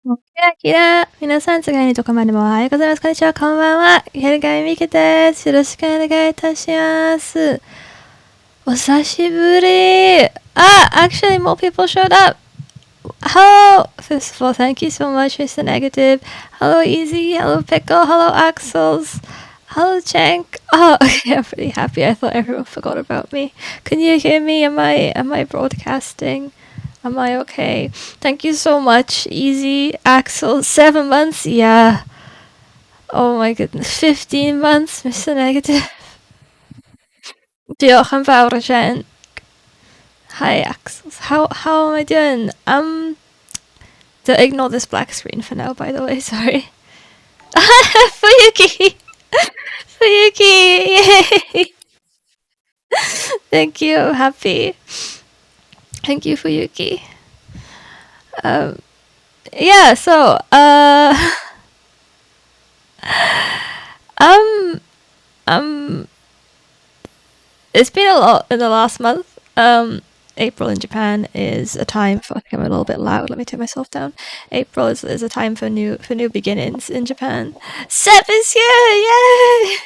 キラキラ皆さん、世界にどこまでもおはようございます。こんにちは、こんばんは。Kiragami Mika です。よろしくお願いいたします。お久しぶり。Actually, more people showed up. Hello. First of all, thank you so much, Mr. Negative. Hello, Easy. Hello, Pickle. Hello, Axels. Hello, Cenk. Oh, okay, I'm pretty happy. I thought everyone forgot about me. Can you hear me? Am I broadcasting? Am I okay? Thank you so much, Easy Axel. 7 months, yeah. Oh my goodness, 15 months, Mr. Negative. Diolch yn fawr, Jen. Hi, Axel. How am I doing? Don't ignore this black screen for now, by the way. Sorry. Fuyuki, Fuyuki, yay! Thank you. I'm happy. Thank you, Fuyuki. Yeah. So, um, um, it's been a lot in the last month. April in Japan is a time for. I think I'm a little bit loud. Let me turn myself down. April is a time for new beginnings in Japan. Sep is here! Yay!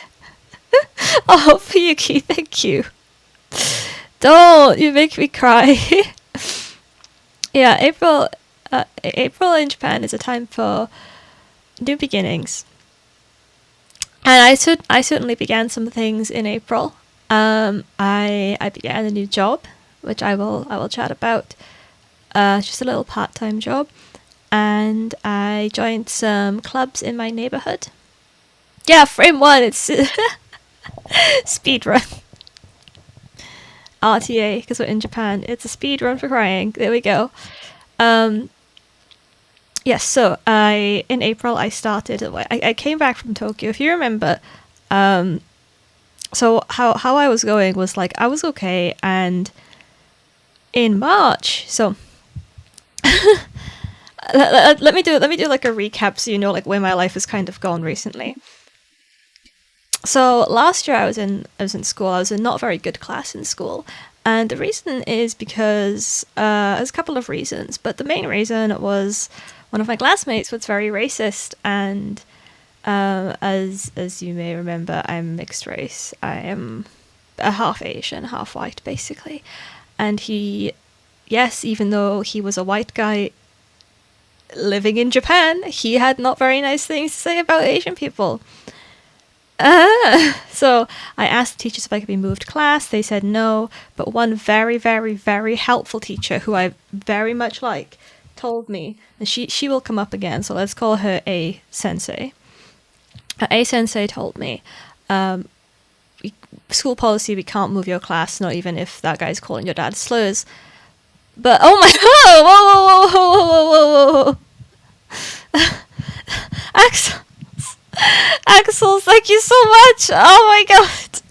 Oh, Fuyuki, thank you. Don't you make me cry. Yeah, April in Japan is a time for new beginnings, and I certainly began some things in April. I began a new job, which I will chat about. It's just a little part-time job, and I joined some clubs in my neighborhood. Yeah, frame one. It's speedrun. RTA, because we're in Japan. It's a speedrun for crying. There we go. Yes, so in April I started. I came back from Tokyo. If you remember, so how I was going was like I was okay, and in March, so let me do like a recap so you know like where my life has kind of gone recently. So last year I was in school. I was in not very good class in school, and the reason is because there's a couple of reasons, but the main reason was one of my classmates was very racist, and as you may remember, I'm mixed race. I am a half Asian, half white, basically, and he, yes, even though he was a white guy living in Japan, he had not very nice things to say about Asian people. So I asked teachers if I could be moved class. They said no, but one very, very, very helpful teacher who I very much like told me, and she will come up again. So let's call her A Sensei. A Sensei told me, school policy, we can't move your class, not even if that guy's calling your dad slurs. But oh my, whoa, whoa, whoa, whoa, whoa, whoa, whoa. Axel. Axel, thank you so much. Oh my god.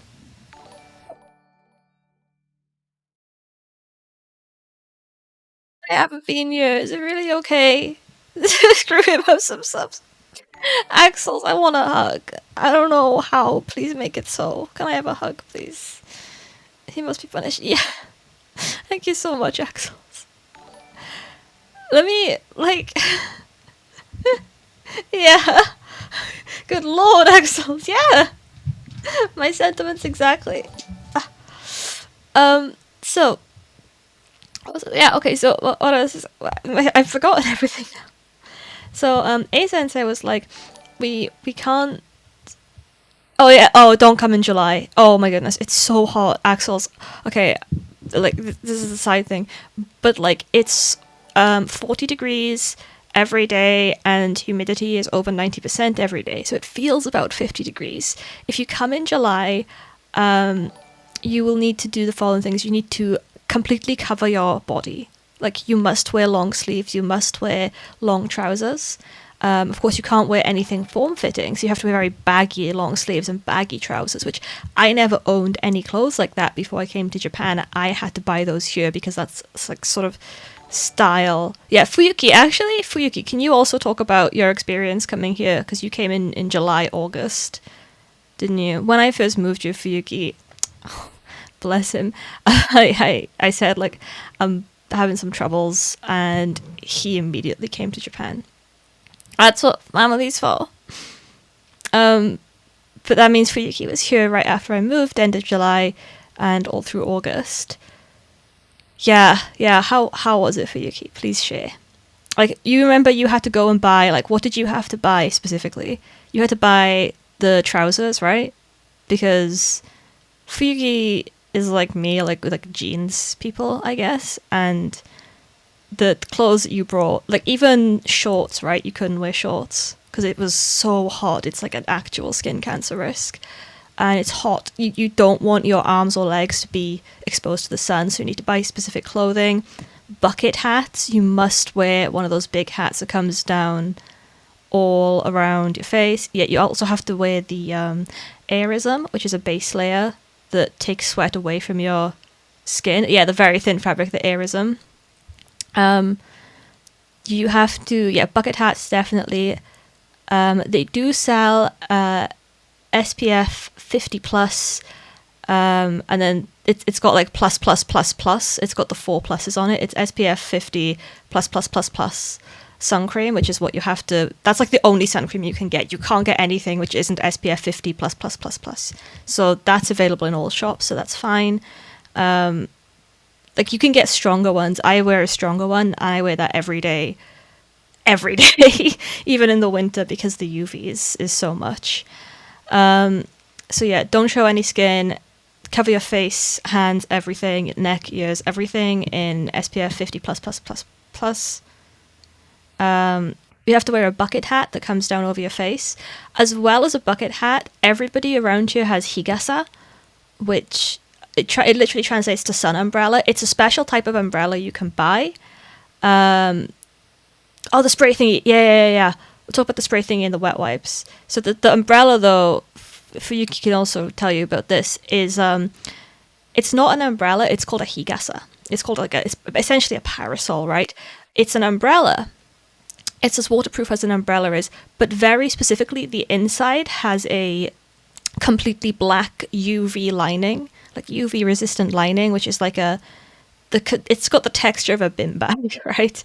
I haven't been here. Is it really okay? Screw him up some subs. Axel, I want a hug. I don't know how. Please make it so. Can I have a hug, please? He must be punished. Yeah. Thank you so much, Axel. Let me, like. Yeah. Good lord, Axel. Yeah. My sentiments exactly. So. Yeah, okay, so what else? I've forgotten everything now. So, A Sensei was like, we can't. Oh yeah. Oh, don't come in July. Oh my goodness, it's so hot. Axel's okay. Like this is a side thing, but like it's 40 degrees every day, and humidity is over 90% every day. So it feels about 50 degrees. If you come in July, you will need to do the following things. You need to completely cover your body. Like you must wear long sleeves. You must wear long trousers. Of course, you can't wear anything form-fitting, so you have to wear very baggy long sleeves and baggy trousers, which I never owned any clothes like that before I came to Japan. I had to buy those here because that's like sort of style. Yeah, Fuyuki, can you also talk about your experience coming here? Because you came in July, August, didn't you? When I first moved here, Fuyuki, bless him, I said, like, I'm having some troubles, and he immediately came to Japan. That's what family's for. Um, but that means Fuyuki was here right after I moved, end of July, and all through August. Yeah, yeah. How was it for Yuki? Please share. Like, you remember you had to go and buy, like, what did you have to buy specifically? You had to buy the trousers, right? Because Fuyuki is like me, like jeans people, I guess, and the clothes that you brought, like even shorts, right? You couldn't wear shorts because it was so hot. It's like an actual skin cancer risk. And it's hot. You don't want your arms or legs to be exposed to the sun, so you need to buy specific clothing. Bucket hats, you must wear one of those big hats that comes down all around your face. Yet you also have to wear the aerism, which is a base layer that takes sweat away from your skin. Yeah, the very thin fabric, the aerism. Um, you have to, yeah, bucket hats definitely. They do sell SPF 50 plus, and then it's got like plus plus plus plus. It's got the four pluses on it. It's SPF 50 plus plus plus plus sun cream, which is what you have to. That's like the only sun cream you can get. You can't get anything which isn't SPF 50 plus plus plus plus. So that's available in all shops. So that's fine. Like you can get stronger ones. I wear a stronger one. I wear that every day, even in the winter because the UV is so much. So yeah, don't show any skin. Cover your face, hands, everything, neck, ears, everything in SPF 50 plus plus plus plus. You have to wear a bucket hat that comes down over your face, as well as a bucket hat. Everybody around you has higasa, which it literally translates to sun umbrella. It's a special type of umbrella you can buy. Oh, the spray thingy. Yeah. We'll talk about the spray thingy and the wet wipes. So the umbrella, though, for you can also tell you about this, is it's not an umbrella. It's called a higasa. It's called it's essentially a parasol, right? It's an umbrella. It's as waterproof as an umbrella is, but very specifically, the inside has a completely black UV lining, like UV resistant lining, which is like it's got the texture of a bin bag, right?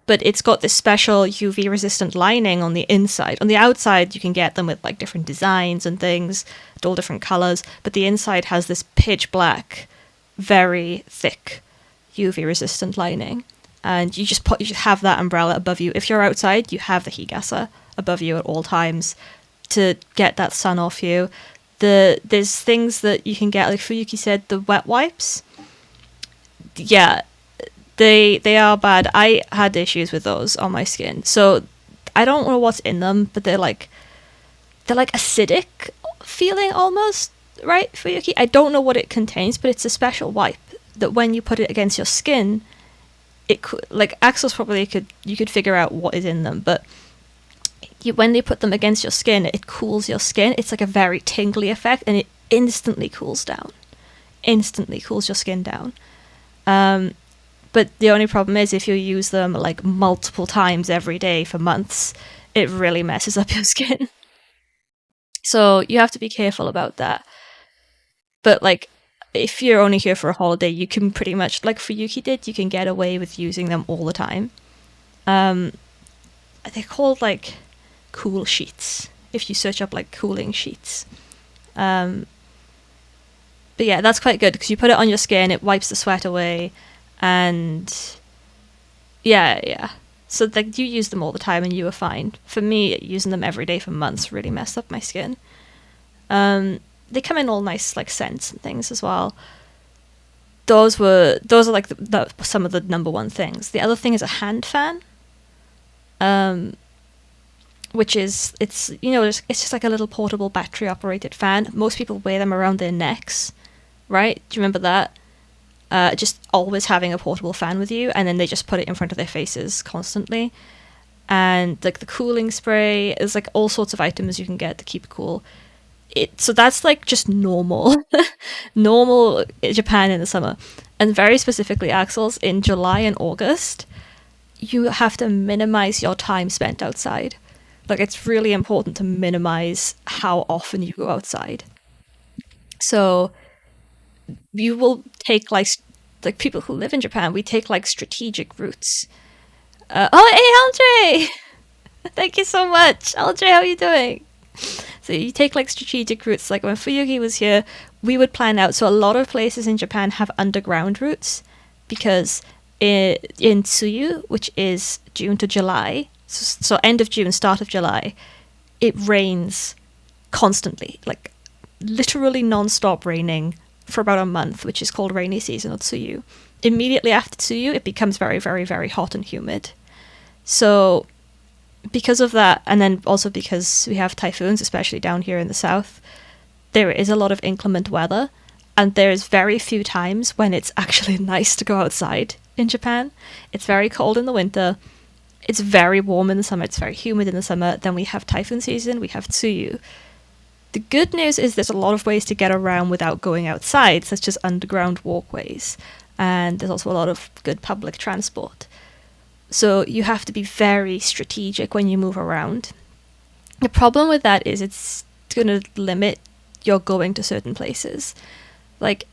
But it's got this special UV resistant lining on the inside. On the outside, you can get them with like different designs and things, all different colors, but the inside has this pitch black, very thick UV resistant lining. And you just have that umbrella above you. If you're outside, you have the higasa above you at all times to get that sun off you. There's things that you can get, like Fuyuki said, the wet wipes. Yeah, they are bad. I had issues with those on my skin. So I don't know what's in them, but they're like acidic feeling almost, right, Fuyuki? I don't know what it contains, but it's a special wipe that when you put it against your skin, it could, like Axel's probably you could figure out what is in them, but when they put them against your skin, it cools your skin. It's like a very tingly effect, and it instantly cools down. Instantly cools your skin down. But the only problem is if you use them like multiple times every day for months, it really messes up your skin. So you have to be careful about that. But like, if you're only here for a holiday, you can pretty much, like Fuyuki did, you can get away with using them all the time. They're called like cool sheets if you search up like cooling sheets. But yeah, that's quite good because you put it on your skin, it wipes the sweat away, and yeah. So like you use them all the time and you were fine. For me, using them every day for months really messed up my skin. They come in all nice like scents and things as well. Those are like some of the number one things. The other thing is a hand fan, which is it's just like a little portable battery operated fan. Most people wear them around their necks, right? Do you remember that? Just always having a portable fan with you, and then they just put it in front of their faces constantly. And like the cooling spray, there's like all sorts of items you can get to keep it cool. So that's like just normal Japan in the summer. And very specifically, Axel's, in July and August, you have to minimize your time spent outside. Like, it's really important to minimize how often you go outside. So you will take like people who live in Japan, we take like strategic routes. Oh, hey, Andre! Thank you so much. Audrey, how are you doing? So you take like strategic routes. Like when Fuyuki was here, we would plan out. So a lot of places in Japan have underground routes because in Tsuyu, which is June to July, so end of June, start of July, it rains constantly, like literally non-stop raining for about a month, which is called rainy season or Tsuyu. Immediately after Tsuyu, it becomes very, very, very hot and humid. So because of that, and then also because we have typhoons, especially down here in the south, there is a lot of inclement weather, and there's very few times when it's actually nice to go outside in Japan. It's very cold in the winter, it's very warm in the summer, it's very humid in the summer, then we have typhoon season, we have Tsuyu. The good news is there's a lot of ways to get around without going outside, such as underground walkways, and there's also a lot of good public transport. So you have to be very strategic when you move around. The problem with that is it's going to limit your going to certain places. Like,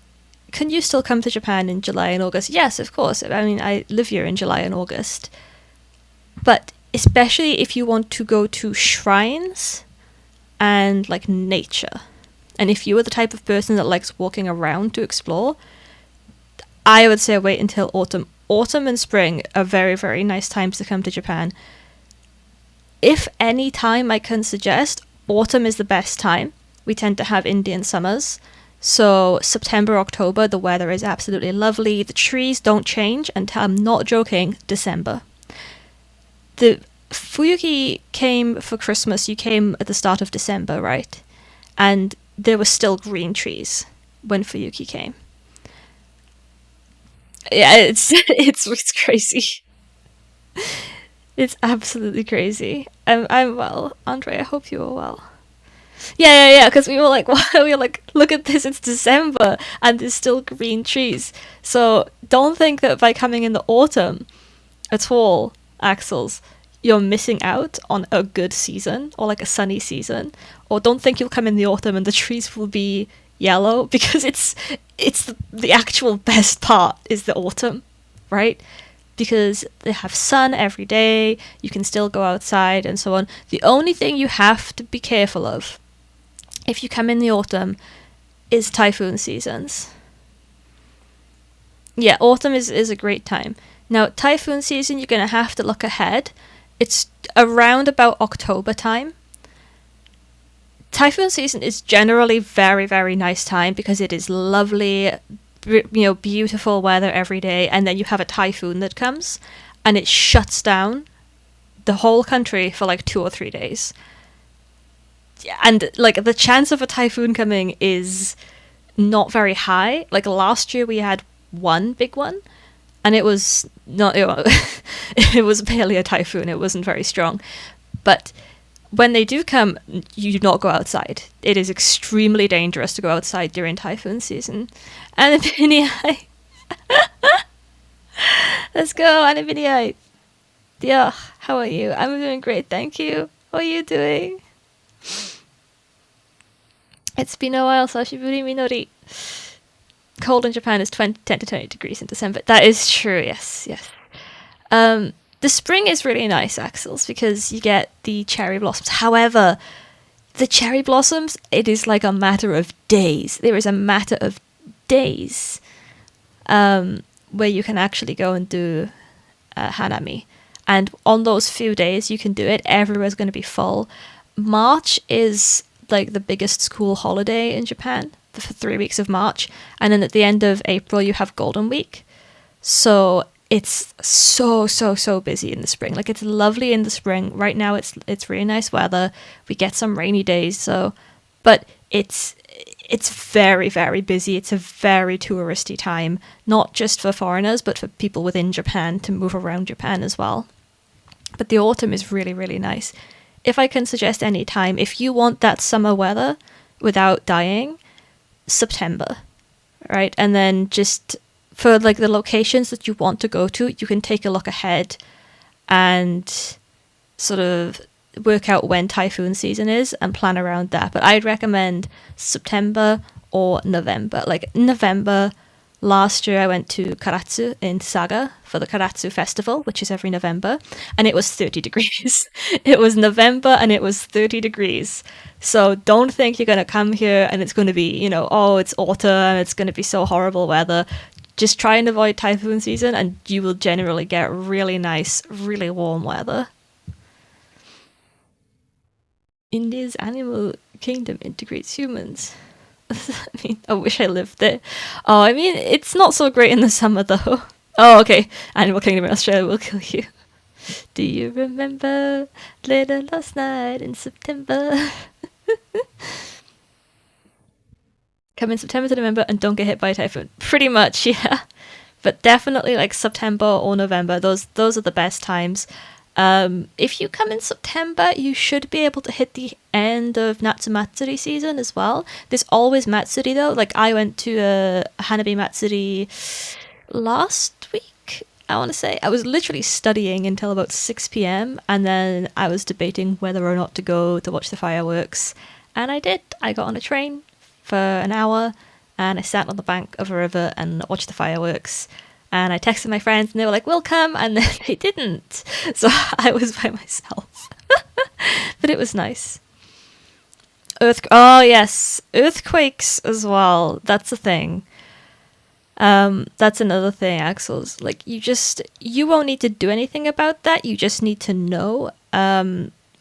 can you still come to Japan in July and August? Yes, of course. I mean, I live here in July and August. But especially if you want to go to shrines and like nature, and if you are the type of person that likes walking around to explore, I would say wait until autumn. Autumn and spring are very, very nice times to come to Japan. If any time I can suggest, autumn is the best time. We tend to have Indian summers. So September, October, the weather is absolutely lovely. The trees don't change until, I'm not joking, December. The Fuyuki came for Christmas. You came at the start of December, right? And there were still green trees when Fuyuki came. Yeah, it's crazy. It's absolutely crazy. I'm well, Andre. I hope you are well. Yeah. Because we were like, we were like, look at this. It's December and there's still green trees. So don't think that by coming in the autumn at all, Axels, you're missing out on a good season or like a sunny season. Or don't think you'll come in the autumn and the trees will be yellow, because it's the actual best part is the autumn, right? Because they have sun every day, you can still go outside and so on. The only thing you have to be careful of if you come in the autumn is typhoon seasons. Yeah, autumn is a great time. Now, typhoon season, you're going to have to look ahead. It's around about October time. Typhoon season is generally very, very nice time because it is lovely, beautiful weather every day, and then you have a typhoon that comes and it shuts down the whole country for like 2 or 3 days. And like the chance of a typhoon coming is not very high. Like last year we had one big one, and it was not it was barely a typhoon. It wasn't very strong, but when they do come, you do not go outside. It is extremely dangerous to go outside during typhoon season. Anipini, let's go, Anipini. Yeah, how are you? I'm doing great, thank you. How are you doing? It's been a while, Sashiburi Minori. Cold in Japan is 10 to 20 degrees in December. That is true, yes. The spring is really nice, Axels, because you get the cherry blossoms. However, the cherry blossoms, it is like a matter of days. There is a matter of days where you can actually go and do Hanami. And on those few days you can do it, everywhere's going to be full. March is like the biggest school holiday in Japan, for 3 weeks of March. And then at the end of April, you have Golden Week. So it's so busy in the spring. Like, it's lovely in the spring. Right now it's really nice weather. We get some rainy days, but it's very, very busy. It's a very touristy time, not just for foreigners, but for people within Japan to move around Japan as well. But the autumn is really, really nice. If I can suggest any time, if you want that summer weather without dying, September, right? And then just for like the locations that you want to go to, you can take a look ahead and sort of work out when typhoon season is and plan around that. But I'd recommend September or November. Like November, Last year I went to Karatsu in Saga for the Karatsu Festival, which is every November, and it was 30 degrees. It was November and it was 30 degrees. So don't think you're going to come here and it's going to be, oh, it's autumn and it's going to be so horrible weather. Just try and avoid typhoon season and you will generally get really nice, really warm weather. India's animal kingdom integrates humans. I mean, I wish I lived there. Oh, I mean, it's not so great in the summer though. Oh, okay. Animal Kingdom in Australia will kill you. Do you remember later last night in September? Come in September to November and don't get hit by a typhoon. Pretty much, yeah. But definitely like September or November. Those are the best times. If you come in September, you should be able to hit the end of Natsu Matsuri season as well. There's always Matsuri though. Like I went to a Hanabi Matsuri last week, I want to say. I was literally studying until about 6 p.m. and then I was debating whether or not to go to watch the fireworks. And I did. I got on a train for an hour and I sat on the bank of a river and watched the fireworks. And I texted my friends and they were like, we'll come. And then they didn't. So I was by myself. But it was nice. Oh, yes. Earthquakes as well. That's a thing. That's another thing, Axel's. Like, you won't need to do anything about that. You just need to know.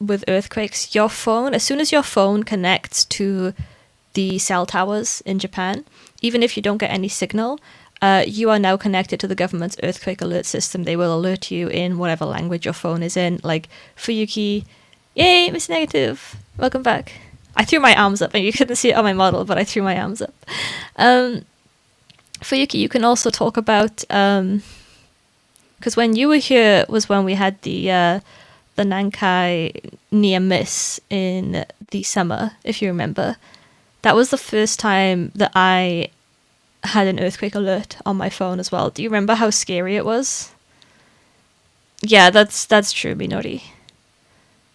With earthquakes, your phone, as soon as your phone connects to the cell towers in Japan, even if you don't get any signal, you are now connected to the government's earthquake alert system. They will alert you in whatever language your phone is in. Like, Fuyuki, yay, Miss Negative, welcome back. I threw my arms up, and you couldn't see it on my model, but I threw my arms up. Fuyuki, you can also talk about, because when you were here was when we had the Nankai near miss in the summer, if you remember. That was the first time that I had an earthquake alert on my phone as well. Do you remember how scary it was? Yeah, that's true, Minori.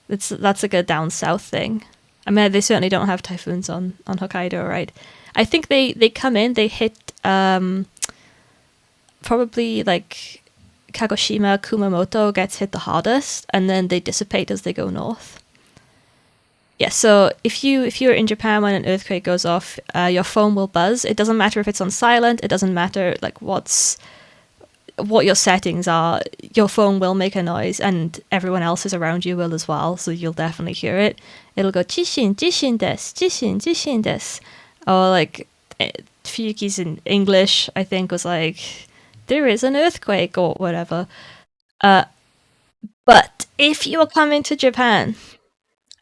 That's like a down south thing. I mean, they certainly don't have typhoons on Hokkaido, right? I think they come in, they hit probably like Kagoshima, Kumamoto gets hit the hardest, and then they dissipate as they go north. Yeah, so if you're in Japan when an earthquake goes off, your phone will buzz. It doesn't matter if it's on silent. It doesn't matter like what your settings are. Your phone will make a noise, and everyone else around you will as well. So you'll definitely hear it. It'll go jishin jishin desu, jishin jishin desu, or like Fuyuki's in English, I think, was like, there is an earthquake or whatever. But if you are coming to Japan,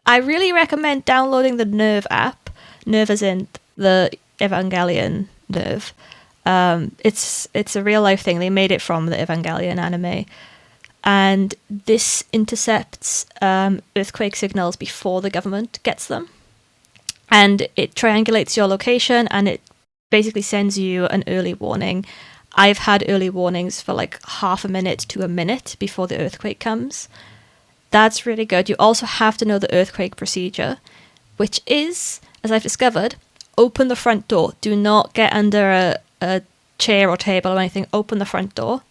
I really recommend downloading the Nerve app. Nerve as in the Evangelion Nerve. It's a real life thing. They made it from the Evangelion anime. And this intercepts earthquake signals before the government gets them. And it triangulates your location and it basically sends you an early warning. I've had early warnings for like half a minute to a minute before the earthquake comes. That's really good. You also have to know the earthquake procedure, which is, as I've discovered, open the front door. Do not get under a chair or table or anything. Open the front door.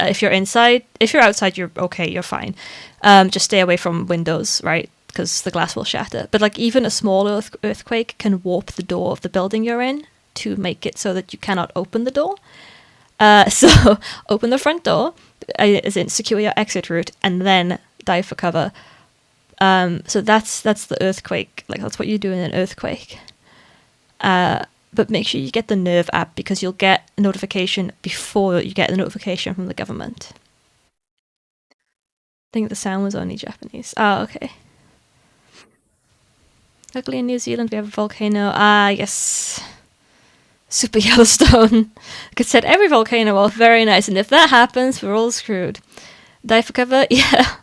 If you're inside, if you're outside, you're okay, you're fine. Just stay away from windows, right? Because the glass will shatter. But like even a small earthquake can warp the door of the building you're in to make it so that you cannot open the door. So open the front door, as in secure your exit route, and then dive for cover. So that's the earthquake. Like that's what you do in an earthquake. But make sure you get the Nerve app because you'll get a notification before you get the notification from the government. I think the sound was only Japanese. Oh, okay. Luckily in New Zealand we have a volcano. Ah, yes. Super Yellowstone. Like I said, every volcano will very nice, and if that happens, we're all screwed. Die for cover? Yeah.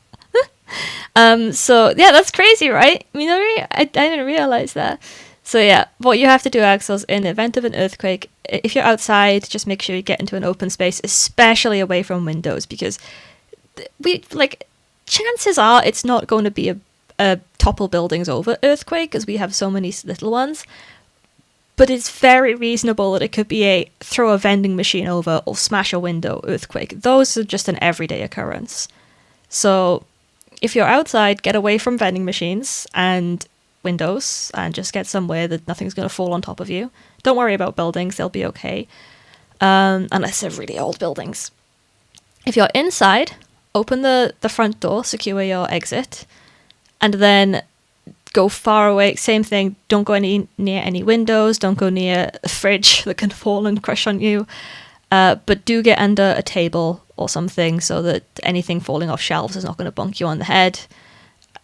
So yeah, that's crazy, right? Minori? I didn't realize that. So yeah, what you have to do, Axel, is in the event of an earthquake, if you're outside, just make sure you get into an open space, especially away from windows, because chances are it's not going to be a topple buildings over earthquake, because we have so many little ones. But it's very reasonable that it could be a throw a vending machine over or smash a window earthquake. Those are just an everyday occurrence. So if you're outside, get away from vending machines and windows and just get somewhere that nothing's going to fall on top of you. Don't worry about buildings, they'll be okay. Unless they're really old buildings. If you're inside, open the front door, secure your exit, and then go far away. Same thing, don't go near any windows, don't go near a fridge that can fall and crush on you. But do get under a table or something so that anything falling off shelves is not going to bonk you on the head.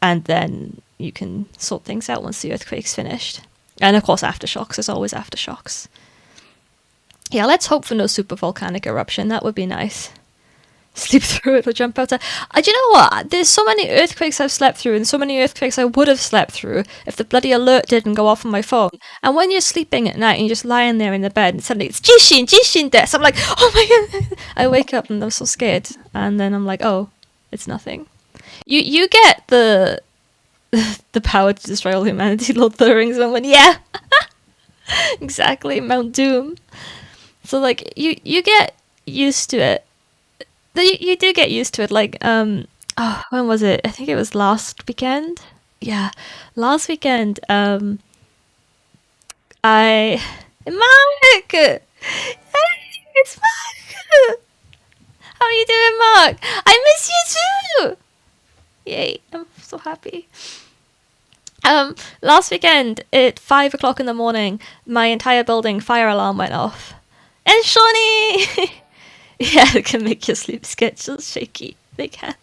And then you can sort things out once the earthquake's finished. And of course, aftershocks. There's always aftershocks. Yeah, let's hope for no super volcanic eruption. That would be nice. Sleep through it or jump outside. Do you know what? There's so many earthquakes I've slept through and so many earthquakes I would have slept through if the bloody alert didn't go off on my phone. And when you're sleeping at night and you're just lying there in the bed and suddenly it's Jishin death. I'm like, oh my god. I wake up and I'm so scared. And then I'm like, oh, it's nothing. You get the power to destroy all humanity, Lord of the Rings moment. Yeah. Exactly, Mount Doom. So like you get used to it. You do get used to it. Like when was it? I think it was last weekend. Yeah, last weekend. Mark, it's Mark. How are you doing, Mark? I miss you too. Yay! I'm so happy. Last weekend at 5 o'clock in the morning, my entire building fire alarm went off. And Shawnee! Yeah, they can make your sleep schedules shaky. They can.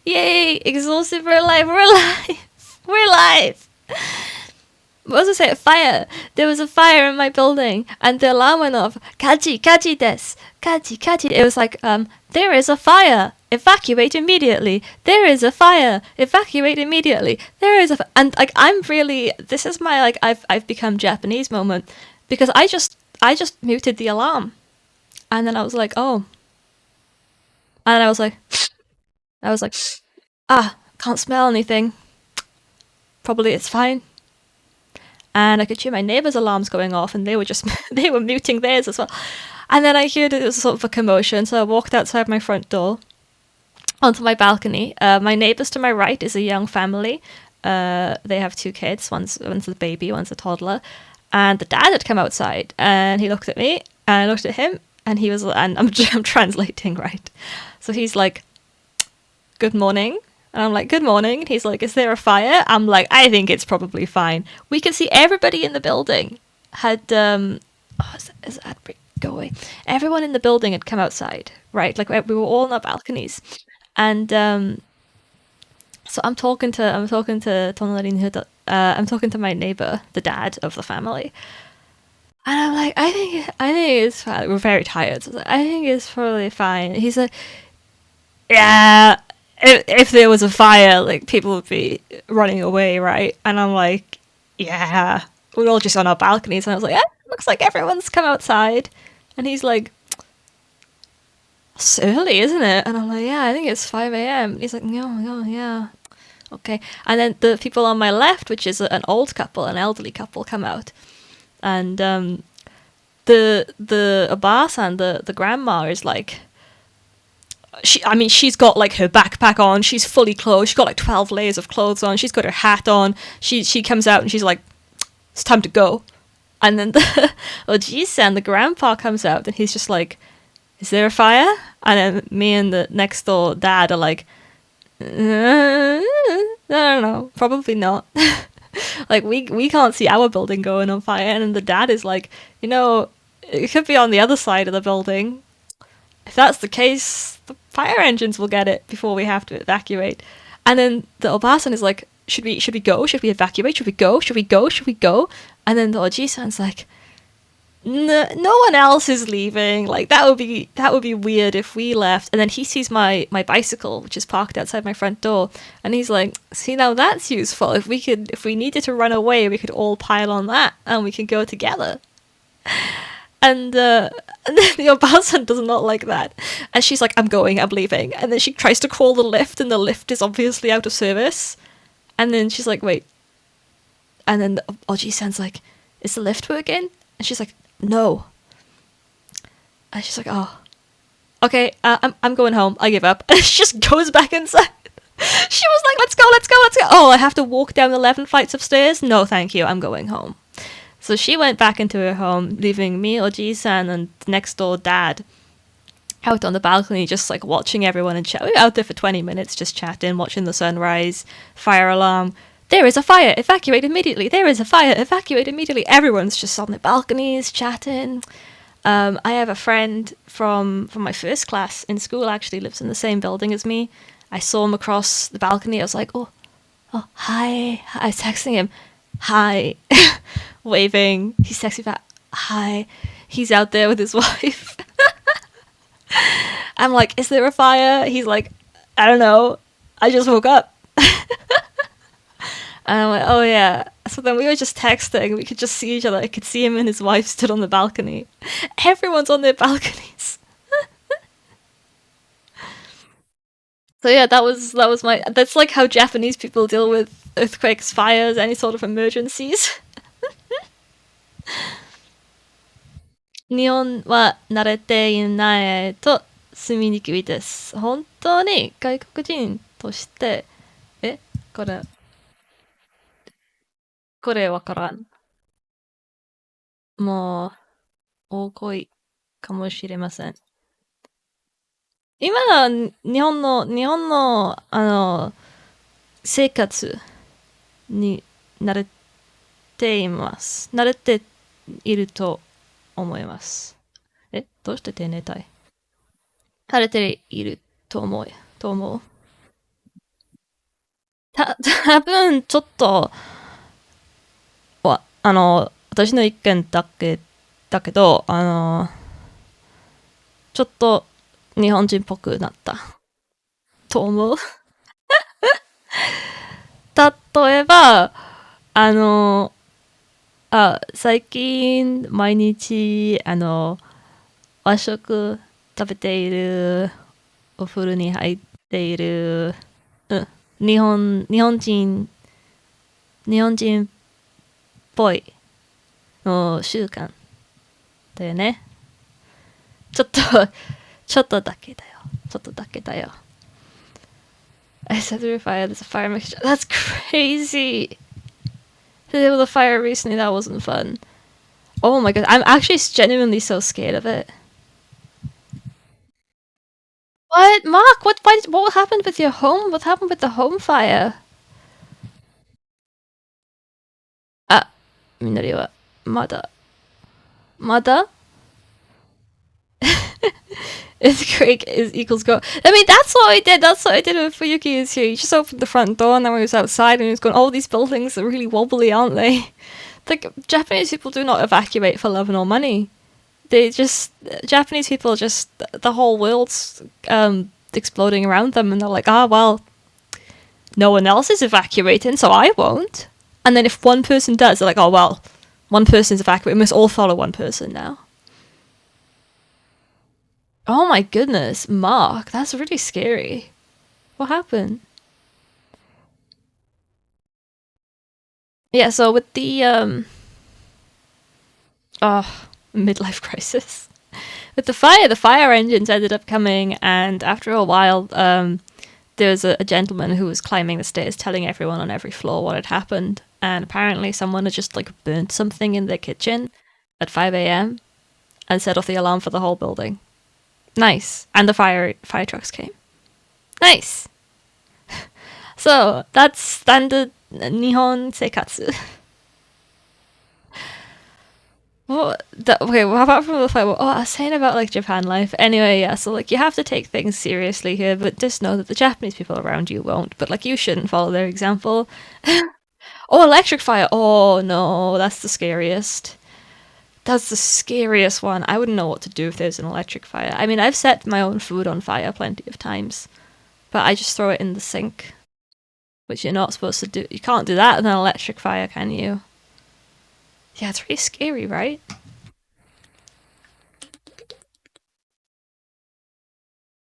Yay! Exhausted, we're alive, we're alive! We're alive! What was I saying? Fire! There was a fire in my building, and the alarm went off. Kaji desu! Kaji. It was like, there is a fire! Evacuate immediately! There is a fire! Evacuate immediately! There is a and like I'm really this is my like I've become Japanese moment because I just muted the alarm. And then I was like, oh. And I was like, can't smell anything. Probably it's fine. And I could hear my neighbours' alarms going off and they were they were muting theirs as well. And then I heard it was sort of a commotion, so I walked outside my front door onto my balcony. My neighbours to my right is a young family. They have 2 kids. One's a baby, one's a toddler. And the dad had come outside and he looked at me and I looked at him. And he was, and I'm translating, right? So he's like, good morning. And I'm like, good morning. And he's like, is there a fire? I'm like, I think it's probably fine. We can see everybody in the building had, is that go away? Everyone in the building had come outside, right? Like we were all on our balconies. And so I'm talking to I'm talking to my neighbor, the dad of the family. And I'm like, I think it's fine. We're very tired. So I think it's probably fine. He's like, yeah, if there was a fire, like people would be running away, right? And I'm like, yeah, we're all just on our balconies. And I was like, looks like everyone's come outside. And he's like, it's early, isn't it? And I'm like, yeah, I think it's 5 a.m. He's like, no, yeah. Okay. And then the people on my left, which is an old couple, an elderly couple, come out. And the Abasan, the grandma, is like, she's got like her backpack on, she's fully clothed, she's got like 12 layers of clothes on, she's got her hat on, she comes out and she's like, it's time to go. And then the Oji-san, the grandpa, comes out and he's just like, is there a fire? And then me and the next door dad are like, I don't know, probably not. Like we can't see our building going on fire, and then the dad is like, it could be on the other side of the building. If that's the case, the fire engines will get it before we have to evacuate. And then the Obasan is like, should we go? Should we evacuate? Should we go? Should we go? And then the Oji-san's like, no one else is leaving. Like that would be weird if we left. And then he sees my bicycle, which is parked outside my front door, and he's like, see, now that's useful. If we needed to run away, we could all pile on that and we could go together. And then the Obasan does not like that, and she's like, I'm leaving. And then she tries to call the lift, and the lift is obviously out of service. And then she's like, wait. And then the Oji-san's like, is the lift working? And she's like, no. And she's like, oh, okay, I'm going home. I give up. And she just goes back inside. She was like, let's go, let's go, let's go. Oh, I have to walk down 11 flights of stairs? No, thank you. I'm going home. So she went back into her home, leaving me, Oji-san, and the next door dad out on the balcony, just like watching everyone and chat. We were out there for 20 minutes, just chatting, watching the sunrise, fire alarm. There is a fire, evacuate immediately. There is a fire, evacuate immediately. Everyone's just on the balconies chatting. I have a friend from my first class in school, actually lives in the same building as me. I saw him across the balcony. I was like, oh, hi. I was texting him, hi, waving. He's texting back, hi. He's out there with his wife. I'm like, is there a fire? He's like, I don't know. I just woke up. And I'm like, oh yeah. So then we were just texting. We could just see each other. I could see him and his wife stood on the balcony. Everyone's on their balconies. So yeah, that was my. That's like how Japanese people deal with earthquakes, fires, any sort of emergencies. 日本は慣れていないと住みにくいです。本当に外国人として、これ、これわからん。もう、大声かもしれません。今は日本の、生活に慣れています。慣れていると思います。どうして丁寧体慣れていると思う。多分ちょっと、私の意見だけど、ちょっと日本人っぽくなったと思う。例えば、最近毎日、和食食べている、お風呂に入っている、うん、日本人っぽいの習慣だよね。ちょっと、ちょっとだけだよ。ちょっとだけだよ。I said through fire, there's a fire mixture. That's crazy! There was a fire recently, that wasn't fun. Oh my god, I'm actually genuinely so scared of it. What? Mark, what happened with your home? What happened with the home fire? あ、緑は、まだ It's Craig is equals go. I mean, that's what I did. That's what I did with Fuyuki is here. He just opened the front door and then we was outside and he was going, oh, these buildings are really wobbly, aren't they? Like, Japanese people do not evacuate for love nor money. Japanese people just, the whole world's exploding around them and they're like, well, no one else is evacuating, so I won't. And then if one person does, they're like, oh, well, one person's evacuating, we must all follow one person now. Oh my goodness, Mark, that's really scary. What happened? Yeah, so with the midlife crisis. With the fire engines ended up coming, and after a while, there was a gentleman who was climbing the stairs telling everyone on every floor what had happened, and apparently someone had just like burnt something in their kitchen at 5 a.m. and set off the alarm for the whole building. Nice. And the fire trucks came. Nice. So that's standard Nihon seikatsu. Okay, well, apart from the fire, I was saying about like Japan life. Anyway, yeah, so like you have to take things seriously here, but just know that the Japanese people around you won't. But like you shouldn't follow their example. Oh, electric fire. Oh no, that's the scariest. That's the scariest one. I wouldn't know what to do if there's an electric fire. I mean, I've set my own food on fire plenty of times, but I just throw it in the sink, which you're not supposed to do. You can't do that in an electric fire, can you? Yeah, it's really scary, right?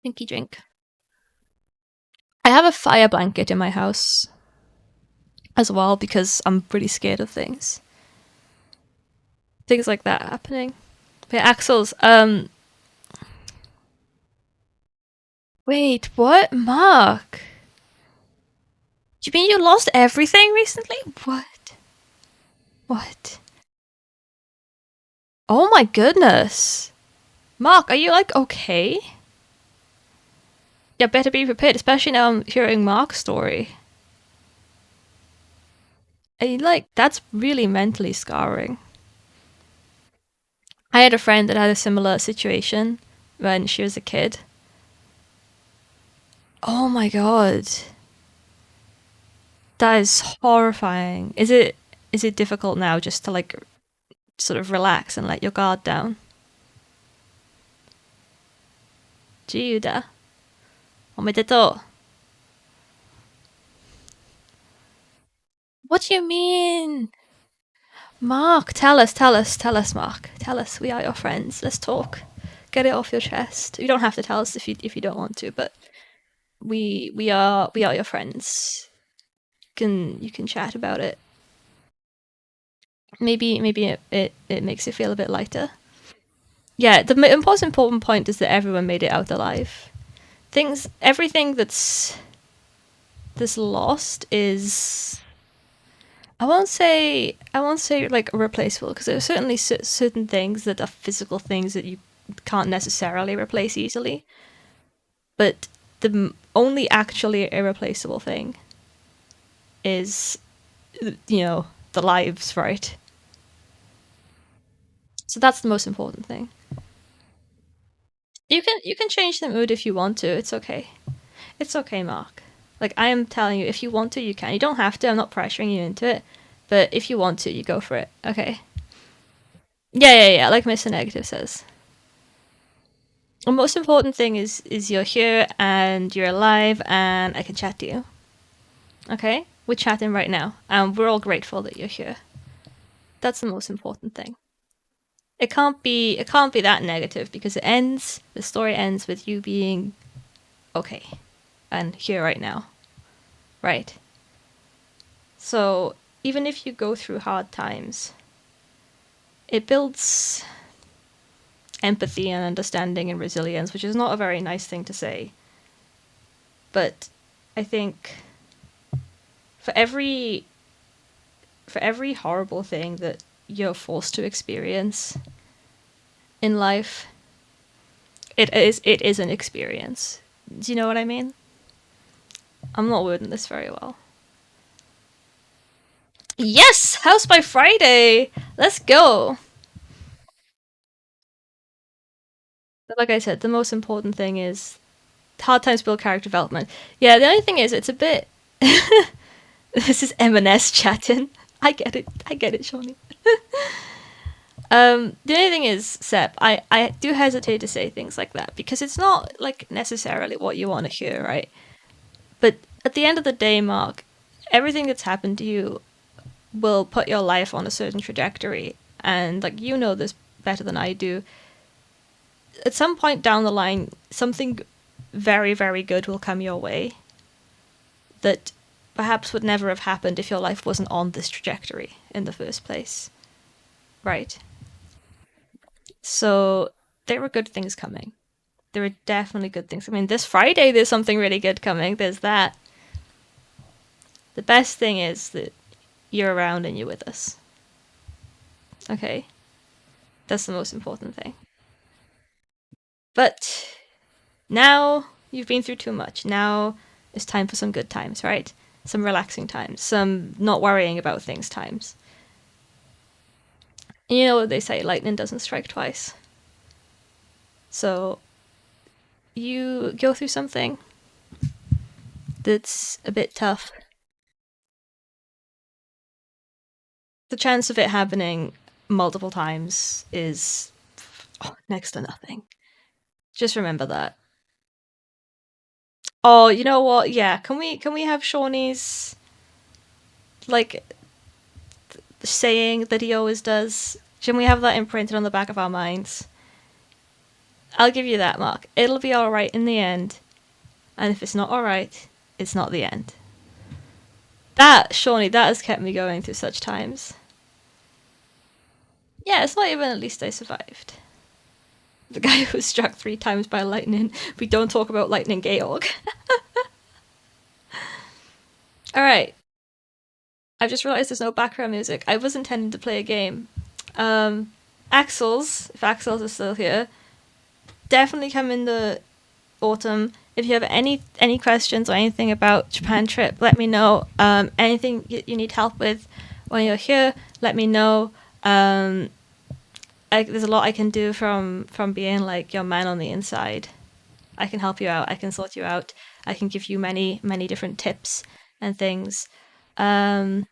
Dinky drink. I have a fire blanket in my house as well because I'm pretty scared of things. Things like that happening. But Axel's wait, what? Mark? Do you mean you lost everything recently? What? What? Oh my goodness. Mark, are you like okay? Yeah, better be prepared, especially now I'm hearing Mark's story. And like that's really mentally scarring. I had a friend that had a similar situation when she was a kid. Oh my god. That is horrifying. Is it difficult now just to like sort of relax and let your guard down? 自由だ。おめでとう。What do you mean? Mark, tell us, Mark. Tell us, we are your friends. Let's talk. Get it off your chest. You don't have to tell us if you don't want to, but we are your friends. You can chat about it. Maybe it makes you feel a bit lighter. Yeah, the most important point is that everyone made it out alive. Everything that's lost is I won't say like replaceable because there are certainly certain things that are physical things that you can't necessarily replace easily. But the only actually irreplaceable thing is the lives, right? So that's the most important thing. You can change the mood if you want to. It's okay. It's okay, Mark. Like I am telling you, if you want to, you can. You don't have to. I'm not pressuring you into it. But if you want to, you go for it. Okay. Yeah. Like Mr. Negative says. The most important thing is you're here and you're alive and I can chat to you. Okay? We're chatting right now, and we're all grateful that you're here. That's the most important thing. It can't be that negative because the story ends with you being okay and here right now. Right. So even if you go through hard times, it builds empathy and understanding and resilience, which is not a very nice thing to say. But I think for every horrible thing that you're forced to experience in life, it is an experience. Do you know what I mean? I'm not wording this very well. Yes, House by Friday. Let's go. But like I said, the most important thing is hard times build character development. Yeah, the only thing is it's a bit. This is M&S chatting. I get it, Shawnee. The only thing is, Sep, I do hesitate to say things like that because it's not like necessarily what you want to hear, right? But at the end of the day, Mark, everything that's happened to you will put your life on a certain trajectory, and like you know this better than I do. At some point down the line, something very, very good will come your way that perhaps would never have happened if your life wasn't on this trajectory in the first place. Right? So there were good things coming. There are definitely good things. I mean, this Friday there's something really good coming. There's that. The best thing is that you're around and you're with us. Okay? That's the most important thing. But now you've been through too much. Now it's time for some good times, right? Some relaxing times, some not worrying about things times. And you know what they say, lightning doesn't strike twice. So you go through something that's a bit tough. The chance of it happening multiple times is next to nothing. Just remember that. Oh, you know what? Yeah, can we have Shawnee's like saying that he always does? Can we have that imprinted on the back of our minds? I'll give you that, Mark. It'll be alright in the end. And if it's not alright, it's not the end. That, Shawnee, that has kept me going through such times. Yeah, it's not even at least I survived. The guy who was struck 3 times by lightning. We don't talk about lightning, Georg. All right. I've just realized there's no background music. I was intending to play a game. Um, Axels, if Axels is still here, definitely come in the autumn. If you have any questions or anything about Japan trip, let me know. Anything you need help with when you're here, let me know. Um, there's a lot I can do from being like your man on the inside. I can help you out. I can sort you out. I can give you many different tips and things. Um,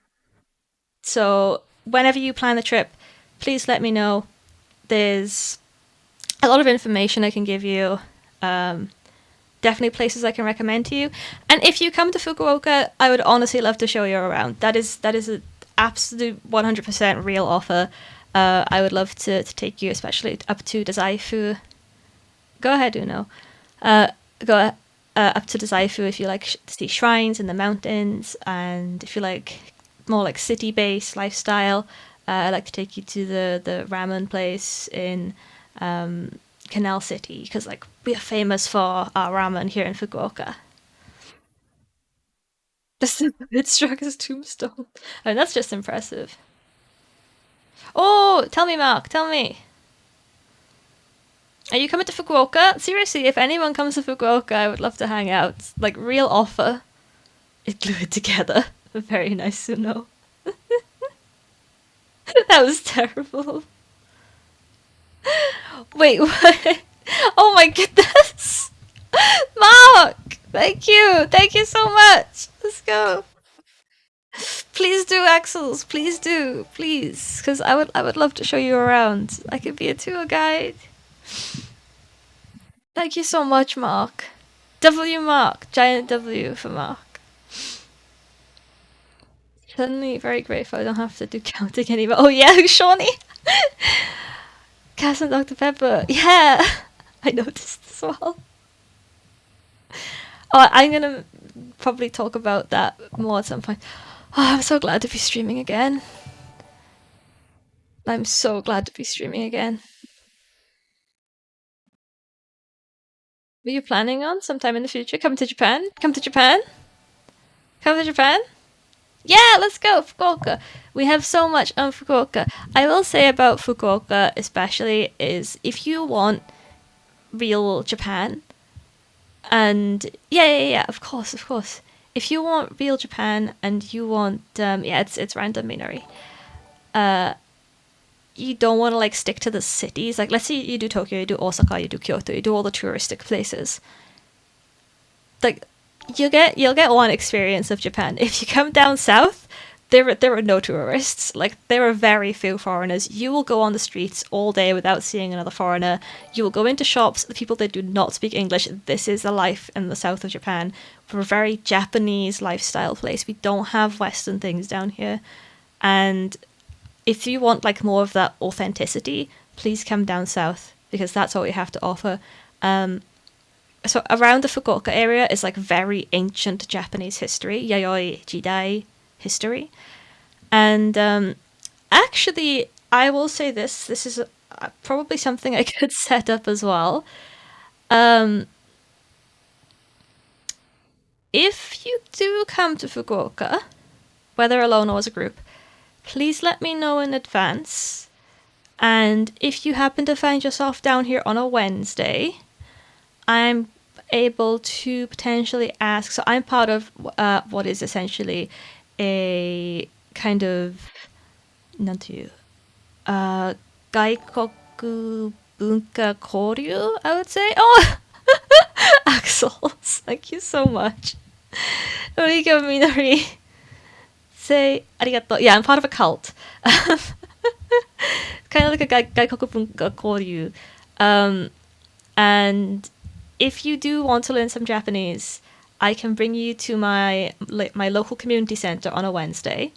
so whenever you plan the trip, please let me know. There's a lot of information I can give you. Um, Definitely places I can recommend to you. And if you come to Fukuoka, I would honestly love to show you around. That is an absolute 100% real offer. I would love to take you, especially up to Dazaifu. Go ahead, Uno. Uh, go up to Dazaifu if you like to see shrines in the mountains, and if you like more like city-based lifestyle. I'd like to take you to the ramen place in Canal City because like we are famous for our ramen here in Fukuoka. It struck his tombstone. I mean, that's just impressive. Oh, tell me, Mark. Tell me. Are you coming to Fukuoka? Seriously, if anyone comes to Fukuoka, I would love to hang out. Like, real offer. It glue it together. Very nice to know. That was terrible. Wait, what? Oh my goodness. Mark! Thank you. Thank you so much. Let's go. Please do, Axels. Please do. Please. Because I would love to show you around. I could be a tour guide. Thank you so much, Mark. W Mark. Giant W for Mark. Suddenly very grateful I don't have to do counting anymore. Oh yeah, Shawnee. Cass and Dr. Pepper. Yeah. I noticed as well. Oh, I'm gonna probably talk about that more at some point. Oh, I'm so glad to be streaming again. I'm so glad to be streaming again. Were you planning on sometime in the future come to Japan? Come to Japan? Come to Japan? Yeah, let's go, Fukuoka. We have so much on Fukuoka. I will say about Fukuoka, especially, is if you want real Japan, and yeah, of course, of course. If you want real Japan and you want, yeah, it's random Minori. You don't want to like stick to the cities. Like, let's say you do Tokyo, you do Osaka, you do Kyoto, you do all the touristic places. Like, you'll get one experience of Japan. If you come down south, there are no tourists. Like, there are very few foreigners. You will go on the streets all day without seeing another foreigner. You will go into shops. The people that do not speak English. This is the life in the south of Japan. We're a very Japanese lifestyle place. We don't have Western things down here, and if you want like more of that authenticity, please come down south because that's what we have to offer. So around the Fukuoka area is like very ancient Japanese history, Yayoi Jidai history, and actually, I will say this: this is probably something I could set up as well. Um, if you do come to Fukuoka, whether alone or as a group, please let me know in advance. And if you happen to find yourself down here on a Wednesday, I'm able to potentially ask. So I'm part of what is essentially a kind of なんていう 外国文化交流, I would say. Oh, Axels, thank you so much. Mika Minori, say arigato. Yeah, I'm part of a cult. Kind of like a 外国文化交流. And if you do want to learn some Japanese, I can bring you to my local community center on a Wednesday,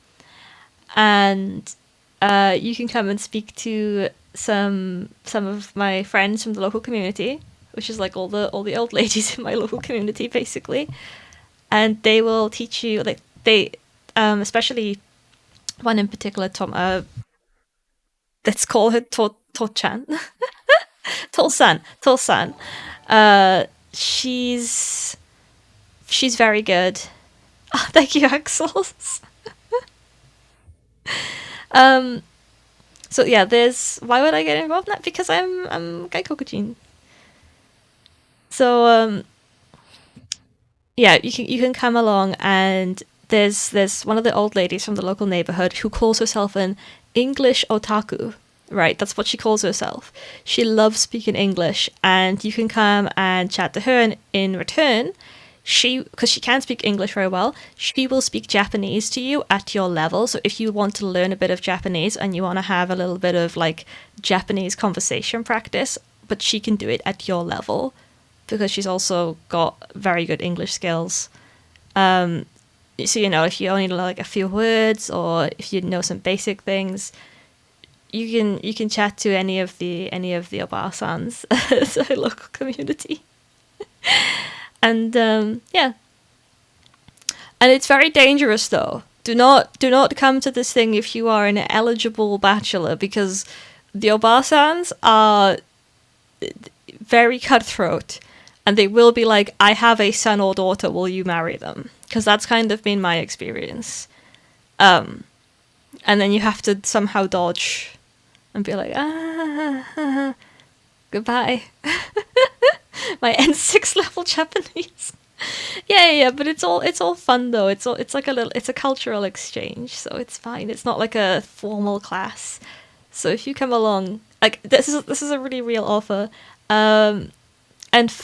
and you can come and speak to some of my friends from the local community, which is like all the old ladies in my local community, basically, and they will teach you like they especially one in particular, Tom. let's call her To-chan. To-san. Uh, she's very good. Oh, thank you, Axel. um, so yeah, there's why would I get involved in that? Because I'm Gaikokujin. So yeah, you can come along and there's one of the old ladies from the local neighborhood who calls herself an English otaku. Right, that's what she calls herself. She loves speaking English, and you can come and chat to her, and in return, because she can speak English very well, she will speak Japanese to you at your level. So if you want to learn a bit of Japanese and you want to have a little bit of like Japanese conversation practice, but she can do it at your level because she's also got very good English skills. Um, so if you only know like a few words or if you know some basic things, you can chat to any of the obasans as a local community. And yeah, and it's very dangerous though. Do not come to this thing if you are an eligible bachelor, because the obasans are very cutthroat, and they will be like, I have a son or daughter, will you marry them? Because that's kind of been my experience. And then you have to somehow dodge and be like, goodbye. My N6 level Japanese. Yeah, but it's all fun though. It's a cultural exchange, so it's fine. It's not like a formal class. So if you come along, like this is a really real offer. And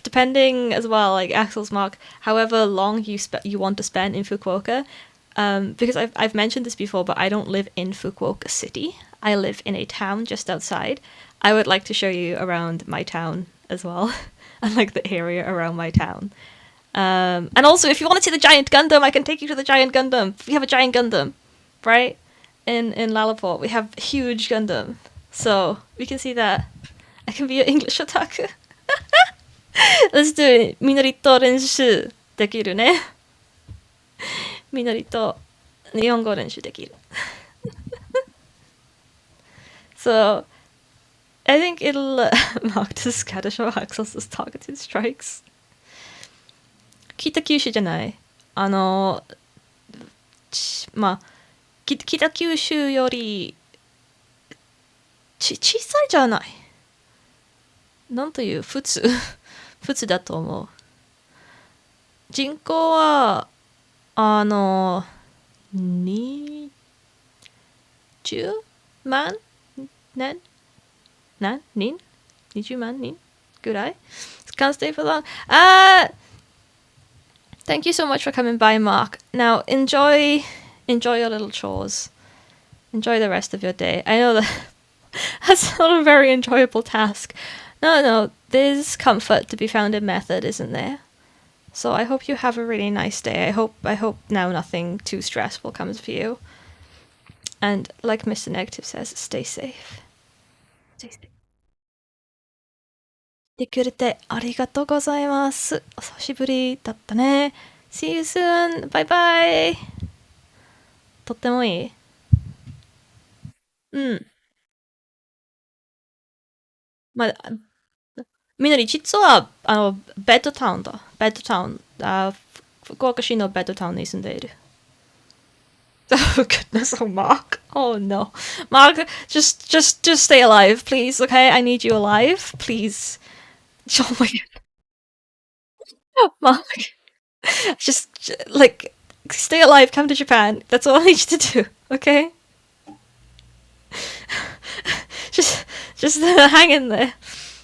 depending as well, like Axel's mark, however long you want to spend in Fukuoka, because I've mentioned this before, but I don't live in Fukuoka City. I live in a town just outside. I would like to show you around my town as well, and like the area around my town. And also, if you want to see the giant Gundam, I can take you to the giant Gundam. We have a giant Gundam, right? In Lalaport, we have huge Gundam, so we can see that. I can be your English otaku. Let's do it. みのりと練習できるね。みのりと日本語練習できる。So, I think it'll mark the scatter show Axel's targeted strikes. 北九州じゃない。まあ、北九州より小さいじゃない。なんという普通普通だと思う。人口は20万人20万人ぐらい Can't stay for long. Thank you so much for coming by, Mark. Now enjoy your little chores. Enjoy the rest of your day. I know that that's not a very enjoyable task. No, there's comfort to be found in method, isn't there? So I hope you have a really nice day. I hope now nothing too stressful comes for you. And like Mr. Negative says, stay safe. Stay safe. 来てくれてありがとうございます。お久しぶりだったね。See you soon. Bye bye. とってもいい。うん。まあ、みのり、実は、ベッドタウンだ。ベッドタウン。福岡市のベッドタウンに住んでいる。Oh goodness, oh Mark. Oh no. Mark, just stay alive, please, okay? I need you alive, please. Oh my god. Mark. Just, like, stay alive, come to Japan. That's all I need you to do, okay? just hang in there.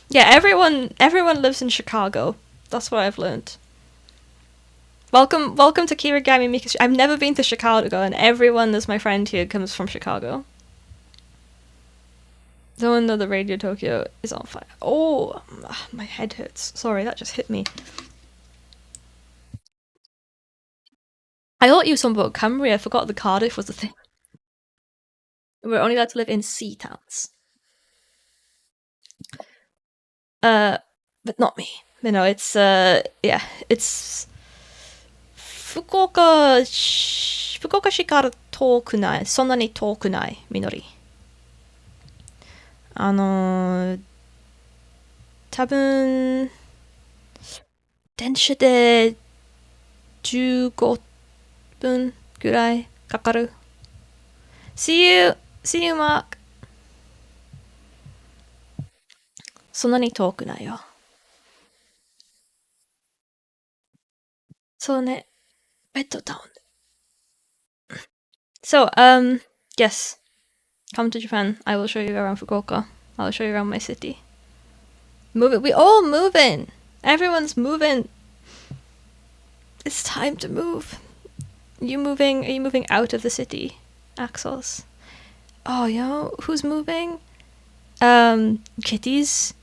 Yeah, everyone lives in Chicago. That's what I've learned. Welcome to Kiragami Mika. I've never been to Chicago, and everyone that's my friend here comes from Chicago. Someone know the Radio Tokyo is on fire. Oh, my head hurts. Sorry, that just hit me. I thought you were something about Cymru. I forgot the Cardiff was the thing. We're only allowed to live in sea towns. But not me. It's yeah, it's 福岡市から遠くない。そんなに遠くない、みのり。多分、電車で15分ぐらいかかる。See you! See you, Mark! そんなに遠くないよ。そうね。ベッドタウン。So, yes. Come to Japan. I will show you around Fukuoka. I'll show you around my city. Move it. We all moving. Everyone's moving. It's time to move. You moving? Are you moving out of the city, Axels? Oh, you know who's moving? Kitty's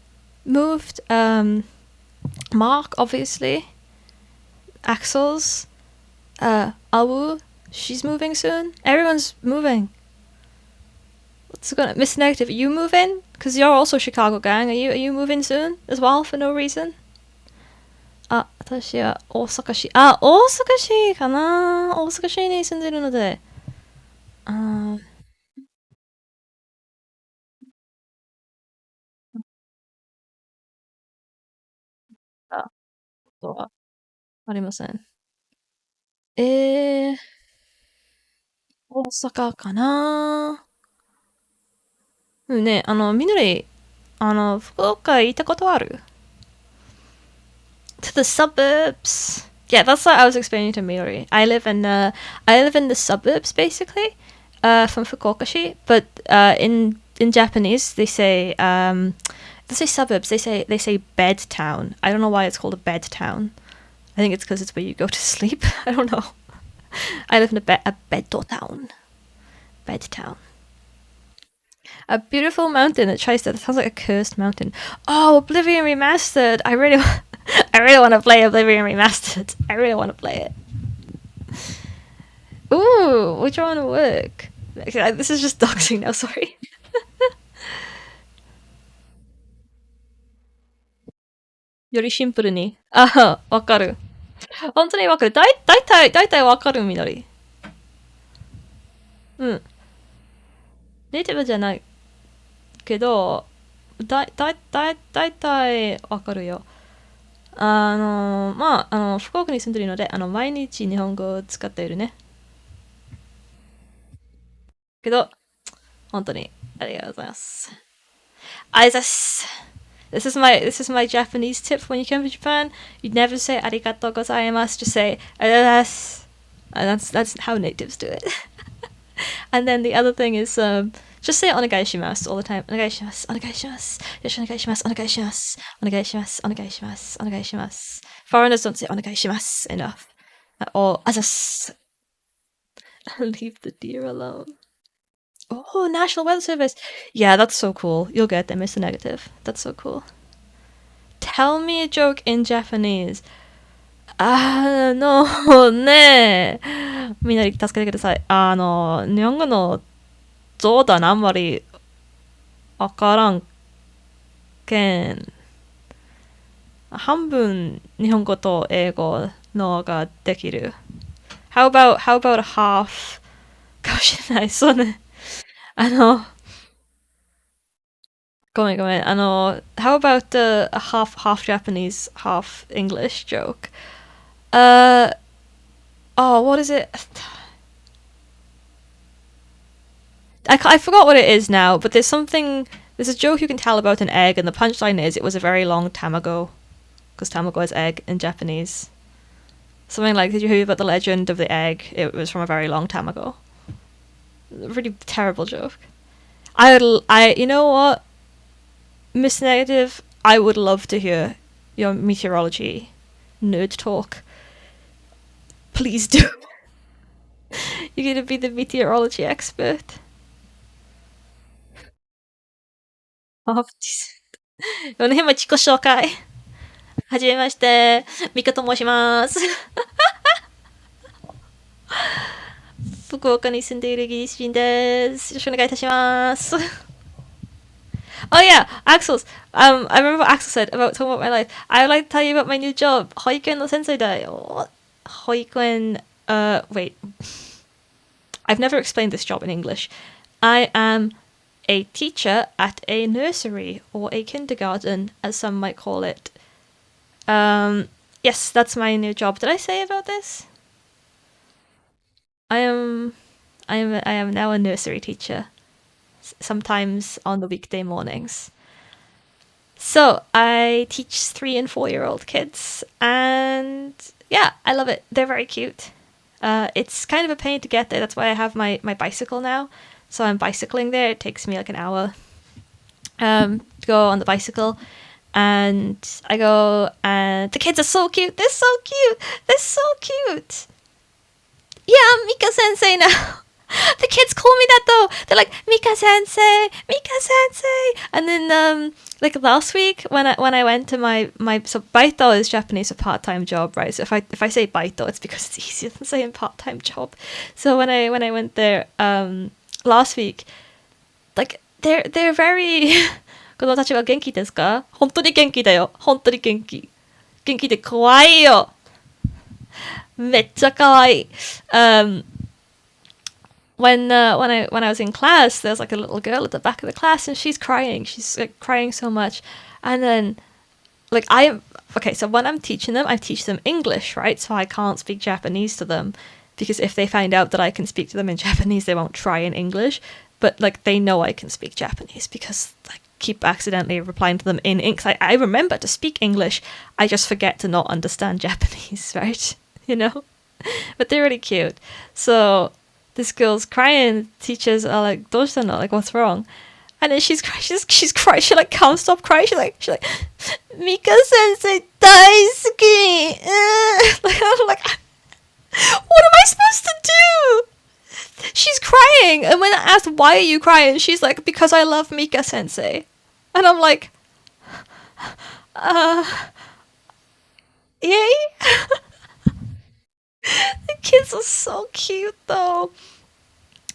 moved. Mark, obviously. Axel's. Awu, she's moving soon. Everyone's moving. What's gonna Miss Negative? Are you moving? Because you're also Chicago gang. Are you moving soon as well for no reason? あ、私は大阪市。あ、大阪市かな。大阪市に住んでるので。ああ、とはありません。大阪かな。うんね、みのり、福岡行ったことある？ To the suburbs. Yeah, that's what I was explaining to Miri. I live in the suburbs basically, from Fukuokashi. But in Japanese they say suburbs. They say bed town. I don't know why it's called a bed town. I think it's because it's where you go to sleep. I don't know. I live in a bed town. Bed town. A beautiful mountain that tries to. That sounds like a cursed mountain. Oh, Oblivion Remastered. I really want to play Oblivion Remastered. I really want to play it. Ooh, which one will work? Okay, this is just doxing now. Sorry. よりシンプルに。あ、わかる。本当にわかる。だいたいわかるみのり。うん。ネイティブじゃないけど、だいたいわかるよ。福岡に住んでるので、毎日日本語を使っているね。けど、本当にありがとうございます。ありがとうございます。This is my Japanese tip when you come to Japan. You never say arigato gozaimasu, just say arigato. And that's how natives do it. And then the other thing is just say onegaishimasu all the time. Onegaishimasu, onegaishimasu, yoshi onegaishimasu, onegaishimasu, onegaishimasu, onegaishimasu, onegaishimasu. Foreigners don't say onegaishimasu enough. Or azas. Leave the deer alone. Oh, National Weather Service. Yeah, that's so cool. You'll get them, Mr. Negative. That's so cool. Tell me a joke in Japanese. ねみんなに助けてください。日本語のそうだな、あんまりわからんけん。半分日本語と英語のができる。How about a half? かもしれない。そうね。あの、ごめんごめん。how about a half Japanese, half English joke? Uh, oh, what is it? I forgot what it is now, but there's a joke you can tell about an egg, and the punchline is it was a very long time ago. Because tamago is egg in Japanese. Something like, did you hear about the legend of the egg? It was from a very long time ago. A really terrible joke. You know what? Miss Negative, I would love to hear your meteorology nerd talk. Please do. You're gonna be the meteorology expert. Oh, この辺も自己紹介。はじめまして、ミカと申します。福岡に住んでいるイギリス人です。よろしくお願いいたします。Oh yeah, Axel's. I remember what Axel said about talking about my life. I would like to tell you about my new job. 保育園の先生だよ。保育園. Wait. I've never explained this job in English. I am a teacher at a nursery or a kindergarten, as some might call it. Yes, that's my new job. Did I say about this? I am I am now a nursery teacher. Sometimes on the weekday mornings. So I teach 3 and 4 year old kids, and yeah, I love it. They're very cute. It's kind of a pain to get there. That's why I have my bicycle now. So I'm bicycling there. It takes me like an hour to go on the bicycle. And I go, and the kids are so cute. They're so cute. They're so cute. Yeah, I'm Mika Sensei now. The kids call me that though. They're like Mika Sensei, Mika Sensei. And then like last week when I went to my so baito is Japanese for part-time job, right? So if I say baito, it's because it's easier than saying part-time job. So when I went there last week, like they're very 子供たちは元気ですか？本当に元気だよ。本当に元気。元気で怖いよ。めっちゃ可愛い。When I was in class, there's like a little girl at the back of the class, and she's crying. She's like crying so much, and then like okay. So when I'm teaching them, I teach them English, right? So I can't speak Japanese to them because if they find out that I can speak to them in Japanese, they won't try in English. But like they know I can speak Japanese because I keep accidentally replying to them in English. I remember to speak English, I just forget to not understand Japanese, right? You know, but they're really cute. So this girl's crying. Teachers are like, "Doshitano? Like, what's wrong?" And then she's crying. She's crying. She like can't stop crying. She's like, Mika Sensei daisuki. Like I'm like, what am I supposed to do? She's crying, and when I asked why are you crying, she's like, because I love Mika Sensei, and I'm like, uh, yay. The kids are so cute though.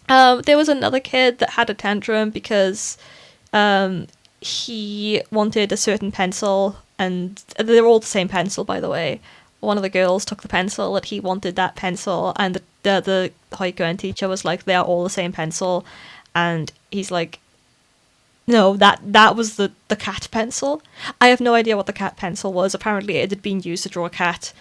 There was another kid that had a tantrum because he wanted a certain pencil, and they're all the same pencil, by the way. One of the girls took the pencil, and he wanted that pencil, and the Hoikuen teacher was like, they are all the same pencil, and he's like, no, that was the cat pencil. I have no idea what the cat pencil was. Apparently it had been used to draw a cat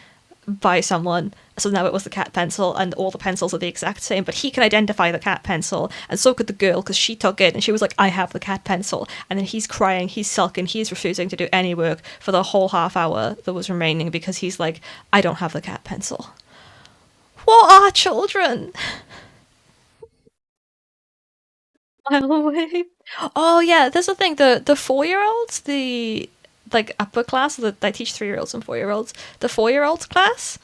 by someone, so now it was the cat pencil, and all the pencils are the exact same, but he can identify the cat pencil, and so could the girl, because she took it and she was like, I have the cat pencil. And then he's crying, he's sulking, he's refusing to do any work for the whole half hour that was remaining because he's like, I don't have the cat pencil. What are children? Mile away. Oh yeah, there's the thing, the 4 year olds, the like upper class that I teach 3 year olds and 4 year olds, the 4 year olds class,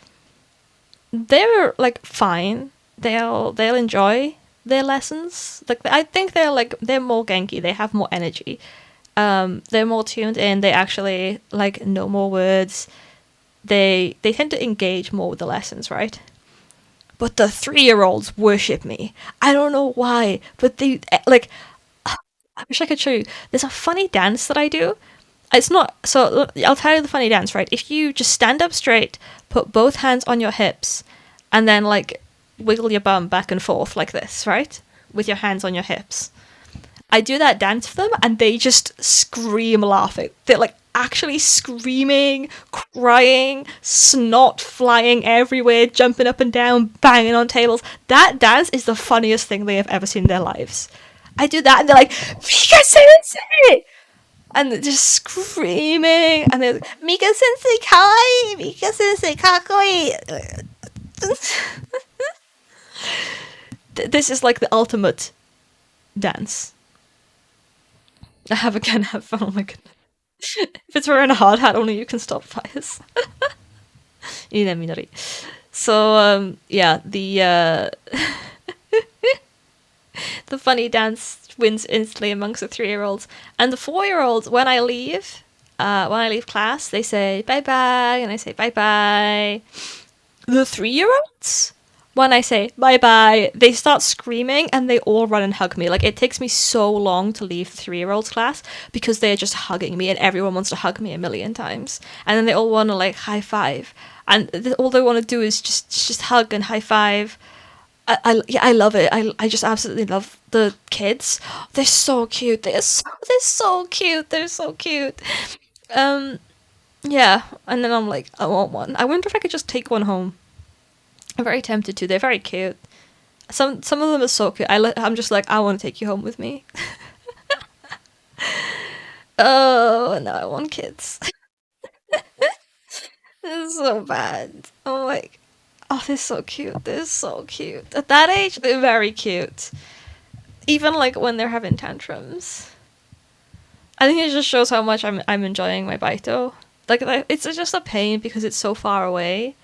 they're like fine. They'll enjoy their lessons. Like I think they're more genki. They have more energy. They're more tuned in. They actually like know more words. They tend to engage more with the lessons, right? But the 3 year olds worship me. I don't know why, but they like. I wish I could show you. There's a funny dance that I do. It's not so. I'll tell you the funny dance, right? If you just stand up straight, put both hands on your hips, and then like wiggle your bum back and forth like this, right? With your hands on your hips. I do that dance for them, and they just scream laughing. They're like actually screaming, crying, snot flying everywhere, jumping up and down, banging on tables. That dance is the funniest thing they have ever seen in their lives. I do that, and they're like, Mika Sensei! And they're just screaming, and they're like, Mika Sensei kawaii! Mika Sensei kakoi! This is like the ultimate dance. I have again have fun. Oh my goodness. If it's wearing a hard hat, only you can stop fires. Ine Minori. So yeah, the funny dance wins instantly amongst the 3 year olds. And the 4 year olds, when I leave class, they say bye bye, and I say bye bye. The 3 year olds, when I say bye bye, they start screaming and they all run and hug me. Like it takes me so long to leave the 3 year olds class because they're just hugging me, and everyone wants to hug me a million times. And then they all want to like high five, and all they want to do is just hug and high five. Yeah, I love it. I just absolutely love the kids. They're so cute. They're so cute. They're so cute. Um, yeah, and then I'm like, I want one. I wonder if I could just take one home. I'm very tempted to. They're very cute. Some of them are so cute. I'm just like, I want to take you home with me. Oh no, I want kids. It's so bad. I'm like, oh, they're so cute. They're so cute. At that age, they're very cute. Even like when they're having tantrums. I think it just shows how much I'm enjoying my Baito. Like it's just a pain because it's so far away,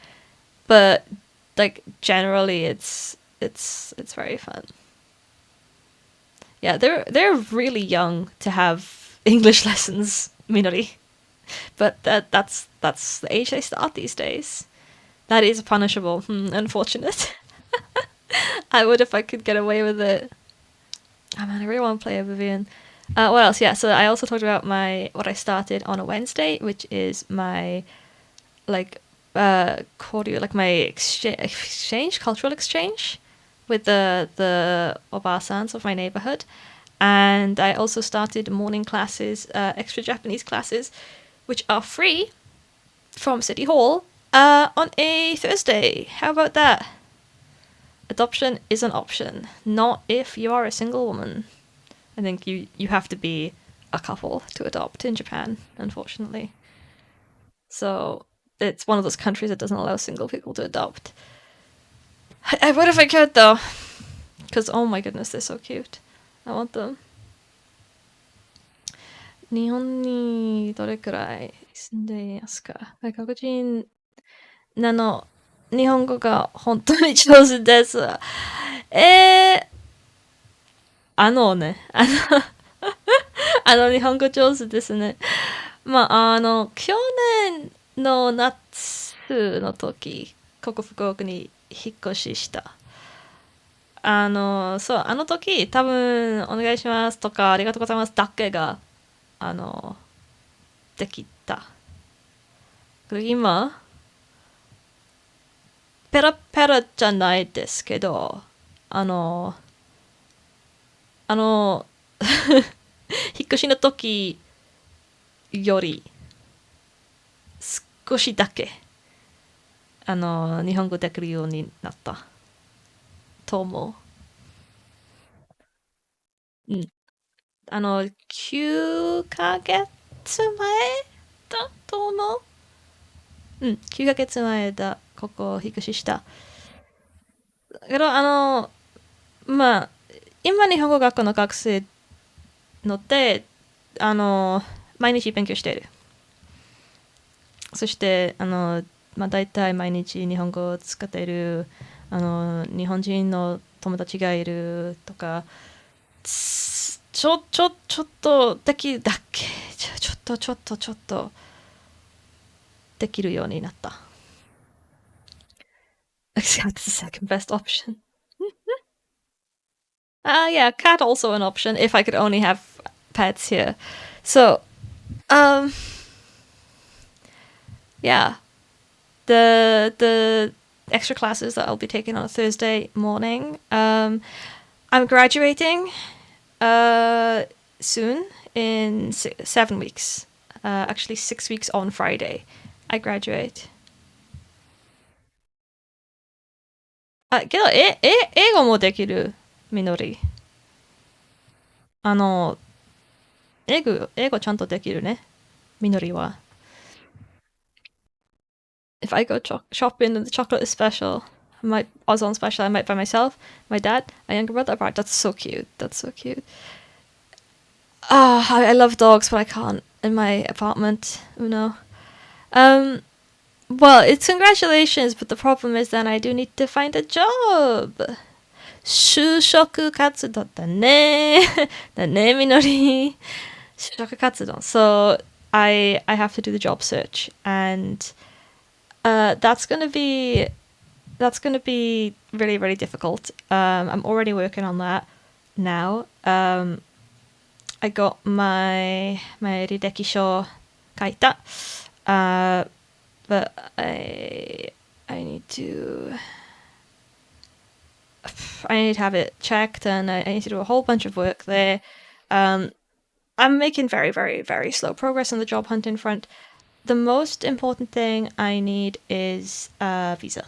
but like generally it's very fun. Yeah, they're really young to have English lessons, Minori. But that's the age they start these days. That is punishable. Unfortunate. I would if I could get away with it. Oh man, I really want to play Oblivion. What else? Yeah, so I also talked about my what I started on a Wednesday, which is my like like my exchange cultural exchange with the obasans of my neighborhood, and I also started morning classes, extra Japanese classes, which are free from City Hall on a Thursday. How about that? Adoption is an option, not if you are a single woman. I think you have to be a couple to adopt in Japan, unfortunately. So it's one of those countries that doesn't allow single people to adopt. I would if I could though, because oh my goodness, they're so cute. I want them. 引っ越しの時より少しだけ日本語できるようになったと思う。うん。9ヶ月前だけど、まあ、今日本語学校の学生ので、毎日勉強している。そして、だいたい毎日日本語を使っている、日本人の友達がいるとか、ちょっとだけだけ、ちょっとちょっとちょっとできるようになった。That's the second best option. Yeah, cat also an option if I could only have pets here. So, um, yeah, the extra classes that I'll be taking on a Thursday morning. I'm graduating soon in 7 weeks. Actually, 6 weeks on Friday. I graduate. あ、けど、英語もできる、みのり。英語ちゃんとできるね、みのりは。If I go shopping and the chocolate is special, I was on special, I might buy myself, my dad, my younger brother. Right, that's so cute. That's so cute. I love dogs, but I can't in my apartment. Uno. Um, well, it's congratulations, but the problem is then I do need to find a job. 就職活動だね。だね、みのり。就職活動. So I have to do the job search, and that's gonna be really really difficult. I'm already working on that now. I got my ridekisho kaita, but I need to I need to have it checked, and I need to do a whole bunch of work there. Um, I'm making very, very, very slow progress on the job hunting front. The most important thing I need is a visa.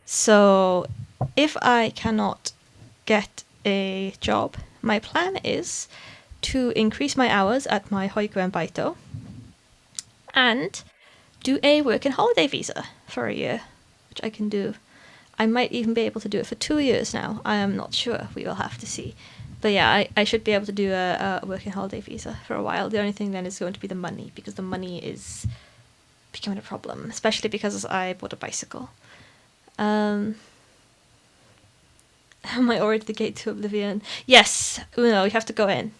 So if I cannot get a job, my plan is to increase my hours at my Hoiku and Baito and do a work and holiday visa for a year, which I can do. I might even be able to do it for 2 years now. I am not sure. We will have to see. But yeah, I should be able to do a working holiday visa for a while. The only thing then is going to be the money, because the money is becoming a problem, especially because I bought a bicycle. Um, am I already the gate to oblivion? Yes, Uno, you have to go in.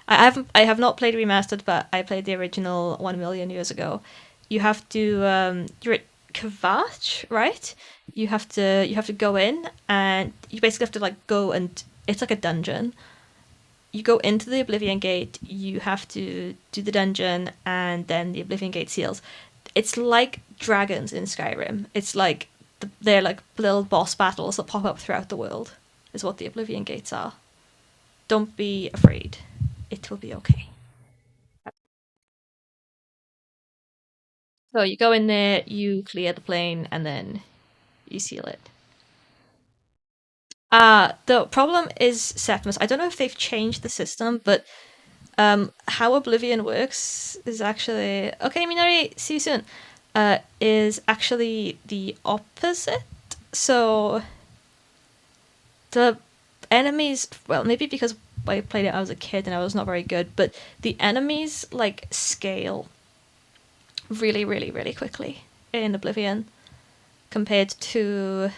I have not played remastered, but I played the original 1 million years ago. You have to you're at Kvatch, right? You have to go in, and you basically have to like go, and it's like a dungeon. You go into the Oblivion Gate, you have to do the dungeon, and then the Oblivion Gate seals. It's like dragons in Skyrim. It's like they're like little boss battles that pop up throughout the world. Is what the Oblivion Gates are. Don't be afraid. It will be okay. So you go in there, you clear the plane, and then you seal it. The problem is Septimus. I don't know if they've changed the system, but how Oblivion works is actually okay. Minori, see you soon. Is actually the opposite. So the enemies, well, maybe because I played it when I was a kid and I was not very good, but the enemies like scale really, really, really quickly in Oblivion compared to,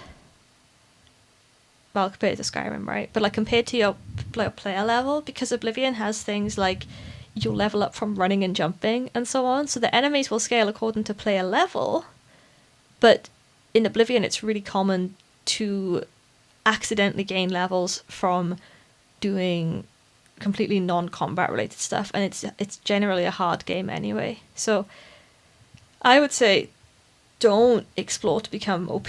well, compared to Skyrim, right? But like compared to your player level, because Oblivion has things like you level up from running and jumping and so on. So the enemies will scale according to player level, but in Oblivion, it's really common to accidentally gain levels from doing completely non-combat related stuff, and it's generally a hard game anyway. So I would say don't explore to become OP.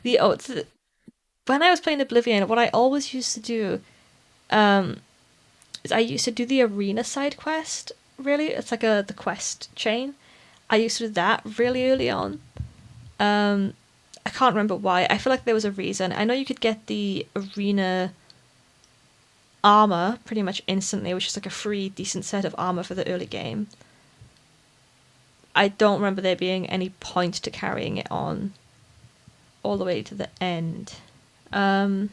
the when I was playing Oblivion, what I always used to do um, is I used to do the arena side quest. Really, it's like the quest chain. I used to do that really early on. Um, I can't remember why. I feel like there was a reason. I know you could get the arena armor pretty much instantly, which is like a free decent set of armor for the early game. I don't remember there being any point to carrying it on all the way to the end. Um,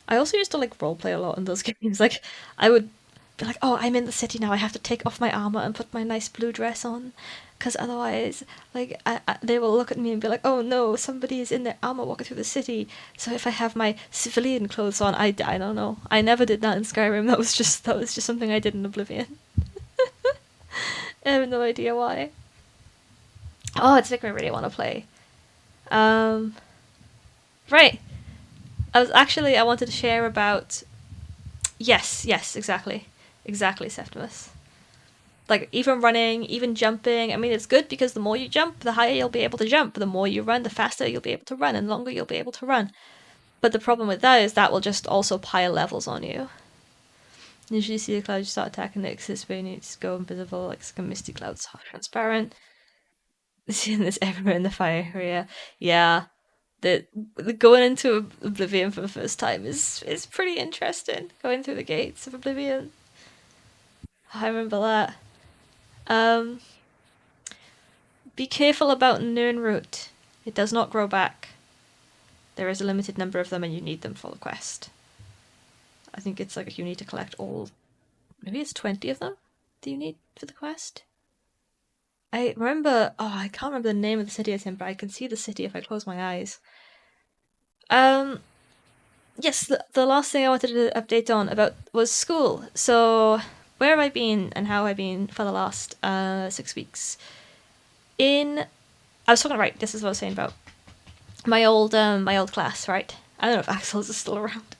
I also used to like roleplay a lot in those games. Like I would be like, "Oh, I'm in the city now. I have to take off my armor and put my nice blue dress on, because otherwise, like, they will look at me and be like, "Oh no, somebody is in their armor walking through the city." So if I have my civilian clothes on, I don't know. I never did that in Skyrim. That was just something I did in Oblivion. I have no idea why. Oh, it's making me really want to play. Um, right. I wanted to share about. Yes, yes, exactly. Exactly, Septimus. Like, even running, even jumping. I mean, it's good because the more you jump, the higher you'll be able to jump. The more you run, the faster you'll be able to run, and the longer you'll be able to run. But the problem with that is that will just also pile levels on you. Usually, you see the clouds start attacking the exists, but you need to go invisible, like a misty clouds, half transparent. Seeing this everywhere in the fire area. Yeah, the going into Oblivion for the first time is pretty interesting. Going through the gates of Oblivion. I remember that. Um, be careful about Nirnroot. It does not grow back. There is a limited number of them, and you need them for the quest. I think it's like you need to collect all. Maybe it's 20 of them that you need for the quest. I remember. Oh, I can't remember the name of the city it's in, but I can see the city if I close my eyes. Um, yes, the last thing I wanted to update on about was school. So, where have I been and how have I been for the last 6 weeks? I was talking right. This is what I was saying about my old class, right? I don't know if Axel's is still around.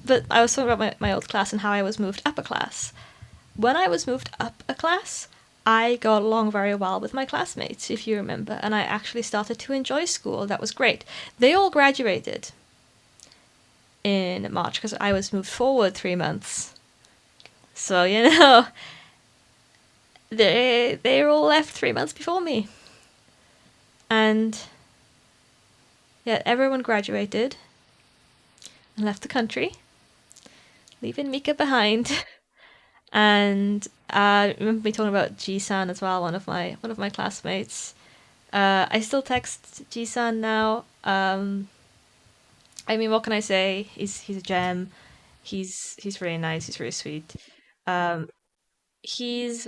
But I was talking about my old class and how I was moved up a class. When I was moved up a class, I got along very well with my classmates, if you remember, and I actually started to enjoy school. That was great. They all graduated in March because I was moved forward 3 months. So, they all left 3 months before me. And yeah, everyone graduated and left the country, leaving Mika behind. And I remember me talking about Ji-san as well, one of my classmates. I still text Ji-san now. I mean, what can I say? He's a gem. He's really nice. He's really sweet. Um, he's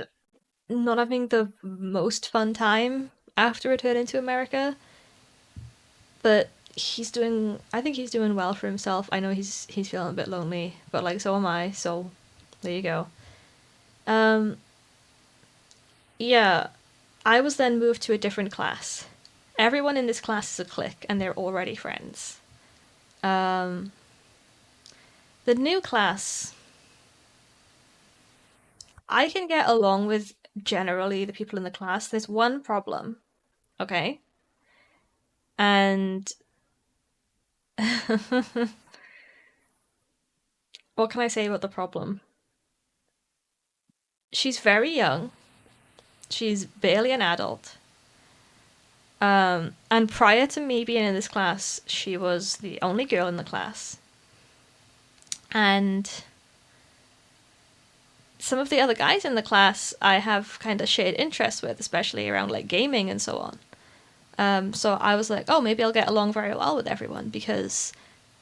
not having the most fun time after returning to America, but he's doing. I think he's doing well for himself. I know he's feeling a bit lonely, but like so am I. So there you go. Um, yeah, I was then moved to a different class. Everyone in this class is a clique, and they're already friends. Um, the new class, I can get along with generally the people in the class. There's one problem, okay? And what can I say about the problem? She's very young. She's barely an adult. And prior to me being in this class, she was the only girl in the class. And some of the other guys in the class I have kind of shared interests with, especially around like gaming and so on. So I was like, oh, maybe I'll get along very well with everyone because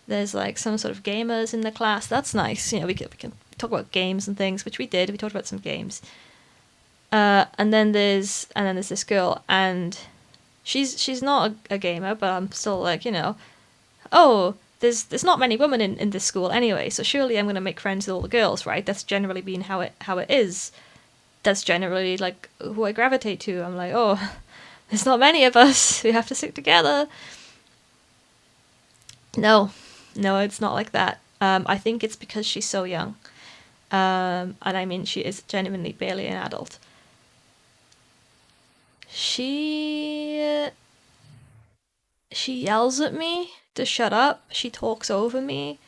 there's like some sort of gamers in the class. That's nice. We can talk about games and things, which we did. We talked about some games. And then there's this girl, and she's not a gamer, but I'm still like, oh, there's not many women in this school anyway, so surely I'm gonna make friends with all the girls, right? That's generally been how it is. That's generally like who I gravitate to. I'm like, oh, there's not many of us. We have to stick together. No, no, it's not like that. I think it's because she's so young. And I mean, she is genuinely barely an adult. She she yells at me to shut up. She talks over me.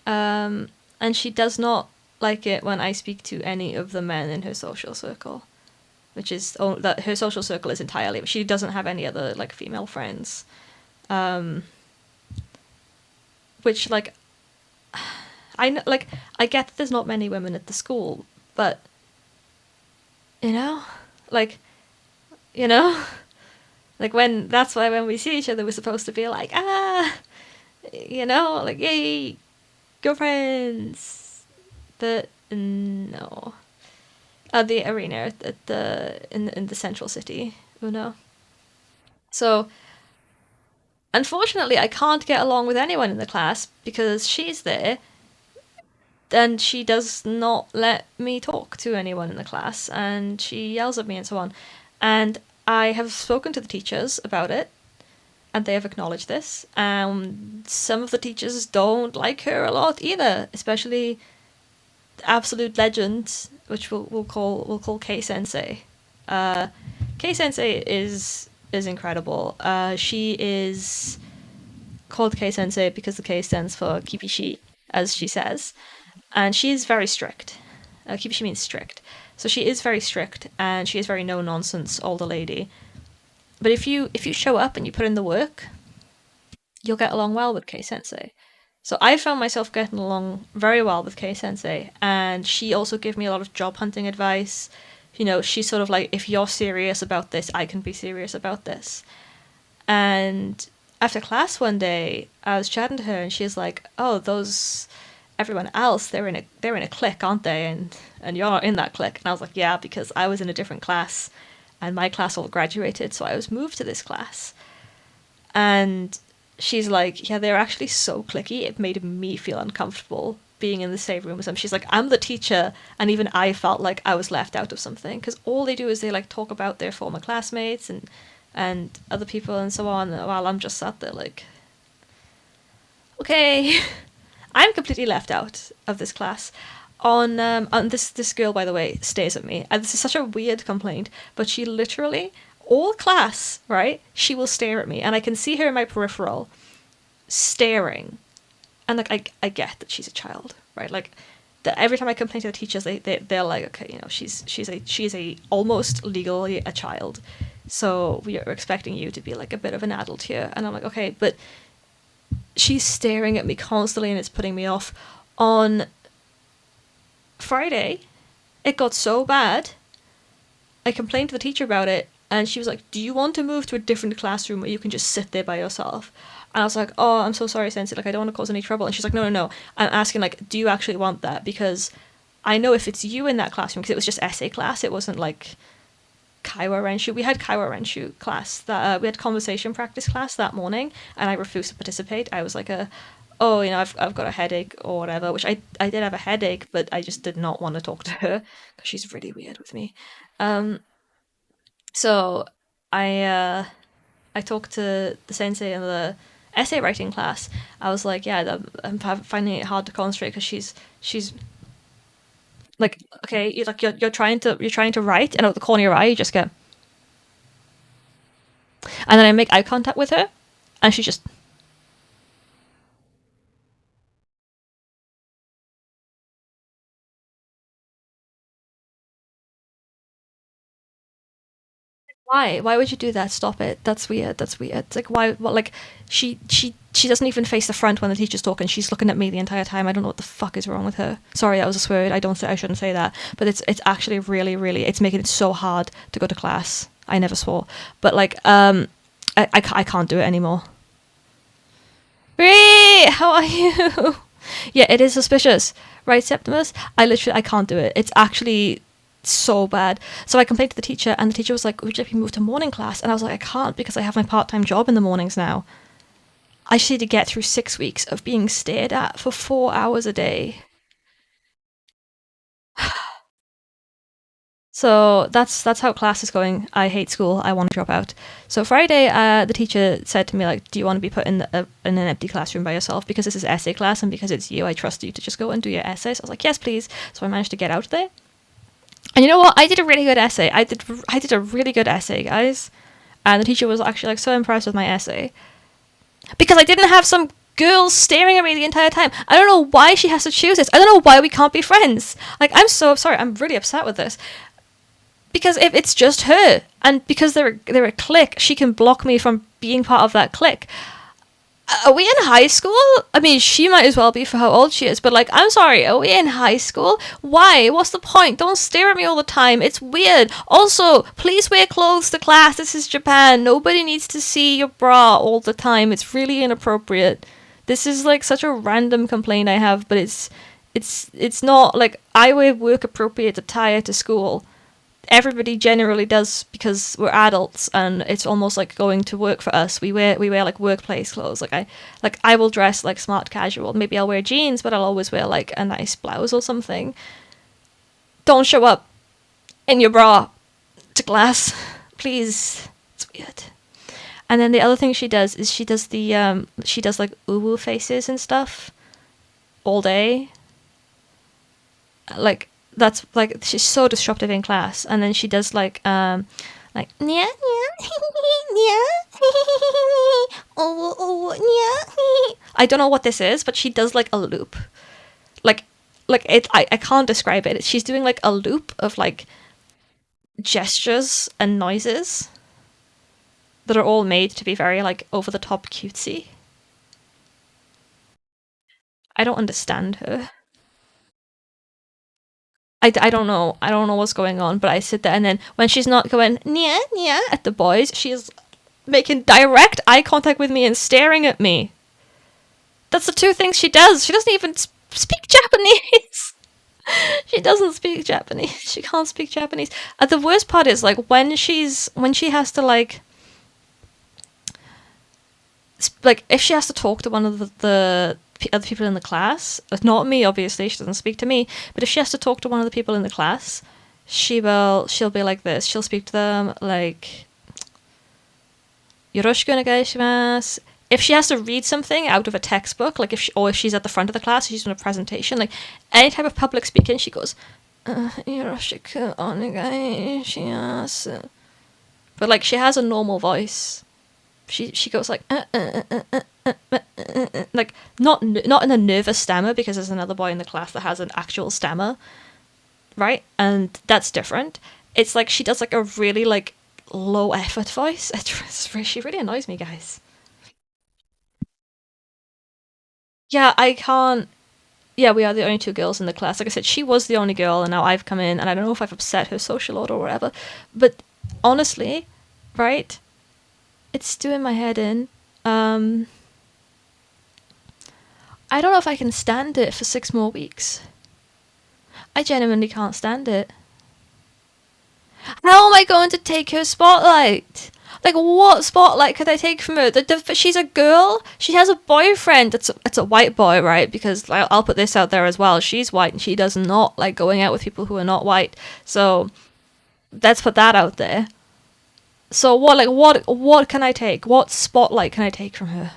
And she does not like it when I speak to any of the men in her social circle, which is that her social circle is entirely. She doesn't have any other like female friends, which like I get that there's not many women at the school, but you know, like you know, like when that's why when we see each other, we're supposed to be like like yay, girlfriends, but no. The arena at the in the central city, Uno. So unfortunately, I can't get along with anyone in the class because she's there, and she does not let me talk to anyone in the class, and she yells at me and so on. And I have spoken to the teachers about it, and they have acknowledged this. Some of the teachers don't like her a lot either, especially absolute legend, which we'll call K Sensei. K Sensei is incredible. She is called K Sensei because the K stands for Kibishi, as she says, and she is very strict. Kibishi means strict, so she is very strict, and she is very no nonsense older lady. But if you show up and you put in the work, you'll get along well with K Sensei. So I found myself getting along very well with Kei Sensei, and she also gave me a lot of job hunting advice. She's sort of like, if you're serious about this, I can be serious about this. And after class one day, I was chatting to her, and she's like, "Oh, those everyone else, they're in a clique, aren't they? And you're not in that clique." And I was like, "Yeah, because I was in a different class, and my class all graduated, so I was moved to this class." And she's like, yeah, they're actually so clicky, it made me feel uncomfortable being in the same room with them. She's like, I'm the teacher, and even I felt like I was left out of something, because all they do is they like talk about their former classmates and other people and so on, while I'm just sat there like, okay, I'm completely left out of this class. on this girl, by the way, stares at me, and this is such a weird complaint, but she literally all class, right, she will stare at me, and I can see her in my peripheral staring, and like I get that she's a child, right? Like every time I complain to the teachers, they're like, okay, you know, she's a almost legally a child, so we are expecting you to be like a bit of an adult here, and I'm like, okay, but she's staring at me constantly, and it's putting me off. On Friday, it got so bad, I complained to the teacher about it, and she was like, "Do you want to move to a different classroom where you can just sit there by yourself?" And I was like, "Oh, I'm so sorry, Sensei. Like, I don't want to cause any trouble." And she's like, "No, no, no. I'm asking, like, do you actually want that? Because I know if it's you in that classroom, because it was just essay class. It wasn't like Kaiwa Renshu. We had Kaiwa Renshu class. That we had conversation practice class that morning, and I refused to participate. I was like oh, you know, I've got a headache or whatever, which I did have a headache, but I just did not want to talk to her because she's really weird with me. So I I talked to the sensei in the essay writing class. I was like, yeah, I'm finding it hard to concentrate because she's like, okay, you're trying to write, and out the corner of your eye, you just go, and then I make eye contact with her, and she just, why? Why would you do that? Stop it. That's weird. That's weird. It's like, why? What? Like, she doesn't even face the front when the teacher's talking. She's looking at me the entire time. I don't know what the fuck is wrong with her. Sorry, that was a swear. I shouldn't say that. But it's actually really, really, it's making it so hard to go to class. I never swore, but like, I can't do it anymore. Bree, how are you? Yeah, it is suspicious, right, Septimus? I can't do it. It's actually so bad. So I complained to the teacher, and the teacher was like, "Would you like me move to morning class?" And I was like, "I can't because I have my part-time job in the mornings now. I just need to get through 6 weeks of being stared at for 4 hours a day." So that's how class is going. I hate school. I want to drop out. So Friday, the teacher said to me, like, "Do you want to be put in an empty classroom by yourself? Because this is essay class, and because it's you, I trust you to just go and do your essays." I was like, "Yes, please." So I managed to get out there. And you know what? I did a really good essay. I did a really good essay, guys. And the teacher was actually like so impressed with my essay because I didn't have some girl staring at me the entire time. I don't know why she has to choose this. I don't know why we can't be friends. Like, I'm so sorry. I'm really upset with this because if it's just her, and because they're a clique, she can block me from being part of that clique. Are we in high school? I mean, she might as well be for how old she is, but like, I'm sorry, are we in high school? Why? What's the point? Don't stare at me all the time. It's weird. Also, please wear clothes to class. This is Japan. Nobody needs to see your bra all the time. It's really inappropriate. This is like such a random complaint I have, but it's not like I wear work appropriate attire to school. Everybody generally does because we're adults, and it's almost like going to work for us. We wear like workplace clothes. Like I will dress like smart casual. Maybe I'll wear jeans, but I'll always wear like a nice blouse or something. Don't show up in your bra to class, please. It's weird. And then the other thing she does is she does like uwu faces and stuff all day. Like, that's like, she's so disruptive in class, and then she does like nya nya nya oh nya. I don't know what this is, but she does like a loop, like it. I can't describe it. She's doing like a loop of like gestures and noises that are all made to be very like over the top cutesy. I don't understand her. I don't know. I don't know what's going on, but I sit there, and then when she's not going nya nya at the boys, she's making direct eye contact with me and staring at me. That's the two things she does. She doesn't even speak Japanese. She doesn't speak Japanese. She can't speak Japanese. And the worst part is like when she has to like if she has to talk to one of the other people in the class, not me obviously, she doesn't speak to me, but if she has to talk to one of the people in the class, she'll be like this. She'll speak to them like yoroshiku onegai shimasu. if she has to read something out of a textbook, like if she's at the front of the class, she's doing a presentation, like any type of public speaking, she goes, "Yoroshiku onegai." But like she has a normal voice. She goes like, like not in a nervous stammer, because there's another boy in the class that has an actual stammer, right? And that's different. It's like she does like a really like low effort voice. She really annoys me, guys. Yeah, I can't. Yeah, we are the only two girls in the class. Like I said, she was the only girl, and now I've come in, and I don't know if I've upset her social order or whatever. But honestly, right? It's doing my head in. Um, I don't know if I can stand it for 6 more weeks. I genuinely can't stand it. How am I going to take her spotlight? Like, what spotlight could I take from her? She's a girl. She has a boyfriend. It's a white boy, right? Because I'll put this out there as well. She's white, and she does not like going out with people who are not white. So let's put that out there. So what can I take? What spotlight can I take from her?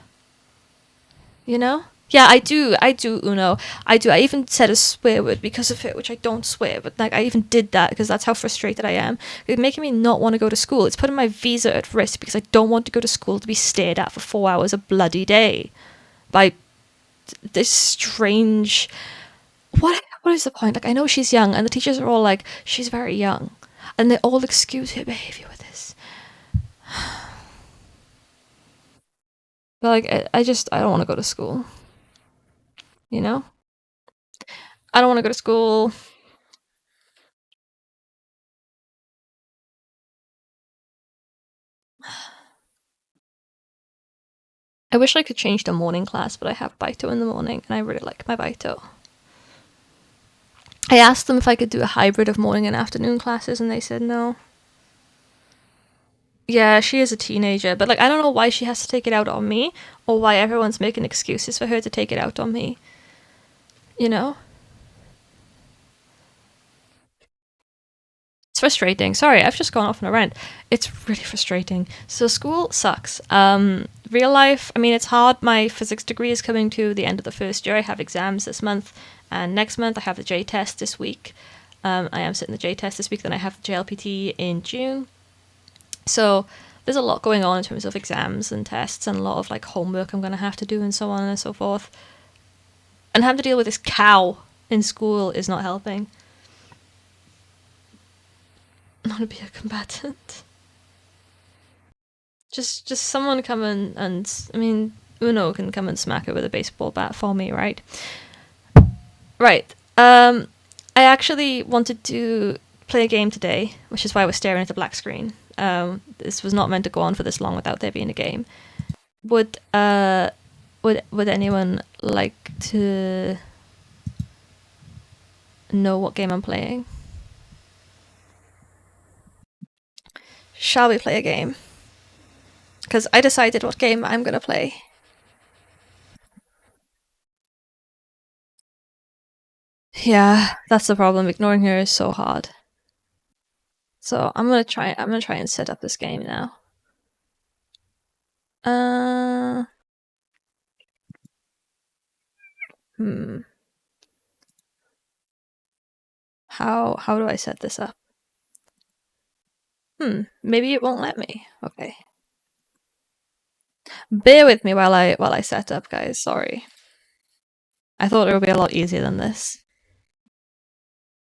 You know? Yeah, I do, Uno. I do. I even said a swear word because of it, which I don't swear, but like I even did that because that's how frustrated I am. It's making me not want to go to school. It's putting my visa at risk because I don't want to go to school to be stared at for 4 hours a bloody day by this strange. What is the point? Like I know she's young, and the teachers are all like, she's very young, and they all excuse her behavior with this. But like I don't want to go to school. You know, I don't want to go to school. I wish I could change the morning class, but I have Baito in the morning, and I really like my Baito. I asked them if I could do a hybrid of morning and afternoon classes, and they said no. Yeah, she is a teenager, but like I don't know why she has to take it out on me, or why everyone's making excuses for her to take it out on me. You know? It's frustrating. Sorry, I've just gone off on a rant. It's really frustrating. So school sucks. Real life, I mean, it's hard. My physics degree is coming to the end of the first year. I have exams this month, and next month I have the J test this week. I am sitting the J test this week. Then I have the JLPT in June. So there's a lot going on in terms of exams and tests, and a lot of like homework I'm going to have to do, and so on and so forth. And having to deal with this cow in school is not helping. Not to be a combatant. Just someone come in and I mean Uno can come and smack it with a baseball bat for me, right? Right. I actually wanted to play a game today, which is why I was staring at the black screen. This was not meant to go on for this long without there being a game. Would would anyone like to know what game I'm playing? Shall we play a game? Because I decided what game I'm gonna play. Yeah, that's the problem. Ignoring her is so hard. So I'm gonna try. I'm gonna try and set up this game now. Uh, hmm. How do I set this up? Maybe it won't let me. Okay. Bear with me while I set up, guys. Sorry. I thought it would be a lot easier than this.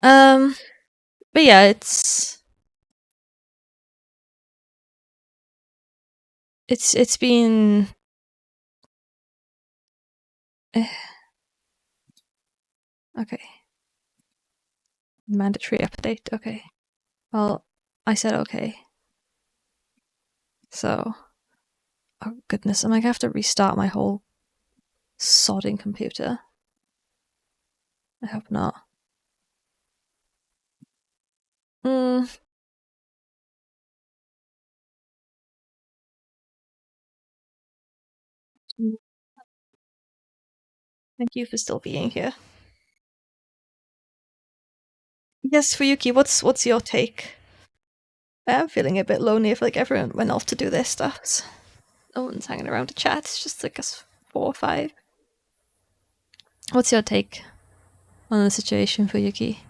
Um, but yeah, it's been eh, okay. Mandatory update. Okay. Well, I said okay. So, oh goodness, am I gonna have to restart my whole sodding computer? I hope not. Hmm. Thank you for still being here. Yes, Fuyuki, what's your take? I'm feeling a bit lonely. I feel like everyone went off to do their stuffs. No one's hanging around to chat. It's just like us 4 or 5. What's your take on the situation for Yuki?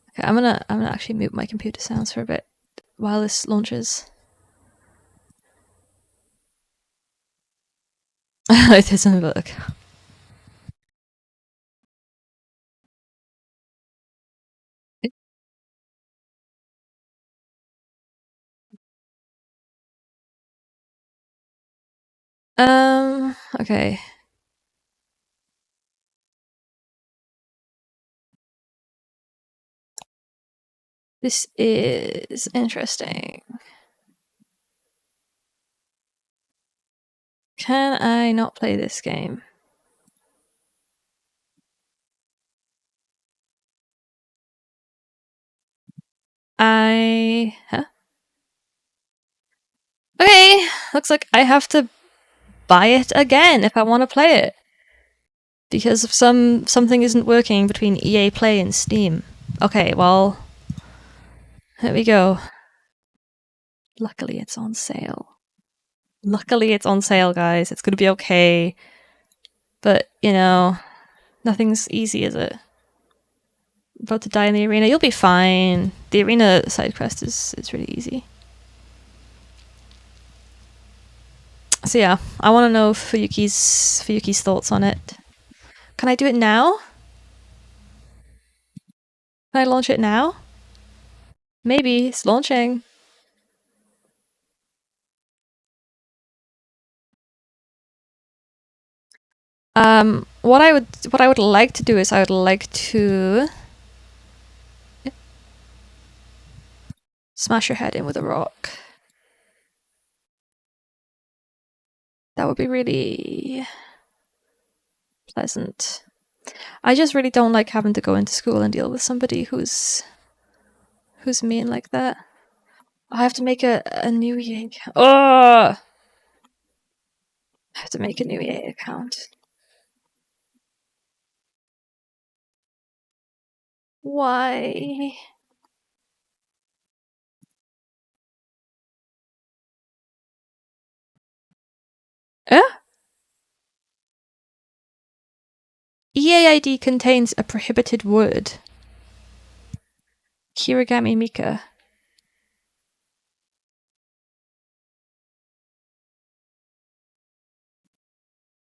Okay, I'm gonna actually mute my computer sounds for a bit while this launches. It doesn't look. Okay. This is interesting. Can I not play this game? Huh? Okay, looks like I have to buy it again if I want to play it. Because of something isn't working between EA Play and Steam. Okay, well, there we go. Luckily it's on sale. Luckily it's on sale, guys. It's gonna be okay. But, nothing's easy, is it? About to die in the arena. You'll be fine. The arena side quest is really easy. So yeah, I want to know Fuyuki's thoughts on it. Can I do it now? Can I launch it now? Maybe it's launching. What I would like to do is I would like to smash your head in with a rock. That would be really pleasant. I just really don't like having to go into school and deal with somebody who's mean like that. I have to make a new EA account. Oh! I have to make a new EA account. Why? Eh? EAID contains a prohibited word. Kiragami Mika.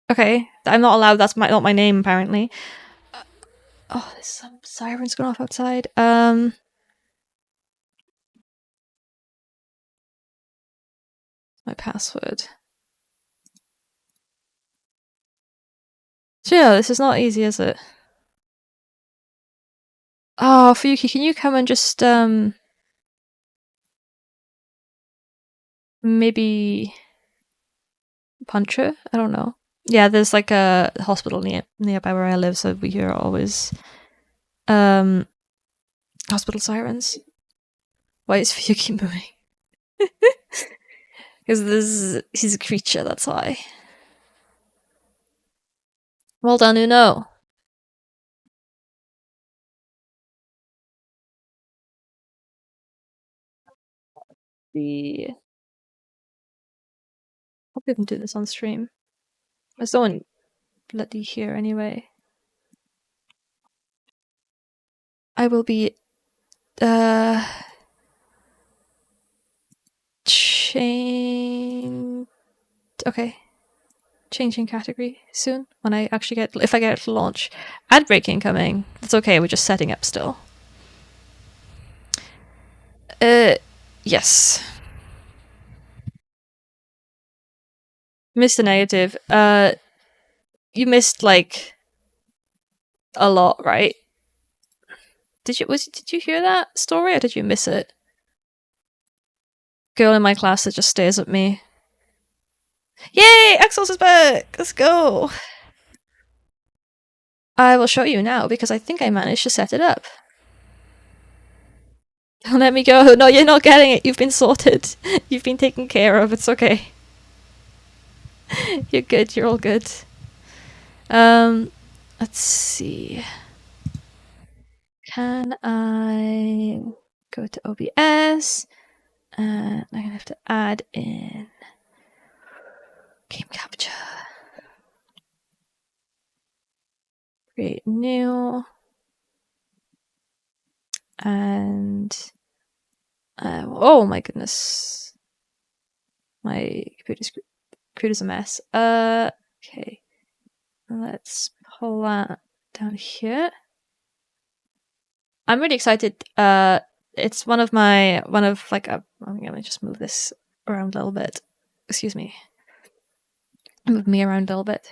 Okay, I'm not allowed. That's not my name, apparently. Oh, there's some sirens going off outside. My password. So yeah, this is not easy, is it? Oh, Fuyuki, can you come and just maybe punch her? I don't know. Yeah, there's like a hospital nearby where I live, so we hear always hospital sirens. Why is Fuyuki moving? Because he's a creature, that's why. Well done, Uno. Hope we can do this on stream. I just don't want bloody hear anyway. I will be changing category soon when I actually if I get it to launch. Ad break incoming. That's okay, we're just setting up still. Yes. Missed a negative. You missed like a lot, right? Did you hear that story or did you miss it? Girl in my class that just stares at me. Yay! Exos is back! Let's go! I will show you now because I think I managed to set it up. Don't let me go. No, you're not getting it. You've been sorted. You've been taken care of. It's okay. You're good. You're all good. Let's see. Can I go to OBS And I'm gonna have to add in game capture. Create new. And oh my goodness. My computer's a mess. Okay. Let's pull that down here. I'm really excited. It's one of I'm gonna just move this around a little bit. Excuse me. Move me around a little bit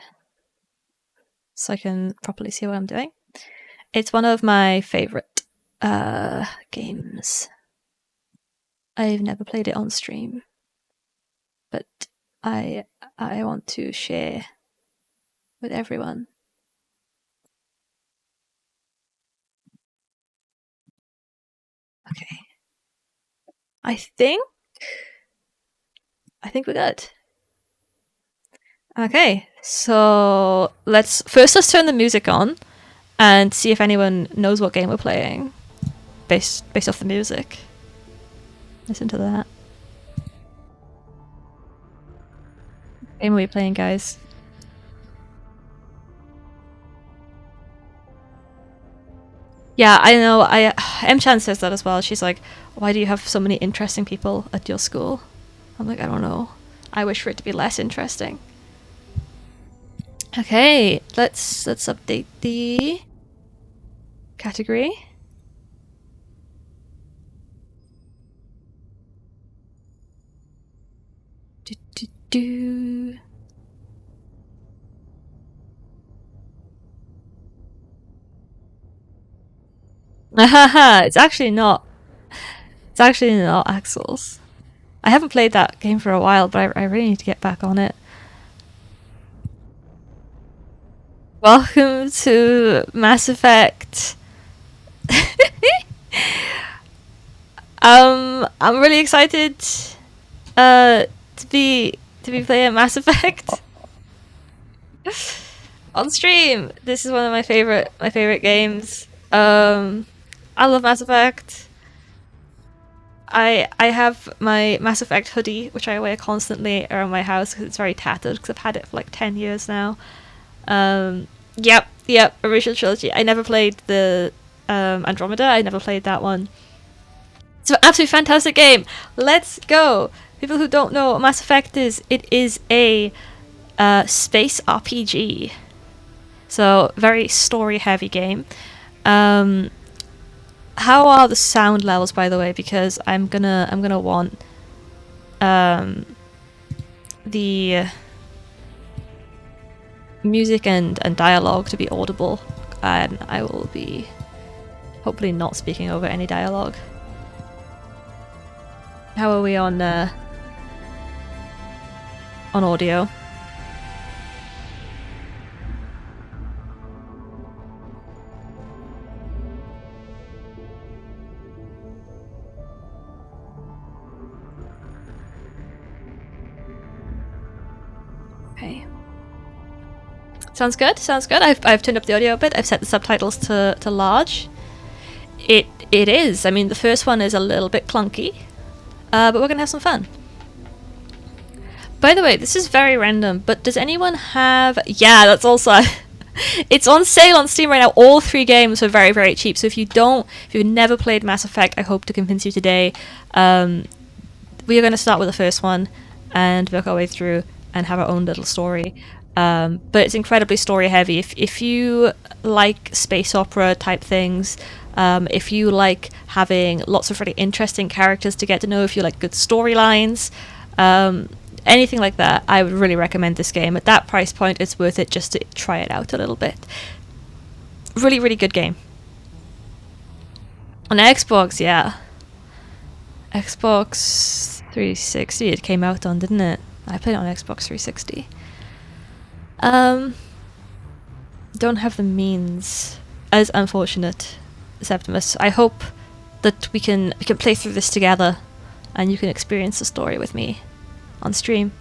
so I can properly see what I'm doing. It's one of my favorite games. I've never played it on stream, but I want to share with everyone. Okay. I think we're good. Okay, so let's turn the music on and see if anyone knows what game we're playing based off the music. Listen to that. What game are we playing, guys? Yeah, I know. M-chan says that as well. She's like, why do you have so many interesting people at your school? I'm like, I don't know. I wish for it to be less interesting. Okay, let's update the category. Do. It's actually not. It's actually not Axel's. I haven't played that game for a while, but I really need to get back on it. Welcome to Mass Effect. I'm really excited to be playing Mass Effect on stream. This is one of my favorite games. I love Mass Effect. I have my Mass Effect hoodie, which I wear constantly around my house because it's very tattered because I've had it for like 10 years now. Yep, original trilogy. I never played the Andromeda. I never played that one. It's an absolutely fantastic game. Let's go. People who don't know what Mass Effect is, it is a space RPG. So very story heavy game. How are the sound levels, by the way? Because I'm gonna want the music and dialogue to be audible, and I will be hopefully not speaking over any dialogue. How are we on audio? Okay. Sounds good. I've turned up the audio a bit. I've set the subtitles to large. It is. I mean, the first one is a little bit clunky, but we're gonna have some fun. By the way, this is very random, but does anyone have... Yeah, that's also... It's on sale on Steam right now. All 3 games are very, very cheap. So if you've never played Mass Effect, I hope to convince you today. We are going to start with the first one and work our way through and have our own little story. But it's incredibly story heavy. If you like space opera type things, if you like having lots of really interesting characters to get to know, if you like good storylines, anything like that, I would really recommend this game. At that price point, it's worth it just to try it out a little bit. Really, really good game. On Xbox, yeah. Xbox 360 it came out on, didn't it? I played it on Xbox 360. Don't have the means. As unfortunate, Septimus. I hope that we can play through this together and you can experience the story with me on stream.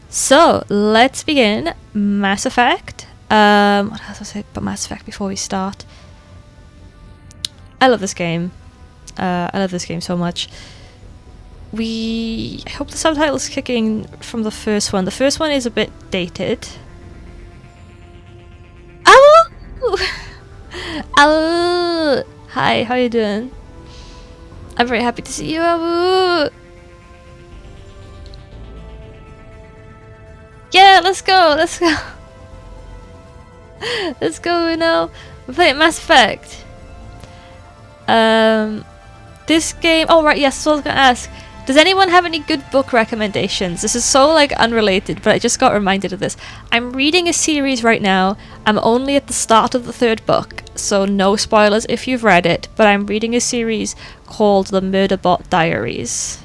So let's begin. Mass Effect. What else was I say about Mass Effect before we start? I love this game. I love this game so much. I hope the subtitles kick in from the first one. The first one is a bit dated. Oh! Oh! Hi, how you doing? I'm very happy to see you, Awu! Yeah, let's go, let's go! Let's go, Uno! We're playing Mass Effect! This game... Oh, right, yes, that's what I was gonna ask. Does anyone have any good book recommendations? This is so, like, unrelated, but I just got reminded of this. I'm reading a series right now. I'm only at the start of the 3rd book, so no spoilers if you've read it, but I'm reading a series called The Murderbot Diaries.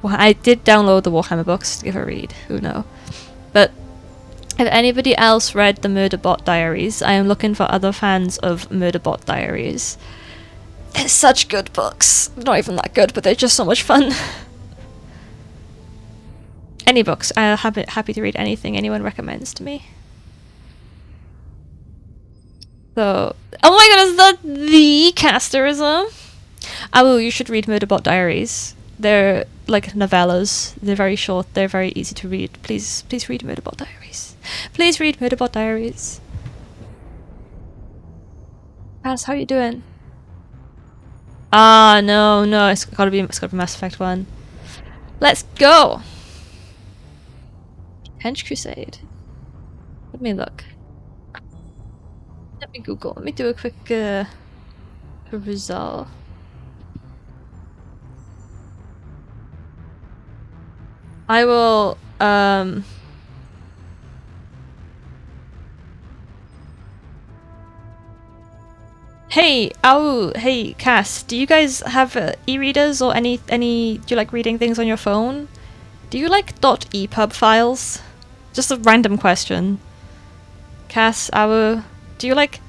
Well, I did download the Warhammer books to give a read, who knows. But if anybody else read The Murderbot Diaries, I am looking for other fans of Murderbot Diaries. They're such good books. Not even that good, but they're just so much fun. Any books. I'm happy to read anything anyone recommends to me. So, oh my god, is that the casterism? Oh, you should read Murderbot Diaries. They're like novellas. They're very short. They're very easy to read. Please read Murderbot Diaries. Please read Murderbot Diaries. Alice, how you doing? Ah, no, it's gotta be Mass Effect 1. Let's go! Hench Crusade. Let me look. Let me Google. Let me do a quick result. I will Hey, hey, Cass, do you guys have e-readers or any, do you like reading things on your phone? Do you like .epub files? Just a random question. Cass, do you like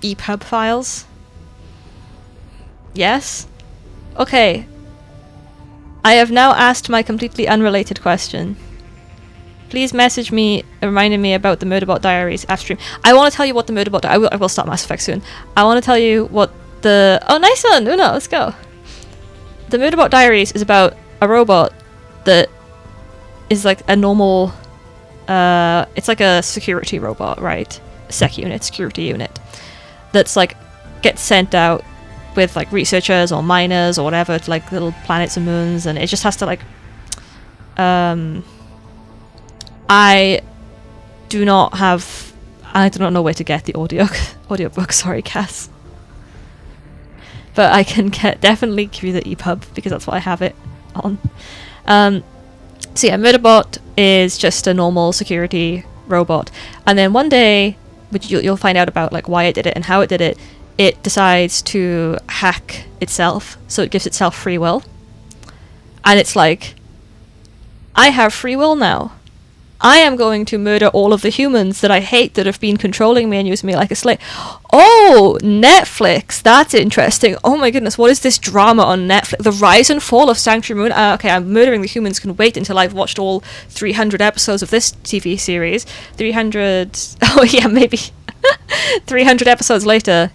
EPUB files? Yes? Okay. I have now asked my completely unrelated question. Please message me reminding me about the Murderbot Diaries after stream. I want to tell you what the Murderbot... I will start Mass Effect soon. I want to tell you what the... Oh, nice one! Uno, let's go! The Murderbot Diaries is about a robot that is like a normal... it's like a security robot, right? Security unit. That's like, gets sent out with like researchers or miners or whatever to like little planets and moons, and it just has to like... I do not know where to get the audiobook, sorry Cass. But I can definitely give you the EPUB because that's what I have it on. So yeah, Murderbot is just a normal security robot, and then one day, which you'll find out about like why it did it and how it did it, it decides to hack itself, so it gives itself free will. And it's like, I have free will now. I am going to murder all of the humans that I hate that have been controlling me and using me like a slave. Oh, Netflix. That's interesting. Oh my goodness, what is this drama on Netflix? The Rise and Fall of Sanctuary Moon. Okay, I'm murdering the humans. Can wait until I've watched all 300 episodes of this TV series. 300... Oh yeah, maybe. 300 episodes later.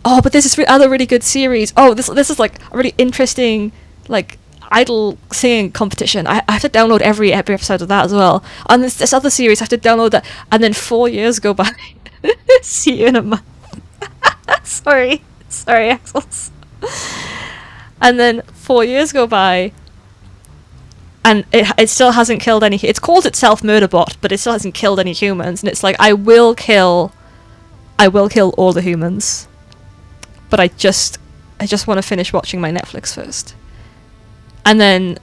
Oh, but this is other really good series. Oh, this is like a really interesting, like... idol singing competition. I have to download every episode of that as well. And this other series, I have to download that. And then 4 years go by. See you in a month. Sorry, Axels. And then 4 years go by, and it still hasn't killed any. It calls itself Murderbot, but it still hasn't killed any humans. And it's like, I will kill all the humans, but I just want to finish watching my Netflix first. And then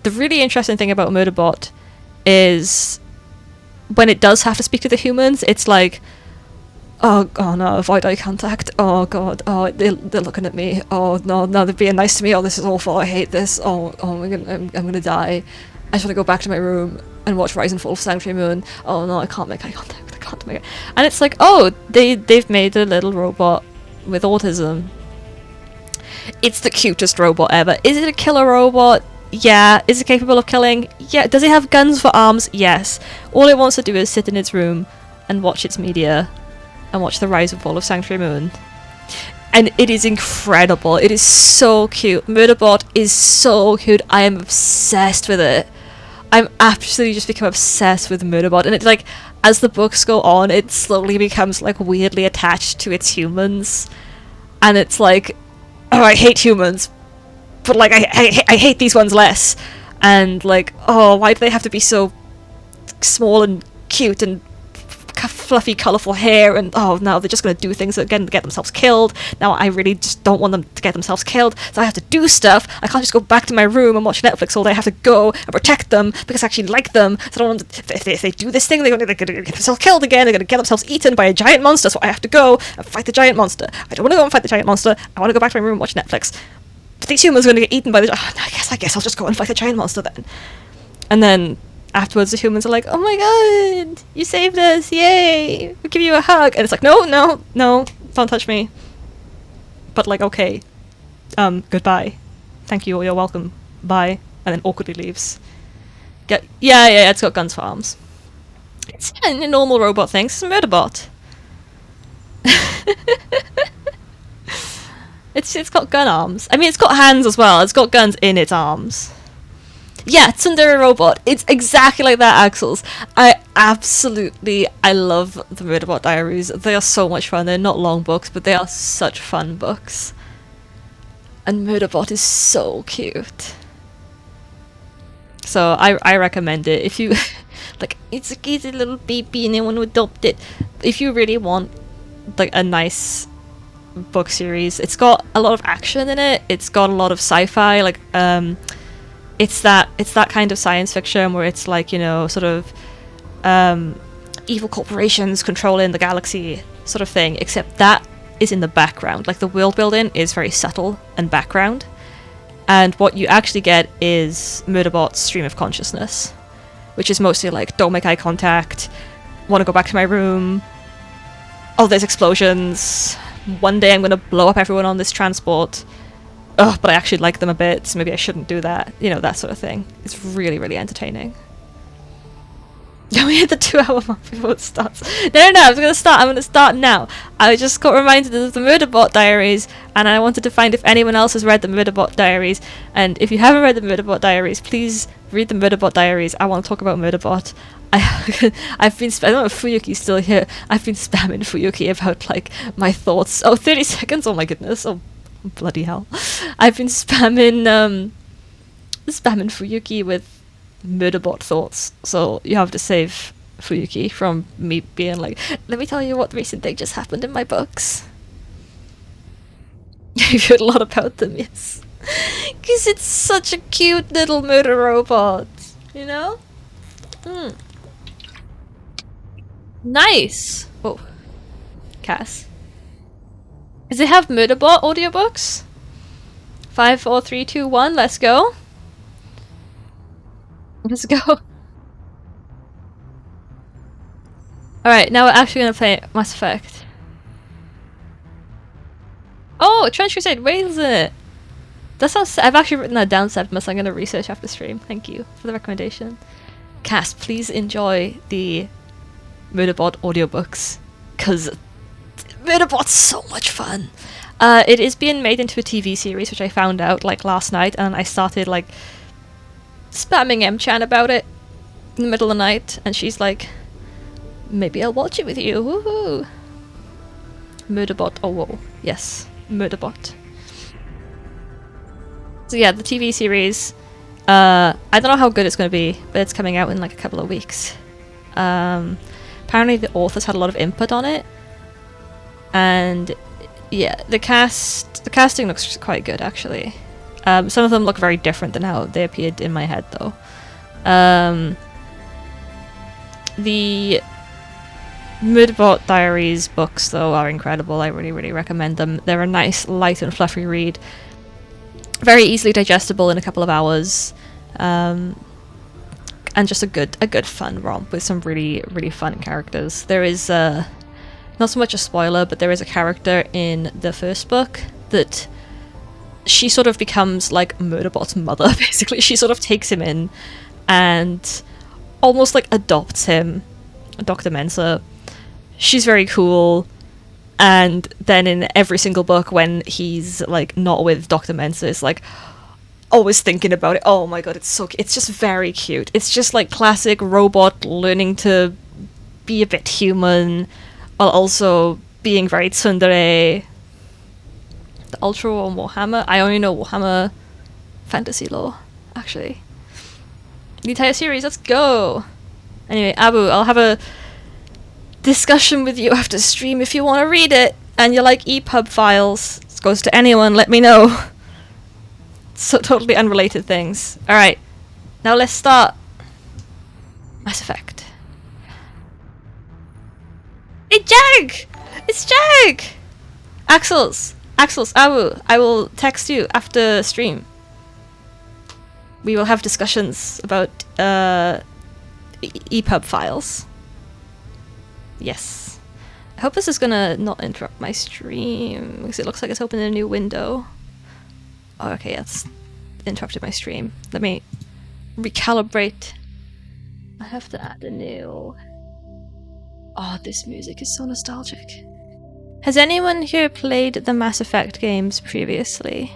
the really interesting thing about Murderbot is when it does have to speak to the humans, it's like, oh no, avoid eye contact. Oh god, oh they're looking at me. Oh no, they're being nice to me. Oh, this is awful. I hate this. Oh I'm gonna die. I just want to go back to my room and watch Rise and Fall of Sanctuary Moon. Oh no, I can't make eye contact. I can't make it. And it's like, oh, they've made a little robot with autism. It's the cutest robot ever. Is it a killer robot? Yeah. Is it capable of killing? Yeah. Does it have guns for arms? Yes. All it wants to do is sit in its room and watch its media and watch the Rise and Fall of Sanctuary Moon. and it is incredible. It is so cute. Murderbot is so cute. I am obsessed with it. I'm absolutely just become obsessed with Murderbot, and it's like, as the books go on, it slowly becomes like weirdly attached to its humans, and it's like, oh, I hate humans, but like I hate these ones less, and like, oh, why do they have to be so small and cute and fluffy, colourful hair, and oh, now they're just going to do things again to get themselves killed. Now I really just don't want them to get themselves killed, so I have to do stuff. I can't just go back to my room and watch Netflix all day. I have to go and protect them because I actually like them. So I don't want to, if they do this thing, they're going to get themselves killed again. They're going to get themselves eaten by a giant monster, so I have to go and fight the giant monster. I don't want to go and fight the giant monster. I want to go back to my room and watch Netflix. But these humans are going to get eaten by the... Oh, I guess I'll just go and fight the giant monster then. And then afterwards the humans are like, oh my god, you saved us, yay, we'll give you a hug. And it's like, no, don't touch me. But like, okay, goodbye, thank you, you're welcome, bye. And then awkwardly leaves. Yeah, it's got guns for arms. It's a normal robot thing. It's a Murderbot. It's got gun arms. I mean, it's got hands as well. It's got guns in its arms. Yeah, Tsundere Robot. It's exactly like that, Axels. I love the Murderbot Diaries. They are so much fun. They're not long books, but they are such fun books. And Murderbot is so cute. So I recommend it. If you like, it's a little baby and they want to adopt it. If you really want like a nice book series, it's got a lot of action in it. It's got a lot of sci-fi, like it's that kind of science fiction where it's like, you know, sort of evil corporations controlling the galaxy sort of thing, except that is in the background. Like, the world building is very subtle and background, and what you actually get is Murderbot's stream of consciousness, which is mostly like, don't make eye contact, want to go back to my room, oh, there's explosions, one day I'm going to blow up everyone on this transport, oh, but I actually like them a bit, so maybe I shouldn't do that. You know, that sort of thing. It's really, really entertaining. We hit the 2-hour mark before it starts. No, I'm going to start now. I just got reminded of the Murderbot Diaries, and I wanted to find if anyone else has read the Murderbot Diaries. And if you haven't read the Murderbot Diaries, please read the Murderbot Diaries. I want to talk about Murderbot. I've been I don't know if Fuyuki's still here. I've been spamming Fuyuki about like my thoughts. Oh, 30 seconds. Oh my goodness. Oh, bloody hell. I've been spamming Fuyuki with Murderbot thoughts, so you have to save Fuyuki from me being like, let me tell you what recent thing just happened in my books. You've heard a lot about them, yes. Because it's such a cute little murder robot, you know? Nice! Oh. Cass. Does it have Murderbot audiobooks? 5, 4, 3, 2, 1, let's go. Let's go. Alright, now we're actually gonna play Mass Effect. Oh, Trench Crusade, wait, isn't it? That sounds... I've actually written that down, Septimus. I'm gonna research after stream. Thank you for the recommendation. Cass, please enjoy the Murderbot audiobooks, because Murderbot's so much fun. It is being made into a TV series, which I found out like last night, and I started like spamming M-Chan about it in the middle of the night, and she's like, maybe I'll watch it with you, woohoo! Murderbot, oh whoa, yes, Murderbot. So yeah, the TV series, I don't know how good it's going to be, but it's coming out in like a couple of weeks. Apparently the authors had a lot of input on it, and yeah, the casting looks quite good actually. Some of them look very different than how they appeared in my head, though. The Murderbot Diaries books, though, are incredible. I really, really recommend them. They're a nice, light and fluffy read. Very easily digestible in a couple of hours. And just a good fun romp with some really, really fun characters. There is, not so much a spoiler, but there is a character in the first book that... she sort of becomes like Murderbot's mother, basically. She sort of takes him in and almost like adopts him, Dr. Mensa. She's very cool, And then in every single book, when he's like not with Dr. Mensa, it's like always thinking about it. Oh my god, it's just very cute. It's just like classic robot learning to be a bit human while also being very tsundere. The Ultra or Warhammer. I only know Warhammer fantasy lore, actually. The entire series, let's go! Anyway, Abu, I'll have a discussion with you after stream if you want to read it, and you like EPUB files. This goes to anyone, let me know. So totally unrelated things. Alright, now let's start. Mass Effect. Hey, Jag! It's Jag! Axels, Abu, I will text you after stream. We will have discussions about EPUB files. Yes. I hope this is gonna not interrupt my stream, because it looks like it's opening a new window. Oh, okay, that's interrupted my stream. Let me recalibrate. I have to add a new... Oh, this music is so nostalgic. Has anyone here played the Mass Effect games previously?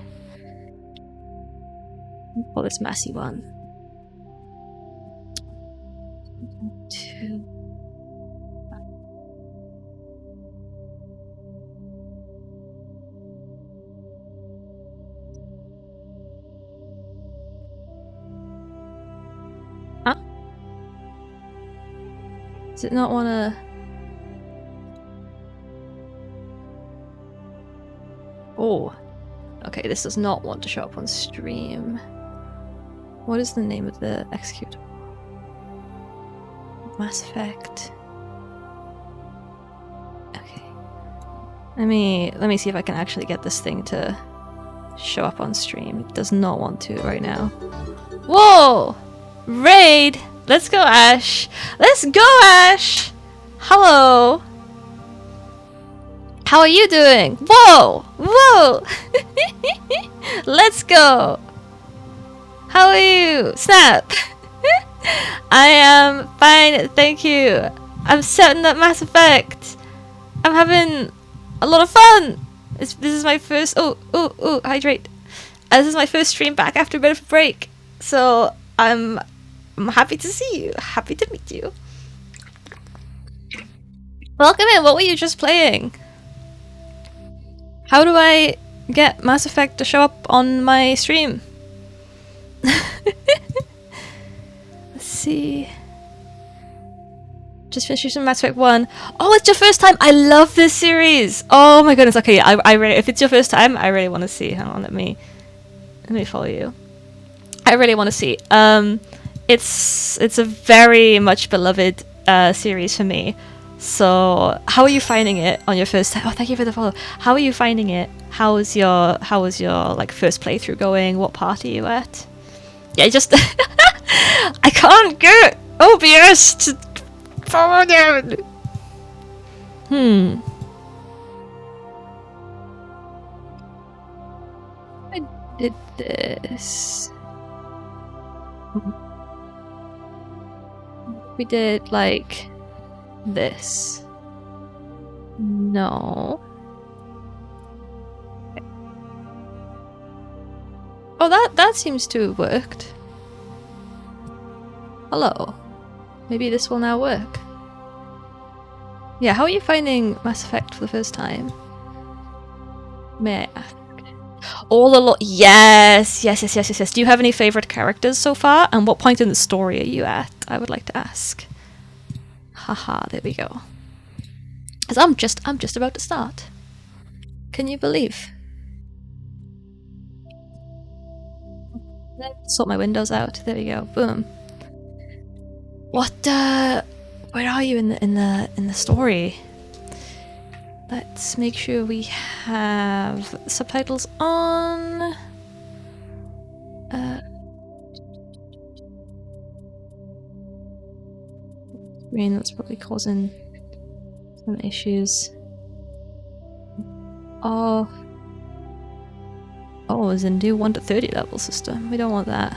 Oh, this Massey one. 2. Huh? Does it not want to... Oh. Okay, this does not want to show up on stream. What is the name of the executable? Mass Effect. Okay. Let me see if I can actually get this thing to show up on stream. It does not want to right now. Whoa! Raid! Let's go, Ash! Let's go, Ash! Hello! How are you doing? Whoa! Whoa! Let's go! How are you? Snap! I am fine, thank you. I'm setting up Mass Effect. I'm having a lot of fun. This is my first... Oh, hydrate. This is my first stream back after a bit of a break. So, I'm happy to see you. Happy to meet you. Welcome in. What were you just playing? How do I get Mass Effect to show up on my stream? Let's see. Just finished using Mass Effect 1. Oh, it's your first time! I love this series! Oh my goodness, okay, I really, if it's your first time, I really want to see. Hang on, let me follow you. I really want to see. It's a very much beloved series for me. So, how are you finding it on your first time? Oh, thank you for the follow. How are you finding it? How was your like first playthrough going? What part are you at? Yeah, just I can't get OBS to follow down. I did this. We did like this. No. Okay. Oh, that seems to have worked. Hello. Maybe this will now work. Yeah, how are you finding Mass Effect for the first time? May I ask? All a lot. Yes. Do you have any favorite characters so far? And what point in the story are you at? I would like to ask. Haha, there we go. Because I'm just about to start. Can you believe? Let's sort my windows out. There we go. Boom. What? Where are you in the story? Let's make sure we have subtitles on. Screen, that's probably causing some issues. Oh, it's a new 1 to 30 level system. We don't want that.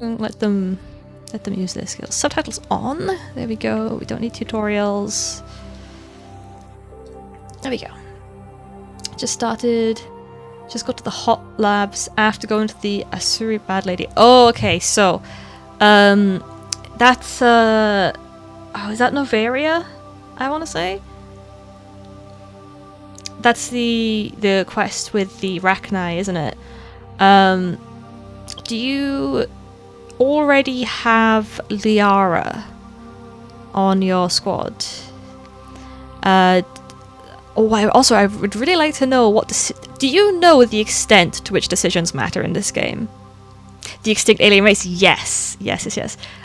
Let them use their skills. Subtitles on. There we go. We don't need tutorials. There we go. Just started. Just got to the hot labs after going to the Asuri Bad Lady. Oh, okay. So, that's oh, is that Novaria? I want to say. That's the quest with the Rachni, isn't it? Do you already have Liara on your squad? I would really like to know do you know the extent to which decisions matter in this game? The extinct alien race? Yes.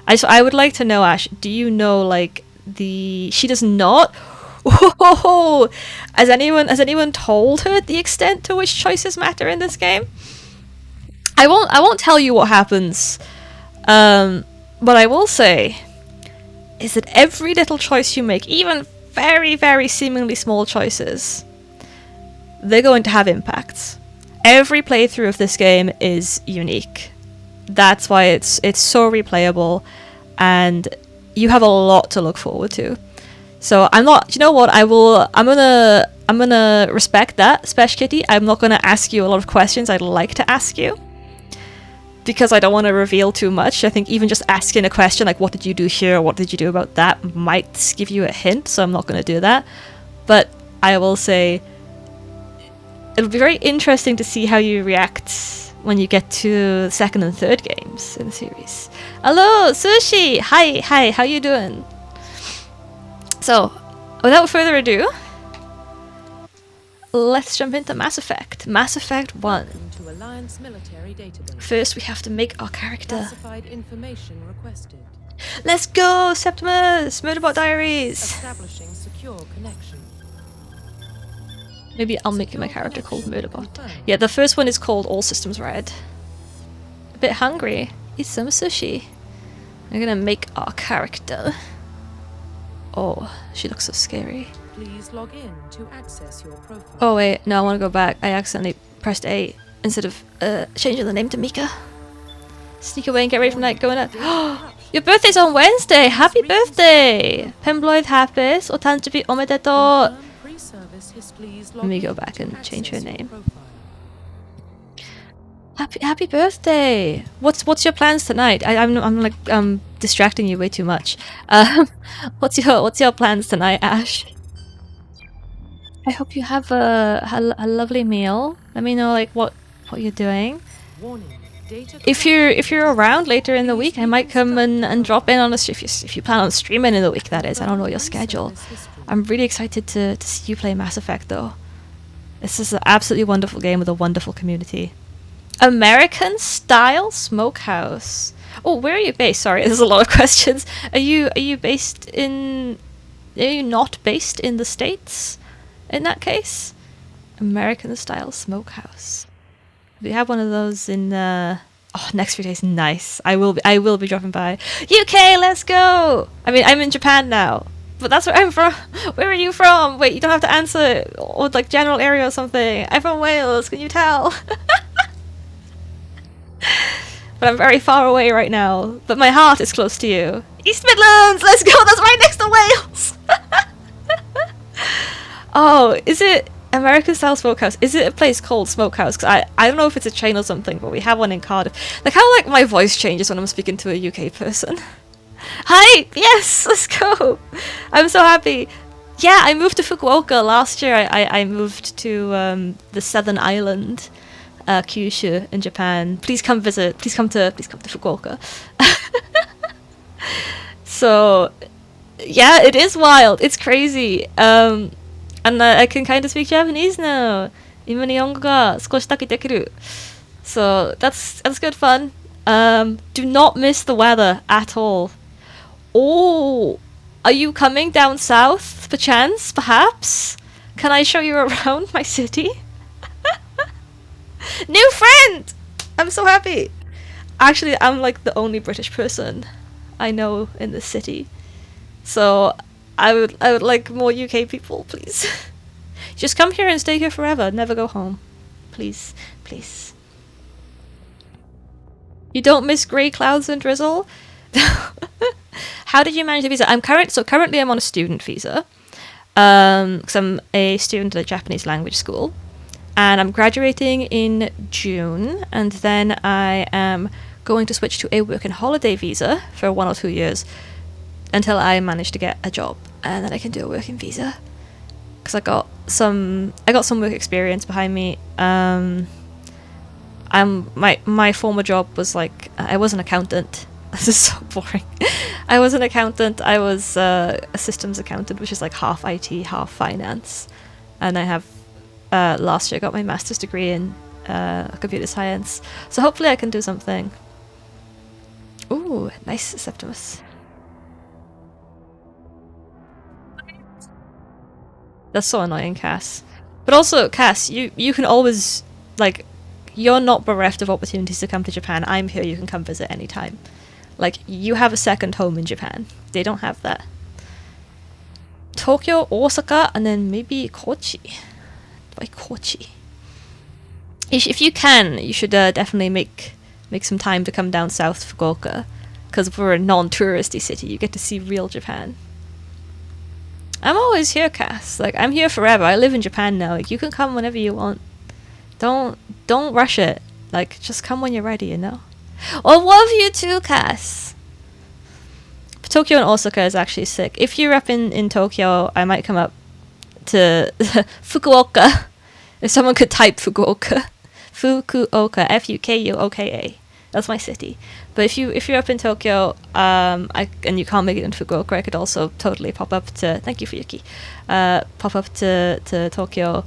I would like to know, Ash, do you know, like, she does not? Oh, has anyone told her the extent to which choices matter in this game? I won't tell you what happens. What I will say is that every little choice you make, even very, very seemingly small choices, they're going to have impacts. Every playthrough of this game is unique. That's why it's so replayable, and you have a lot to look forward to. So I'm not. You know what? I'm gonna respect that, Spesh Kitty. I'm not gonna ask you a lot of questions I'd like to ask you, because I don't want to reveal too much. I think even just asking a question like, what did you do here, or what did you do about that, might give you a hint, so I'm not going to do that. But I will say, it'll be very interesting to see how you react when you get to the second and third games in the series. Hello, Sushi! Hi, how you doing? So, without further ado, let's jump into Mass Effect. Mass Effect 1. First, we have to make our character. Information requested. Let's go, Septimus! Murderbot Diaries! Establishing secure connection. Maybe I'll make my character called Murderbot. Yeah, the first one is called All Systems Red. A bit hungry. Eat some sushi. I'm gonna make our character. Oh, she looks so scary. Please log in to access your profile. Oh wait, no, I want to go back. I accidentally pressed A instead of changing the name to Mika. Sneak away and get ready for night going out. Your birthday's on Wednesday! Happy birthday! Pembloyd Happis, o tanjibi omedetou! Let me go back and change her name. Happy birthday! What's your plans tonight? I'm distracting you way too much. What's your plans tonight, Ash? I hope you have a lovely meal. Let me know like what you're doing. If you're around later in the week, I might come and drop in on if you plan on streaming in the week. That is, I don't know your schedule. I'm really excited to see you play Mass Effect though. This is an absolutely wonderful game with a wonderful community. American style smokehouse. Oh, where are you based? Sorry, there's a lot of questions. Are you based in? Are you not based in the States? In that case, American style smokehouse. We have one of those in next few days. Nice. I will be dropping by. UK, let's go. I mean, I'm in Japan now, but that's where I'm from. Where are you from? Wait, you don't have to answer or like general area or something. I'm from Wales. Can you tell? But I'm very far away right now. But my heart is close to you. East Midlands. Let's go. That's right next to Wales. Oh, is it American style smokehouse? Is it a place called Smokehouse? Because I don't know if it's a chain or something, but we have one in Cardiff. Like how like my voice changes when I'm speaking to a UK person. Hi, yes, let's go. I'm so happy. Yeah, I moved to Fukuoka last year. I moved to the southern island, Kyushu in Japan. Please come visit. Please come to Fukuoka. So, yeah, it is wild. It's crazy. And I can kind of speak Japanese now. 今日本語が少しだけできる. So that's good fun. Do not miss the weather at all. Oh, are you coming down south, perchance, perhaps? Can I show you around my city? New friend! I'm so happy. Actually, I'm like the only British person I know in this city. So I would like more UK people, please. Just come here and stay here forever. Never go home. Please, please. You don't miss grey clouds and drizzle? How did you manage the visa? Currently I'm on a student visa. because I'm a student at a Japanese language school, and I'm graduating in June, and then I am going to switch to a work and holiday visa for 1 or 2 years until I manage to get a job, and then I can do a working visa because I got some work experience behind me. My former job was like, I was an accountant. This is so boring. I was an accountant. I was a systems accountant, which is like half IT, half finance. And I have last year got my master's degree in computer science. So hopefully I can do something. Ooh, nice Septimus. That's so annoying, Cass. But also, Cass, you can always, like, you're not bereft of opportunities to come to Japan. I'm here, you can come visit anytime. Like, you have a second home in Japan. They don't have that. Tokyo, Osaka, and then maybe Kochi. Why Kochi? If you can, you should definitely make some time to come down south to Fukuoka. Because we're a non-touristy city, you get to see real Japan. I'm always here, Cass. Like, I'm here forever. I live in Japan now. Like, you can come whenever you want. Don't rush it. Like, just come when you're ready, you know? I love you too, Cass. Tokyo and Osaka is actually sick. If you're up in Tokyo, I might come up to Fukuoka. If someone could type Fukuoka. Fukuoka. Fukuoka. That's my city. But if you're up in Tokyo, and you can't make it in Fukuoka, I could also totally pop up to. Thank you for Yuki. Pop up to Tokyo.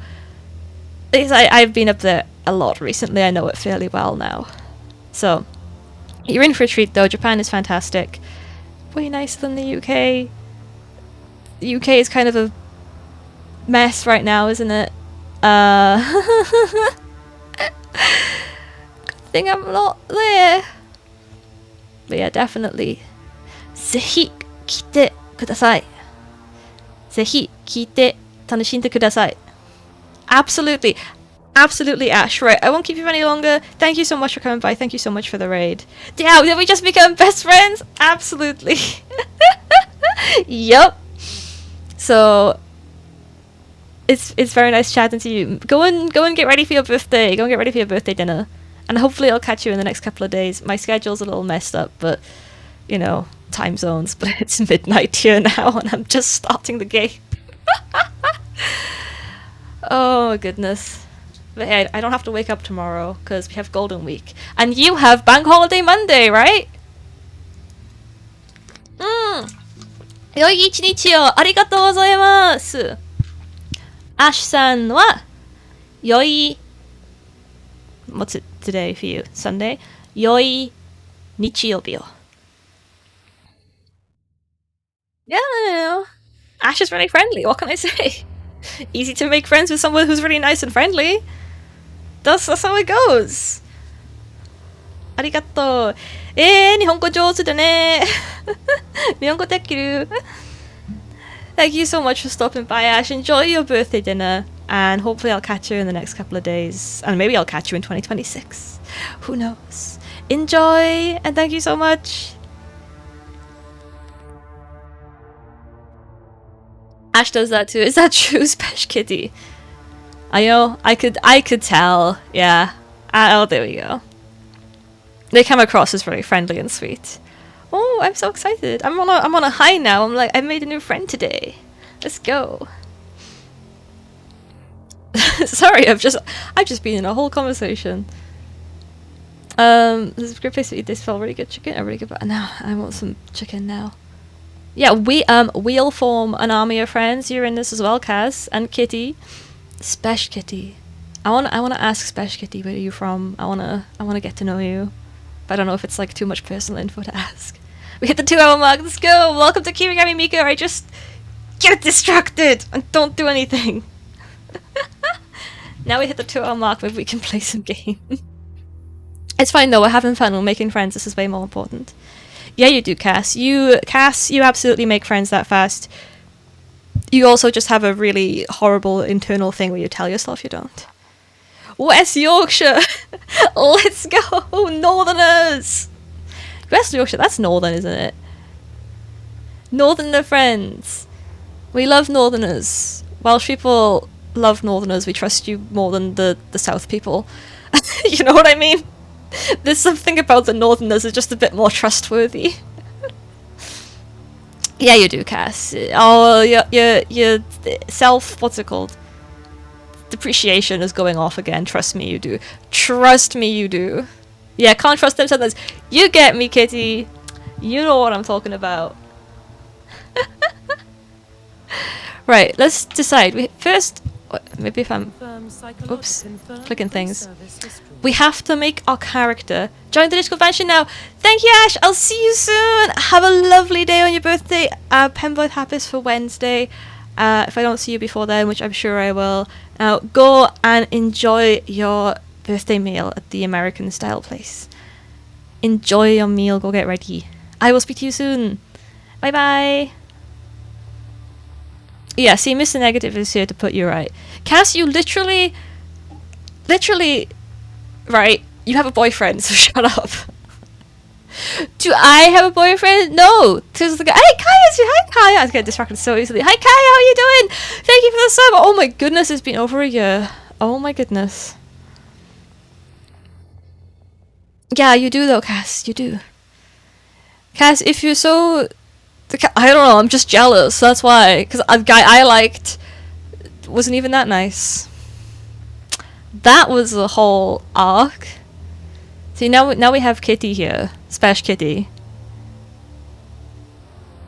Because I've been up there a lot recently. I know it fairly well now. So you're in for a treat, though. Japan is fantastic. Way nicer than the UK. The UK is kind of a mess right now, isn't it? Good thing I'm not there. But yeah, definitely. ぜひ来てください。ぜひ聞いて楽しんでください。Absolutely. Absolutely, Ash. Right, I won't keep you any longer. Thank you so much for coming by. Thank you so much for the raid. Yeah, did we just become best friends? Absolutely. Yup. So it's very nice chatting to you. Go and get ready for your birthday. Go and get ready for your birthday dinner. And hopefully I'll catch you in the next couple of days. My schedule's a little messed up, but you know, time zones. But it's midnight here now, and I'm just starting the game. Oh goodness. But hey, I don't have to wake up tomorrow because we have Golden Week. And you have Bank Holiday Monday, right? 良い一日をありがとうございます。アッシュさんは良い What's it today for you? Sunday? 良い日曜日を Yeah, no. Ash is really friendly. What can I say? Easy to make friends with someone who's really nice and friendly. That's how it goes. ありがとう。日本語上手だね。日本語できる。Thank you so much for stopping by, Ash. Enjoy your birthday dinner, and hopefully I'll catch you in the next couple of days. And maybe I'll catch you in 2026. Who knows? Enjoy, and thank you so much. Ash does that too. Is that true, Spesh Kitty? I know. I could tell. Yeah. Oh, there we go. They come across as very friendly and sweet. Oh, I'm so excited. I'm on a high now. I'm like, I made a new friend today. Let's go. Sorry, I've just been in a whole conversation. This is a great place to eat this felt really good chicken. A really good, but now I want some chicken now. Yeah, we'll form an army of friends. You're in this as well, Kaz and Kitty. Spesh Kitty. I wanna ask Spesh Kitty, where are you from? I wanna get to know you. But I don't know if it's like too much personal info to ask. We hit the 2-hour mark. Let's go. Welcome to Kiragami Mika. I just get distracted and don't do anything. Now we hit the 2-hour mark. Maybe we can play some game. It's fine though. We're having fun. We're making friends. This is way more important. Yeah, you do, Cass. You absolutely make friends that fast. You also just have a really horrible internal thing where you tell yourself you don't. West Yorkshire! Let's go! Northerners! West Yorkshire, that's northern, isn't it? Northerner friends. We love Northerners. Welsh people love Northerners. We trust you more than the South people. You know what I mean? There's something about the Northerners that's just a bit more trustworthy. Yeah, you do, Cass. Oh, your self, what's it called? Depreciation is going off again. Trust me, you do. Trust me, you do. Yeah, can't trust them sometimes. You get me, Kitty. You know what I'm talking about. Right, let's decide. We first, maybe if I'm, oops, clicking things. We have to make our character. Join the Discord convention now. Thank you, Ash. I'll see you soon. Have a lovely day on your birthday. Penboy Happis for Wednesday. If I don't see you before then, which I'm sure I will, now go and enjoy your birthday meal at the American style place. Enjoy your meal. Go get ready. I will speak to you soon. Bye bye. Yeah, see, Mr. Negative is here to put you right. Cass, you literally, right, you have a boyfriend, so shut up. Do I have a boyfriend? No. This is the guy. Hey, Kaya! Hi, Kaya! I get distracted so easily. Hi, Kaya! How are you doing? Thank you for the sub. Oh my goodness, it's been over a year. Oh my goodness. Yeah, you do though, Cass. You do. Cass, if you're so... I don't know, I'm just jealous. That's why. Because a guy I liked wasn't even that nice. That was a whole arc. See, now we have Kitty here. Spash Kitty.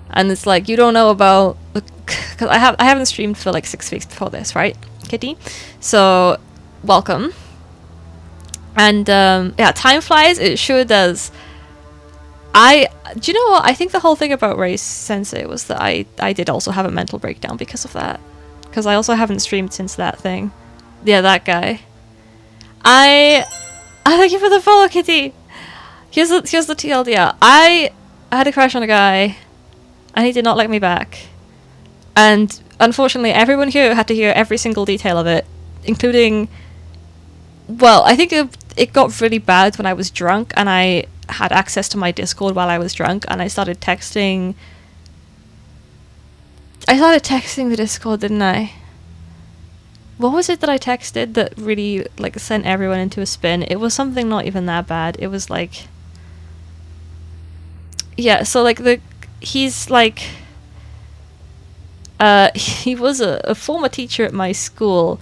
And it's like, you don't know about... Because I haven't streamed for like 6 weeks before this, right, Kitty? So, welcome. And, yeah, time flies. It sure does. Do you know what? I think the whole thing about Race Sensei was that I did also have a mental breakdown because of that. Because I also haven't streamed since that thing. Yeah, that guy. I thank you for the follow, Kitty. Here's the TLDR. I had a crush on a guy, and he did not like me back. And unfortunately, everyone here had to hear every single detail of it, including... Well, I think it got really bad when I was drunk, and I had access to my Discord while I was drunk, and I started texting the Discord, didn't I? What was it that I texted that really like sent everyone into a spin? It was something not even that bad. It was like, yeah, so like he's like he was a former teacher at my school,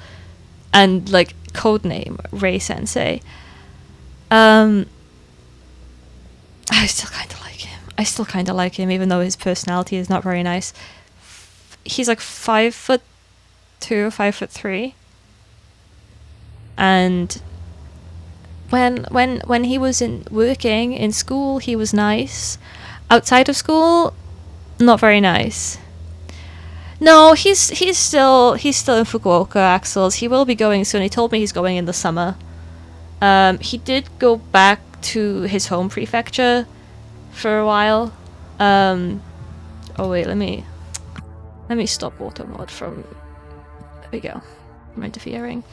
and like codename Ray Sensei. I still kind of like him, even though his personality is not very nice. He's like 5'2", 5'3", and when he was working in school, he was nice. Outside of school, not very nice. No, he's still in Fukuoka, Axels. He will be going soon. He told me he's going in the summer. He did go back to his home prefecture for a while. Oh wait, let me stop auto mod from... There we go. I'm interfering.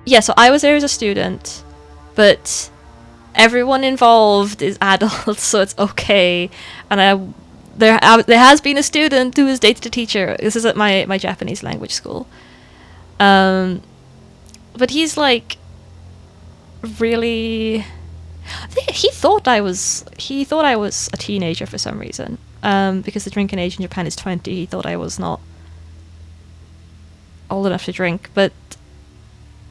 Yeah, so I was there as a student, but everyone involved is adults, so it's okay. And there has been a student who has dated a teacher. This is at my Japanese language school. But he's like really... I think he thought I was a teenager for some reason. Because the drinking age in Japan is 20, he thought I was not old enough to drink, but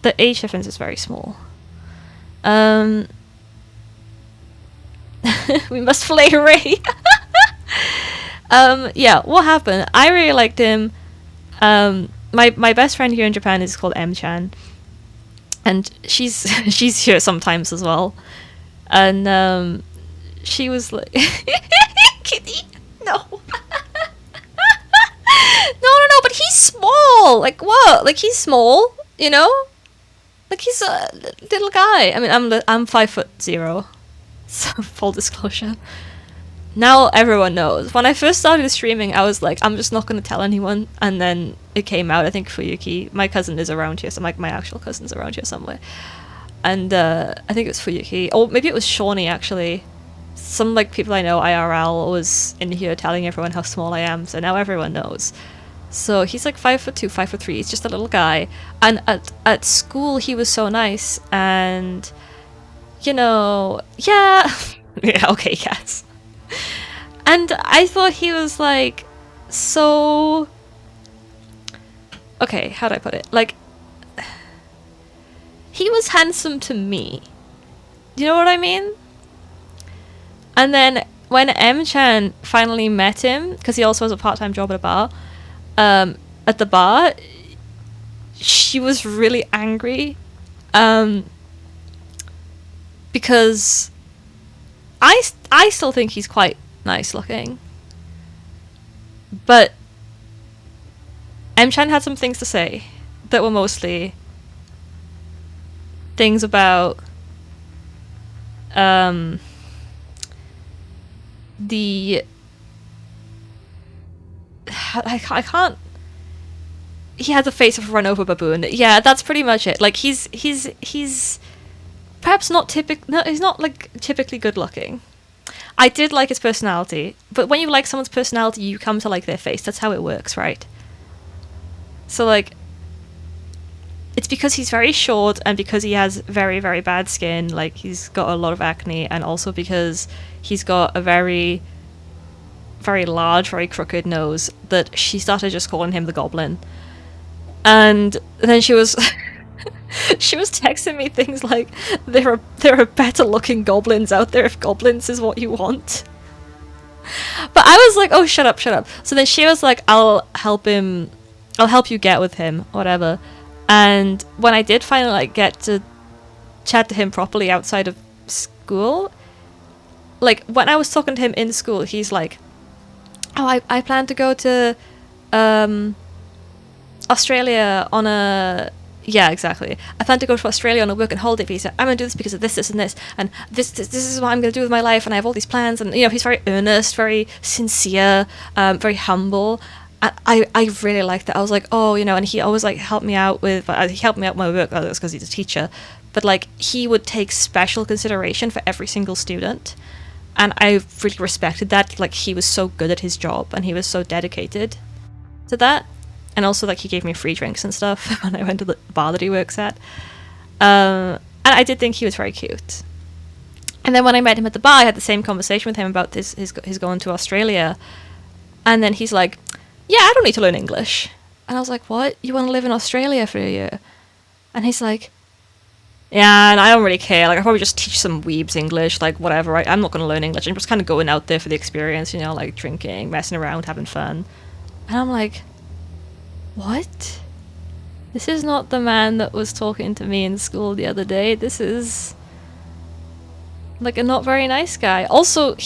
the age difference is very small. We must flay Ray. Yeah, what happened? I really liked him. My best friend here in Japan is called M-chan, and she's here sometimes as well. And she was like, Kitty, no. No, but he's small. Like what? Like he's small, you know? Like he's a little guy. I mean, I'm 5'0", so full disclosure. Now everyone knows. When I first started streaming, I was like, I'm just not going to tell anyone. And then it came out. I think Fuyuki, my cousin, is around here. So my actual cousin's around here somewhere. And I think it was Fuyuki. Or maybe it was Shawnee, actually. some like people I know IRL was in here telling everyone how small I am, so now everyone knows. So he's like 5'2", 5'3". He's just a little guy, and at school he was so nice, and yeah, yeah, okay, yes. And I thought he was like so. Okay, how do I put it? Like, he was handsome to me. Do you know what I mean? And then when M-chan finally met him, because he also has a part-time job at a bar, at the bar, she was really angry, because I still think he's quite nice looking, but M-chan had some things to say that were mostly things about the I can't. He had the face of a run over baboon. Yeah, that's pretty much it. Like he's perhaps not typical. No, he's not like typically good looking. I did like his personality, but when you like someone's personality, you come to like their face. That's how it works, right? So like, it's because he's very short and because he has very, very bad skin. Like he's got a lot of acne, and also because he's got a very, very large, very crooked nose that she started just calling him the Goblin. And then she was she was texting me things like, there are better looking goblins out there if goblins is what you want. But I was like, oh, shut up, shut up. So then she was like, I'll help you get with him, whatever. And when I did finally like get to chat to him properly outside of school, like when I was talking to him in school, he's like, oh, I plan to go to Australia on a... Yeah, exactly. I plan to go to Australia on a work and holiday visa. I'm going to do this because of this, and this. And this is what I'm going to do with my life. And I have all these plans. And, he's very earnest, very sincere, very humble. And I really liked that. I was like, oh, and he always, like, helped me out with... he helped me out with my work. That's because he's a teacher. But, like, he would take special consideration for every single student. And I really respected that. Like, he was so good at his job. And he was so dedicated to that. And also, like, he gave me free drinks and stuff when I went to the bar that he works at. And I did think he was very cute. And then when I met him at the bar, I had the same conversation with him about his going to Australia. And then he's like, yeah, I don't need to learn English. And I was like, what? You want to live in Australia for a year? And he's like, yeah, and I don't really care. Like, I'll probably just teach some weebs English, like, whatever. I'm not going to learn English. I'm just kind of going out there for the experience, like, drinking, messing around, having fun. And I'm like... What? This is not the man that was talking to me in school the other day. This is like a not very nice guy. Also,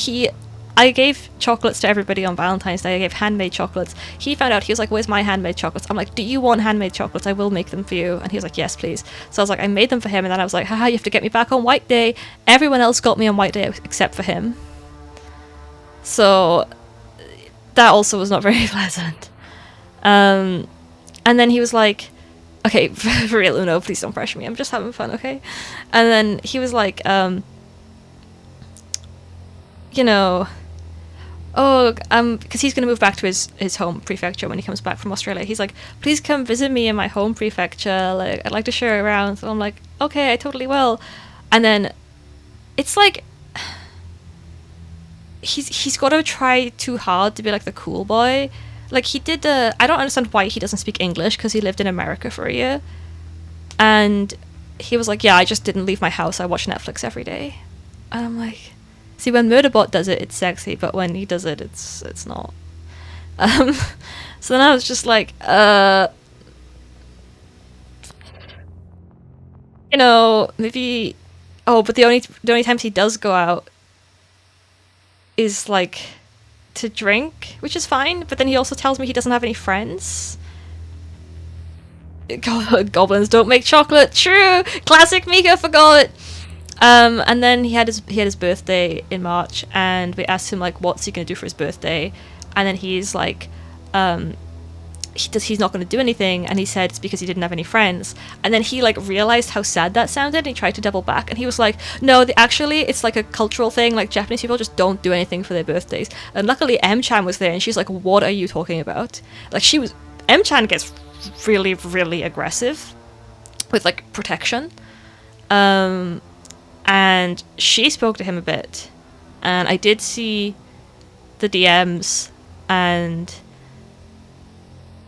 I gave chocolates to everybody on Valentine's Day. I gave handmade chocolates. He found out, he was like, where's my handmade chocolates? I'm like, do you want handmade chocolates? I will make them for you. And he was like, yes, please. So I was like, I made them for him. And then I was like, haha, you have to get me back on White Day. Everyone else got me on White Day except for him. So that also was not very pleasant. And then he was like, okay, for real, Uno, please don't pressure me. I'm just having fun, okay? And then he was like, because he's going to move back to his home prefecture when he comes back from Australia. He's like, please come visit me in my home prefecture. Like, I'd like to share around. So I'm like, okay, I totally will. And then it's like, he's got to try too hard to be like the cool boy. Like, he did I don't understand why he doesn't speak English, because he lived in America for a year. And he was like, yeah, I just didn't leave my house. I watch Netflix every day. And I'm like, see, when Murderbot does it, it's sexy, but when he does it, it's not. So then I was just like, maybe... Oh, but the only times he does go out is, like... to drink, which is fine, but then he also tells me he doesn't have any friends. Goblins don't make chocolate. True, classic Mika, forgot. And then he had his birthday in March, and we asked him like, what's he gonna do for his birthday, and then he's like, he's not going to do anything, and he said it's because he didn't have any friends. And then he like realized how sad that sounded, and he tried to double back, and he was like, no, actually it's like a cultural thing, like Japanese people just don't do anything for their birthdays. And luckily M-chan was there, and she's like, what are you talking about? Like, M-chan gets really, really aggressive with like protection, and she spoke to him a bit, and I did see the DMs, and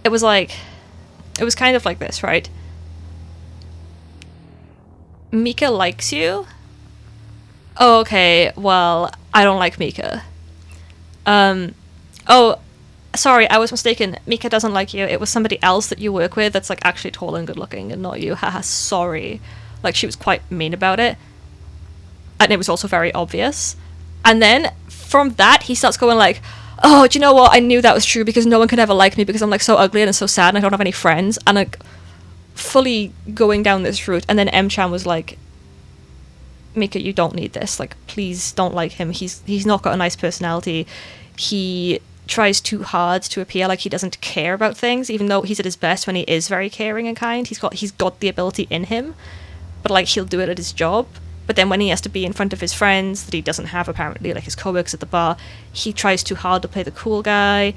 it was kind of like this, right? Mika likes you. Oh, okay, well, I don't like Mika. Oh, sorry, I was mistaken. Mika doesn't like you. It was somebody else that you work with that's like actually tall and good looking and not you. Haha, sorry. Like, she was quite mean about it. And it was also very obvious. And then from that, he starts going like, oh, do you know what? I knew that was true because no one could ever like me because I'm like so ugly and so sad and I don't have any friends. And like fully going down this route. And then M-chan was like, Mika, you don't need this. Like, please don't like him. He's not got a nice personality. He tries too hard to appear like he doesn't care about things, even though he's at his best when he is very caring and kind. He's got the ability in him, but like he'll do it at his job. But then when he has to be in front of his friends that he doesn't have, apparently, like his coworkers at the bar, he tries too hard to play the cool guy,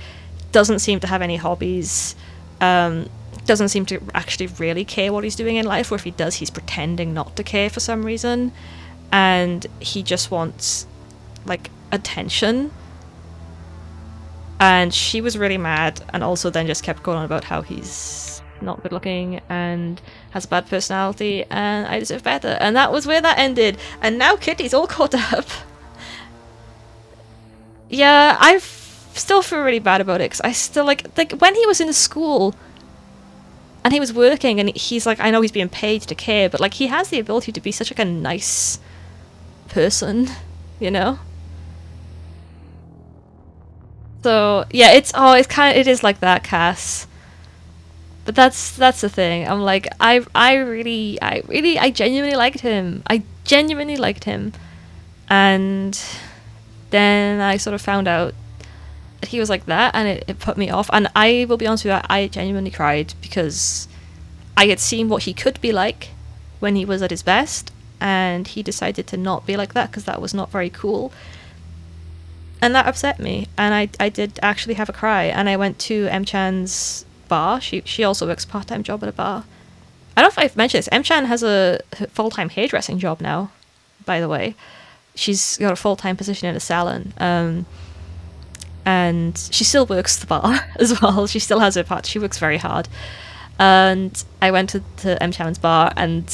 doesn't seem to have any hobbies, doesn't seem to actually really care what he's doing in life, or if he does, he's pretending not to care for some reason, and he just wants, like, attention. And she was really mad, and also then just kept going on about how he's not good looking and has a bad personality and I deserve better. And that was where that ended. And now Kitty's all caught up. Yeah, I still feel really bad about it because I still like when he was in school and he was working and he's like, I know he's being paid to care, but like he has the ability to be such like a nice person, you know? So yeah, it is like that, Cass. But that's the thing. I'm like, I genuinely liked him. I genuinely liked him. And then I sort of found out that he was like that, and it put me off. And I will be honest with you, I genuinely cried because I had seen what he could be like when he was at his best, and he decided to not be like that because that was not very cool. And that upset me, and I did actually have a cry, and I went to M-chan's bar. She also works a part-time job at a bar. I don't know if I've mentioned this. M-chan has a full-time hairdressing job now, by the way. She's got a full-time position in a salon. And she still works the bar as well. She still has her part. She works very hard. And I went to M-chan's bar, and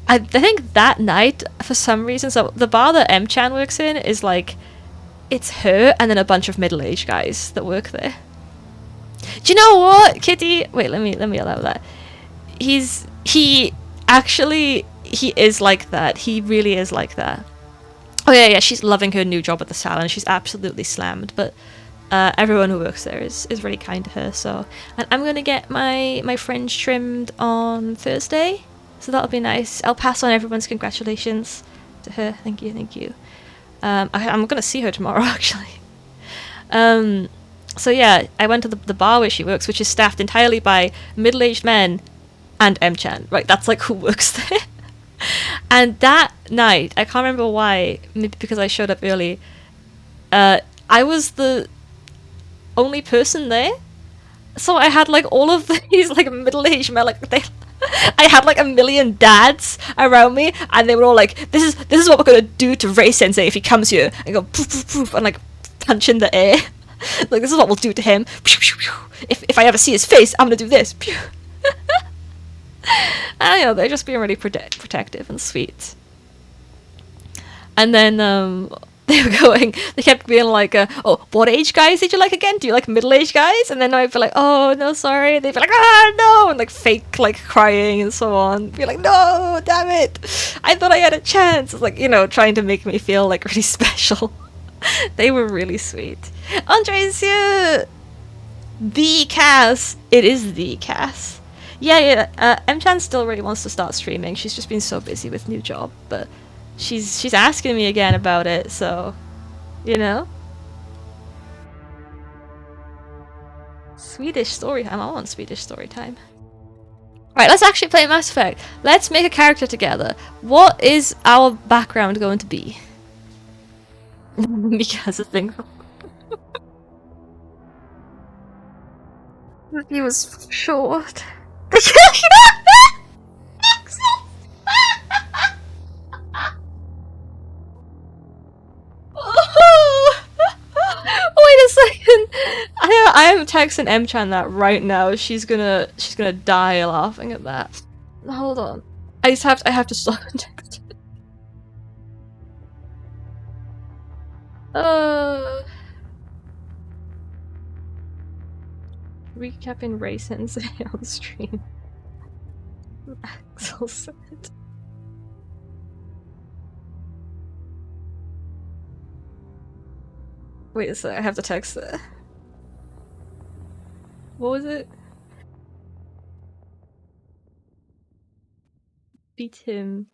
I think that night, for some reason, so the bar that M-chan works in is like, it's her and then a bunch of middle-aged guys that work there. Do you know what, Kitty? Wait, let me allow that. He is like that. He really is like that. Oh yeah, she's loving her new job at the salon. She's absolutely slammed, but everyone who works there is really kind to her. So, and I'm gonna get my fringe trimmed on Thursday, so that'll be nice. I'll pass on everyone's congratulations to her. Thank you. I'm gonna see her tomorrow, actually. So yeah, I went to the bar where she works, which is staffed entirely by middle-aged men and M-chan. Right, that's like who works there. And that night, I can't remember why, maybe because I showed up early, I was the only person there. So I had like all of these like middle-aged men, like I had like a million dads around me, and they were all like, "This is what we're gonna do to Ray Sensei if he comes here," and go poof poof poof, and like punch in the air. Like, this is what we'll do to him. If I ever see his face, I'm gonna do this. I know, they're just being really protective and sweet. And then they kept being like, oh, what age guys did you like again? Do you like middle-aged guys? And then I'd be like, oh, no, sorry. They'd be like, no, and like fake like crying and so on. Be like, no, damn it. I thought I had a chance. It's like, trying to make me feel like really special. They were really sweet. Andre's here! The Cass! It is the Cass. Yeah, M-chan still really wants to start streaming. She's just been so busy with new job, but she's asking me again about it, so, Swedish story time. I want Swedish story time. Alright, let's actually play Mass Effect. Let's make a character together. What is our background going to be? Mika has a thing. He was short. Wait a second. I am texting M-Chan that right now. She's gonna die laughing at that. Hold on. I have to stop and text. Recapping Ray Sensei on stream. Axel said. Wait a sec, I have to text that. What was it? Beat him.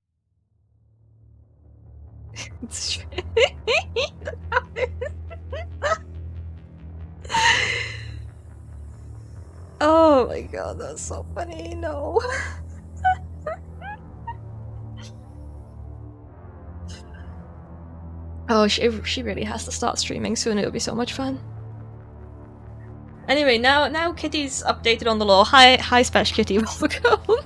Oh my god, that's so funny. No. Oh, she really has to start streaming soon. It'll be so much fun. Anyway, now Kitty's updated on the law. Hi, Special Kitty. Welcome.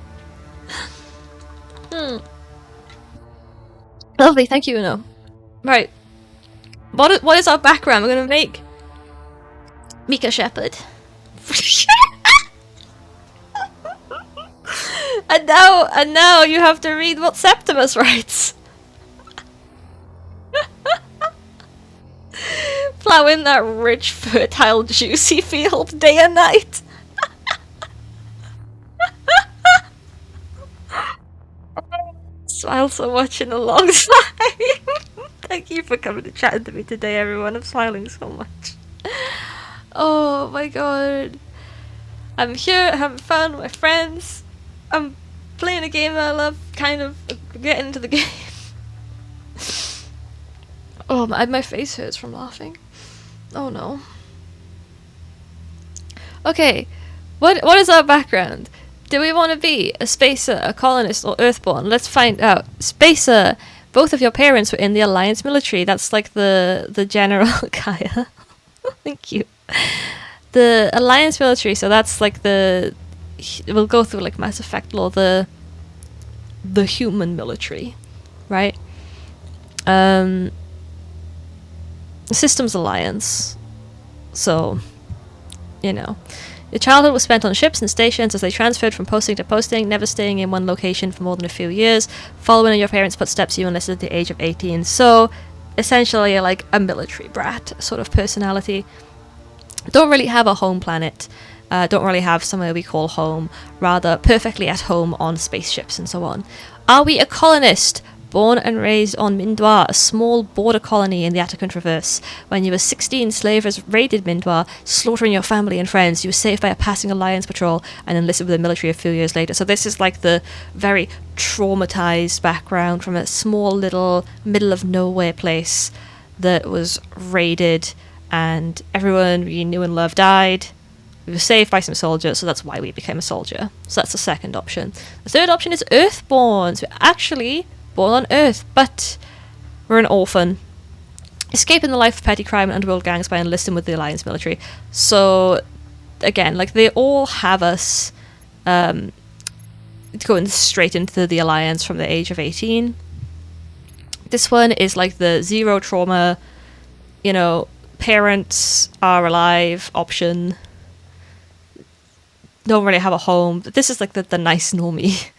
Lovely, thank you, Uno. Right. What is our background? We're gonna make Mika Shepherd. and now you have to read what Septimus writes. Plow in that rich, fertile, juicy field day and night. Smile so much in a long time. Thank you for coming to chat to me today, everyone. I'm smiling so much. Oh my god. I'm here having fun with my friends. I'm playing a game that I love, kind of getting into the game. Oh, my face hurts from laughing. Oh no. Okay, what is our background? Do we want to be a spacer, a colonist, or earthborn? Let's find out. Spacer. Both of your parents were in the Alliance military. That's like the general Kaya. Thank you. The Alliance military, so that's like we'll go through like Mass Effect lore, the human military, right? Systems Alliance. So, you know. Your childhood was spent on ships and stations as they transferred from posting to posting, never staying in one location for more than a few years. Following in your parents' footsteps, you enlisted at the age of 18. So, essentially, like a military brat sort of personality. Don't really have a home planet. Don't really have somewhere we call home. Rather, perfectly at home on spaceships and so on. Are we a colonist? Born and raised on Mindwa, a small border colony in the Atacant Traverse. When you were 16, slavers raided Mindwa, slaughtering your family and friends. You were saved by a passing Alliance patrol and enlisted with the military a few years later. So this is like the very traumatized background from a small little middle of nowhere place that was raided and everyone we knew and loved died. We were saved by some soldiers, so that's why we became a soldier. So that's the second option. The third option is Earthborns. We're actually born on Earth, but we're an orphan. Escaping the life of petty crime and underworld gangs by enlisting with the Alliance military. So, again, like they all have us going straight into the Alliance from the age of 18. This one is like the zero trauma, you know, parents are alive option. Don't really have a home. This is like the nice normie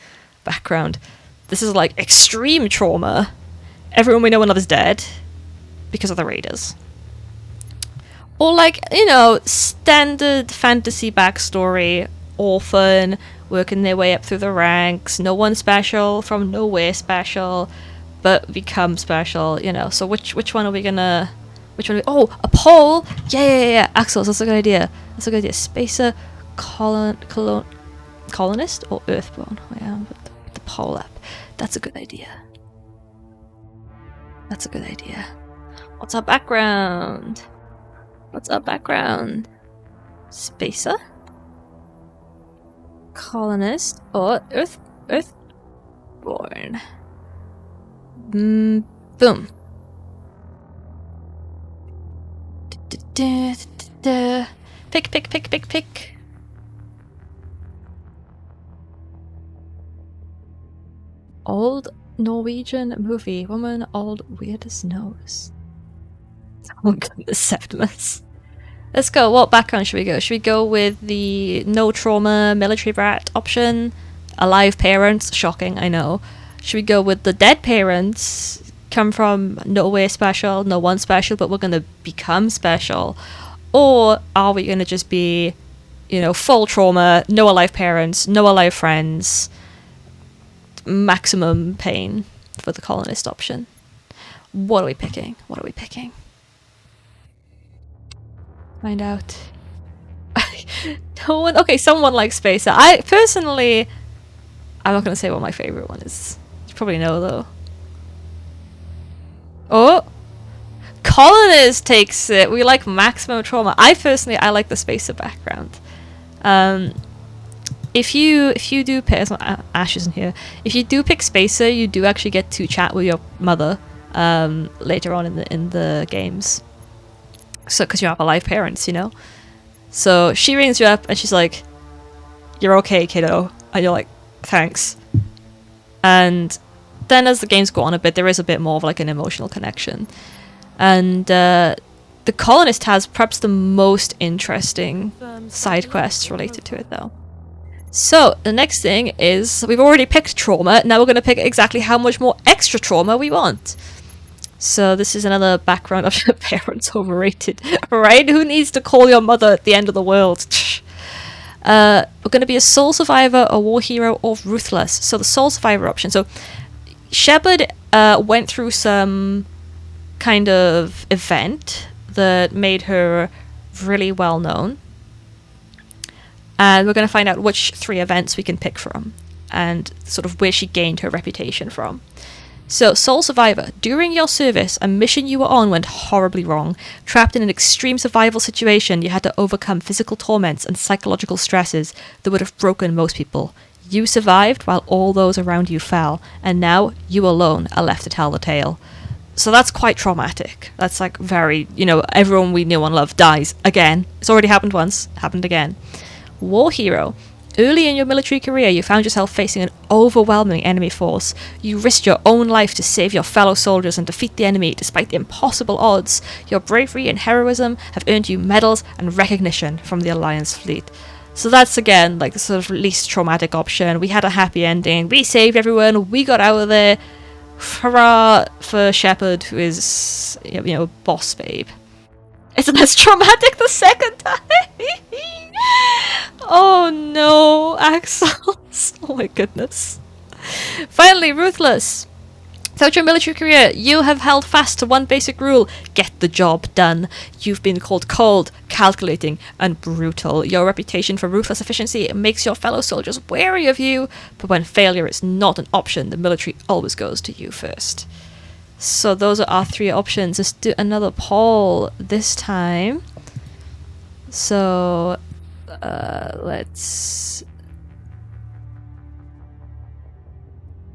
background. This is like extreme trauma. Everyone we know and love is dead because of the raiders. Or like, you know, standard fantasy backstory, orphan, working their way up through the ranks, no one special from nowhere special, but become special, you know. So which one are we gonna... Oh, a poll! Yeah. Axel, that's a good idea. That's a good idea. Spacer, colonist, or earthborn? I am, but the poll up. That's a good idea. What's our background? Spacer? Colonist or Earthborn? Boom. Pick. Old Norwegian movie. Woman, old, weirdest nose. Oh goodness, Septimus. Let's go. What background should we go? Should we go with the no trauma military brat option? Alive parents. Shocking, I know. Should we go with the dead parents? Come from nowhere special, no one special, but we're gonna become special. Or are we gonna just be, full trauma, no alive parents, no alive friends, maximum pain for the colonist option? What are we picking? Find out. No one. Okay, someone likes Spacer. I personally, I'm not gonna say what my favorite one is. You probably know though. Oh, Colonist takes it. We like maximum trauma. I like the Spacer background. If you do pick, Ash isn't here. If you do pick Spacer, you do actually get to chat with your mother later on in the games. So, because you have alive parents, So she rings you up and she's like, "You're okay, kiddo," and you're like, "Thanks." And then as the games go on a bit, there is a bit more of like an emotional connection. And the colonist has perhaps the most interesting side quests related to it, though. So the next thing is we've already picked trauma. Now we're going to pick exactly how much more extra trauma we want. So this is another background of parents overrated, right? Who needs to call your mother at the end of the world? We're going to be a soul survivor, a war hero, or ruthless. So the soul survivor option. So Shepard went through some kind of event that made her really well known. And we're going to find out which 3 events we can pick from and sort of where she gained her reputation from. So, Soul Survivor. During your service, a mission you were on went horribly wrong. Trapped in an extreme survival situation, you had to overcome physical torments and psychological stresses that would have broken most people. You survived while all those around you fell, and now you alone are left to tell the tale. So that's quite traumatic. That's like very, everyone we knew and loved dies again. It's already happened once, happened again. War Hero. Early in your military career, you found yourself facing an overwhelming enemy force. You risked your own life to save your fellow soldiers and defeat the enemy despite the impossible odds. Your bravery and heroism have earned you medals and recognition from the Alliance fleet. So that's again like the sort of least traumatic option. We had a happy ending. We saved everyone. We got out of there. Hurrah for Shepard, who is, boss babe. It's less traumatic the second time. Oh no, Axels. Oh my goodness. Finally, Ruthless. Throughout your military career, you have held fast to one basic rule: get the job done. You've been called cold, calculating, and brutal. Your reputation for ruthless efficiency makes your fellow soldiers wary of you, but when failure is not an option, the military always goes to you first. So those are our 3 options. Let's do another poll this time. So let's...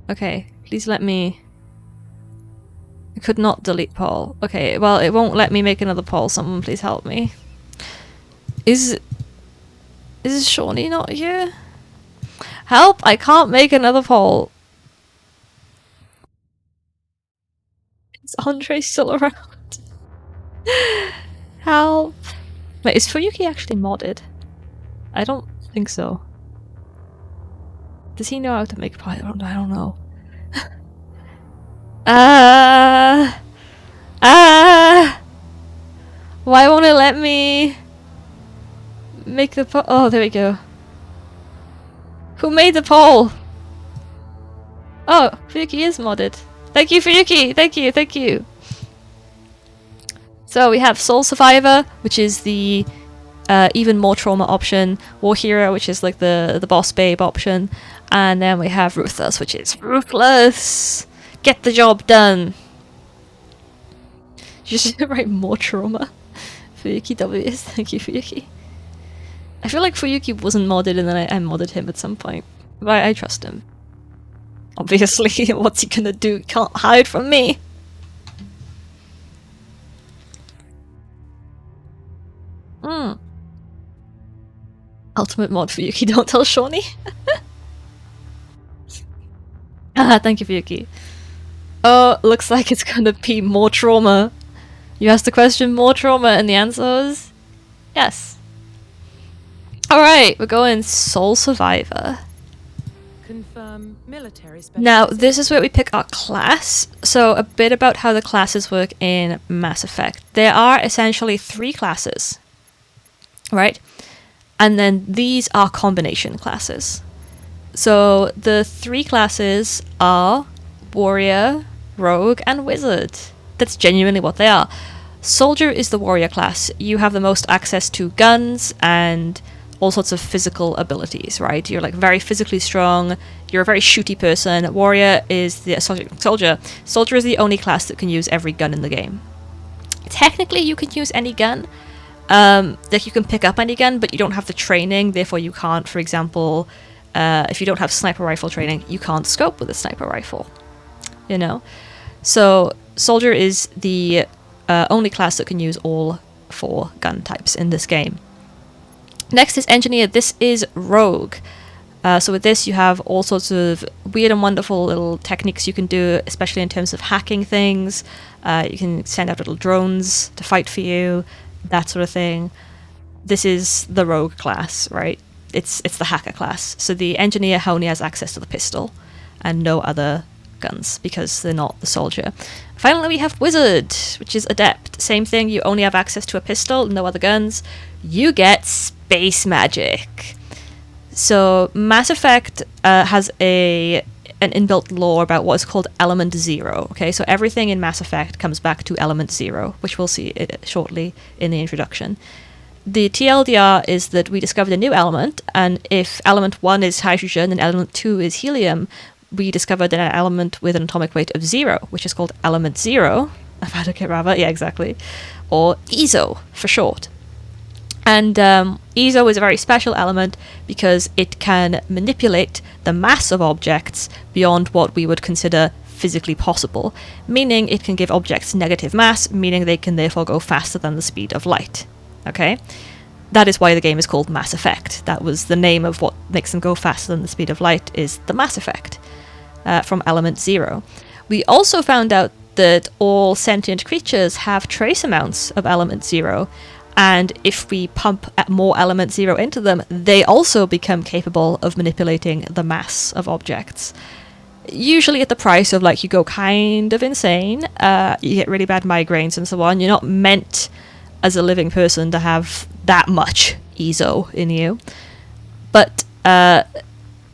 Okay, please let me... I could not delete poll. Okay, well, it won't let me make another poll. Someone please help me. Is Shawnee not here? Help! I can't make another poll. Is Andre still around? Help! Wait, is Fuyuki actually modded? I don't think so. Does he know how to make pie? I don't know. Why won't it let me make the poll? Oh, there we go. Who made the poll? Oh, Fuyuki is modded. Thank you, Fuyuki! Thank you! So we have Soul Survivor, which is the even more trauma option, War Hero, which is like the boss babe option, and then we have Ruthless, which is ruthless. Get the job done. You should write more trauma. Fuyuki W's. Thank you, Fuyuki. I feel like Fuyuki wasn't modded, and then I modded him at some point. But I trust him. Obviously, what's he gonna do? Can't hide from me. Ultimate mod Fuyuki, don't tell Shawnee. Thank you, Fuyuki. Oh, looks like it's gonna be more trauma. You asked the question, more trauma, and the answer is yes. Alright, we're going Soul Survivor. Confirm military Now, specialization. this is where we pick our class. So, a bit about how the classes work in Mass Effect. There are essentially 3 classes, right? And then these are combination classes. So, the 3 classes are Warrior, Rogue, and Wizard. That's genuinely what they are. Soldier is the warrior class. You have the most access to guns and all sorts of physical abilities, right? You're like very physically strong. You're a very shooty person. Warrior is the soldier. Soldier is the only class that can use every gun in the game. Technically, you can use any gun. Like you can pick up any gun, but you don't have the training. Therefore, you can't. For example, if you don't have sniper rifle training, you can't scope with a sniper rifle. You know, so soldier is the only class that can use all 4 gun types in this game. Next is engineer. This is rogue. So with this, you have all sorts of weird and wonderful little techniques you can do, especially in terms of hacking things. You can send out little drones to fight for you, that sort of thing. This is the rogue class, right? It's the hacker class. So the engineer only has access to the pistol and no other guns because they're not the soldier. Finally, we have wizard, which is adept. Same thing, you only have access to a pistol, no other guns. You get space magic. So Mass Effect has an inbuilt lore about what's called Element Zero. Okay, so everything in Mass Effect comes back to Element Zero, which we'll see it shortly in the introduction. The TLDR is that we discovered a new element, and if element 1 is hydrogen and element 2 is helium, we discovered an element with an atomic weight of 0, which is called Element Zero. Yeah, exactly. Or ESO for short. And ESO is a very special element because it can manipulate the mass of objects beyond what we would consider physically possible, meaning it can give objects negative mass, meaning they can therefore go faster than the speed of light. Okay? That is why the game is called Mass Effect. That was the name of what makes them go faster than the speed of light, is the Mass Effect from Element Zero. We also found out that all sentient creatures have trace amounts of Element Zero, and if we pump more Element Zero into them, they also become capable of manipulating the mass of objects. Usually at the price of, like, you go kind of insane, you get really bad migraines and so on. You're not meant as a living person to have that much ESO in you. But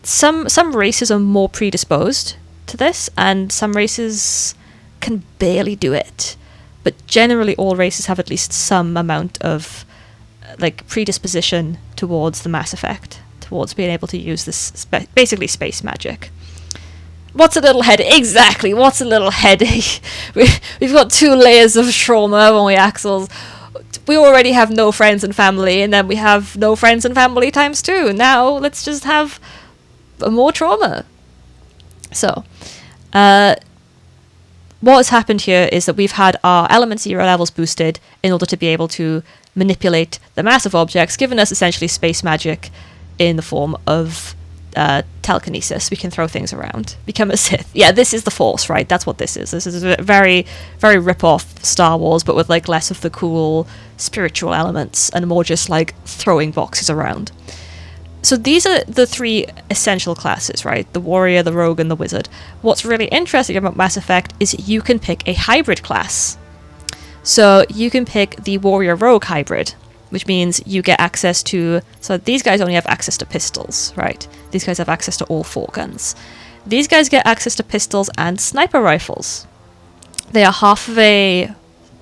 some races are more predisposed to this, and some races can barely do it. But generally all races have at least some amount of predisposition towards the Mass Effect, towards being able to use this basically space magic. What's a little headache? Exactly, what's a little headache? We've got 2 layers of trauma when we Axels. We already have no friends and family, and then we have no friends and family times 2. Now let's just have more trauma. So, what has happened here is that we've had our Element Zero levels boosted in order to be able to manipulate the mass of objects, giving us essentially space magic in the form of telekinesis. We can throw things around, become a Sith. Yeah, this is the Force, right? That's what this is. This is a very, very rip-off Star Wars, but with less of the cool spiritual elements and more just throwing boxes around. So these are the 3 essential classes, right? The warrior, the rogue, and the wizard. What's really interesting about Mass Effect is you can pick a hybrid class. So you can pick the warrior-rogue hybrid, which means you get access to... So these guys only have access to pistols, right? These guys have access to all 4 guns. These guys get access to pistols and sniper rifles. They are half of a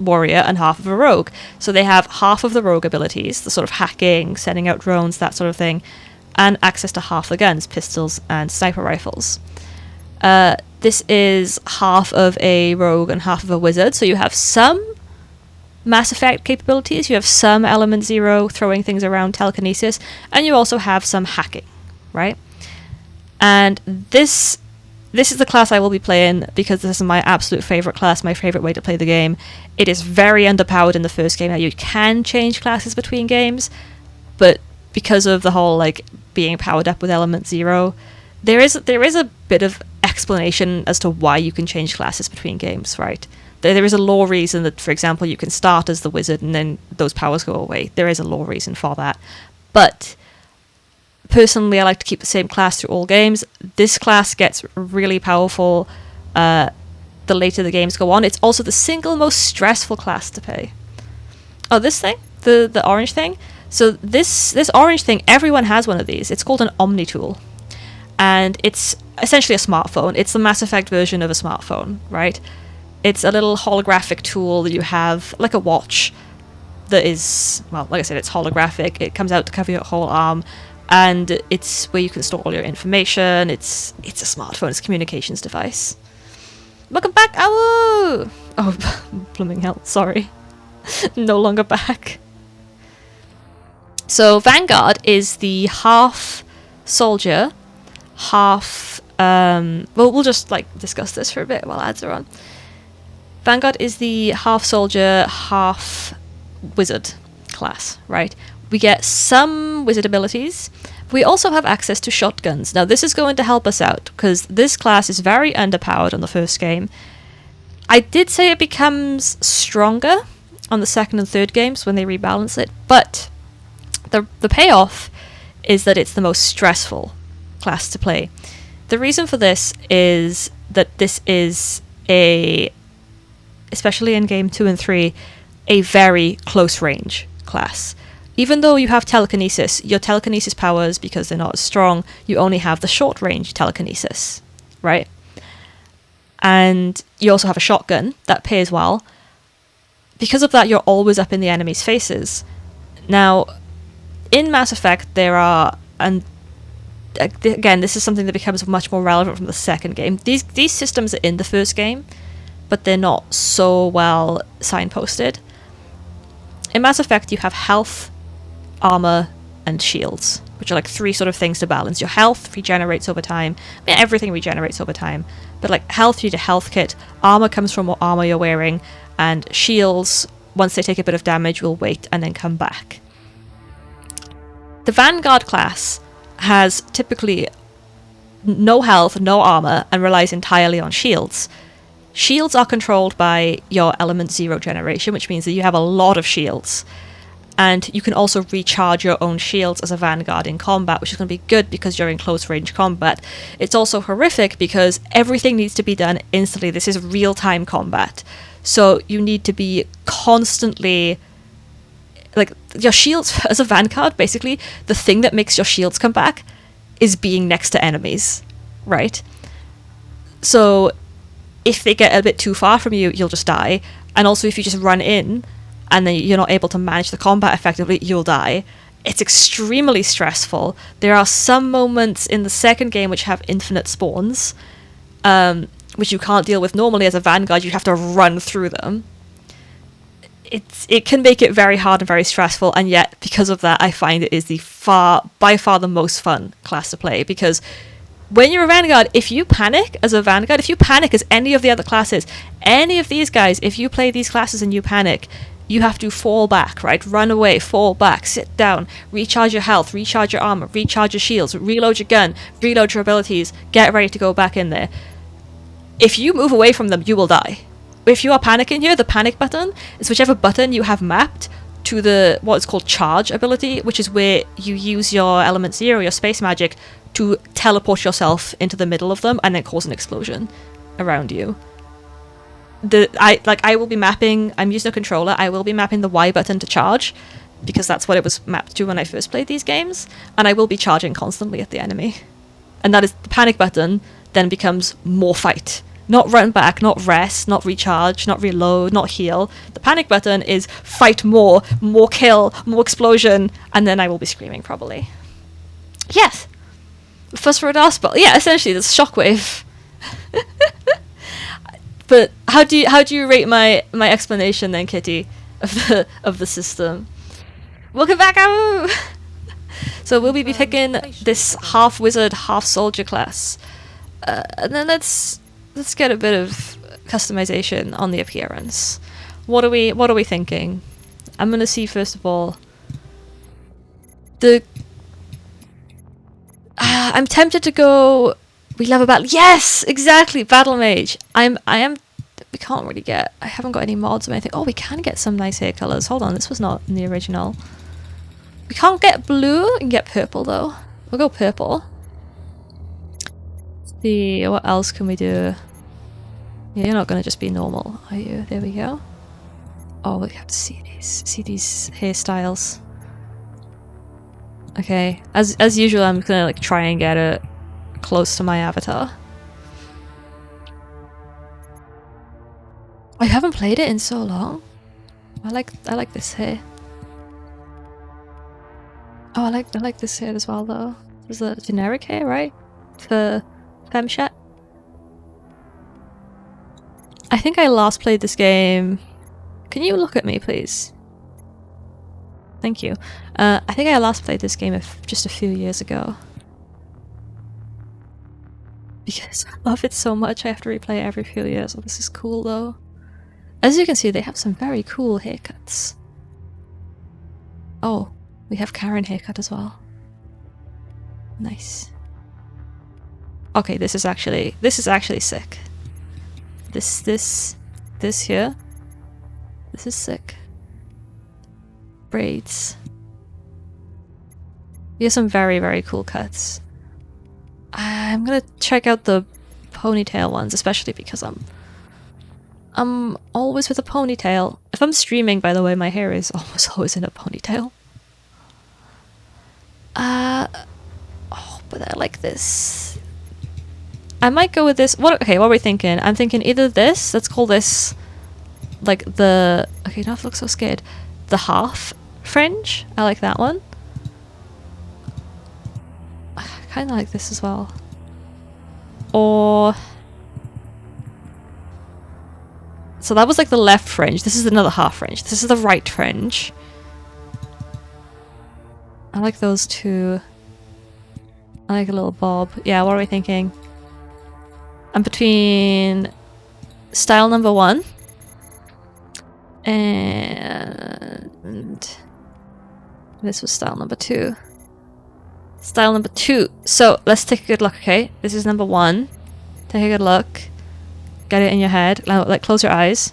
warrior and half of a rogue. So they have half of the rogue abilities, the sort of hacking, sending out drones, that sort of thing, and access to half the guns, pistols and sniper rifles. This is half of a rogue and half of a wizard, so you have some Mass Effect capabilities. You have some element 0 throwing things around, telekinesis, and you also have some hacking, right? And this is the class I will be playing because this is my absolute favorite class, my favorite way to play the game. It is very underpowered in the first game. Now you can change classes between games, but because of the whole like being powered up with element 0, there is a bit of explanation as to why you can change classes between games, right? There is a lore reason that, for example, you can start as the wizard and then those powers go away. There is a lore reason for that. But personally, I like to keep the same class through all games. This class gets really powerful the later the games go on. It's also the single most stressful class to play. Oh, this thing? The orange thing? So this orange thing, everyone has one of these. It's called an Omni tool. And it's essentially a smartphone. It's the Mass Effect version of a smartphone, right? It's a little holographic tool that you have, like a watch, that is, well, like I said, it's holographic. It comes out to cover your whole arm, and it's where you can store all your information. It's a smartphone. It's a communications device. Welcome back, Awu! Oh, blooming hell, sorry. No longer back. So Vanguard is the half soldier, half... well, we'll just like discuss this for a bit while ads are on. Vanguard is the half soldier, half wizard class, right? We get some wizard abilities. We also have access to shotguns. Now, this is going to help us out, because this class is very underpowered on the first game. I did say it becomes stronger on the second and third games when they rebalance it, but the payoff is that it's the most stressful class to play. The reason for this is that this is especially in game 2 and 3, a very close range class. Even though you have telekinesis, your telekinesis powers, because they're not as strong, you only have the short range telekinesis, right? And you also have a shotgun that pays well. Because of that, you're always up in the enemy's faces. Now, in Mass Effect, there are, and again, this is something that becomes much more relevant from the second game. These systems are in the first game, but they're not so well signposted. In Mass Effect, you have health, armor, and shields, which are like three sort of things to balance. Your health regenerates over time. I mean, everything regenerates over time, but like health, you need a health kit. Armor comes from what armor you're wearing, and shields, once they take a bit of damage, will wait and then come back. The Vanguard class has typically no health, no armor, and relies entirely on shields. Shields are controlled by your element 0 generation, which means that you have a lot of shields. And you can also recharge your own shields as a Vanguard in combat, which is going to be good because you're in close range combat. It's also horrific because everything needs to be done instantly. This is real-time combat. So you need to be constantly... like, your shields, as a Vanguard, basically, the thing that makes your shields come back is being next to enemies, right? So if they get a bit too far from you, you'll just die. And also if you just run in and then you're not able to manage the combat effectively, you'll die. It's extremely stressful. There are some moments in the second game which have infinite spawns, which you can't deal with normally as a Vanguard. You have to run through them. It can make it very hard and very stressful, and yet because of that, I find it is by far the most fun class to play, because when you're a Vanguard, if you panic as a Vanguard, if you panic as any of the other classes, any of these guys, if you play these classes and you panic, you have to fall back, right? Run away, fall back, sit down, recharge your health, recharge your armor, recharge your shields, reload your gun, reload your abilities, get ready to go back in there. If you move away from them, you will die. If you are panicking here, the panic button is whichever button you have mapped to the what is called charge ability, which is where you use your element 0, your space magic, to teleport yourself into the middle of them and then cause an explosion around you. I will be mapping, I'm using a controller, I will be mapping the Y button to charge, because that's what it was mapped to when I first played these games, and I will be charging constantly at the enemy. And that is, the panic button then becomes more fight. Not run back, not rest, not recharge, not reload, not heal. The panic button is fight more kill, more explosion, and then I will be screaming probably. Yes! First for a last spell. Yeah, essentially, this shockwave. But how do you rate my explanation then, Kitty? of the system. Welcome back, Amu! So we'll be picking this half wizard, half soldier class, and then let's get a bit of customization on the appearance. What are we thinking? I'm gonna see first of all. I'm tempted to go. We love a battle. Yes, exactly, battle mage. I am. We can't really get. I haven't got any mods or anything. Oh, we can get some nice hair colors. Hold on, this was not in the original. We can't get blue. We can get purple though. We'll go purple. Let's see, what else can we do? Yeah, you're not gonna just be normal, are you? There we go. Oh, we have to see these hairstyles. Okay, as usual, I'm gonna like try and get it close to my avatar. I haven't played it in so long. I like this hair. Oh, I like this hair as well though. This is a generic hair, right? For femchat. I think I last played this game. Can you look at me, please? Thank you. I think I last played this game just a few years ago. Because I love it so much, I have to replay it every few years. Oh, this is cool though. As you can see, they have some very cool haircuts. Oh, we have Karen haircut as well. Nice. Okay, this is actually sick. This here. This is sick. Braids. These are some very, very cool cuts. I'm gonna check out the ponytail ones, especially because I'm always with a ponytail. If I'm streaming, by the way, my hair is almost always in a ponytail. Oh, but I like this. I might go with this. Okay, what are we thinking? I'm thinking either this, let's call this like the, okay, now I look so scared. The half fringe. I like that one. I kind of like this as well. Or, so that was like the left fringe. This is another half fringe. This is the right fringe. I like those two. I like a little bob. Yeah, what are we thinking? I'm between style number 1 and this was style number 2. Style number 2. So let's take a good look, okay? This is number 1. Take a good look. Get it in your head. Like, close your eyes.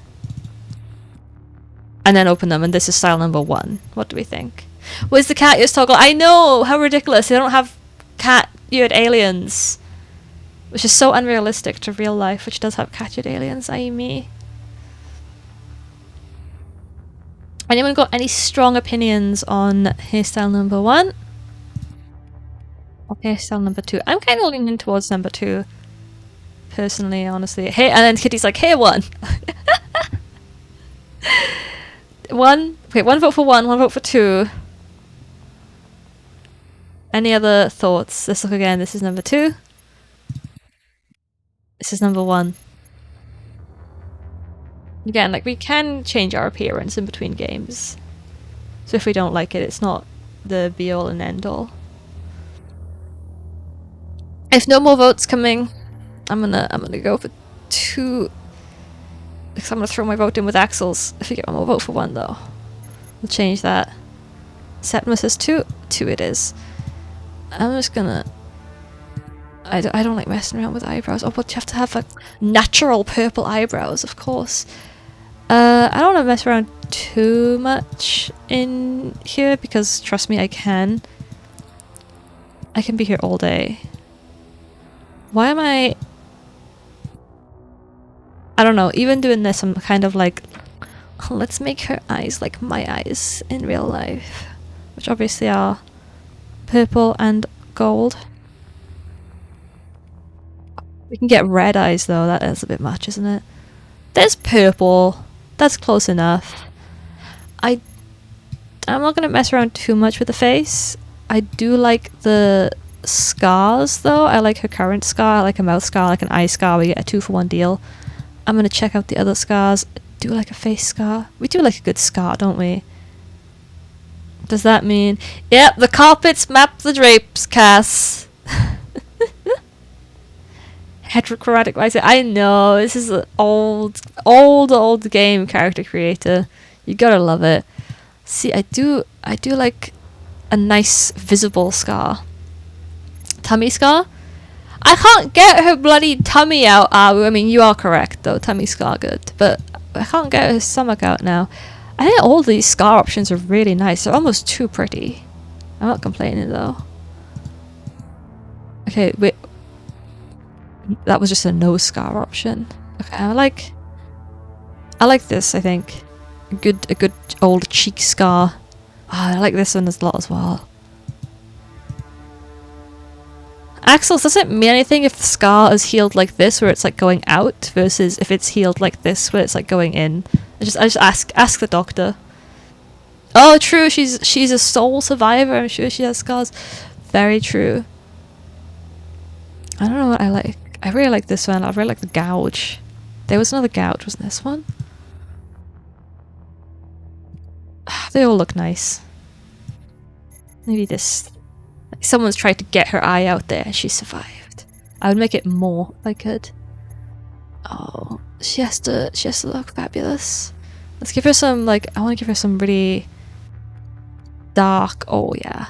And then open them, and this is style number 1. What do we think? Where's the cat ears toggle? I know! How ridiculous. They don't have cat-eared aliens. Which is so unrealistic to real life, which does have cat-eared aliens, i.e. me. Anyone got any strong opinions on hairstyle number 1? Or hairstyle number 2? I'm kind of leaning towards number 2. Personally, honestly. Hey, and then Kitty's like, hair 1! One vote for 1, 1 vote for 2. Any other thoughts? Let's look again. This is number 2. This is number 1. Again, like, we can change our appearance in between games. So if we don't like it, it's not the be-all and end-all. If no more votes coming, I'm gonna go for 2. Because I'm gonna throw my vote in with Axel's. If we get one more vote for 1, though, we'll change that. Septimus says 2. 2 it is. I'm just gonna. I don't like messing around with eyebrows. Oh, but you have to have like natural purple eyebrows, of course. I don't want to mess around too much in here because, trust me, I can. I can be here all day. Why am I don't know, even doing this, I'm kind of like, oh, let's make her eyes like my eyes in real life. Which obviously are purple and gold. We can get red eyes though, that is a bit much, isn't it? There's purple. That's close enough. I'm not gonna mess around too much with the face. I do like the scars though. I like her current scar, I like a mouth scar, I like an eye scar. We get a 2-for-1 deal. I'm gonna check out the other scars. do like a face scar. We do like a good scar, don't we? Does that mean... Yep, the carpets map the drapes, Cass. Heterochromatic writer. I know, this is an old game, character creator. You gotta love it. See, I do like a nice visible scar. Tummy scar? I can't get her bloody tummy out, Awu. I mean, you are correct, though. Tummy scar good. But I can't get her stomach out now. I think all these scar options are really nice. They're almost too pretty. I'm not complaining, though. Okay, wait. That was just a no scar option. Okay, I like this, I think. A good old cheek scar. I like this one a lot as well. Axles, does it mean anything if the scar is healed like this, where it's like going out, versus if it's healed like this, where it's like going in? I just ask the doctor. Oh, true. She's a soul survivor. I'm sure she has scars. Very true. I don't know what I like. I really like this one. I really like the gouge. There was another gouge, wasn't this one? They all look nice. Maybe this. Like someone's tried to get her eye out there and she survived. I would make it more if I could. Oh, she has to look fabulous. Let's give her some, like, I want to give her some really dark. Oh yeah,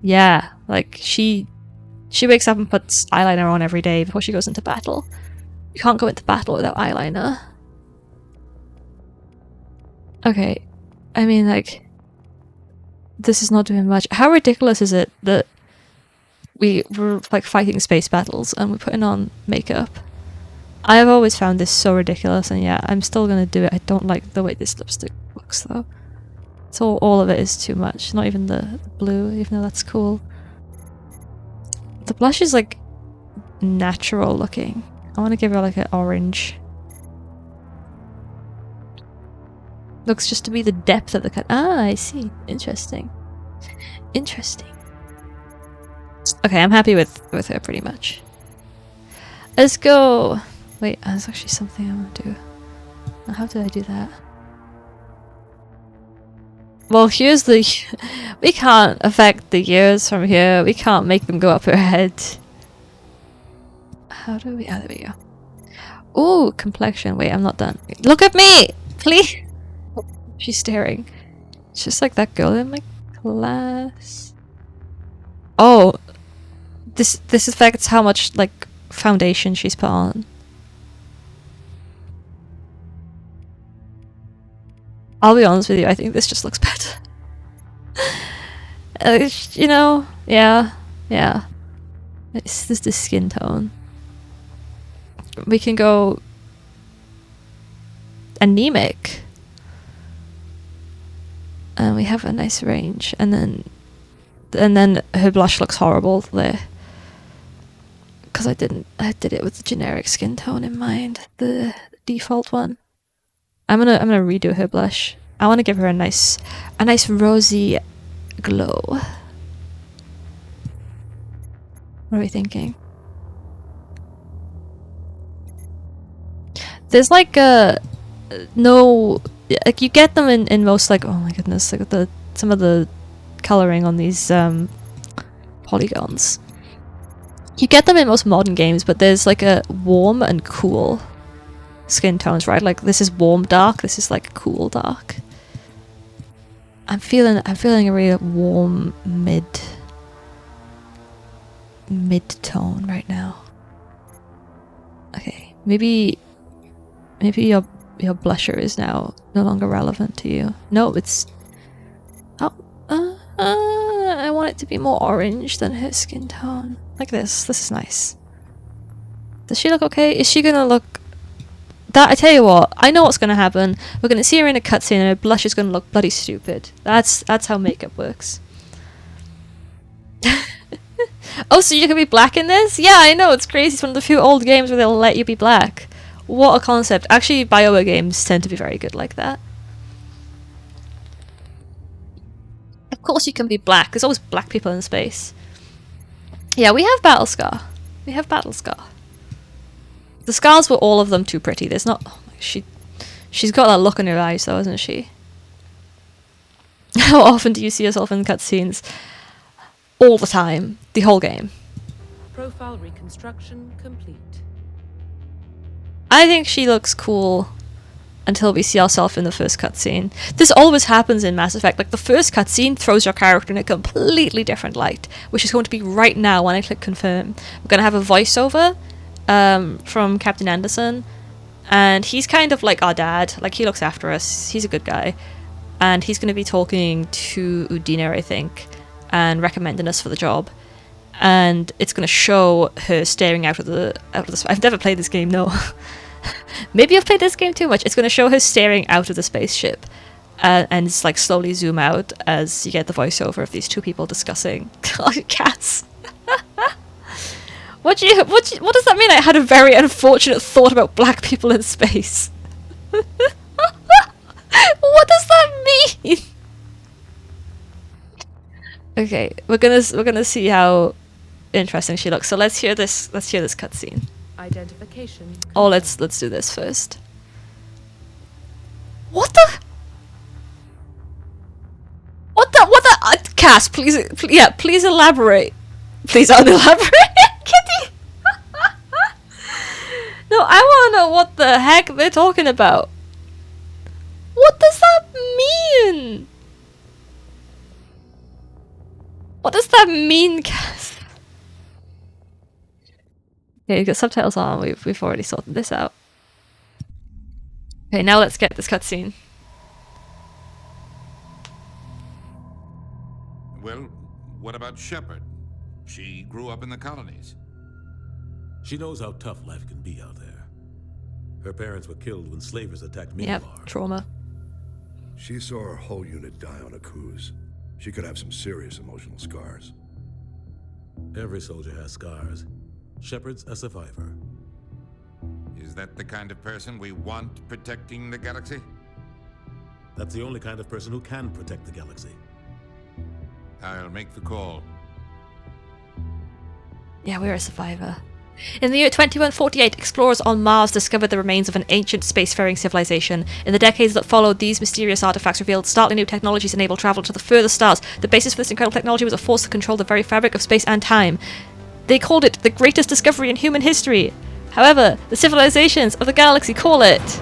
yeah. Like she wakes up and puts eyeliner on every day before she goes into battle. You can't go into battle without eyeliner. Okay, I mean, like, this is not doing much. How ridiculous is it that we're like fighting space battles and we're putting on makeup? I have always found this so ridiculous, and yeah, I'm still gonna do it. I don't like the way this lipstick looks though. So all of it is too much. Not even the blue, even though that's cool. The blush is like natural looking. I want to give her like an orange. Looks just to be the depth of the cut. Ah, I see. Interesting. Interesting. Okay, I'm happy with her pretty much. Let's go. Wait, there's actually something I want to do. How did I do that? Well, here's the... We can't affect the ears from here. We can't make them go up her head. How do we... Oh, there we go. Ooh, complexion. Wait, I'm not done. Look at me! Please! Oh, she's staring. It's just like that girl in my class. Oh! This affects how much, like, foundation she's put on. I'll be honest with you, I think this just looks better. You know, yeah. It's just the skin tone. We can go anemic. And we have a nice range. And then her blush looks horrible there. Because I did it with the generic skin tone in mind, the default one. I'm gonna redo her blush. I want to give her a nice rosy glow. What are we thinking? There's like no, like you get them in most, like, oh my goodness, like some of the coloring on these polygons. You get them in most modern games, but there's like a warm and cool skin tones, right? Like this is warm dark, this is like cool dark. I'm feeling a really warm mid tone right now. Okay, maybe your blusher is now no longer relevant to you. No, it's I want it to be more orange than her skin tone. Like this. This is nice. Does she look okay? Is she gonna look... That, I tell you what, I know what's gonna happen. We're gonna see her in a cutscene and her blush is gonna look bloody stupid. That's how makeup works. Oh, so you can be black in this? Yeah, I know, it's crazy. It's one of the few old games where they'll let you be black. What a concept. Actually, BioWare games tend to be very good like that. Of course you can be black. There's always black people in space. Yeah, we have Battle Scar. The scars were all of them too pretty. There's not... Oh my, She's got that look in her eyes, though, isn't she? How often do you see yourself in cutscenes? All the time. The whole game. Profile reconstruction complete. I think she looks cool until we see ourselves in the first cutscene. This always happens in Mass Effect. Like, the first cutscene throws your character in a completely different light, which is going to be right now when I click confirm. We're going to have a voiceover from Captain Anderson, and he's kind of like our dad. Like, he looks after us. He's a good guy. And he's going to be talking to Udina, I think, and recommending us for the job. And it's going to show her staring out of the. I've never played this game, no. Maybe I've played this game too much. It's going to show her staring out of the spaceship, and it's like slowly zoom out as you get the voiceover of these two people discussing cats. What does that mean? I had a very unfortunate thought about black people in space. What does that mean? Okay, we're gonna see how interesting she looks. So let's hear this cutscene. Identification. Oh, let's do this first. What the? Cass, please elaborate. Please elaborate, Kitty. No, I want to know what the heck they're talking about. What does that mean? What does that mean, Cass? Okay, you've got subtitles on. We've already sorted this out. Okay, now let's get this cutscene. Well, what about Shepard? She grew up in the colonies. She knows how tough life can be out there. Her parents were killed when slavers attacked Myanmar. Yep, trauma. She saw her whole unit die on a cruise. She could have some serious emotional scars. Every soldier has scars. Shepard's a survivor. Is that the kind of person we want protecting the galaxy? That's the only kind of person who can protect the galaxy. I'll make the call. Yeah, we're a survivor. In the year 2148, explorers on Mars discovered the remains of an ancient spacefaring civilization. In the decades that followed, these mysterious artifacts revealed startling new technologies enabled travel to the furthest stars. The basis for this incredible technology was a force that controlled the very fabric of space and time. They called it the greatest discovery in human history. However, the civilizations of the galaxy call it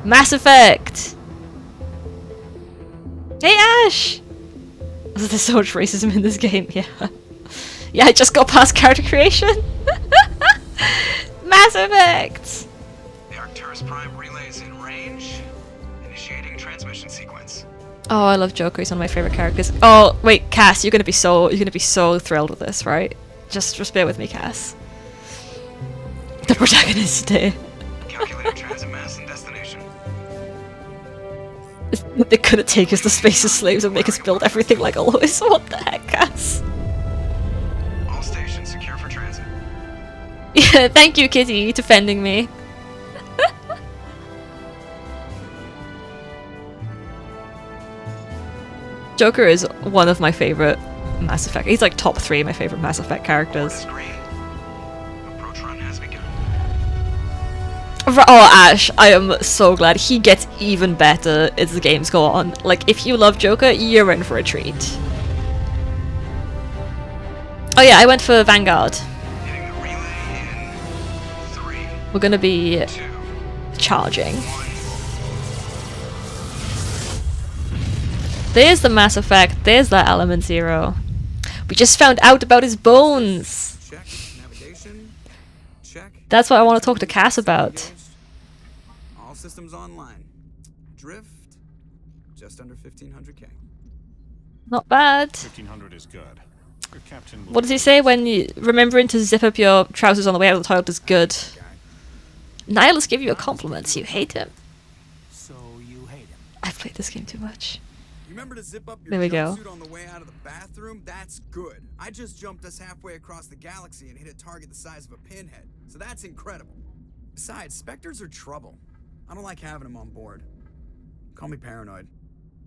Mass Effect. Hey, Ash! There's so much racism in this game, yeah. Yeah, I just got past character creation. Mass Effect! The Arcturus Prime relay is in range. Initiating transmission sequence. Oh, I love Joker. He's one of my favorite characters. Oh, wait, Cass, you're gonna be so thrilled with this, right? Just bear with me, Cass. The protagonist today. Calculating transit mass and destination. They couldn't take us to space as slaves and make us build everything like always. What the heck, Cass? All stations secure for transit. Yeah, thank you, Kitty, defending me. Joker is one of my favorite Mass Effect. He's like top 3 of my favorite Mass Effect characters. Approach run has begun. Oh, Ash, I am so glad. He gets even better as the games go on. Like, if you love Joker, you're in for a treat. Oh yeah, I went for Vanguard. Hitting the relay in 3, We're gonna be 2, charging. 1. There's the Mass Effect. There's that Element Zero. We just found out about his bones. Check. Navigation. Check. That's what I want to talk to Cass about. All systems online. Drift. Just under 1500K. Not bad. 1500 is good. Your captain will What does he say when you remembering to zip up your trousers on the way out of the toilet is good? Nihilus give you a compliment, so you hate him. So you hate him. I've played this game too much. You remember to zip up your There we go. jumpsuit on the way out of the bathroom? That's good. I just jumped us halfway across the galaxy and hit a target the size of a pinhead. So that's incredible. Besides, Spectres are trouble. I don't like having them on board. Call me paranoid.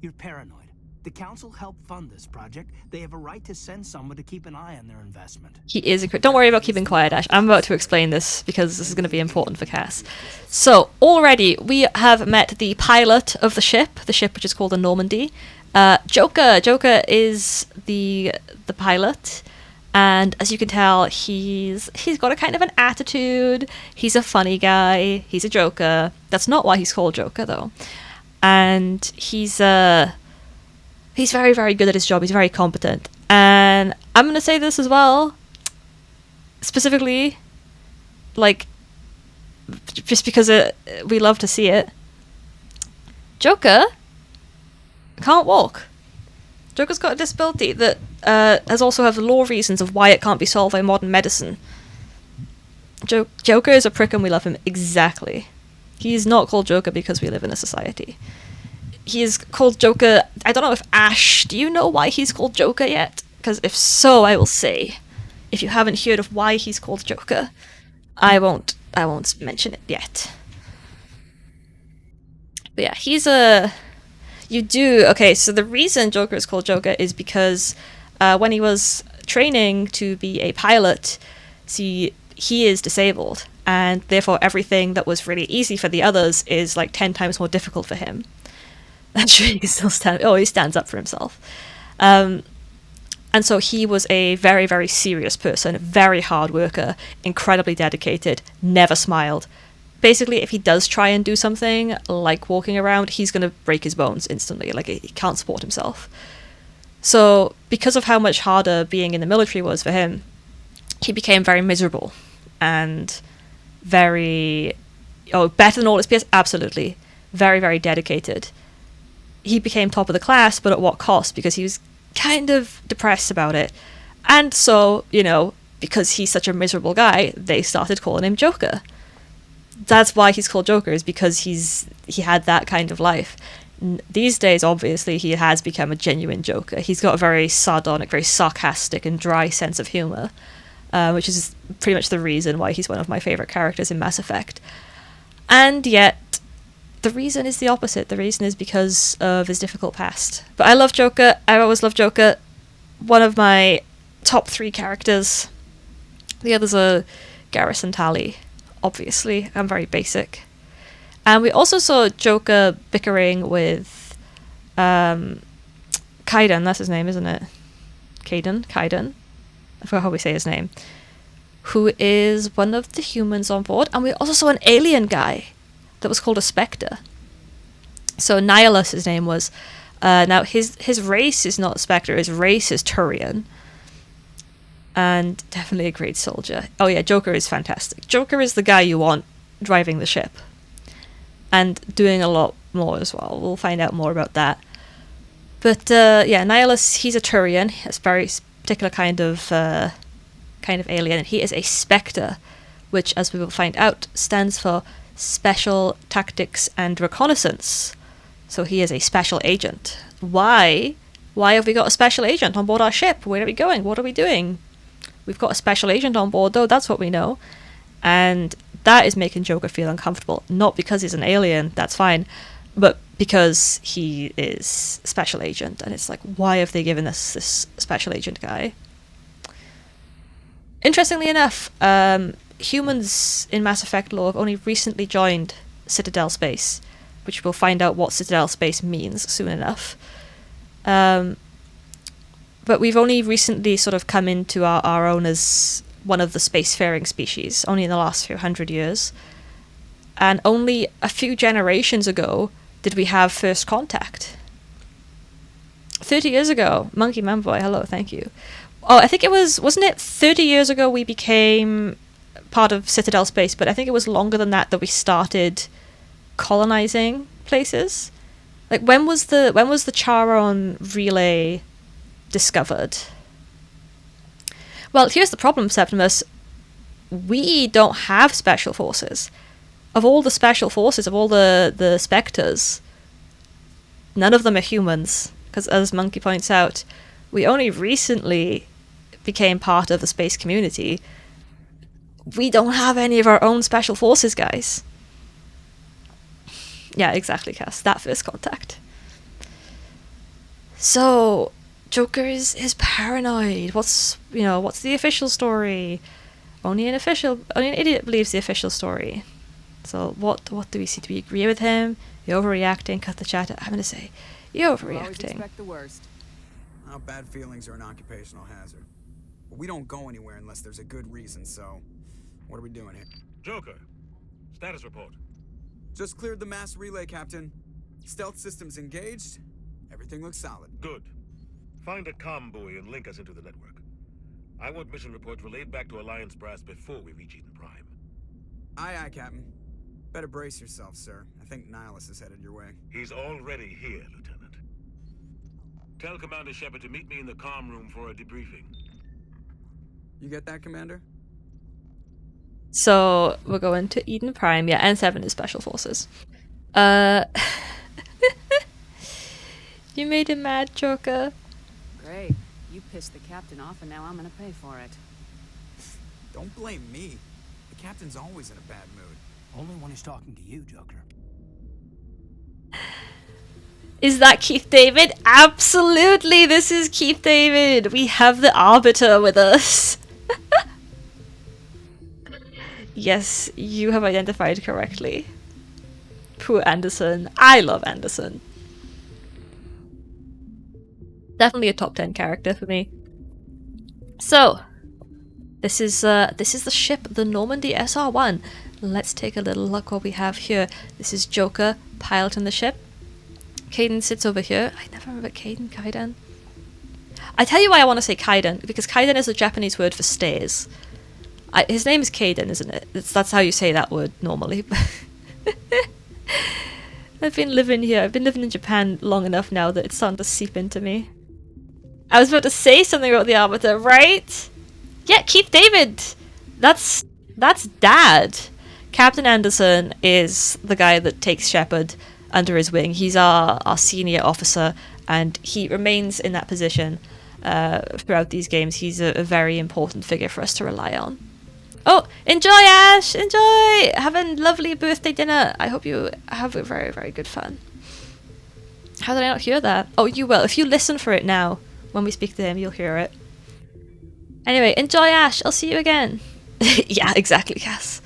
You're paranoid. The council helped fund this project. They have a right to send someone to keep an eye on their investment. He is don't worry about keeping quiet, Ash. I'm about to explain this because this is going to be important for Cass. So already we have met the pilot of the ship which is called the Normandy. Joker is the pilot, and as you can tell, he's got a kind of an attitude. He's a funny guy. He's a Joker. That's not why he's called Joker though. And he's very, very good at his job. He's very competent. And I'm going to say this as well, specifically, like, just because we love to see it. Joker can't walk. Joker's got a disability that has also have law reasons of why it can't be solved by modern medicine. Joker is a prick and we love him exactly. He's not called Joker because we live in a society. He is called Joker. I don't know if Ash, do you know why he's called Joker yet? Because if so, I will say. If you haven't heard of why he's called Joker, I won't mention it yet. But yeah, he's okay, so the reason Joker is called Joker is because when he was training to be a pilot, see, he is disabled, and therefore everything that was really easy for the others is like 10 times more difficult for him. Actually, he can still stand. Oh, he stands up for himself. And so he was a very, very serious person, very hard worker, incredibly dedicated, never smiled. Basically, if he does try and do something like walking around, he's going to break his bones instantly. Like, he can't support himself. So, because of how much harder being in the military was for him, he became very miserable and very... Oh, better than all his peers? Absolutely. Very, very dedicated. He became top of the class, but at what cost? Because he was kind of depressed about it. And so, because he's such a miserable guy, they started calling him Joker. That's why he's called Joker, is because he had that kind of life. These days, obviously, he has become a genuine Joker. He's got a very sardonic, very sarcastic and dry sense of humor, which is pretty much the reason why he's one of my favorite characters in Mass Effect. And yet, the reason is the opposite. The reason is because of his difficult past. But I love Joker. I always love Joker. One of my top 3 characters. The others are Garrus and Tali, obviously. I'm very basic. And we also saw Joker bickering with Kaidan. That's his name, isn't it? Kaidan? I forgot how we say his name. Who is one of the humans on board. And we also saw an alien guy that was called a Spectre. So Nihilus, his name was. Now, his race is not Spectre, his race is Turian. And definitely a great soldier. Oh yeah, Joker is fantastic. Joker is the guy you want driving the ship. And doing a lot more as well. We'll find out more about that. But yeah, Nihilus, he's a Turian. It's a very particular kind of alien. And he is a Spectre, which, as we will find out, stands for Special Tactics and Reconnaissance. So he is a special agent. Why have we got a special agent on board our ship? Where are we going? What are we doing? We've got a special agent on board, though, that's what we know. And that is making Joker feel uncomfortable. Not because he's an alien, that's fine, but because he is special agent. And it's like, why have they given us this special agent guy? Interestingly enough, humans in Mass Effect lore have only recently joined Citadel Space, which we'll find out what Citadel Space means soon enough. But we've only recently sort of come into our own as one of the spacefaring species, only in the last few hundred years. And only a few generations ago did we have first contact. 30 years ago, Monkey Manboy, hello, thank you. Oh, I think it wasn't it 30 years ago we became part of Citadel Space, but I think it was longer than that we started colonizing places. Like, when was the Charon relay discovered? Well, here's the problem, Septimus. We don't have special forces. Of all the special forces, of all the Spectres, none of them are humans. Because as Monkey points out, we only recently became part of the space community. We don't have any of our own special forces, guys. Yeah, exactly, Cass. That first contact. So Joker is paranoid. What's the official story? Only an idiot believes the official story. So what do we see? Do we agree with him? You're overreacting. Cut the chat. I'm gonna say you're Always overreacting. expect the worst. Well, bad feelings are an occupational hazard. But we don't go anywhere unless there's a good reason, so what are we doing here? Joker, status report. Just cleared the mass relay, Captain. Stealth systems engaged. Everything looks solid. Good. Find a comm buoy and link us into the network. I want mission reports relayed back to Alliance Brass before we reach Eden Prime. Aye, aye, Captain. Better brace yourself, sir. I think Nihilus is headed your way. He's already here, Lieutenant. Tell Commander Shepard to meet me in the comm room for a debriefing. You get that, Commander? So we're going to Eden Prime. Yeah, N7 is Special Forces. You made him mad, Joker. Great. You pissed the captain off, and now I'm gonna pay for it. Don't blame me. The Captain's always in a bad mood. Only when he's talking to you, Joker. Is that Keith David? Absolutely, this is Keith David. We have the Arbiter with us. Yes, you have identified correctly. Poor Anderson. I love Anderson. Definitely a top 10 character for me. So, this is the ship, the Normandy SR-1. Let's take a little look what we have here. This is Joker piloting the ship. Kaiden sits over here. I never remember Kaiden. I tell you why I want to say Kaiden, because Kaiden is a Japanese word for stairs. His name is Kaiden, isn't it? That's how you say that word normally. I've been living in Japan long enough now that it's starting to seep into me. I was about to say something about the Arbiter, right? Yeah, Keith David! That's Dad. Captain Anderson is the guy that takes Shepard under his wing. He's our senior officer, and he remains in that position throughout these games. He's a very important figure for us to rely on. Oh, enjoy, Ash! Enjoy! Have a lovely birthday dinner. I hope you have a very, very good fun. How did I not hear that? Oh, you will. If you listen for it now, when we speak to him, you'll hear it. Anyway, enjoy, Ash. I'll see you again. Yeah, exactly, Cass.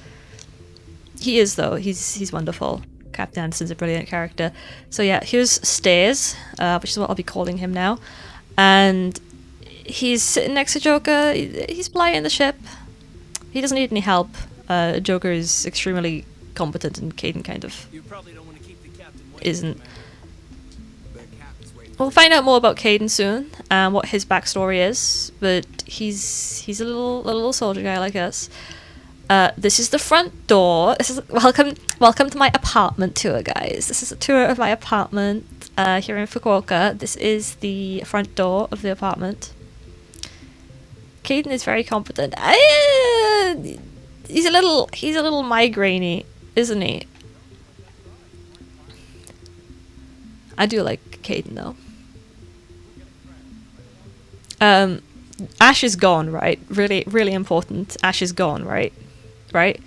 He is, though. He's wonderful. Captain Anderson's a brilliant character. So yeah, here's Stairs, which is what I'll be calling him now. And he's sitting next to Joker. He's flying the ship. He doesn't need any help. Joker is extremely competent, and Kaiden kind of You probably don't want to keep the captain waiting. isn't. The Captain's waiting. We'll find out more about Kaiden soon, and what his backstory is. But he's a little soldier guy like us. This is the front door. This is welcome to my apartment tour, guys. This is a tour of my apartment here in Fukuoka. This is the front door of the apartment. Kaiden is very competent. He's a little migrainey, isn't he? I do like Kaiden though. Ash is gone, right? Really, really important. Ash is gone, right? Right?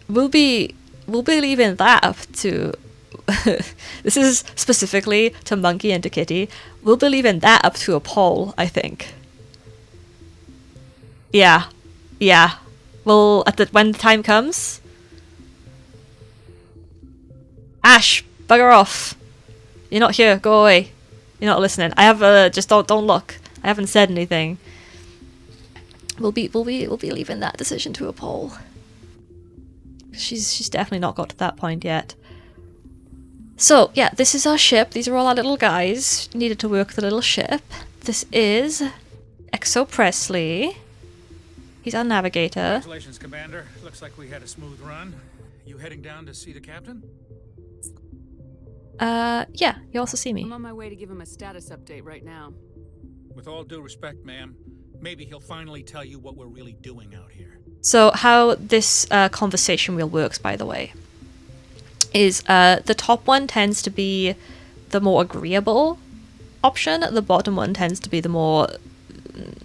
We'll be leaving that up to this is specifically to Monkey and to Kitty. We'll be leaving that up to a poll, I think. Yeah. Well, when the time comes. Ash, bugger off. You're not here. Go away. You're not listening. I have just don't look. I haven't said anything. We'll be leaving that decision to a poll. She's definitely not got to that point yet. So yeah, this is our ship. These are all our little guys needed to work the little ship. This is Exo Presley. He's our navigator. Congratulations, Commander. Looks like we had a smooth run. You heading down to see the captain? Yeah, you also see me. I'm on my way to give him a status update right now. With all due respect, ma'am, maybe he'll finally tell you what we're really doing out here. So how this conversation wheel works, by the way, is the top one tends to be the more agreeable option. The bottom one tends to be the more,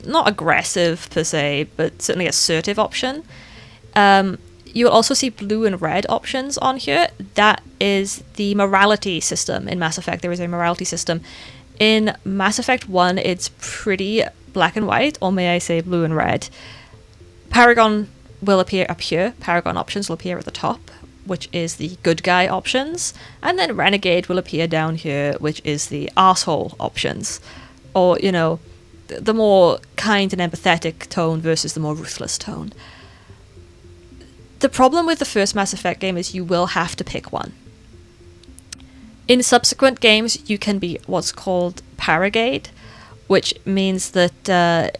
not aggressive per se, but certainly assertive option. you'll also see blue and red options on here. That is the morality system in Mass Effect. There is a morality system. In Mass Effect 1, it's pretty black and white, or may I say blue and red. Paragon will appear up here. Paragon options will appear at the top, which is the good guy options. And then Renegade will appear down here, which is the arsehole options. Or, you know, the more kind and empathetic tone versus the more ruthless tone. The problem with the first Mass Effect game is you will have to pick one. In subsequent games, you can be what's called Paragade, which means that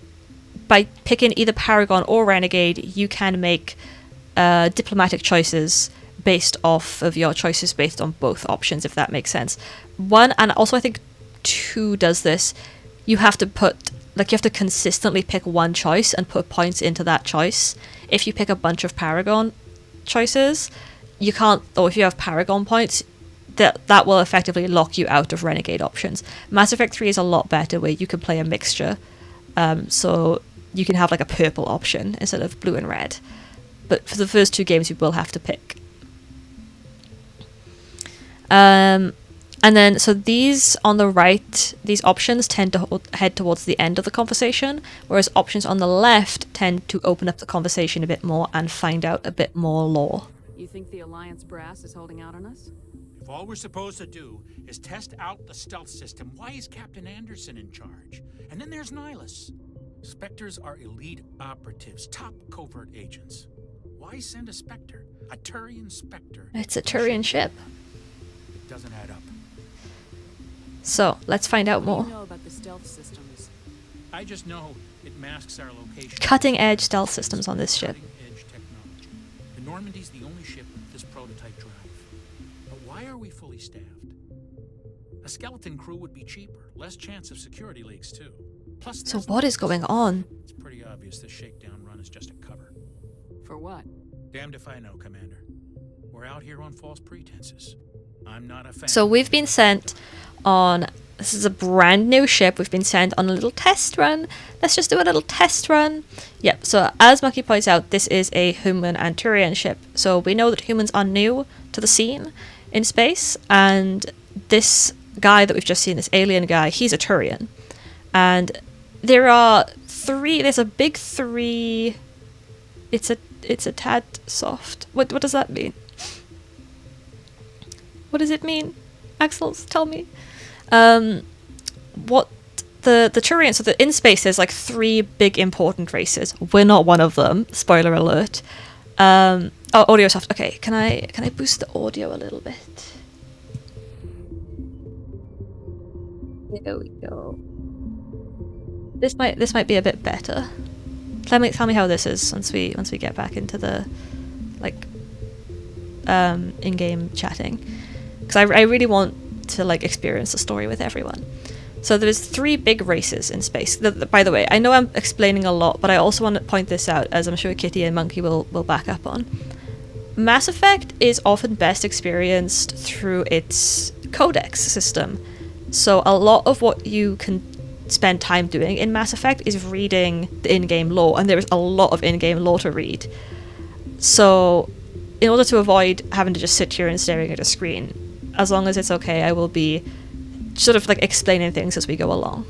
by picking either Paragon or Renegade, you can make diplomatic choices based off of your choices based on both options, if that makes sense. 1, and also I think 2 does this, you have to consistently pick one choice and put points into that choice. If you pick a bunch of Paragon choices, you can't, or if you have Paragon points, that will effectively lock you out of Renegade options. Mass Effect 3 is a lot better where you can play a mixture. So you can have like a purple option instead of blue and red. But for the first 2 games, you will have to pick. And then, so these on the right, these options tend to head towards the end of the conversation, whereas options on the left tend to open up the conversation a bit more and find out a bit more lore. You think the Alliance brass is holding out on us? If all we're supposed to do is test out the stealth system, why is Captain Anderson in charge? And then there's Nihilus. Spectres are elite operatives, top covert agents. Why send a Spectre? A Turian Spectre? It's a Turian ship. It doesn't add up. So, let's find out more. What do you know about the stealth systems? I just know it masks our location. Cutting edge stealth systems on this ship. Cutting-edge technology. The Normandy's the only ship with this prototype drive. But why are we fully staffed? A skeleton crew would be cheaper, less chance of security leaks too. Plus, So what is going on? It's pretty obvious this shakedown run is just a cover. For what? Damned if I know, Commander. We're out here on false pretenses. I'm not a fan. So we've been sent on, this is a brand new ship, we've been sent on a little test run. Let's just do a little test run. Yep, so as Monkey points out, this is a human and Turian ship. So we know that humans are new to the scene in space, and this guy that we've just seen, this alien guy, he's a Turian. And there are 3, there's a big 3, it's a tad soft. What does that mean? What does it mean? Axel, tell me. What the Turian, so in space there's like 3 big important races. We're not one of them. Spoiler alert. Oh, audio soft. Okay, can I boost the audio a little bit? There we go. This might be a bit better. Tell me how this is once we get back into the like in-game chatting, because I really want to like experience the story with everyone. So there's 3 big races in space. By the way, I know I'm explaining a lot, but I also want to point this out, as I'm sure Kitty and Monkey will back up on. Mass Effect is often best experienced through its codex system. So a lot of what you can spend time doing in Mass Effect is reading the in-game lore, and there is a lot of in-game lore to read. So in order to avoid having to just sit here and staring at a screen, as long as it's okay, I will be sort of like explaining things as we go along.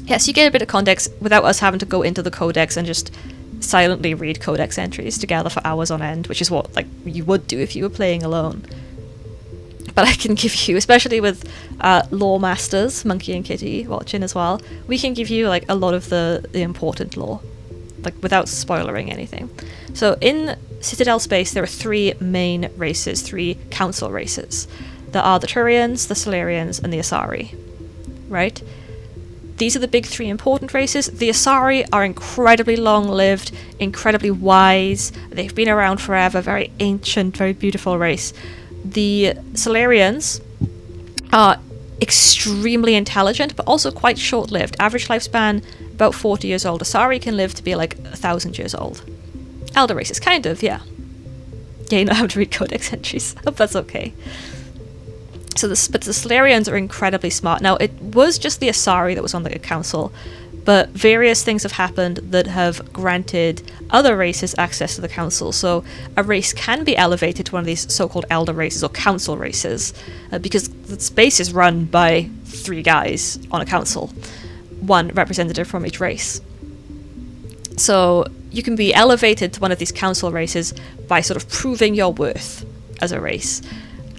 Yes, you get a bit of context without us having to go into the codex and just silently read codex entries together for hours on end, which is what like you would do if you were playing alone. But I can give you, especially with lore masters, Monkey and Kitty watching as well, we can give you like a lot of the important lore, like without spoilering anything. So in Citadel space, there are 3 main races, 3 council races. There are the Turians, the Solarians, and the Asari, right? These are the big 3 important races. The Asari are incredibly long-lived, incredibly wise. They've been around forever, very ancient, very beautiful race. The Solarians are extremely intelligent, but also quite short-lived. Average lifespan, about 40 years old. Asari can live to be like 1,000 years old. Elder races, kind of, yeah. Yeah, you know how to read codex entries. Hope that's okay. But the Solarians are incredibly smart. Now, it was just the Asari that was on the council, but various things have happened that have granted other races access to the council. So a race can be elevated to one of these so-called elder races or council races, because the space is run by 3 guys on a council, 1 representative from each race. So you can be elevated to one of these council races by sort of proving your worth as a race.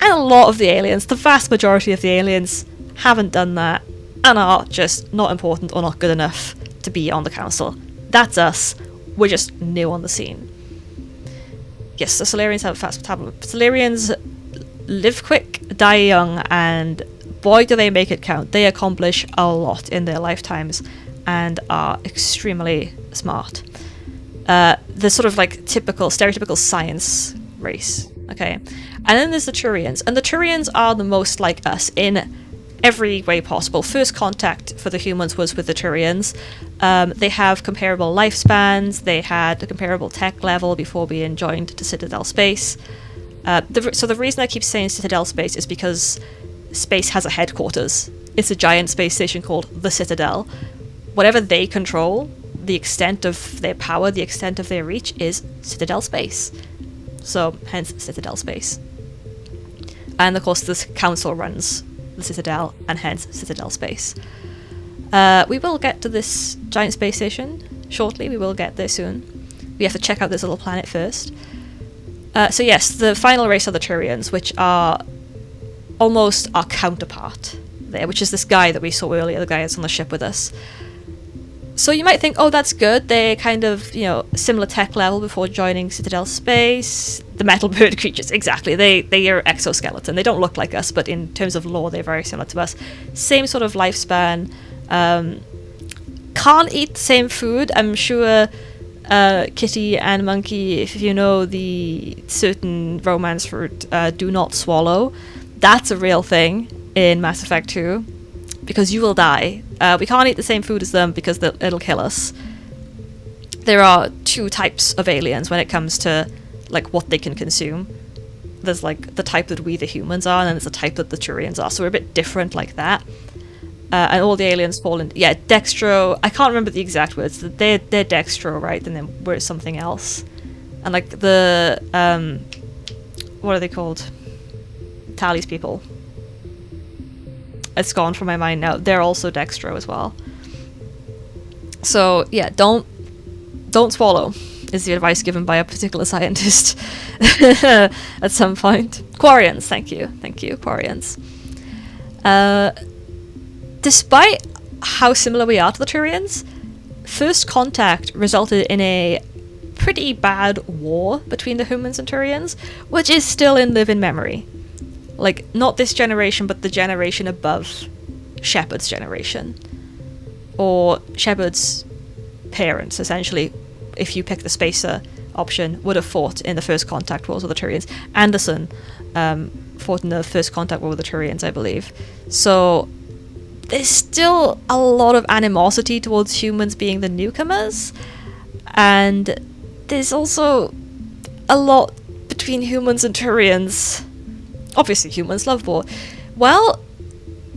And a lot of the aliens, the vast majority of the aliens, haven't done that and are just not important or not good enough to be on the council. That's us. We're just new on the scene. Yes, the Solarians have a fast metabolism. Solarians live quick, die young, and boy do they make it count. They accomplish a lot in their lifetimes and are extremely smart. The sort of like typical, stereotypical science race. Okay. And then there's the Turians. And the Turians are the most like us in every way possible. First contact for the humans was with the Turians. They have comparable lifespans. They had a comparable tech level before being joined to Citadel Space. So the reason I keep saying Citadel Space is because Space has a headquarters. It's a giant space station called the Citadel. Whatever they control, the extent of their power, the extent of their reach is Citadel Space. So, hence Citadel Space. And of course, this council runs the Citadel, and hence Citadel Space. We will get to this giant space station shortly. We will get there soon. We have to check out this little planet first. So yes, the final race are the Turians, which are almost our counterpart there, which is this guy that we saw earlier, the guy that's on the ship with us. So you might think, oh, that's good. They're kind of, similar tech level before joining Citadel Space. The metal bird creatures, exactly. They are exoskeleton. They don't look like us, but in terms of lore, they're very similar to us. Same sort of lifespan. Can't eat the same food. I'm sure Kitty and Monkey, if you know the certain romance fruit, do not swallow. That's a real thing in Mass Effect 2. Because you will die. We can't eat the same food as them because it'll kill us. There are 2 types of aliens when it comes to like what they can consume. There's like the type that we the humans are, and then there's the type that the Turians are. So we're a bit different like that. And all the aliens fall in. Yeah, dextro. I can't remember the exact words. They're dextro, right? And then we're something else. And like the what are they called? Tally's people. It's gone from my mind now. They're also dextro as well. So yeah, don't swallow is the advice given by a particular scientist at some point. Quarians, thank you, Quarians. Despite how similar we are to the Turians, first contact resulted in a pretty bad war between the humans and Turians, which is still in living memory. Like, not this generation, but the generation above Shepard's generation. Or Shepard's parents, essentially, if you pick the spacer option, would have fought in the first contact wars with the Turians. Anderson fought in the first contact war with the Turians, I believe. So, there's still a lot of animosity towards humans being the newcomers. And there's also a lot between humans and Turians. Obviously, humans love war. Well,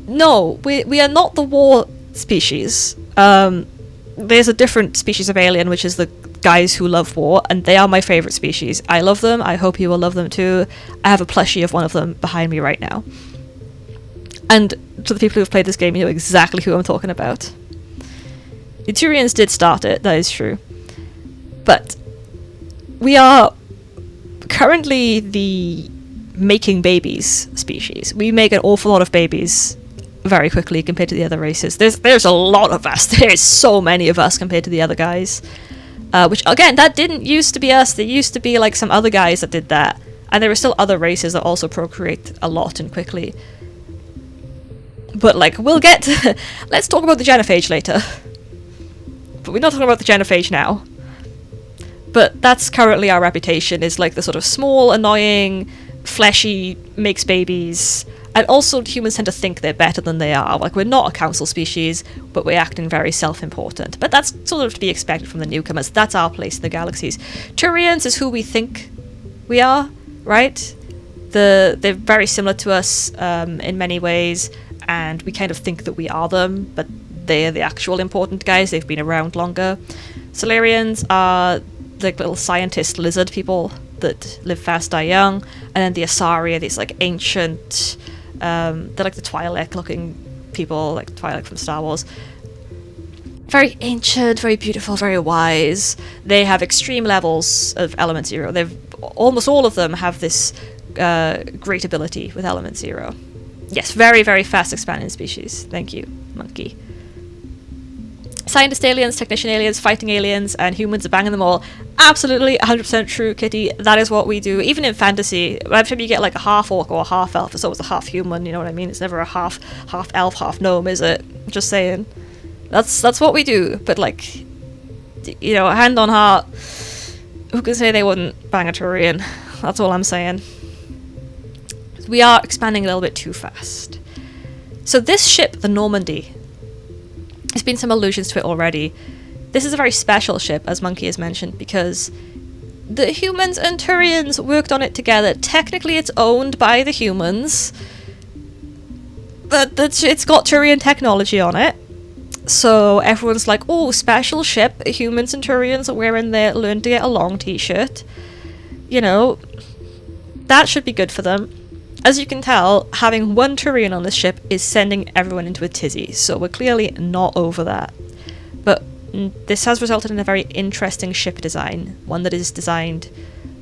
no, we are not the war species. There's a different species of alien, which is the guys who love war, and they are my favorite species. I love them. I hope you will love them too. I have a plushie of one of them behind me right now. And to the people who've played this game, you know exactly who I'm talking about. The Turians did start it, that is true. But we are currently the making babies species. We make an awful lot of babies very quickly compared to the other races. There's a lot of us. There's so many of us compared to the other guys. Which, again, that didn't used to be us. There used to be, like, some other guys that did that. And there were still other races that also procreate a lot and quickly. But, like, we'll get to... Let's talk about the genophage later. But we're not talking about the genophage now. But that's currently our reputation, is, like, the sort of small, annoying, fleshy, makes babies... And also, humans tend to think they're better than they are. Like, we're not a council species, but we're acting very self-important. But that's sort of to be expected from the newcomers. That's our place in the galaxies. Turians is who we think we are, right? They're very similar to us in many ways, and we kind of think that we are them, but they're the actual important guys. They've been around longer. Solarians are like little scientist lizard people that live fast, die young. And then the Asari are these like ancient, they're like the Twi'lek looking people, like Twi'lek from Star Wars. Very ancient, very beautiful, very wise. They have extreme levels of Element Zero. Almost all of them have this great ability with Element Zero. Yes, very, very fast expanding species. Thank you, monkey. Scientist aliens, technician aliens, fighting aliens, and humans are banging them all. Absolutely 100% true, Kitty. That is what we do. Even in fantasy, every time you get like a half orc or a half elf, it's always a half human, you know what I mean? It's never a half elf, half gnome, is it? Just saying. That's what we do. But like, you know, hand on heart, who can say they wouldn't bang a Turian? That's all I'm saying. We are expanding a little bit too fast. So this ship, the Normandy, there's been some allusions to it already. This is a very special ship, as Monkey has mentioned, because the humans and Turians worked on it together. Technically it's owned by the humans, but it's got Turian technology on it. So everyone's like, oh, special ship, humans and Turians are wearing their Learn to Get Along t-shirt. You know, that should be good for them. As you can tell, having one Turian on this ship is sending everyone into a tizzy, so we're clearly not over that. But this has resulted in a very interesting ship design, one that is designed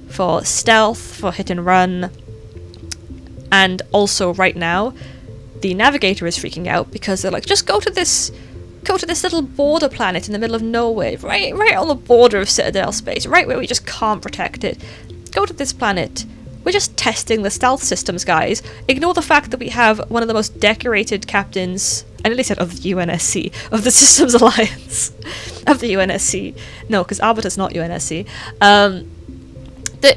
for stealth, for hit and run, and also right now, the navigator is freaking out because they're like, just go to this little border planet in the middle of nowhere, right on the border of Citadel space, right where we just can't protect it. Go to this planet. We're just testing the stealth systems, guys. Ignore the fact that we have one of the most decorated captains, I nearly said of the UNSC, of the Systems Alliance, of the UNSC. No, because Arbiter's not UNSC.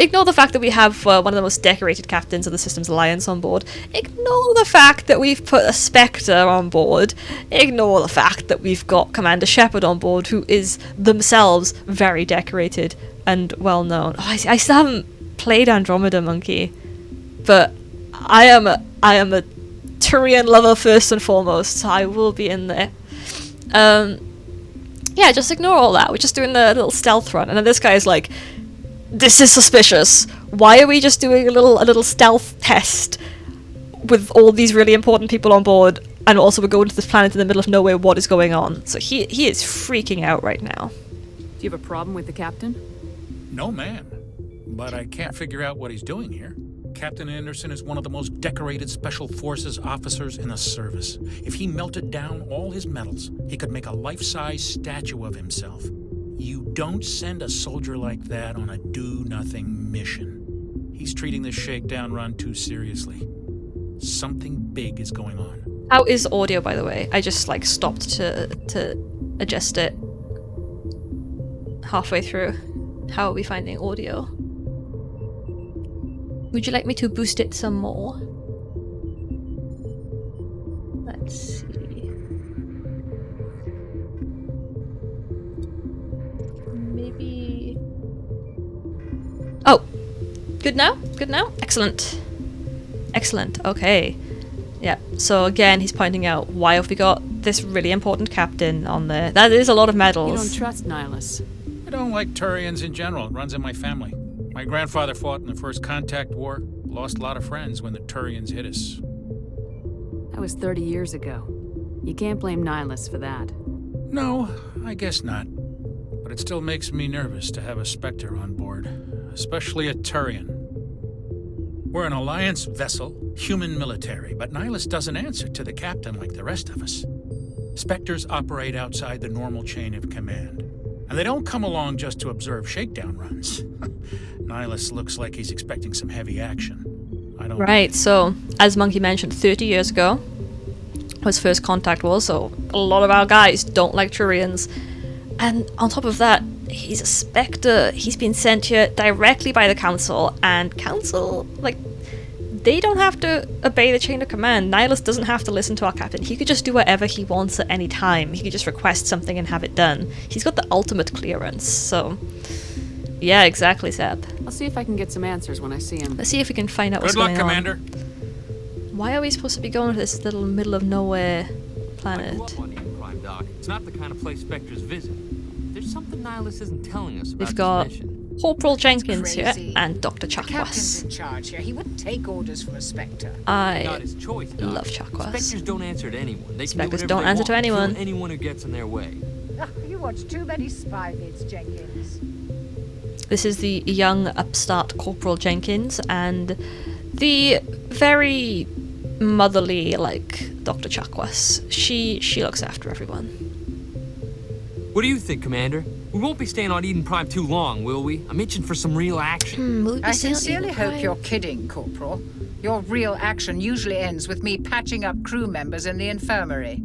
Ignore the fact that we have one of the most decorated captains of the Systems Alliance on board. Ignore the fact that we've put a Spectre on board. Ignore the fact that we've got Commander Shepard on board, who is themselves very decorated and well known. Oh, I still haven't played Andromeda, Monkey, but I am a Turian lover first and foremost, so I will be in there. Yeah, just ignore all that. We're just doing the little stealth run, and then this guy is like, this is suspicious. Why are we just doing a little stealth test with all these really important people on board, and also we're going to this planet in the middle of nowhere? What is going on? So he is freaking out right now. Do you have a problem with the captain? No, ma'am. But I can't figure out what he's doing here. Captain Anderson is one of the most decorated Special Forces officers in the service. If he melted down all his medals, he could make a life-size statue of himself. You don't send a soldier like that on a do-nothing mission. He's treating this shakedown run too seriously. Something big is going on. How is audio, by the way? I just like stopped to adjust it halfway through. How are we finding audio? Would you like me to boost it some more? Let's see. Maybe... Oh! Good now? Good now? Excellent. Excellent, okay. Yeah, so again, he's pointing out, why have we got this really important captain on there? That is a lot of medals. You don't trust Nihilus. I don't like Turians in general. It runs in my family. My grandfather fought in the First Contact War, lost a lot of friends when the Turians hit us. That was 30 years ago. You can't blame Nihilus for that. No, I guess not. But it still makes me nervous to have a Spectre on board, especially a Turian. We're an Alliance vessel, human military, but Nihilus doesn't answer to the captain like the rest of us. Spectres operate outside the normal chain of command. And they don't come along just to observe shakedown runs. Nihilus looks like he's expecting some heavy action. I don't... Right, so, as Monkey mentioned, 30 years ago was First Contact War, so a lot of our guys don't like Turians. And on top of that, he's a Spectre. He's been sent here directly by the Council, and Council, like, they don't have to obey the chain of command. Nihilus doesn't have to listen to our captain. He could just do whatever he wants at any time. He could just request something and have it done. He's got the ultimate clearance, so... Yeah, exactly, Seb. I'll see if I can get some answers when I see him. Let's see if we can find out what's Good luck, going on. Commander. Why are we supposed to be going to this little middle of nowhere planet? Doc. It's not the kind of place Spectres visit. There's something Nihilus isn't telling us about We've got this mission. Corporal Jenkins here Crazy. and Dr. The captain's Chakwas. in charge here. He wouldn't take orders from a Spectre. Not I his choice, Doc. love Chakwas. Spectres don't answer to anyone. They can Spectres do don't whatever answer they to want, anyone. kill anyone who gets in their way. You watch too many spy vids, Jenkins. This is the young upstart Corporal Jenkins and the very motherly, like, Dr. Chakwas. She looks after everyone. What do you think, Commander? We won't be staying on Eden Prime too long, will we? I'm itching for some real action. Will we I stay on sincerely Eden hope Prime? you're kidding, Corporal. Your real action usually ends with me patching up crew members in the infirmary.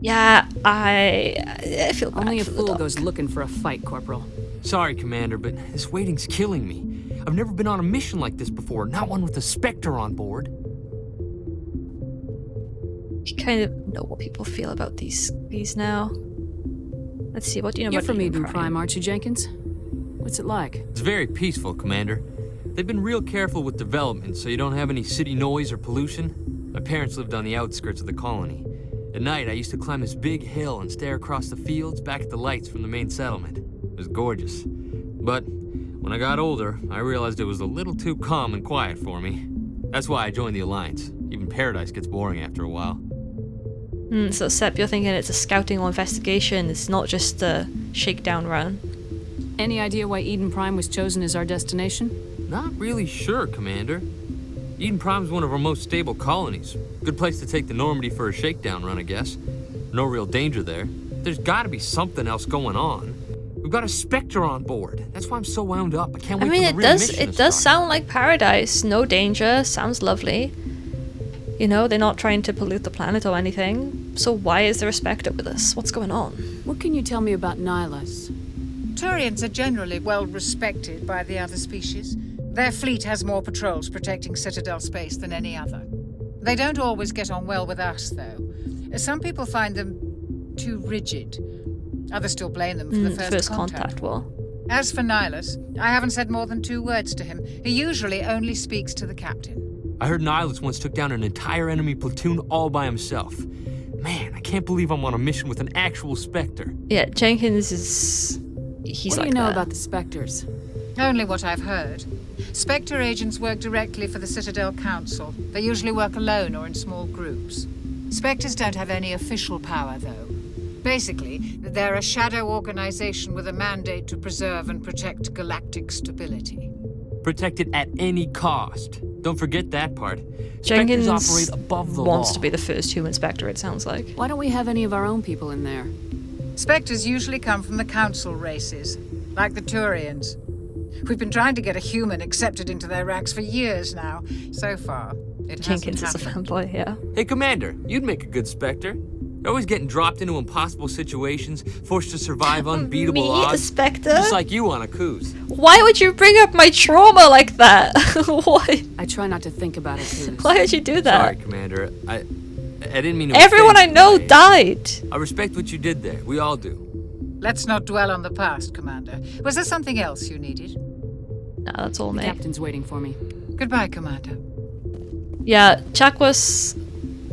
Yeah, I feel bad Only a for the fool doc. goes looking for a fight, Corporal. Sorry, Commander, but this waiting's killing me. I've never been on a mission like this before, not one with a Spectre on board. You kind of know what people feel about these now. Let's see, what do you know You're about from Eden Eden Prime, aren't you, Jenkins? What's it like? It's very peaceful, Commander. They've been real careful with development, so you don't have any city noise or pollution. My parents lived on the outskirts of the colony. At night, I used to climb this big hill and stare across the fields back at the lights from the main settlement. It was gorgeous. But when I got older, I realized it was a little too calm and quiet for me. That's why I joined the Alliance. Even Paradise gets boring after a while. So Sep, you're thinking it's a scouting or investigation, it's not just a shakedown run. Any idea why Eden Prime was chosen as our destination? Not really sure, Commander. Eden Prime's one of our most stable colonies. Good place to take the Normandy for a shakedown run, I guess. No real danger there. There's gotta be something else going on. We've got a Spectre on board. That's why I'm so wound up. I can't wait I mean, for it the real does mission it to does start. sound like paradise. No danger. Sounds lovely. You know, they're not trying to pollute the planet or anything. So why is there a Spectre with us? What's going on? What can you tell me about Nihilus? Turians are generally well respected by the other species. Their fleet has more patrols protecting Citadel space than any other. They don't always get on well with us, though. Some people find them too rigid. Others still blame them for the first contact. Well, As for Nihilus, I haven't said more than 2 words to him. He usually only speaks to the captain. I heard Nihilus once took down an entire enemy platoon all by himself. Man, I can't believe I'm on a mission with an actual Spectre. yeah, Jenkins is... He's What like do you know that. about the Spectres? Only what I've heard. Spectre agents work directly for the Citadel Council. They usually work alone or in small groups. Spectres don't have any official power, though. Basically, they're a shadow organization with a mandate to preserve and protect galactic stability. Protect it at any cost. Don't forget that part. Jenkins Spectres operate above the wants law. to be the first human Spectre, it sounds like. Why don't we have any of our own people in there? Spectres usually come from the Council races, like the Turians. We've been trying to get a human accepted into their ranks for years now. So far, it Jenkins is hasn't a happened. fanboy, yeah. Hey, Commander, you'd make a good Spectre. You're always getting dropped into impossible situations, forced to survive unbeatable Me, a odds. Spectre? Just like you on a cruise. Why would you bring up my trauma like that? Why? I try not to think about it, Cruz. Why would you do that? Sorry, Commander. I didn't mean to. Everyone I offend know you. died. I respect what you did there. We all do. Let's not dwell on the past, Commander. Was there something else you needed? No, that's all The me. captain's waiting for me. Goodbye, Commander. Yeah, Chakwas.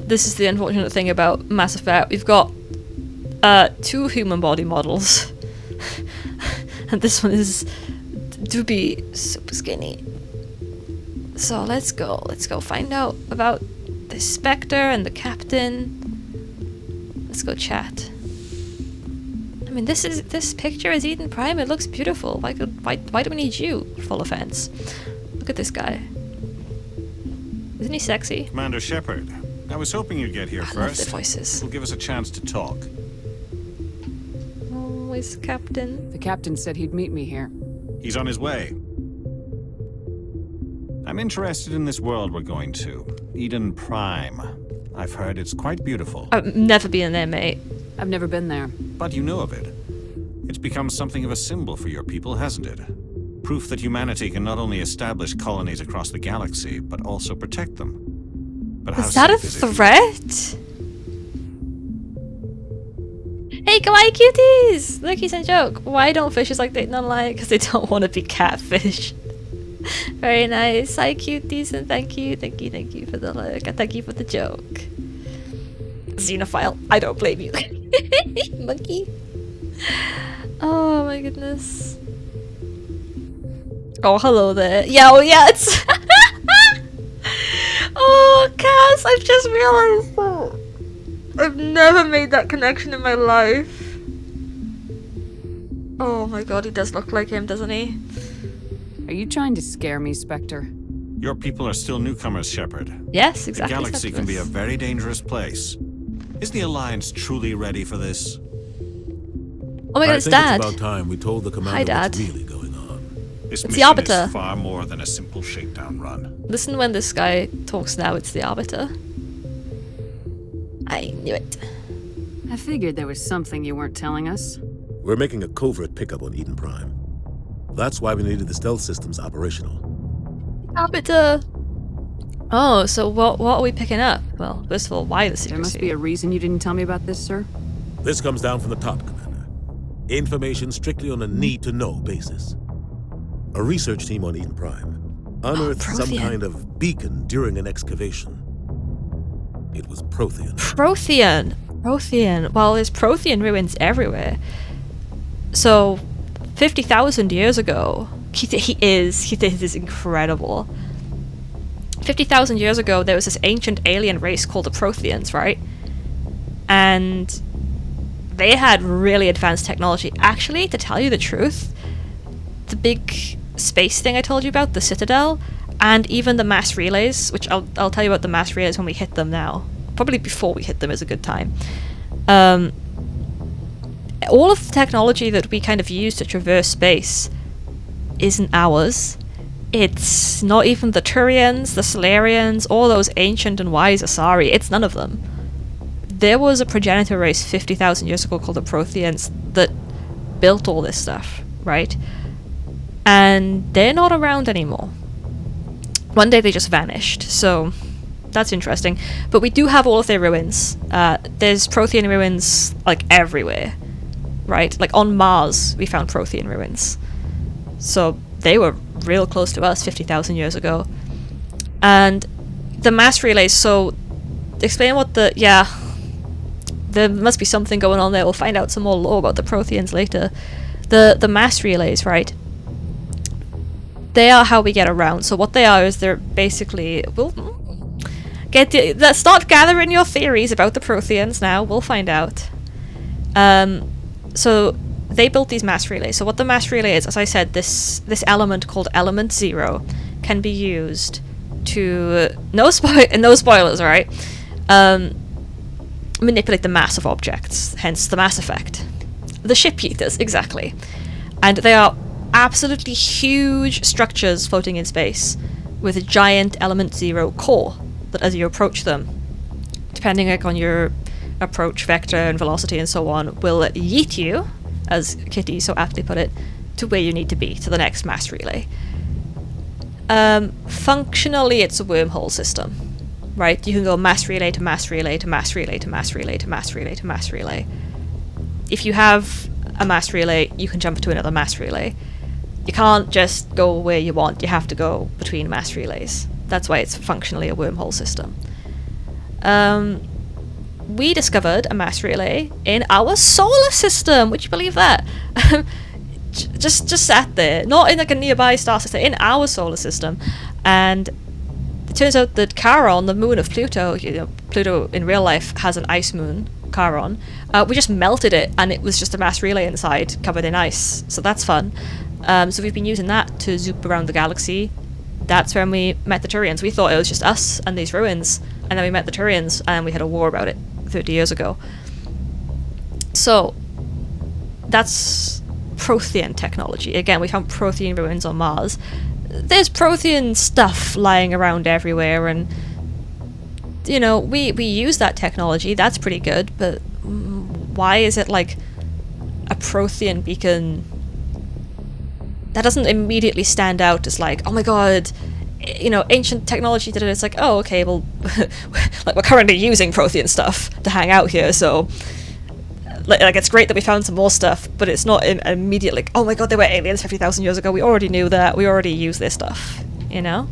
This is the unfortunate thing about Mass Effect. We've got 2 human body models, and this one is do be super skinny. So let's go find out about the Spectre and the captain. Let's go chat. I mean, this picture is Eden Prime. It looks beautiful. Why do we need you? Full offense. Look at this guy. Isn't he sexy? Commander Shepard, I was hoping you'd get here I first. love the voices. It'll give us a chance to talk. Always captain. The captain said he'd meet me here. He's on his way. I'm interested in this world we're going to, Eden Prime. I've heard it's quite beautiful. I've never been there, mate. I've never been there. But you know of it. It's become something of a symbol for your people, hasn't it? Proof that humanity can not only establish colonies across the galaxy, but also protect them. But how Is that a safe is it? threat? Hey, kawaii cuties! Look, he's a joke. Why don't fishes like dating online? Because they don't want to be catfish. Very nice. Hi, cuties, and thank you for the look. And thank you for the joke. xenophile. I don't blame you. Monkey. Oh my goodness. Oh, hello there. Yeah, oh yeah, it's... Oh, Cass, I've just realized that. I've never made that connection in my life. Oh my god, he does look like him, doesn't he? Are you trying to scare me, Spectre? Your people are still newcomers, Shepard. Yes, exactly. The galaxy can be a very dangerous place. Is the Alliance truly ready for this? Oh my god, it's Dad. It's about time we told the commander Hi, Dad. what's really going on. This It's mission the Arbiter. is far more than a simple shakedown run. Listen when this guy talks now, it's the Arbiter. I knew it. I figured there was something you weren't telling us. We're making a covert pickup on Eden Prime. That's why we needed the stealth systems operational. Arbiter! Oh, so what are we picking up? Well, first of all, why the secrecy? There must be a reason you didn't tell me about this, sir. This comes down from the top, Commander. Information strictly on a need-to-know basis. A research team on Eden Prime unearthed some kind of beacon during an excavation. It was Prothean. Prothean! Prothean. Well, there's Prothean ruins everywhere. So, 50,000 years ago, he is incredible. 50,000 years ago, there was this ancient alien race called the Protheans, right? And they had really advanced technology. Actually, to tell you the truth, the big space thing I told you about, the Citadel, and even the mass relays, which I'll tell you about the mass relays when we hit them now. Probably before we hit them is a good time. All of the technology that we kind of use to traverse space isn't ours. It's not even the Turians, the Solarians, or those ancient and wise Asari. It's none of them. There was a progenitor race 50,000 years ago called the Protheans that built all this stuff, right? And they're not around anymore. One day they just vanished, so that's interesting. But we do have all of their ruins. There's Prothean ruins, like, everywhere, right? Like, on Mars, we found Prothean ruins. So they were real close to us 50,000 years ago. And the mass relays, so explain what the... Yeah, there must be something going on there. We'll find out some more lore about the Protheans later. The mass relays, right? They are how we get around. So what they are is they're basically... Let's start gathering your theories about the Protheans now. We'll find out. So they built these mass relays. So what the mass relay is, as I said, this element called Element 0 can be used to... No spoilers, alright? Manipulate the mass of objects, hence the Mass Effect. The ship eaters, exactly. And they are absolutely huge structures floating in space with a giant Element 0 core that as you approach them, depending on your approach vector and velocity and so on, will yeet you, as Kitty so aptly put it, to where you need to be, to the next mass relay. Functionally, it's a wormhole system, right? You can go mass relay to mass relay to mass relay to mass relay to mass relay to mass relay. If you have a mass relay, you can jump to another mass relay. You can't just go where you want, you have to go between mass relays. That's why it's functionally a wormhole system. We discovered a mass relay in our solar system. Would you believe that? just sat there, not in like a nearby star system, in our solar system. And it turns out that Charon, the moon of Pluto, Pluto in real life has an ice moon, Charon. We just melted it, and it was just a mass relay inside, covered in ice. So that's fun. So we've been using that to zoop around the galaxy. That's when we met the Turians. We thought it was just us and these ruins, and then we met the Turians, and we had a war about it 30 years ago. So that's Prothean technology. Again, we found Prothean ruins on Mars. There's Prothean stuff lying around everywhere, and you know, we use that technology. That's pretty good, but why is it like a Prothean beacon? That doesn't immediately stand out as like, oh my god, you know, ancient technology did it. It's like, oh, okay, well, like we're currently using Prothean stuff to hang out here, so like it's great that we found some more stuff, but it's not immediately like, oh my god, they were aliens 50,000 years ago. We already knew that. We already used their stuff, you know?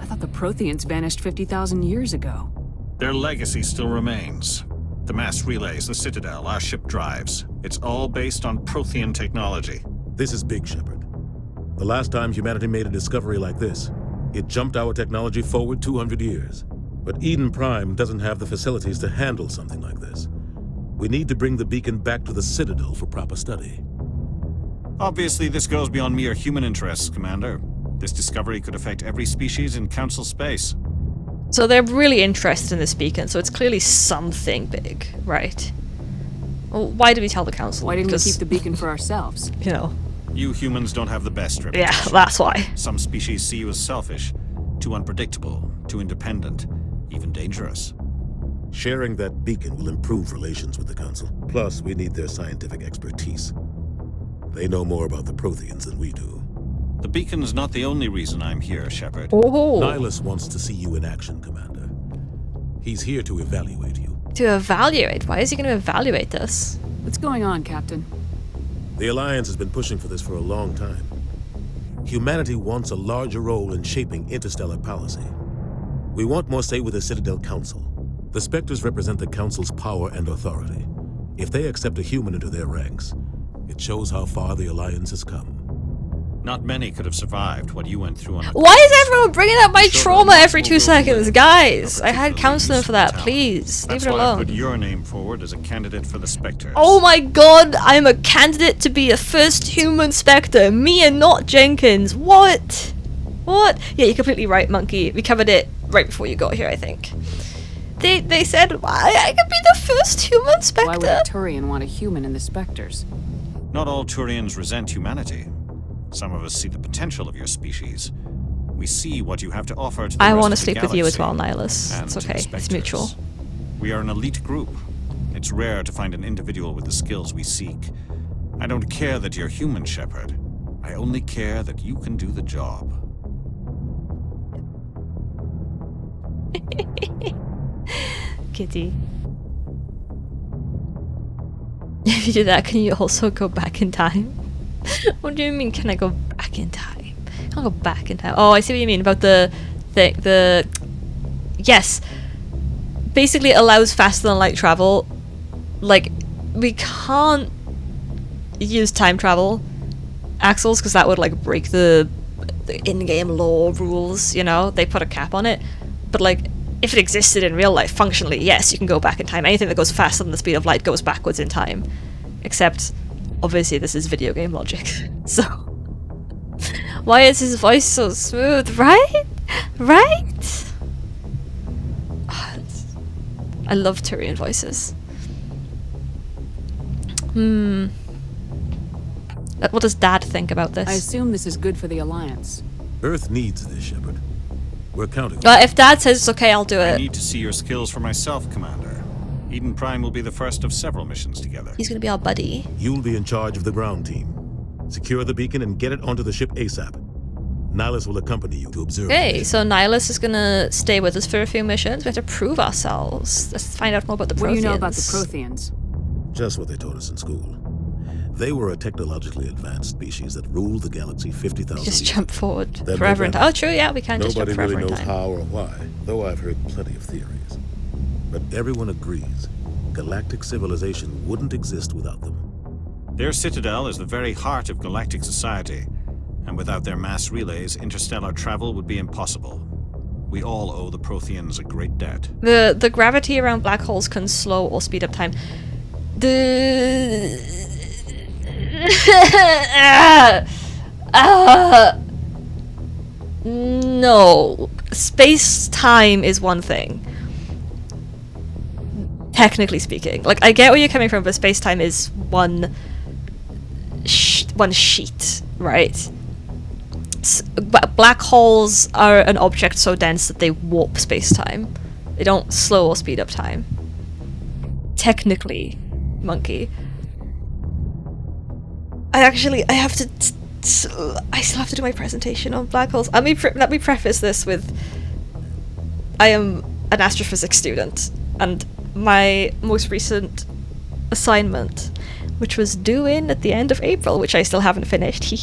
I thought the Protheans vanished 50,000 years ago. Their legacy still remains. The mass relays, the Citadel, our ship drives. It's all based on Prothean technology. This is big, Shepard. The last time humanity made a discovery like this, it jumped our technology forward 200 years. But Eden Prime doesn't have the facilities to handle something like this. We need to bring the beacon back to the Citadel for proper study. Obviously, this goes beyond mere human interests, Commander. This discovery could affect every species in Council space. So they're really interested in this beacon, so it's clearly something big, right? Well, why did we tell the Council? Why didn't we keep the beacon for ourselves? You know. You humans don't have the best reputation. Yeah, that's why. Some species see you as selfish, too unpredictable, too independent, even dangerous. Sharing that beacon will improve relations with the Council. Plus, we need their scientific expertise. They know more about the Protheans than we do. The beacon's not the only reason I'm here, Shepard. Oh. Nihilus wants to see you in action, Commander. He's here to evaluate you. To evaluate? Why is he going to evaluate this? What's going on, Captain? The Alliance has been pushing for this for a long time. Humanity wants a larger role in shaping interstellar policy. We want more say with the Citadel Council. The Spectres represent the Council's power and authority. If they accept a human into their ranks, it shows how far the Alliance has come. Not many could have survived what you went through on. Why is everyone bringing up my trauma every 2 seconds? Guys, I had counseling for that. Please, leave it That's why I put alone. your name forward as a candidate for the Spectres. Oh my god, I'm a candidate to be the first human Spectre. Me and not Jenkins. What? What? Yeah, you're completely right, Monkey. We covered it right before you got here, I think. They said I could be the first human Spectre. Why would a Turian want a human in the Spectres? Not all Turians resent humanity. Some of us see the potential of your species. We see what you have to offer to the I rest want to of the sleep with you as galaxy well, Nihilus. and It's to the okay. It's Spectres. mutual. We are an elite group. It's rare to find an individual with the skills we seek. I don't care that you're human, Shepard. I only care that you can do the job. Kitty. If you do that, can you also go back in time? What do you mean, can I go back in time? I can't go back in time. Oh, I see what you mean about the yes. Basically it allows faster than light travel. Like, we can't use time travel axles because that would like break the in-game law rules, you know? They put a cap on it. But like, if it existed in real life, functionally, yes, you can go back in time. Anything that goes faster than the speed of light goes backwards in time. Except, obviously, this is video game logic. So, why is his voice so smooth, right? Right? I love Turian voices. What does Dad think about this? I assume this is good for the Alliance. Earth needs this, Shepard. We're counting. If Dad says it's okay, I'll do I it. need to see your skills for myself, Commander. Eden Prime will be the first of several missions together. He's gonna be our buddy. You'll be in charge of the ground team. Secure the beacon and get it onto the ship ASAP. Nihilus will accompany you to observe. Okay, so Nihilus is gonna stay with us for a few missions. We have to prove ourselves. Let's find out more about the Protheans. What do you know about the Protheans? Just what they taught us in school. They were a technologically advanced species that ruled the galaxy 50,000 years. Just jump forward Then forever they in time. vanished. Oh, true, yeah, we can just jump Nobody forever really in knows time. how or why, though I've heard plenty of theories. But everyone agrees galactic civilization wouldn't exist without them. Their citadel is the very heart of galactic society, and without their mass relays, interstellar travel would be impossible. We all owe the Protheans a great debt. The gravity around black holes can slow or speed up time. No. Space-time is one thing. Technically speaking. Like, I get where you're coming from, but space-time is one sheet, right? Black holes are an object so dense that they warp space-time. They don't slow or speed up time. Technically, Monkey. I still have to do my presentation on black holes. Let me preface this with, I am an astrophysics student, and my most recent assignment, which was due in at the end of April, which I still haven't finished,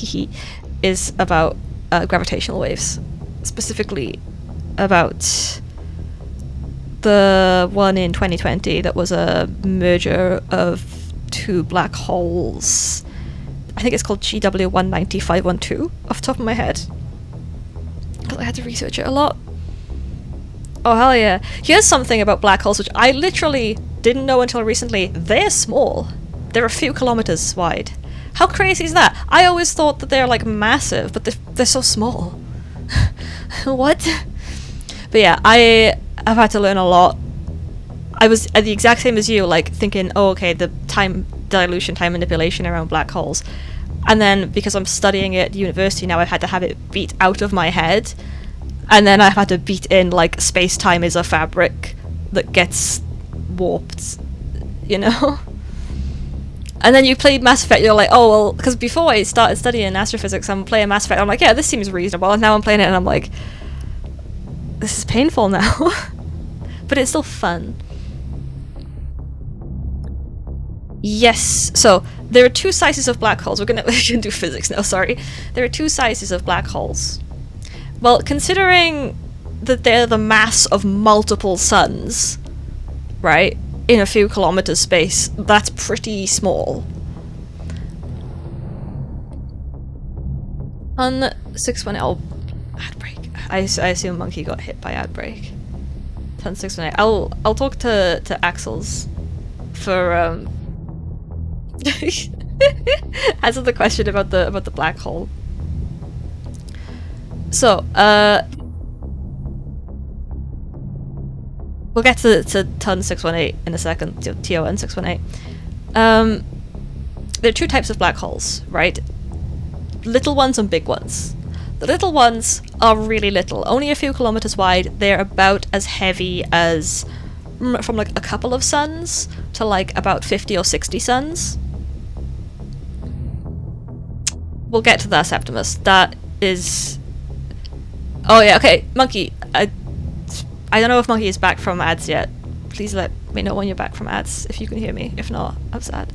is about gravitational waves. Specifically about the one in 2020 that was a merger of two black holes. I think it's called GW190512 off the top of my head, because I had to research it a lot. Oh hell yeah. Here's something about black holes which I literally didn't know until recently. They're small. They're a few kilometers wide. How crazy is that? I always thought that they're like massive, but they're so small. What? But yeah, I have had to learn a lot. I was at the exact same as you, like thinking, oh okay, the time dilution, time manipulation around black holes. And then because I'm studying it at university now, I've had to have it beat out of my head. And then I've had to beat in like space-time is a fabric that gets warped, you know? And then you play Mass Effect, you're like, oh well, because before I started studying astrophysics, I'm playing Mass Effect, I'm like, yeah, this seems reasonable, and now I'm playing it and I'm like, this is painful now. But it's still fun. Yes, so there are two sizes of black holes. We're gonna do physics now, sorry. There are two sizes of black holes. Well, considering that they're the mass of multiple suns, right, in a few kilometers space, that's pretty small. On 618, ad break. I assume Monkey got hit by ad break. On 618, I'll talk to Axels for answer the question about the black hole. So, we'll get to ton 618 in a second, TON 618. There are two types of black holes, right? Little ones and big ones. The little ones are really little, only a few kilometers wide. They're about as heavy as from like a couple of suns to like about 50 or 60 suns. We'll get to that, Septimus. That is... Oh yeah, okay, Monkey. I don't know if Monkey is back from ads yet. Please let me know when you're back from ads, if you can hear me. If not, I'm sad.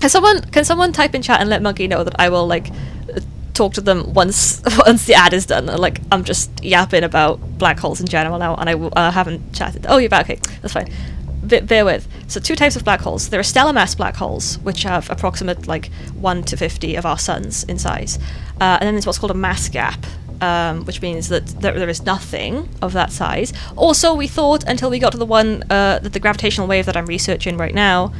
Can someone type in chat and let Monkey know that I will like talk to them once the ad is done? Like I'm just yapping about black holes in general now, and I haven't chatted. Oh, you're back. Okay, that's fine. Bear with. So two types of black holes. There are stellar mass black holes, which have approximate like 1 to 50 of our suns in size, and then there's what's called a mass gap, which means that there is nothing of that size. Also, we thought until we got to the one that the gravitational wave that I'm researching right now,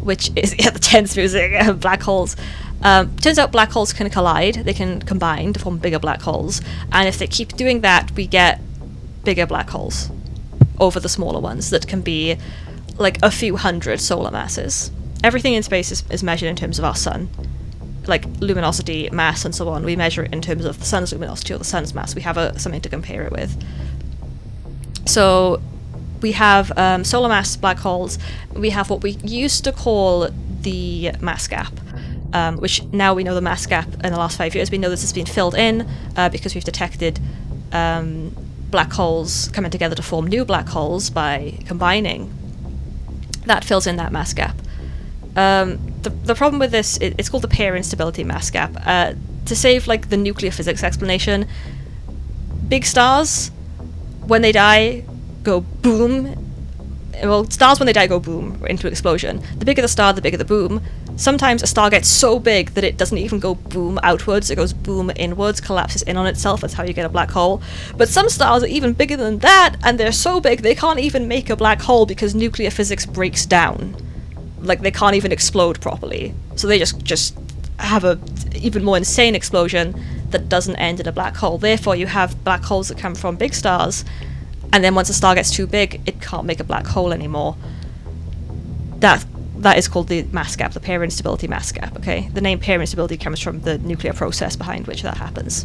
which is the tense music, black holes. Turns out black holes can collide. They can combine to form bigger black holes, and if they keep doing that, we get bigger black holes over the smaller ones that can be like a few hundred solar masses. Everything in space is measured in terms of our sun, like luminosity, mass, and so on. We measure it in terms of the sun's luminosity or the sun's mass. We have something to compare it with. So we have solar mass black holes. We have what we used to call the mass gap, which now we know the mass gap in the last 5 years. We know this has been filled in because we've detected black holes coming together to form new black holes by combining. That fills in that mass gap. The problem with this, it's called the pair instability mass gap. To save like the nuclear physics explanation, big stars, when they die, go boom. Well, stars when they die go boom into explosion. The bigger the star, the bigger the boom. Sometimes a star gets so big that it doesn't even go boom outwards, it goes boom inwards, collapses in on itself. That's how you get a black hole. But some stars are even bigger than that, and they're so big they can't even make a black hole because nuclear physics breaks down. Like, they can't even explode properly. So they just have a even more insane explosion that doesn't end in a black hole. Therefore, you have black holes that come from big stars, and then once a star gets too big, it can't make a black hole anymore. That is called the mass gap, the pair instability mass gap, okay? The name pair instability comes from the nuclear process behind which that happens.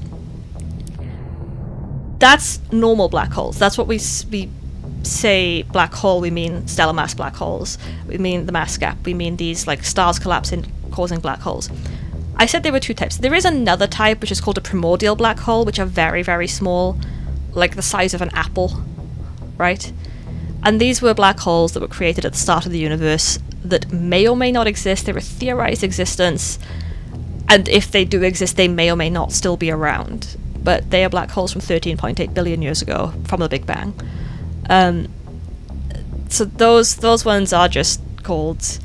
That's normal black holes. That's what we say black hole, we mean stellar mass black holes. We mean the mass gap. We mean these like stars collapsing, causing black holes. I said there were two types. There is another type, which is called a primordial black hole, which are very, very small, like the size of an apple, right? And these were black holes that were created at the start of the universe that may or may not exist. They're a theorized existence, and if they do exist, they may or may not still be around. But they are black holes from 13.8 billion years ago, from the Big Bang. So those ones are just called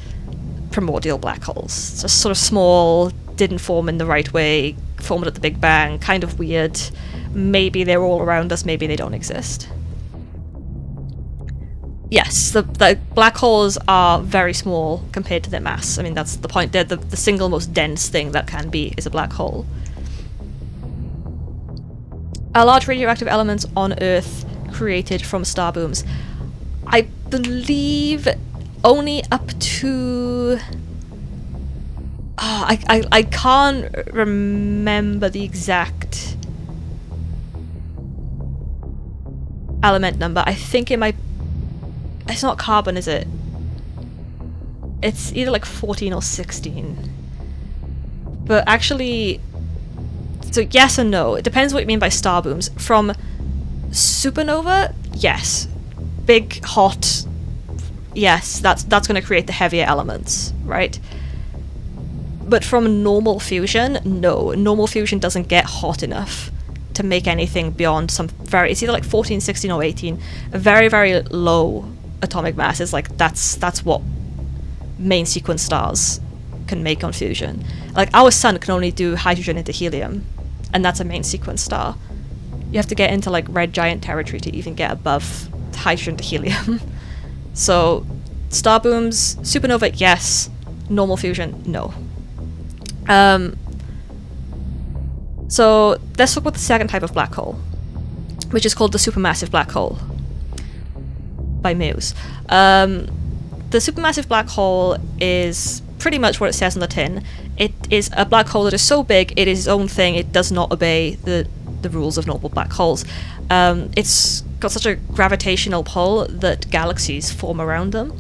primordial black holes. Just sort of small, didn't form in the right way, formed at the Big Bang, kind of weird. Maybe they're all around us, maybe they don't exist. Yes, the black holes are very small compared to their mass. I mean, that's the point. They're the single most dense thing that can be is a black hole. Are large radioactive elements on Earth created from star booms? I believe only up to... I can't remember the exact element number. I think it might... It's not carbon, is it? It's either like 14 or 16. But actually... So yes and no. It depends what you mean by star booms. From supernova, yes. Big, hot, yes, that's going to create the heavier elements, right? But from normal fusion, no. Normal fusion doesn't get hot enough to make anything beyond some very... It's either like 14, 16, or 18. A very, very low atomic mass is like... That's what main sequence stars can make on fusion. Like, our sun can only do hydrogen into helium, and that's a main sequence star. You have to get into, like, red giant territory to even get above hydrogen to helium. So, star booms, supernova, yes. Normal fusion, no. So, let's talk about the second type of black hole, which is called the supermassive black hole by Muse. The supermassive black hole is pretty much what it says on the tin. It is a black hole that is so big, it is its own thing, it does not obey the rules of normal black holes. It's got such a gravitational pull that galaxies form around them.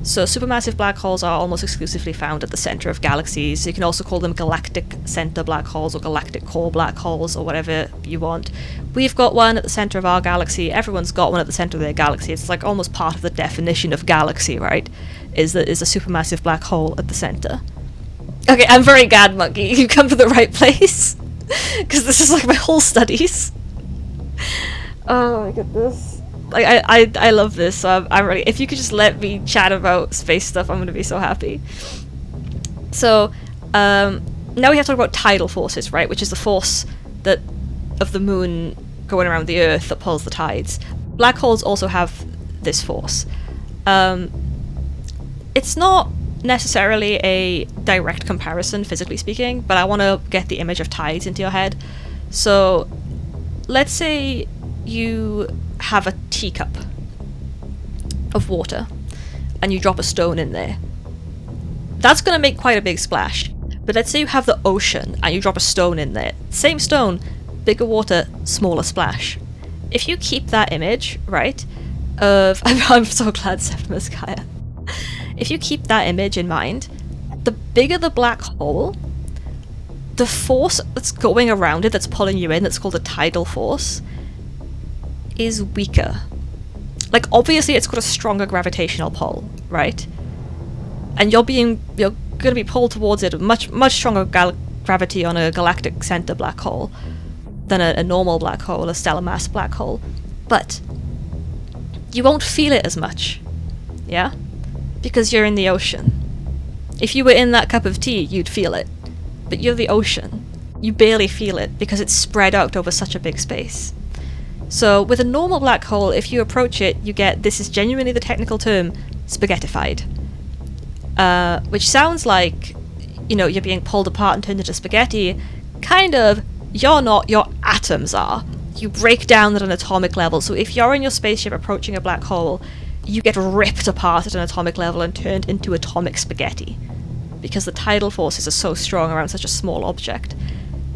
So supermassive black holes are almost exclusively found at the center of galaxies. You can also call them galactic center black holes or galactic core black holes or whatever you want. We've got one at the center of our galaxy. Everyone's got one at the center of their galaxy. It's like almost part of the definition of galaxy, right? Is a supermassive black hole at the center. Okay, I'm very glad, Monkey. You've come to the right place. Because this is like my whole studies. Oh my goodness. Like, I love this, so I'm ready. If you could just let me chat about space stuff, I'm gonna be so happy. So, now we have to talk about tidal forces, right? Which is the force that of the moon going around the Earth that pulls the tides. Black holes also have this force. It's not necessarily a direct comparison, physically speaking, but I want to get the image of tides into your head. So, let's say you have a teacup of water and you drop a stone in there. That's going to make quite a big splash. But let's say you have the ocean and you drop a stone in there. Same stone, bigger water, smaller splash. If you keep that image, right, of... I'm so glad Septimus Gaia. If you keep that image in mind, the bigger the black hole, the force that's going around it, that's pulling you in, that's called a tidal force, is weaker. Like, obviously it's got a stronger gravitational pull, right? And you're gonna be pulled towards it with much stronger gravity on a galactic center black hole than a normal black hole, a stellar mass black hole. But you won't feel it as much, yeah? Because you're in the ocean. If you were in that cup of tea, you'd feel it. But you're the ocean. You barely feel it because it's spread out over such a big space. So with a normal black hole, if you approach it, you get, this is genuinely the technical term, spaghettified. Which sounds like, you know, you're being pulled apart and turned into spaghetti. Kind of, you're not, your atoms are. You break down at an atomic level. So if you're in your spaceship approaching a black hole, you get ripped apart at an atomic level and turned into atomic spaghetti. Because the tidal forces are so strong around such a small object.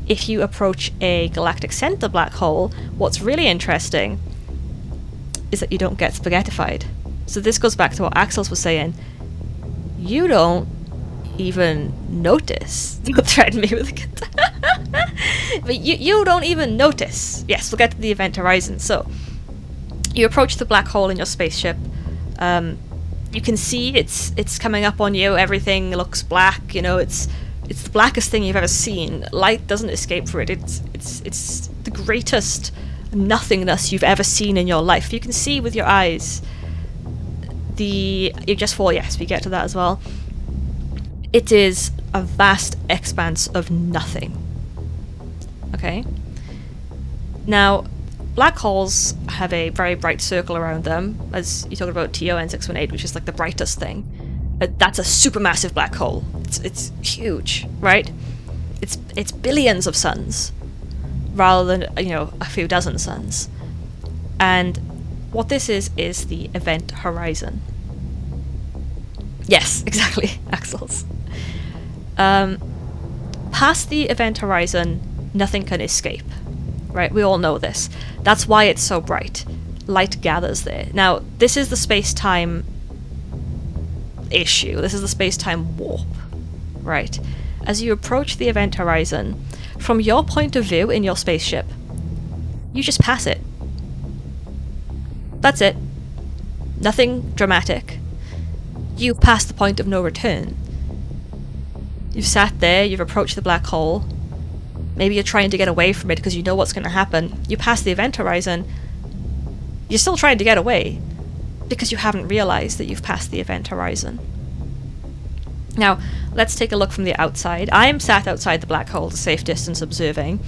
If you approach a galactic center black hole, what's really interesting is that you don't get spaghettified. So this goes back to what Axel was saying. You don't even notice. Don't threaten me with a guitar. But you don't even notice. Yes, we'll get to the event horizon. So, you approach the black hole in your spaceship. You can see it's coming up on you. Everything looks black. You know, it's the blackest thing you've ever seen. Light doesn't escape for it. It's the greatest nothingness you've ever seen in your life. You can see with your eyes you just fall, yes, we get to that as well. It is a vast expanse of nothing. Okay? Now, black holes have a very bright circle around them, as you talked about TON 618, which is like the brightest thing. That's a supermassive black hole. It's huge, right? It's billions of suns, rather than, you know, a few dozen suns. And what this is the event horizon. Yes, exactly, Axels. Past the event horizon, nothing can escape. Right, we all know this. That's why it's so bright. Light gathers there. Now, this is the space-time issue. This is the space-time warp. Right? As you approach the event horizon, from your point of view in your spaceship, you just pass it. That's it. Nothing dramatic. You pass the point of no return. You've sat there, you've approached the black hole. Maybe you're trying to get away from it because you know what's going to happen. You pass the event horizon. You're still trying to get away because you haven't realized that you've passed the event horizon. Now, let's take a look from the outside. I am sat outside the black hole at a safe distance observing,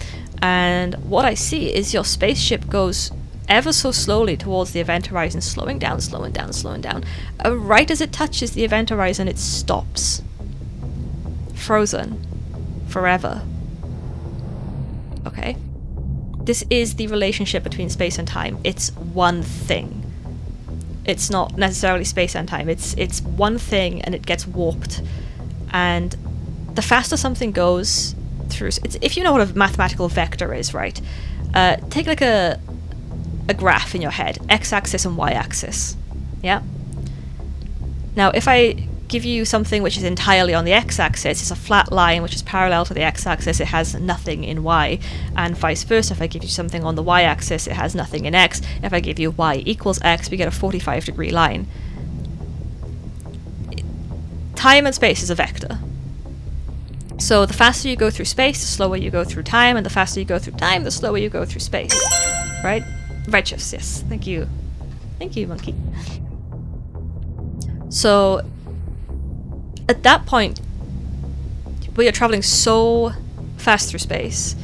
and what I see is your spaceship goes ever so slowly towards the event horizon, slowing down, slowing down, slowing down. Right as it touches the event horizon, it stops. Frozen. Forever. Okay? This is the relationship between space and time. It's one thing. It's not necessarily space and time. It's one thing, and it gets warped. And the faster something goes through... if you know what a mathematical vector is, right? Take like a graph in your head. X-axis and Y-axis. Yeah? Now, if I give you something which is entirely on the x-axis, it's a flat line which is parallel to the x-axis, it has nothing in y, and vice versa. If I give you something on the y-axis, it has nothing in x. If I give you y equals x, we get a 45-degree line. Time and space is a vector. So the faster you go through space, the slower you go through time, and the faster you go through time, the slower you go through space. Right? Righteous, yes. Thank you. Thank you, monkey. So at that point, we are traveling so fast through space,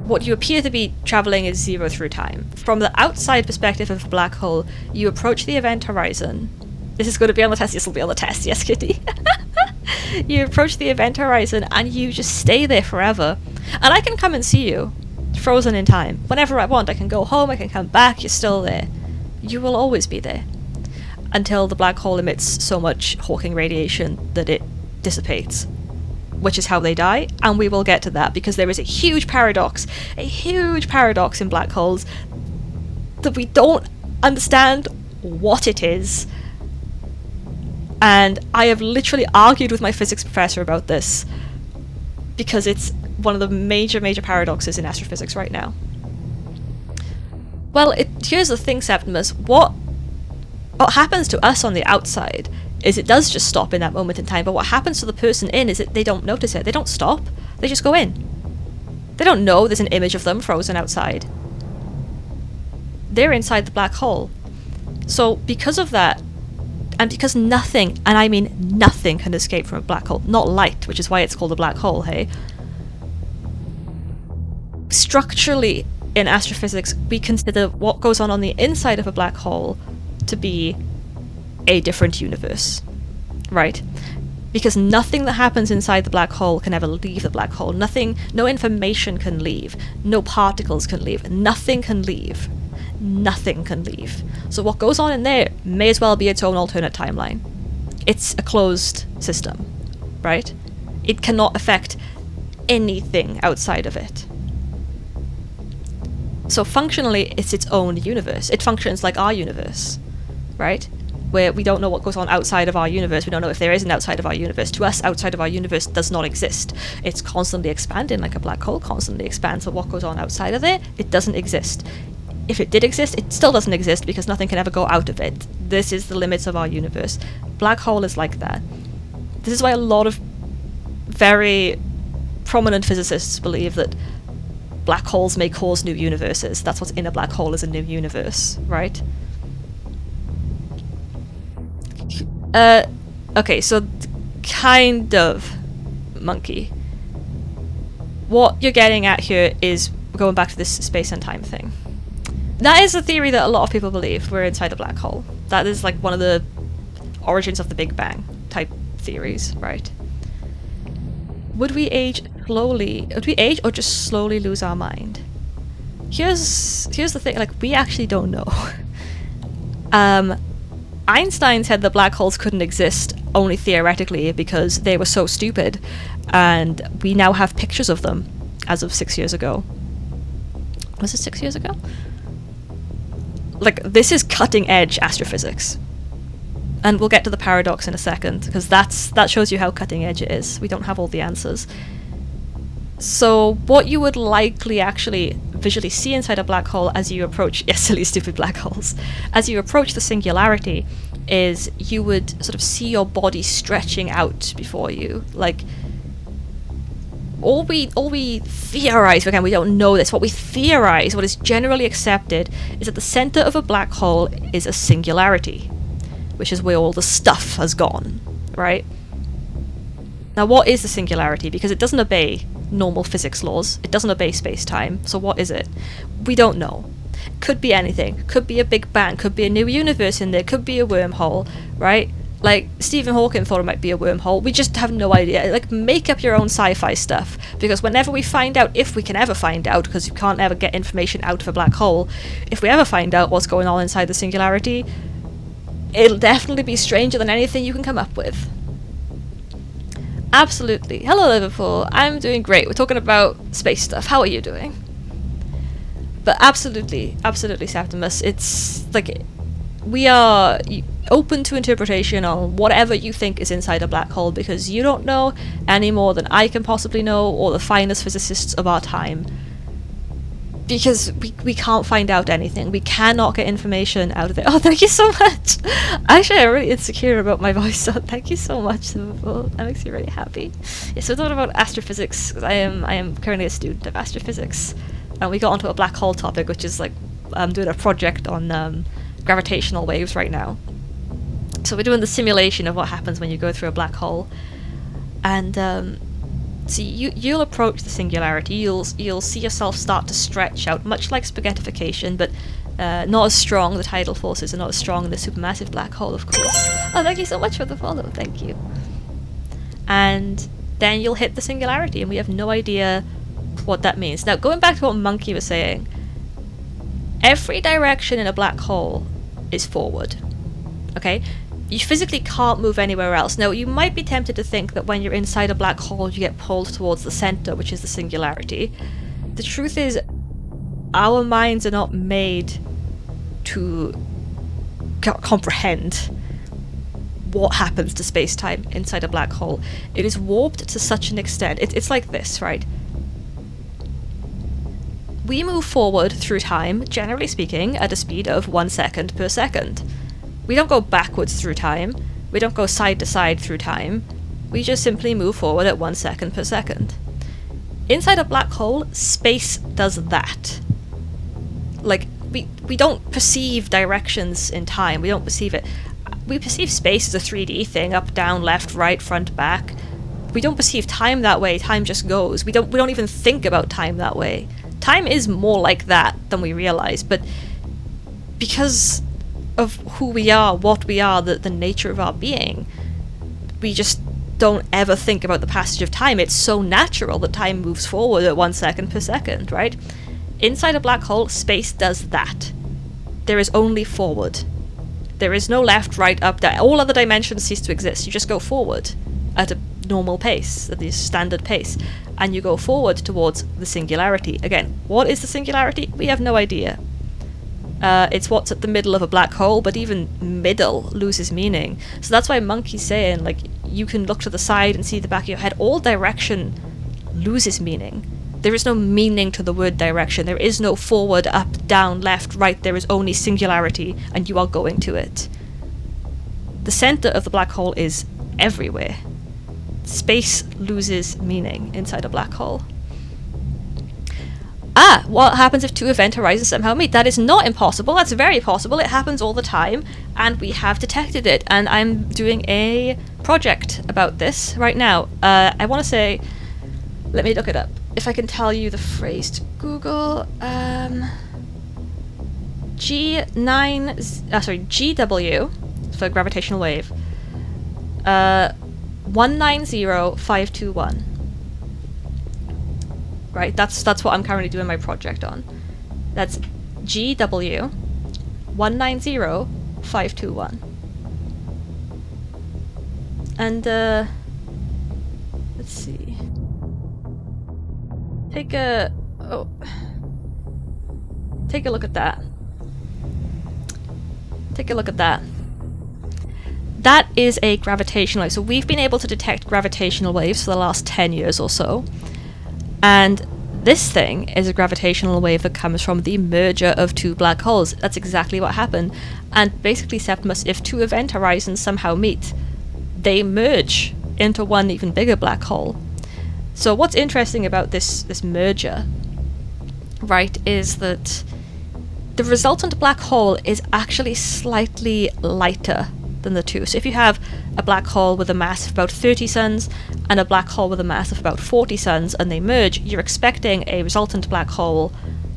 what you appear to be traveling is zero through time. From the outside perspective of a black hole, you approach the event horizon. This is going to be on the test. This will be on the test. Yes, Kitty. You approach the event horizon and you just stay there forever. And I can come and see you, frozen in time. Whenever I want, I can go home, I can come back, you're still there. You will always be there. Until the black hole emits so much Hawking radiation that it dissipates, which is how they die, and we will get to that because there is a huge paradox in black holes that we don't understand what it is. And I have literally argued with my physics professor about this because it's one of the major paradoxes in astrophysics right now. Well, here's the thing, Septimus. What happens to us on the outside is it does just stop in that moment in time, but what happens to the person in is that they don't notice it. They don't stop. They just go in. They don't know there's an image of them frozen outside. They're inside the black hole. So because of that, and because nothing, and I mean nothing, can escape from a black hole, not light, which is why it's called a black hole, hey? Structurally, in astrophysics, we consider what goes on the inside of a black hole to be a different universe, right? Because nothing that happens inside the black hole can ever leave the black hole. Nothing, no information can leave. No particles can leave. Nothing can leave. Nothing can leave. So what goes on in there may as well be its own alternate timeline. It's a closed system, right? It cannot affect anything outside of it. So functionally, it's its own universe. It functions like our universe, right? Where we don't know what goes on outside of our universe. We don't know if there is an outside of our universe. To us, outside of our universe does not exist. It's constantly expanding, like a black hole constantly expands, but what goes on outside of there, it doesn't exist. If it did exist, it still doesn't exist because nothing can ever go out of it. This is the limits of our universe. Black hole is like that. This is why a lot of very prominent physicists believe that black holes may cause new universes. That's what's in a black hole, is a new universe, right? Okay, so kind of, Monkey. What you're getting at here is going back to this space and time thing. That is a theory that a lot of people believe. We're inside a black hole. That is like one of the origins of the Big Bang type theories, right? Would we age slowly? Would we age or just slowly lose our mind? Here's the thing, like, we actually don't know. Einstein said that black holes couldn't exist only theoretically because they were so stupid, and we now have pictures of them as of 6 years ago. Was it 6 years ago? Like, this is cutting edge astrophysics. And we'll get to the paradox in a second, because that shows you how cutting edge it is. We don't have all the answers. So what you would likely actually visually see inside a black hole as you approach, yes, silly stupid black holes, as you approach the singularity, is you would sort of see your body stretching out before you. Like, all we theorize, again, we don't know this, what we theorize, what is generally accepted, is that the center of a black hole is a singularity, which is where all the stuff has gone, right? Now, what is the singularity? Because it doesn't obey normal physics laws, it doesn't obey space-time, so what is it? We don't know. Could be anything. Could be a Big Bang, could be a new universe in there, could be a wormhole, right? Like, Stephen Hawking thought it might be a wormhole. We just have no idea. Like, make up your own sci-fi stuff. Because whenever we find out, if we can ever find out, because you can't ever get information out of a black hole, if we ever find out what's going on inside the singularity, it'll definitely be stranger than anything you can come up with. Absolutely. Hello, Liverpool. I'm doing great. We're talking about space stuff. How are you doing? But absolutely, Septimus, it's like, we are open to interpretation on whatever you think is inside a black hole, because you don't know any more than I can possibly know, or the finest physicists of our time. Because we can't find out anything. We cannot get information out of it. Oh, thank you so much! Actually, I'm really insecure about my voice, so thank you so much, Liverpool. That makes me really happy. Yeah, so we're talking about astrophysics, because I am currently a student of astrophysics. And we got onto a black hole topic, which is like, I'm doing a project on gravitational waves right now. So we're doing the simulation of what happens when you go through a black hole. And so you'll approach the singularity, you'll see yourself start to stretch out, much like spaghettification, but not as strong. The tidal forces are not as strong in the supermassive black hole, of course. Oh, thank you so much for the follow, thank you. And then you'll hit the singularity, and we have no idea what that means. Now, going back to what Monkey was saying, every direction in a black hole is forward, okay? You physically can't move anywhere else. Now, you might be tempted to think that when you're inside a black hole, you get pulled towards the center, which is the singularity. The truth is, our minds are not made to comprehend what happens to space-time inside a black hole. It is warped to such an extent. It's like this, right? We move forward through time, generally speaking, at a speed of 1 second per second. We don't go backwards through time. We don't go side to side through time. We just simply move forward at 1 second per second. Inside a black hole, space does that. Like, we don't perceive directions in time. We don't perceive it. We perceive space as a 3D thing, up, down, left, right, front, back. We don't perceive time that way. Time just goes. We don't even think about time that way. Time is more like that than we realize, but because of who we are, what we are, the nature of our being, we just don't ever think about the passage of time. It's so natural that time moves forward at 1 second per second, right? Inside a black hole, space does that. There is only forward. There is no left, right, up, down. All other dimensions cease to exist. You just go forward at a normal pace, at the standard pace, and you go forward towards the singularity. Again, what is the singularity? We have no idea. It's what's at the middle of a black hole, but even middle loses meaning. So that's why Monkey's saying, like, you can look to the side and see the back of your head. All direction loses meaning. There is no meaning to the word direction. There is no forward, up, down, left, right. There is only singularity, and you are going to it. The center of the black hole is everywhere. Space loses meaning inside a black hole. what happens if two event horizons somehow meet? That is not impossible. That's very possible. It happens all the time, and we have detected it. And I'm doing a project about this right now. I want to say, let me look it up. If I can tell you the phrase to Google, GW for gravitational wave. 190521. Right, that's what I'm currently doing my project on. That's GW 190521. And let's see. Take a look at that. Take a look at that. That is a gravitational wave. So we've been able to detect gravitational waves for the last 10 years or so. And this thing is a gravitational wave that comes from the merger of two black holes. That's exactly what happened. And basically, Septimus, if two event horizons somehow meet, they merge into one even bigger black hole. So what's interesting about this merger, right, is that the resultant black hole is actually slightly lighter than the two. So if you have a black hole with a mass of about 30 suns and a black hole with a mass of about 40 suns and they merge, you're expecting a resultant black hole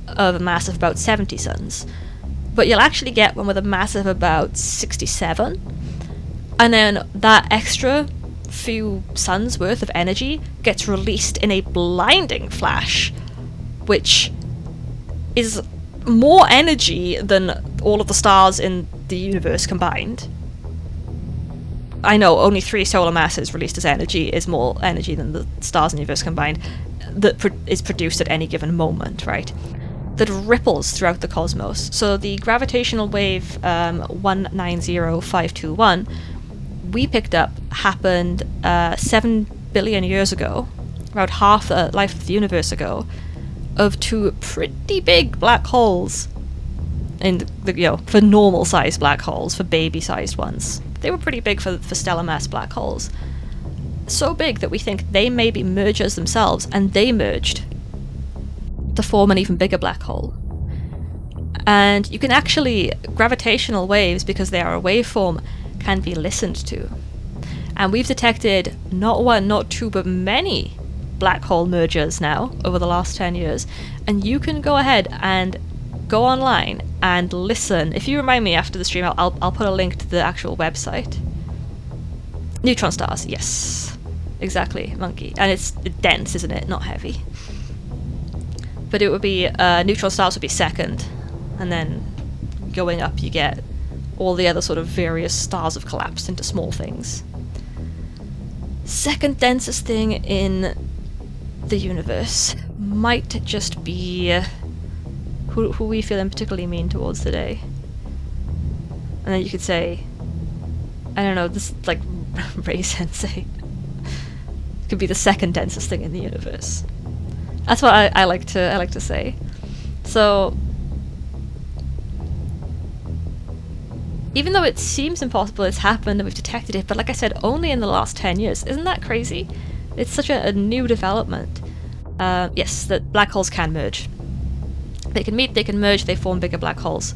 of a mass of about 70 suns. But you'll actually get one with a mass of about 67, and then that extra few suns worth of energy gets released in a blinding flash, which is more energy than all of the stars in the universe combined. I know only 3 solar masses released as energy is more energy than the stars in the universe combined that is produced at any given moment, right? That ripples throughout the cosmos. So the gravitational wave 190521 we picked up happened 7 billion years ago, about half the life of the universe ago, of 2 pretty big black holes. In the, for normal sized black holes, for baby sized ones. They were pretty big for stellar mass black holes. So big that we think they may be mergers themselves, and they merged to form an even bigger black hole. And you can actually, gravitational waves, because they are a waveform, can be listened to. And we've detected not 1, not 2, but many black hole mergers now over the last 10 years. And you can go ahead and go online and listen. If you remind me after the stream, I'll put a link to the actual website. Neutron stars, yes. Exactly, monkey. And it's dense, isn't it? Not heavy. But it would be, neutron stars would be second. And then going up you get all the other sort of various stars have collapsed into small things. Second densest thing in the universe might just be who we feeling particularly mean towards today. And then you could say, I don't know, this like Ray Sensei could be the second densest thing in the universe. That's what I like to say. So even though it seems impossible, it's happened and we've detected it, but like I said, only in the last 10 years. Isn't that crazy? It's such a new development. Yes, that black holes can merge. They can meet, they can merge, they form bigger black holes.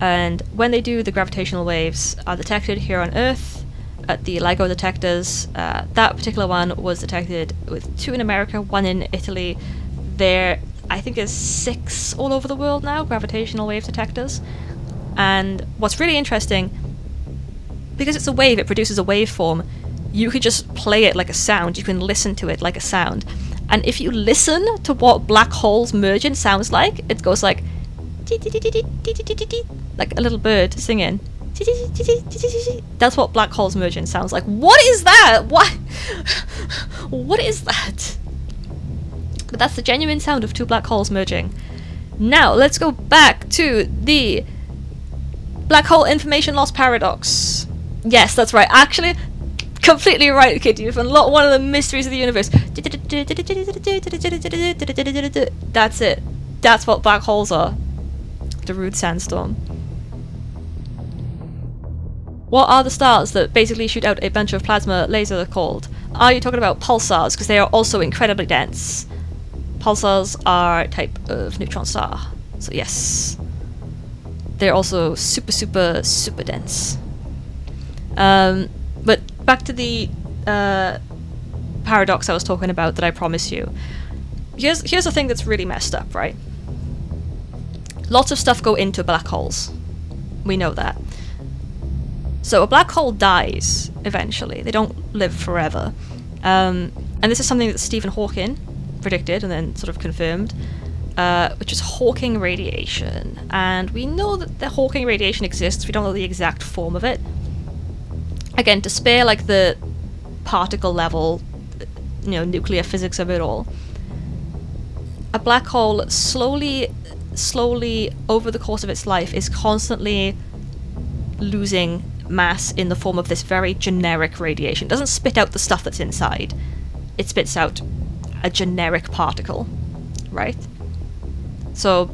And when they do, the gravitational waves are detected here on Earth at the LIGO detectors. That particular one was detected with 2 in America, 1 in Italy. There, I think, is 6 all over the world now, gravitational wave detectors. And what's really interesting, because it's a wave, it produces a waveform, you could just play it like a sound, you can listen to it like a sound. And if you listen to what black holes merging sounds like, it goes like a little bird singing. That's what black holes merging sounds like. What is that? What is that? But that's the genuine sound of 2 black holes merging. Now, let's go back to the black hole information loss paradox. Yes, that's right. Actually, completely right, kid. You've unlocked one of the mysteries of the universe. That's it. That's what black holes are. The Rude Sandstorm. What are the stars that basically shoot out a bunch of plasma laser called? Are you talking about pulsars? Because they are also incredibly dense. Pulsars are a type of neutron star. So yes. They're also super, super, super dense. But back to the paradox I was talking about that I promised you. Here's the thing that's really messed up, right? Lots of stuff go into black holes. We know that. So a black hole dies eventually. They don't live forever. And this is something that Stephen Hawking predicted and then sort of confirmed, which is Hawking radiation. And we know that the Hawking radiation exists. We don't know the exact form of it. Again, to spare like the particle level, nuclear physics of it all, a black hole slowly over the course of its life is constantly losing mass in the form of this very generic radiation. It doesn't spit out the stuff that's inside. It spits out a generic particle, right? So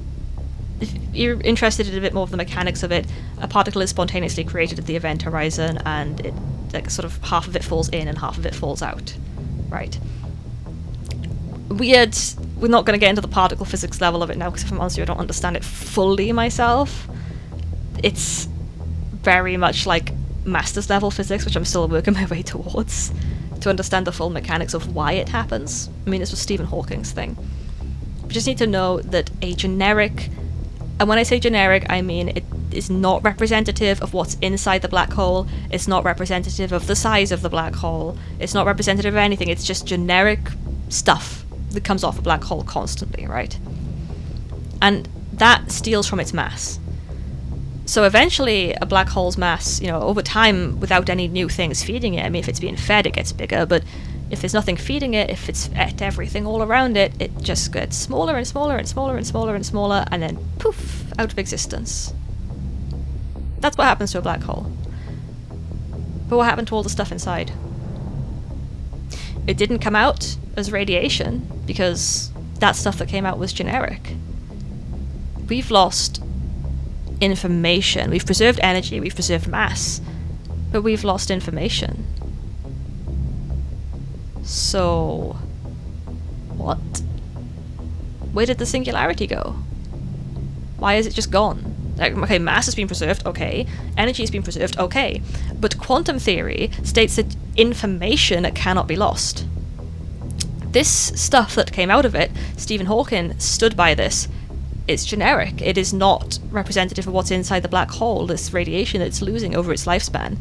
if you're interested in a bit more of the mechanics of it, a particle is spontaneously created at the event horizon, and it like sort of half of it falls in and half of it falls out, right? We're not going to get into the particle physics level of it now, because if I'm honest with you, I don't understand it fully myself. It's very much like master's level physics, which I'm still working my way towards, to understand the full mechanics of why it happens. I mean, this was Stephen Hawking's thing. We just need to know that a generic, and when I say generic, I mean it is not representative of what's inside the black hole, it's not representative of the size of the black hole, it's not representative of anything, it's just generic stuff that comes off a black hole constantly, right? And that steals from its mass. So eventually a black hole's mass, over time, without any new things feeding it, I mean, if it's being fed, it gets bigger, but if there's nothing feeding it, if it's at everything all around it, it just gets smaller and smaller and smaller and smaller and smaller, and then poof, out of existence. That's what happens to a black hole. But what happened to all the stuff inside? It didn't come out as radiation, because that stuff that came out was generic. We've lost information. We've preserved energy, we've preserved mass, but we've lost information. So, what? Where did the singularity go? Why is it just gone? Like, okay, mass has been preserved, okay. Energy has been preserved, okay. But quantum theory states that information cannot be lost. This stuff that came out of it, Stephen Hawking stood by this. It's generic. It is not representative of what's inside the black hole, this radiation that it's losing over its lifespan.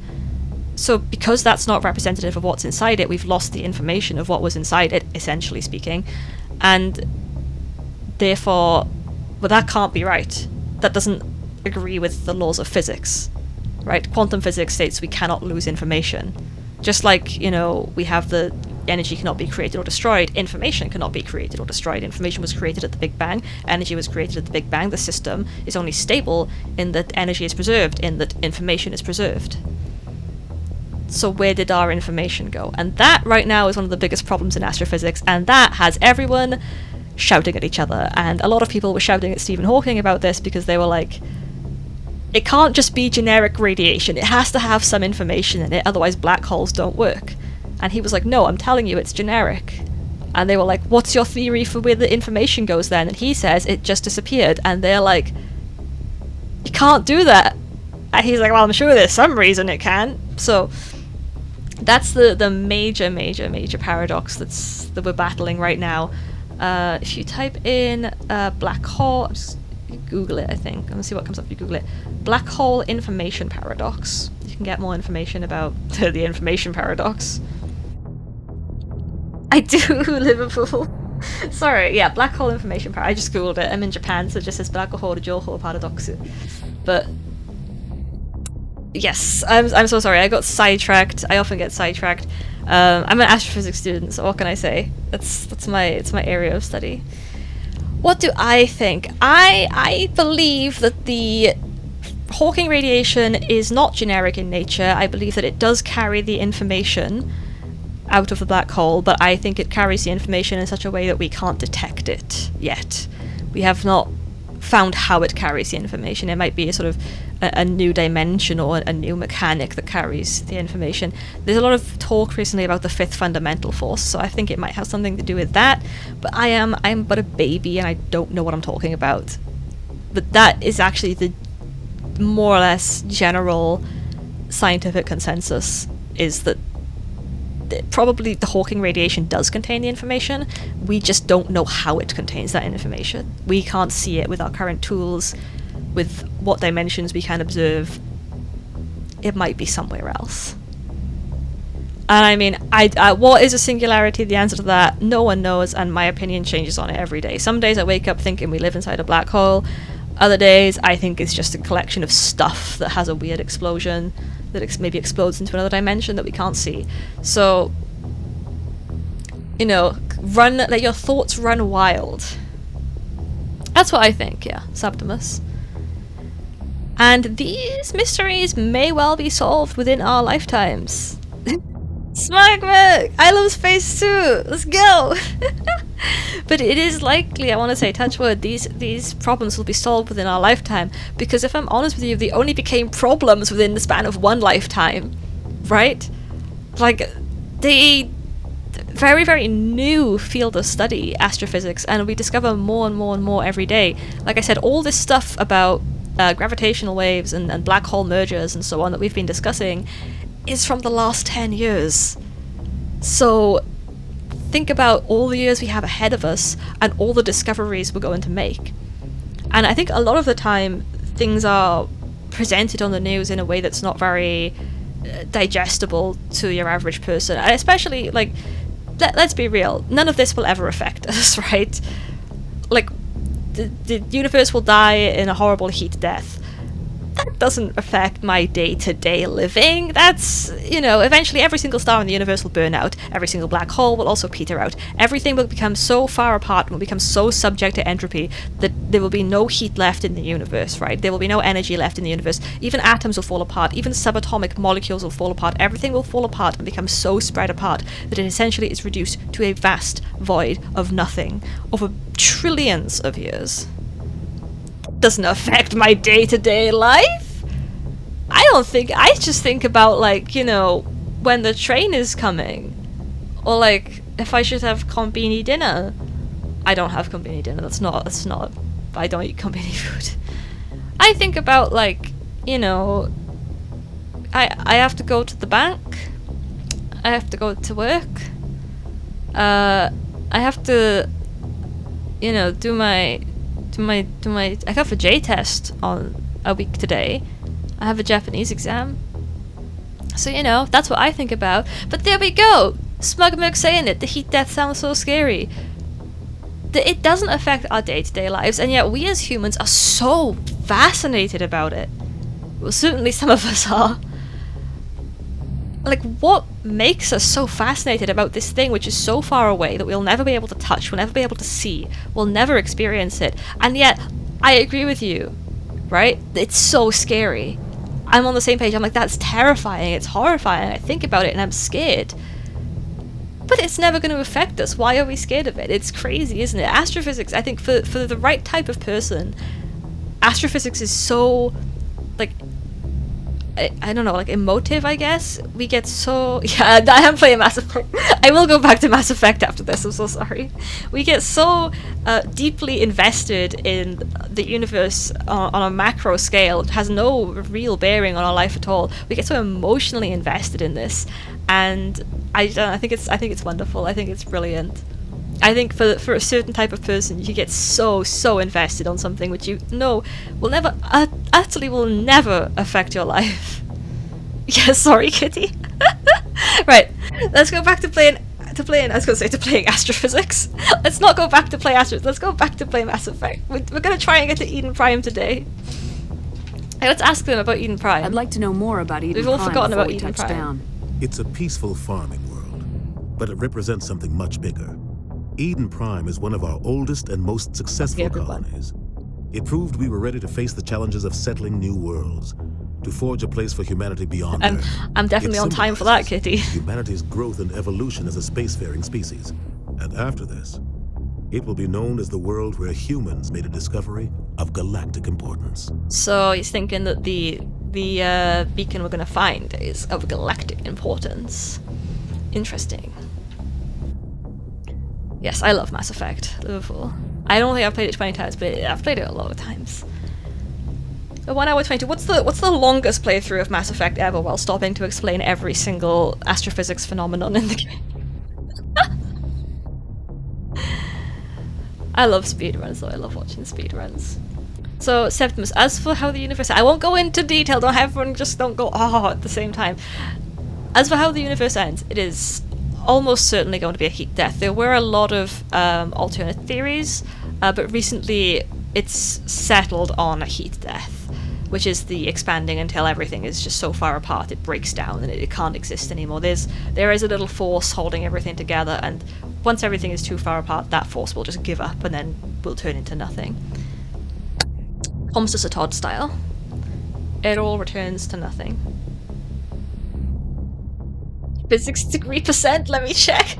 So because that's not representative of what's inside it, we've lost the information of what was inside it, essentially speaking. And therefore, well, that can't be right. That doesn't agree with the laws of physics, right? Quantum physics states we cannot lose information. Just like, we have the energy cannot be created or destroyed, information cannot be created or destroyed. Information was created at the Big Bang, energy was created at the Big Bang. The system is only stable in that energy is preserved, in that information is preserved. So where did our information go? And that right now is one of the biggest problems in astrophysics, and that has everyone shouting at each other. And a lot of people were shouting at Stephen Hawking about this because they were like, it can't just be generic radiation, it has to have some information in it, otherwise black holes don't work. And he was like, no, I'm telling you, it's generic. And they were like, what's your theory for where the information goes then? And he says, it just disappeared. And they're like, you can't do that. And he's like, well, I'm sure there's some reason it can. So that's the major paradox that we're battling right now. If you type in black hole, just Google it, I think. I'm gonna see what comes up if you Google it. Black hole information paradox. You can get more information about the information paradox. I do, Liverpool. Sorry, yeah, black hole information paradox. I just googled it. I'm in Japan, so it just says black hole Johor paradox. But yes, I'm so sorry. I got sidetracked. I often get sidetracked. I'm an astrophysics student, so what can I say? It's my area of study. What do I think? I believe that the Hawking radiation is not generic in nature. I believe that it does carry the information out of the black hole, but I think it carries the information in such a way that we can't detect it yet. We have not found how it carries the information. It might be a sort of a new dimension or a new mechanic that carries the information. There's a lot of talk recently about the fifth fundamental force, so I think it might have something to do with that. But I'm but a baby and I don't know what I'm talking about. But that is actually the more or less general scientific consensus, is that probably the Hawking radiation does contain the information. We just don't know how it contains that information. We can't see it with our current tools, with what dimensions we can observe. It might be somewhere else. And I mean, what is a singularity? The answer to that, no one knows, and my opinion changes on it every day. Some days I wake up thinking we live inside a black hole. Other days I think it's just a collection of stuff that has a weird explosion that maybe explodes into another dimension that we can't see. So, you know, let your thoughts run wild. That's what I think, yeah, Septimus. And these mysteries may well be solved within our lifetimes. Smugmug! I love space too! Let's go! But it is likely, I want to say, touch wood, these problems will be solved within our lifetime, because if I'm honest with you, they only became problems within the span of one lifetime, right? Like, the very, very new field of study, astrophysics, and we discover more and more and more every day. Like I said, all this stuff about gravitational waves and black hole mergers and so on that we've been discussing is from the last 10 years. So think about all the years we have ahead of us and all the discoveries we're going to make. And I think a lot of the time things are presented on the news in a way that's not very digestible to your average person. And especially, like, let's be real, none of this will ever affect us, right? Like, the universe will die in a horrible heat death. That doesn't affect my day-to-day living. That's, you know, eventually every single star in the universe will burn out. Every single black hole will also peter out. Everything will become so far apart and will become so subject to entropy that there will be no heat left in the universe, right? There will be no energy left in the universe. Even atoms will fall apart. Even subatomic molecules will fall apart. Everything will fall apart and become so spread apart that it essentially is reduced to a vast void of nothing over trillions of years. Doesn't affect my day-to-day life. I just think about, like, you know, when the train is coming, or like if I should have konbini dinner. I don't have konbini dinner. That's not. I don't eat konbini food. I think about, like, you know, I have to go to the bank. I have to go to work. I have to, you know, do my I have a J test on a week today. I have a Japanese exam. So, you know, that's what I think about. But there we go! Smugmug saying it, the heat death sounds so scary. It doesn't affect our day-to-day lives, and yet we as humans are so fascinated about it. Well, certainly some of us are. Like, what makes us so fascinated about this thing which is so far away that we'll never be able to touch, we'll never be able to see, we'll never experience it, and yet, I agree with you, right? It's so scary. I'm on the same page, I'm like, that's terrifying, it's horrifying, I think about it and I'm scared. But it's never going to affect us, why are we scared of it? It's crazy, isn't it? Astrophysics, I think for the right type of person, astrophysics is so, like, I don't know, like, emotive, I guess. We get so... Yeah, I am playing Mass Effect. I will go back to Mass Effect after this, I'm so sorry. We get so deeply invested in the universe on a macro scale. It has no real bearing on our life at all. We get so emotionally invested in this. And I think it's wonderful. I think it's brilliant. I think for a certain type of person, you get so invested on something which you know will never, utterly will never affect your life. Yeah, sorry, Kitty. Right, let's go back to playing. I was going to say to playing astrophysics. Let's not go back to play astrophysics. Let's go back to play Mass Effect. We're going to try and get to Eden Prime today. Hey, let's ask them about Eden Prime. I'd like to know more about Eden Prime. We've all forgotten about Eden Prime. Prime. It's a peaceful farming world, but it represents something much bigger. Eden Prime is one of our oldest and most successful colonies. It proved we were ready to face the challenges of settling new worlds, to forge a place for humanity beyond Earth. I'm definitely on time for that, Kitty. Humanity's growth and evolution as a spacefaring species. And after this, It will be known as the world where humans made a discovery of galactic importance. So he's thinking that the beacon we're going to find is of galactic importance. Interesting. Yes, I love Mass Effect. Liverpool. I don't think I've played it 20 times, but I've played it a lot of times. 1 hour 22. What's the longest playthrough of Mass Effect ever while stopping to explain every single astrophysics phenomenon in the game? I love speedruns though, I love watching speedruns. So, Septimus, as for how the universe... I won't go into detail, don't everyone just don't go at the same time. As for how the universe ends, it is almost certainly going to be a heat death. There were a lot of alternate theories, but recently it's settled on a heat death, which is the expanding until everything is just so far apart it breaks down and it can't exist anymore. There is a little force holding everything together, and once everything is too far apart, that force will just give up and then will turn into nothing. Thomas Todd style. It all returns to nothing. Physics degree %? Let me check.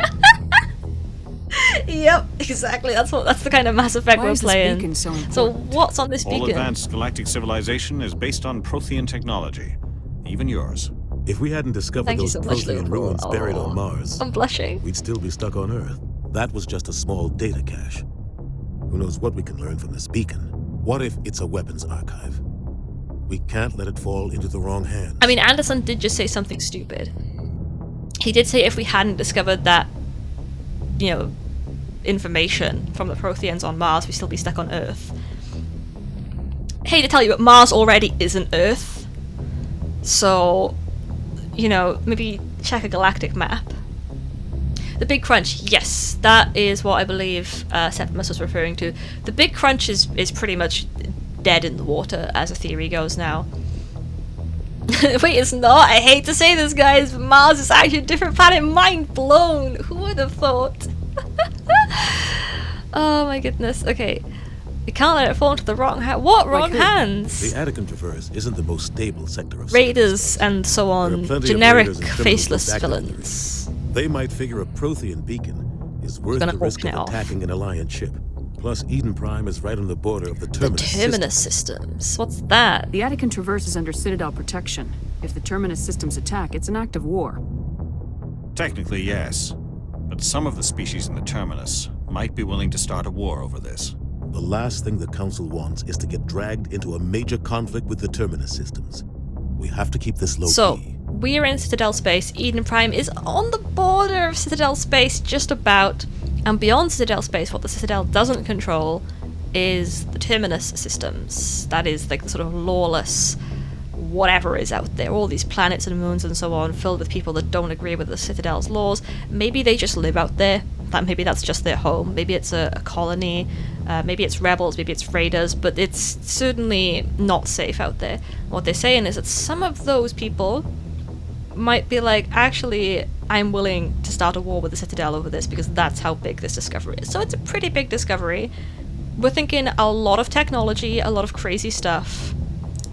Yep, exactly. That's the kind of Mass Effect Why we're is this playing. beacon so So what's on this All beacon? advanced galactic civilization is based on Prothean technology. Even yours. If we hadn't discovered Thank you those so much, Prothean Liverpool. ruins buried Oh, on Mars, I'm blushing. we'd still be stuck on Earth. That was just a small data cache. Who knows what we can learn from this beacon? What if it's a weapons archive? We can't let it fall into the wrong hands. I mean, Anderson did just say something stupid. He did say if we hadn't discovered that, information from the Protheans on Mars, we'd still be stuck on Earth. Hate to tell you, but Mars already isn't Earth. So, maybe check a galactic map. The Big Crunch, yes, that is what I believe Septimus was referring to. The Big Crunch is pretty much dead in the water, as a theory goes now. Wait, it's not? I hate to say this, guys, but Mars is actually a different planet. Mind blown! Who would have thought? Oh my goodness, okay. You can't let it fall into the wrong hands. What wrong hands? The Attican Traverse isn't the most stable sector of Raiders and so on. Generic, faceless villains. They might figure a Prothean beacon is worth gonna the risk open of it off. attacking an Alliance ship. Plus, Eden Prime is right on the border of the Terminus. Terminus systems. What's that? The Attican Traverse is under Citadel protection. If the Terminus systems attack, it's an act of war. Technically, yes. But some of the species in the Terminus might be willing to start a war over this. The last thing the Council wants is to get dragged into a major conflict with the Terminus systems. We have to keep this low So, key. we're in Citadel space. Eden Prime is on the border of Citadel space, just about. And beyond Citadel space, what the Citadel doesn't control is the Terminus systems. That is like the sort of lawless whatever is out there. All these planets and moons and so on, filled with people that don't agree with the Citadel's laws. Maybe they just live out there. Maybe that's just their home. Maybe it's a colony. Maybe it's rebels. Maybe it's raiders. But it's certainly not safe out there. What they're saying is that some of those people might be like, actually, I'm willing to start a war with the Citadel over this because that's how big this discovery is. So it's a pretty big discovery. We're thinking a lot of technology, a lot of crazy stuff.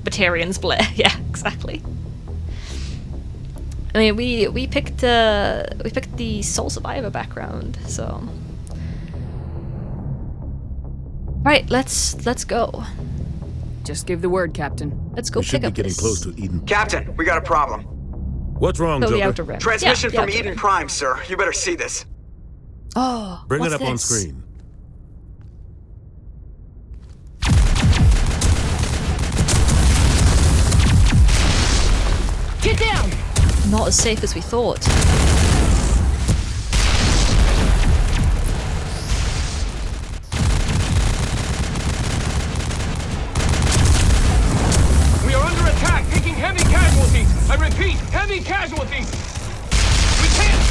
Batarians Blair, yeah, exactly. I mean, we picked the Soul Survivor background, so. Right, let's go. Just give the word, Captain. Let's go We should pick be up getting this. close to Eden. Captain, we got a problem. What's wrong, Oh, the Joker? outer rim. Transmission Yeah, from the outer Eden rim. Prime, sir. You better see this. Oh, Bring what's it up on this? screen. Get down! Not as safe as we thought. We are under attack, taking heavy casualties. I repeat, heavy casualties. We can't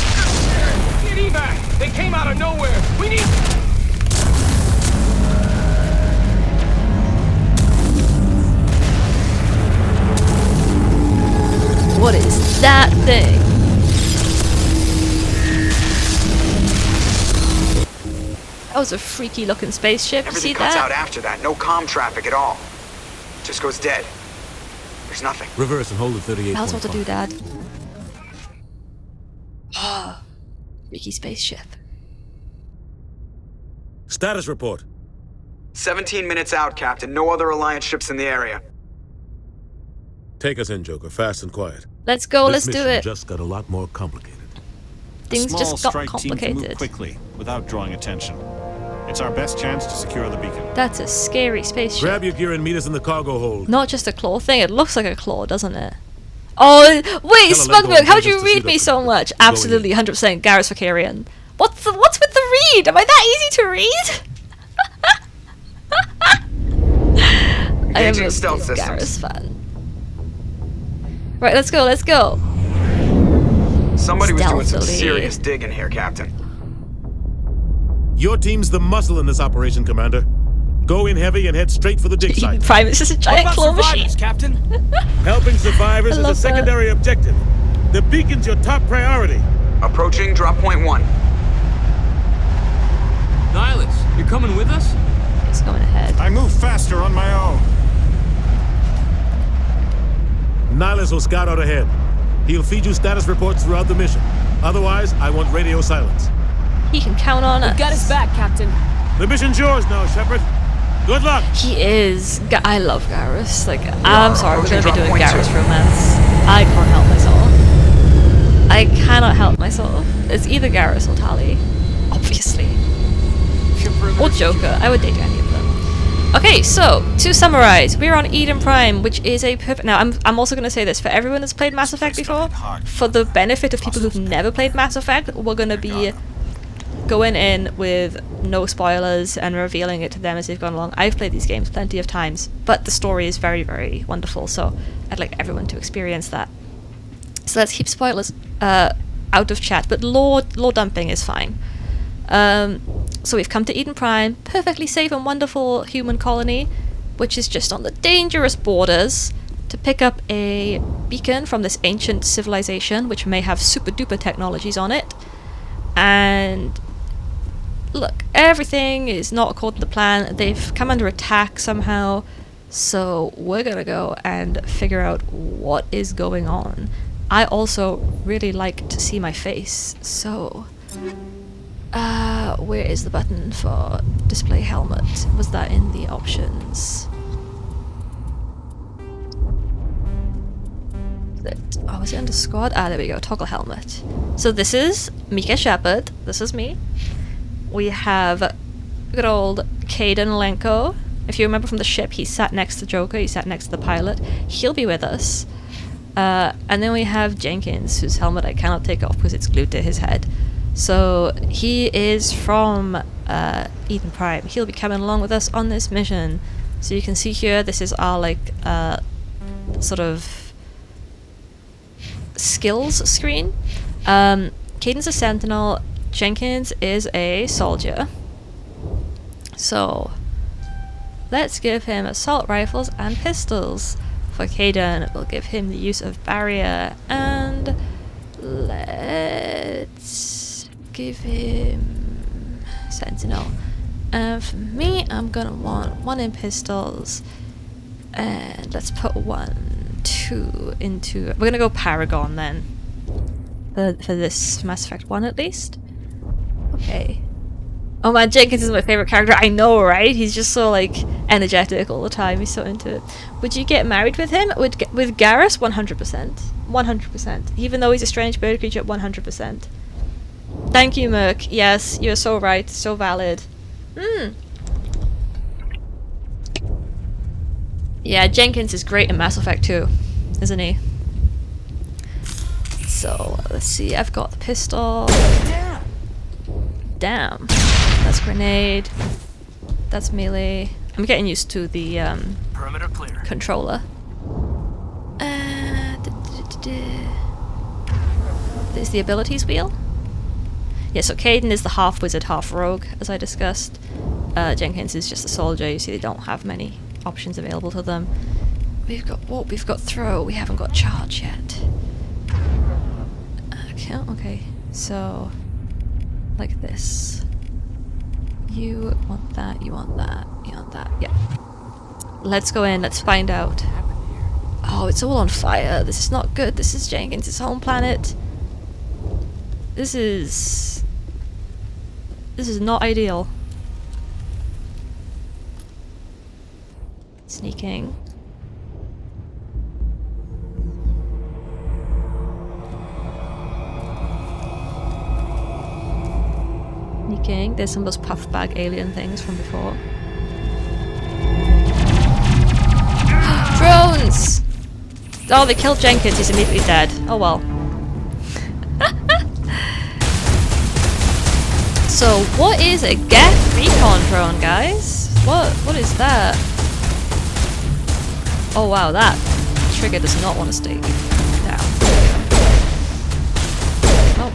get evac. They came out of nowhere. We need. What is that thing? That was a freaky looking spaceship. You Everything see cuts out that? after that. No comm traffic at all. Just goes dead. There's nothing. Reverse and hold at 38.5. Tell us what to do, Dad. Ah, freaky spaceship. Status report. 17 minutes out, Captain. No other Alliance ships in the area. Take us in, Joker, fast and quiet. Let's go, This let's do mission it. just got a lot more complicated. Things a small just got strike team can move complicated. quickly without drawing attention. It's our best chance to secure the beacon. That's a scary spaceship. Grab your gear and meet us in the cargo hold. Not just a claw thing, it looks like a claw, doesn't it? Oh, wait, Tell Smugmug, Alenko how'd you to read suit me up. so much? Absolutely, 100% Garrus Vakarian. What's with the read? Am I that easy to read? I am a Engaging big stealth systems. Garrus fan. Right, let's go, let's go. Somebody was doing some Stealthily. serious digging here, Captain. Your team's the muscle in this operation, Commander. Go in heavy and head straight for the dig site. Prime is just a giant claw machine. Captain? Helping survivors I is a love that. secondary objective. The beacon's your top priority. Approaching drop point 1. Nihilus, you're coming with us? It's going ahead. I move faster on my own. Nihilus will scout out ahead. He'll feed you status reports throughout the mission. Otherwise, I want radio silence. He can count on us. Got his back, Captain. The mission's yours now, Shepard. Good luck. He is. I love Garrus. Like, I'm sorry, we're approaching gonna be drop doing point Garrus 2. romance. I can't help myself. I cannot help myself. It's either Garrus or Tali, obviously, or Joker. I would date any of them. Okay, so to summarize, we're on Eden Prime, which is a perfect. Now, I'm also gonna say this for everyone that's played Mass Effect before. For the benefit of people who've never played Mass Effect, we're gonna be going in with no spoilers and revealing it to them as they've gone along. I've played these games plenty of times, but the story is very, very wonderful, so I'd like everyone to experience that. So let's keep spoilers out of chat, but lore dumping is fine. So we've come to Eden Prime, perfectly safe and wonderful human colony, which is just on the dangerous borders, to pick up a beacon from this ancient civilization, which may have super duper technologies on it. And look, everything is not according to plan. They've come under attack somehow, so we're gonna go and figure out what is going on. I also really like to see my face, so where is the button for display helmet? Was that in the options? Oh, is it under squad? Ah, there we go, toggle helmet. So this is Mika Shepard, this is me. We have good old Kaidan Lenko. If you remember from the ship, he sat next to Joker, he sat next to the pilot. He'll be with us. And then we have Jenkins, whose helmet I cannot take off because it's glued to his head. So he is from Eden Prime. He'll be coming along with us on this mission. So you can see here, this is our like sort of skills screen. Kaidan's a sentinel, Jenkins is a soldier. So let's give him assault rifles and pistols. For Kaidan, we'll give him the use of barrier, and let's give him sentinel. And for me, I'm gonna want 1 in pistols, and let's put 1, 2 into. We're gonna go Paragon then. For this Mass Effect 1 at least. Okay. Oh man, Jenkins is my favorite character. I know, right? He's just so like energetic all the time. He's so into it. Would you get married with him? With Garrus? 100%. 100%. Even though he's a strange bird creature, 100%. Thank you, Merc. Yes, you're so right. So valid. Yeah, Jenkins is great in Mass Effect 2, isn't he? So, let's see. I've got the pistol. Damn. That's grenade. That's melee. I'm getting used to the Perimeter clear. controller. There's the abilities wheel. Yeah, so Kaidan is the half wizard, half rogue, as I discussed. Jenkins is just a soldier. You see, they don't have many options available to them. We've got what? We've got throw. We haven't got charge yet. Okay. So, like this. You want that, you want that, you want that. Yeah. Let's go in, let's find out. Oh, it's all on fire. This is not good. This is Jenkins' home planet. This is not ideal. Sneaking. Sneaking. There's some of those puff bag alien things from before. Drones! Oh, they killed Jenkins. He's immediately dead. Oh well. So, what is a Geth recon drone, guys? What is that? Oh wow, that trigger does not want to stay down. Oh.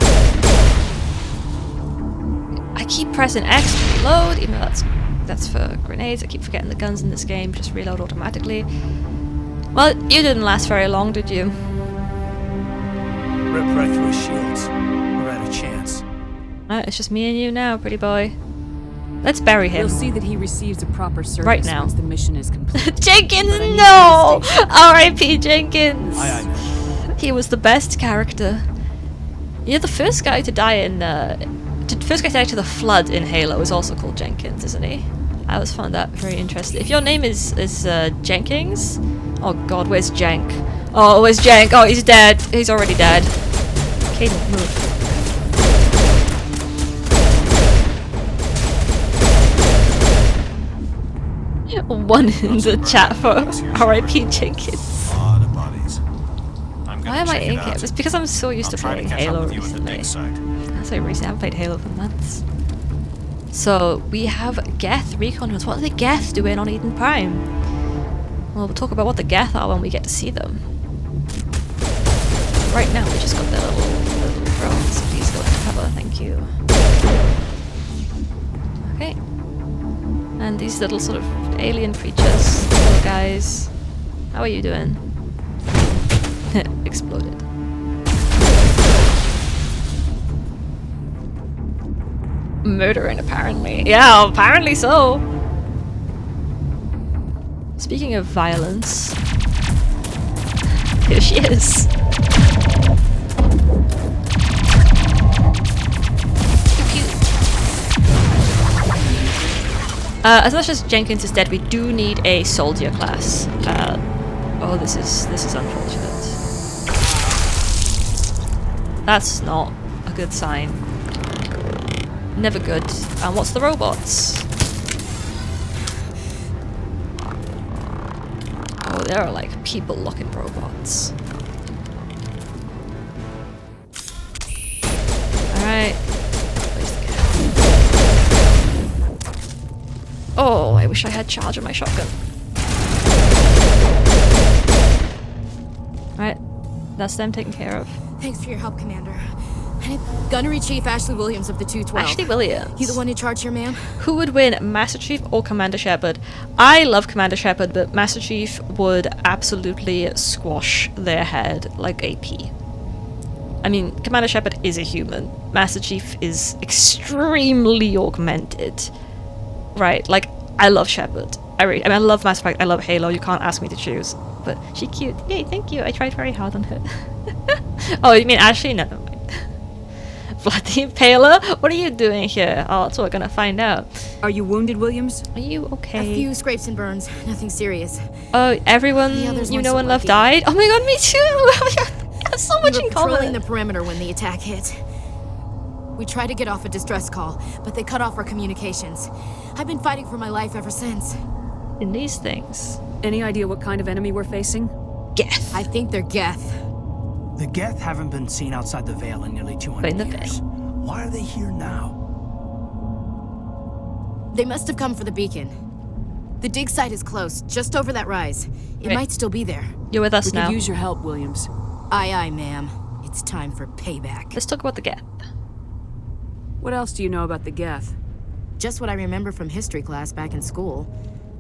I keep pressing X to reload, even though that's for grenades. I keep forgetting the guns in this game just reload automatically. Well, you didn't last very long, did you? Rip right through his shields. We're out of chance. Alright, it's just me and you now, pretty boy. Let's bury him. We'll see that he receives a proper service right now. once the mission is complete. Jenkins, no! R.I.P. Jenkins. Aye, aye. He was the best character. You're the first guy to die in. The first guy to die to the flood in Halo is also called Jenkins, isn't he? I always found that very interesting. If your name is Jenkins, oh god, where's Jank? Oh, where's Jank? Oh, he's dead. He's already dead. Caden, move. One in the chat for R.I.P. Jenkins. Why am I in here? It's because I'm so used to playing Halo recently. I say recently, I haven't played Halo for months. So, we have Geth recon drones. What are the Geth doing on Eden Prime? Well, we'll talk about what the Geth are when we get to see them. Right now, we just got their little drones. Please go into cover, thank you. Okay. And these little sort of alien creatures, little guys. How are you doing? Exploded. Murdering, apparently. Yeah, apparently so. Speaking of violence, here she is. As much as Jenkins is dead, we do need a soldier class. Oh, this is unfortunate. That's not a good sign. Never good. And what's the robots? Oh, there are like people-looking robots. Alright. Oh, I wish I had charge on my shotgun. Alright, that's them taken care of. Thanks for your help, Commander. Gunnery Chief Ashley Williams of the 212. Ashley Williams. You the one in charge here, ma'am? Who would win, Master Chief or Commander Shepard? I love Commander Shepard, but Master Chief would absolutely squash their head like a pea. I mean, Commander Shepard is a human. Master Chief is extremely augmented. Right, like, I love Shepard. I mean, I love Mass Effect, I love Halo, you can't ask me to choose. But she's cute. Yay, thank you, I tried very hard on her. Oh, you mean Ashley? No, never mind. Vlad the Impaler? What are you doing here? Oh, that's what we're gonna find out. Are you wounded, Williams? Are you okay? A few scrapes and burns, nothing serious. Oh, everyone you know and love died? Oh my god, me too! We have so much in common. Patrolling the perimeter when the attack hit. We tried to get off a distress call, but they cut off our communications. I've been fighting for my life ever since. In these things. Any idea what kind of enemy we're facing? Geth. I think they're Geth. The Geth haven't been seen outside the Veil in nearly 200 years. Why are they here now? They must have come for the beacon. The dig site is close, just over that rise. It might still be there. You're with us now. We could use your help, Williams. Aye, aye, ma'am. It's time for payback. Let's talk about the Geth. What else do you know about the Geth? Just what I remember from history class back in school.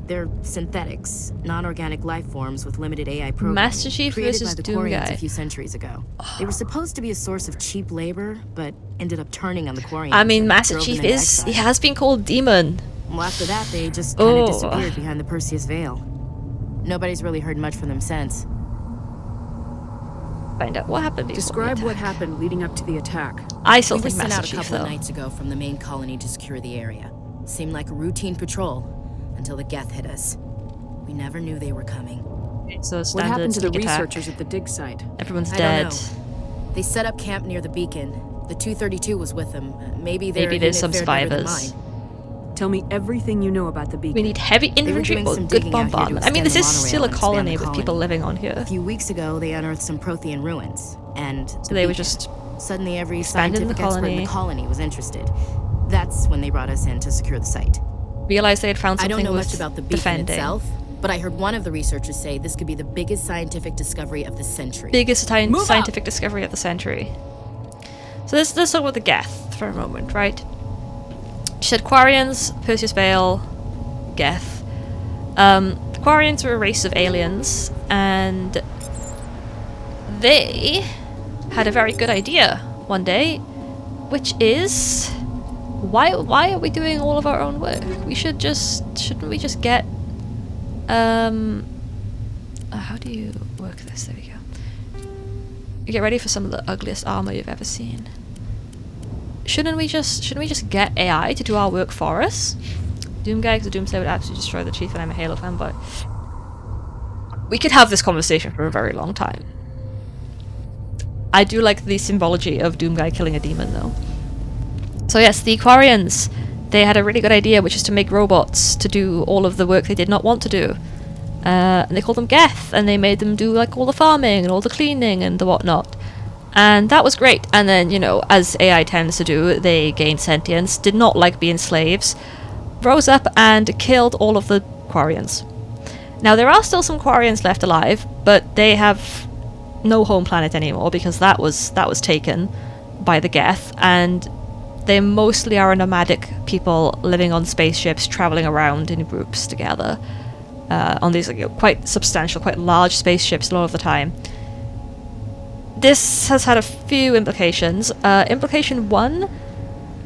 They're synthetics, non-organic life forms with limited AI programs. Master Chief created versus by the Doom Quarians Guy. a few centuries ago. They were supposed to be a source of cheap labor, but ended up turning on the Quarians. I mean, Master Chief he has been called Demon. Well, after that, they just kind of disappeared behind the Perseus Veil. Nobody's really heard much from them since. Find out what happened before. Describe what happened leading up to the attack. I still we were think sent Master out a Chief, couple though. of nights ago from the main colony to secure the area. Seemed like a routine patrol until the Geth hit us. We We never knew they were coming. So What standard happened to the sneak attack. researchers at the dig site? Everyone's I dead. don't know. They set up camp near the beacon. The 232 was with them. Maybe there's some fared better than survivors. mine. Tell me everything you know about the beacon. We need heavy infantry doing or some good digging out here to bombardment. I mean, this extend is the still a monorail and expand colony the with people living on here. A few weeks ago, they unearthed some Prothean ruins, and So they were just suddenly every expanded scientific the expert in colony. the colony was interested. That's when they brought us in to secure the site. Realized they had found I something don't know worth much about the beacon defending. itself, but I heard one of the researchers say this could be the biggest scientific discovery of the century. Biggest scientific discovery of the century. So let's talk about the Geth for a moment, right? She said Quarians, Perseus Vale, Geth. The Quarians were a race of aliens, and they had a very good idea one day, which is why are we doing all of our own work? Shouldn't we just get how do you work this? There we go. You get ready for some of the ugliest armor you've ever seen. Shouldn't we just get AI to do our work for us? Doomguy, because the Doomslayer would absolutely destroy the Chief, and I'm a Halo fan, but we could have this conversation for a very long time. I do like the symbology of Doomguy killing a demon, though. So yes, the Quarians, they had a really good idea, which is to make robots to do all of the work they did not want to do. And they called them Geth, and they made them do like all the farming and all the cleaning and the whatnot. And that was great. And then, you know, as AI tends to do, they gained sentience, did not like being slaves, rose up and killed all of the Quarians. Now, there are still some Quarians left alive, but they have no home planet anymore because that was taken by the Geth, and they mostly are nomadic people living on spaceships, traveling around in groups together on these quite substantial, quite large spaceships a lot of the time. This has had a few implications. Implication 1,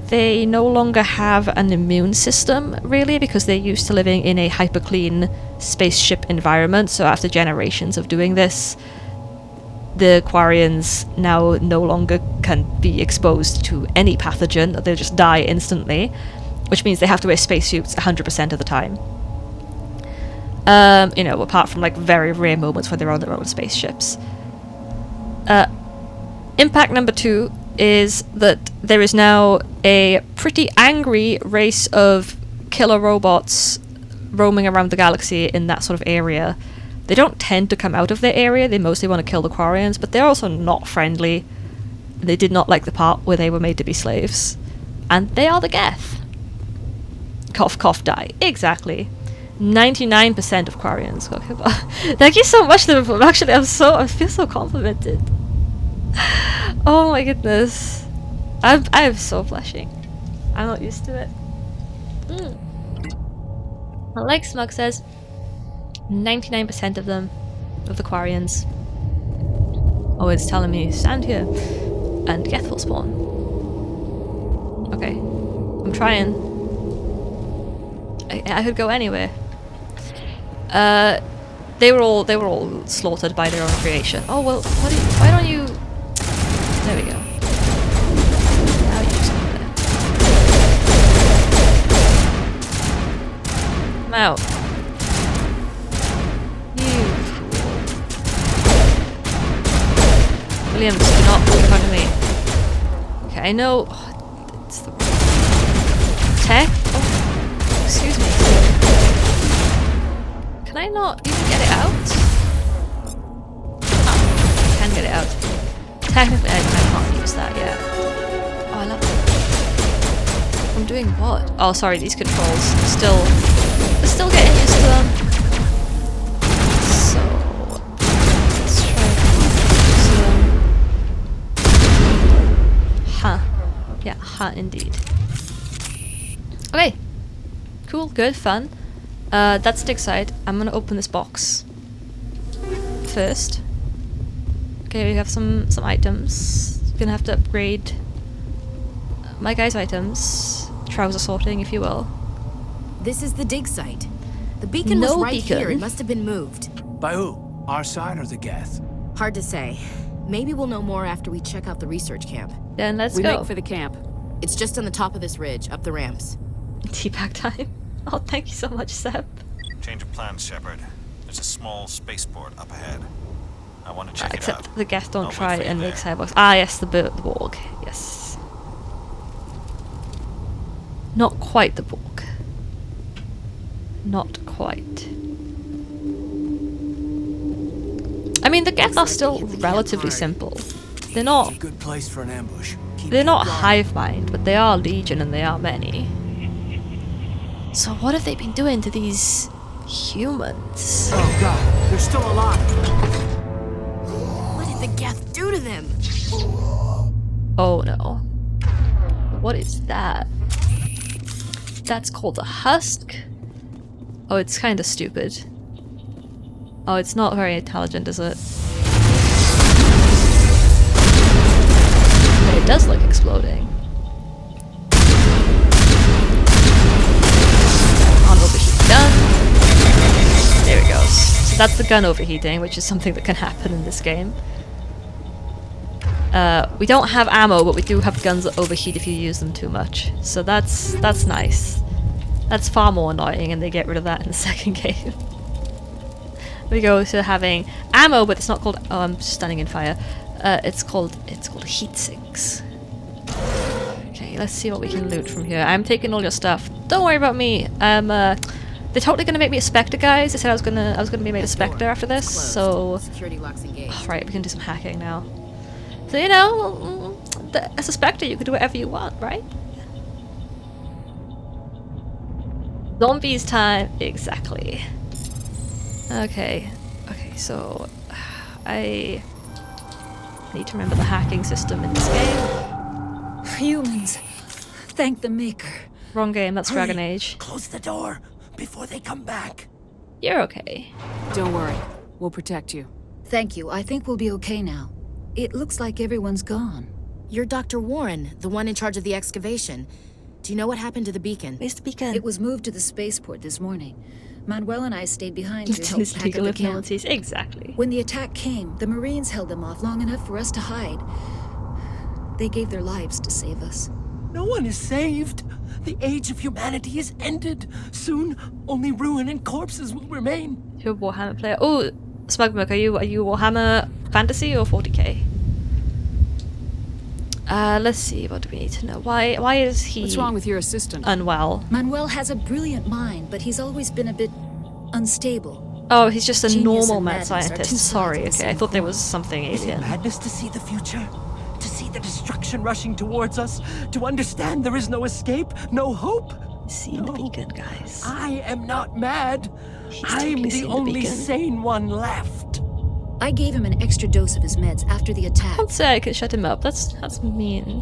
they no longer have an immune system, really, because they're used to living in a hyper-clean spaceship environment, so after generations of doing this, the Quarians now no longer can be exposed to any pathogen. They'll just die instantly, which means they have to wear spacesuits 100% of the time. You know, apart from like very rare moments where they're on their own spaceships. Impact number 2 is that there is now a pretty angry race of killer robots roaming around the galaxy in that sort of area. They don't tend to come out of their area, they mostly want to kill the Quarians, but they're also not friendly. They did not like the part where they were made to be slaves. And they are the Geth. Cough, cough, die. Exactly. 99% of Quarians got killed. Thank you so much, Liverpool. Actually, I feel so complimented. Oh my goodness. I'm so blushing. I'm not used to it. Like Smug says, 99% of them, of the Quarians, oh, it's telling me stand here and Geth will spawn. Okay, I'm trying. I could go anywhere. They were all slaughtered by their own creation. Oh well, why don't you? There we go. Now you just go there. I'm out. You fool. Williams, do not walk in front of me. Okay, I know. Oh, it's the tech. Oh, excuse me. Can I not even get it out? Oh, I can get it out. Technically, I can't use that yet. Oh, I love it. I'm doing what? Oh, sorry, these controls. We're still getting used to them. So, let's try to use them. Huh. Yeah, huh, indeed. Okay. Cool, good, fun. That's dig side. I'm gonna open this box first. Okay, we have some items. Gonna have to upgrade my guy's items. Trouser sorting, if you will. This is the dig site. The beacon was right here. It must have been moved. By who? Our side or the Geth? Hard to say. Maybe we'll know more after we check out the research camp. Then let's go. go. Make for the camp. It's just on the top of this ridge, up the ramps. Teabag time. Oh, thank you so much, Seb. Change of plans, Shepard. There's a small spaceport up ahead. I want to check it out. Except the Geth don't I'll try wait for you and there. make cyborgs. Ah, yes, the Borg. Yes. Not quite the Borg. Not quite. I mean, the Geth are still relatively simple. They're not. A good place for an ambush. They're not hive mind, but they are legion and they are many. So what have they been doing to these humans? Oh god, they're still alive. What did the Geth do to them? Oh no. What is that? That's called a husk? Oh, it's kind of stupid. Oh, it's not very intelligent, is it? But it does look exploding. On overheat gun. There it goes. So that's the gun overheating, which is something that can happen in this game. We don't have ammo, but we do have guns that overheat if you use them too much. So that's nice. That's far more annoying, and they get rid of that in the second game. We go to having ammo, but it's not called. Oh, I'm standing in fire. It's called heat sinks. Okay, let's see what we can loot from here. I'm taking all your stuff. Don't worry about me. They're totally gonna make me a Spectre, guys. They said I was gonna be made a Spectre after this. So, Security locks engaged. right, we can do some hacking now. So you know, as a Spectre, you can do whatever you want, right? Zombies time, exactly. Okay, so I need to remember the hacking system in this game. Humans, thank the Maker. Wrong game, that's Hurry, Dragon Age. Close the door before they come back. You're okay. Don't worry, we'll protect you. Thank you. I think we'll be okay now. It looks like everyone's gone. You're Dr. Warren, the one in charge of the excavation. Do you know what happened to the beacon? Where's the beacon? It was moved to the spaceport this morning. Manuel and I stayed behind to help His pack up legal the camp. abilities, exactly. When the attack came, the Marines held them off long enough for us to hide. They gave their lives to save us. No one is saved. The age of humanity is ended. Soon, only ruin and corpses will remain. You're a Warhammer player. Oh, Smugmug, are you Warhammer Fantasy or 40k? Let's see, what do we need to know? Why is he... What's wrong with your assistant? Unwell. Manuel has a brilliant mind, but he's always been a bit unstable. Oh, he's just a Genius normal and mad madness are two scientist. sides Sorry, of the okay, same I thought there coin. was something Is it alien. madness to see the future? To see the destruction rushing towards us? To understand there is no escape? No hope? See the beacon, guys. I am not mad. I'm totally the seen the only beacon. sane one left. I gave him an extra dose of his meds after the attack. Can't say I can shut him up. That's mean.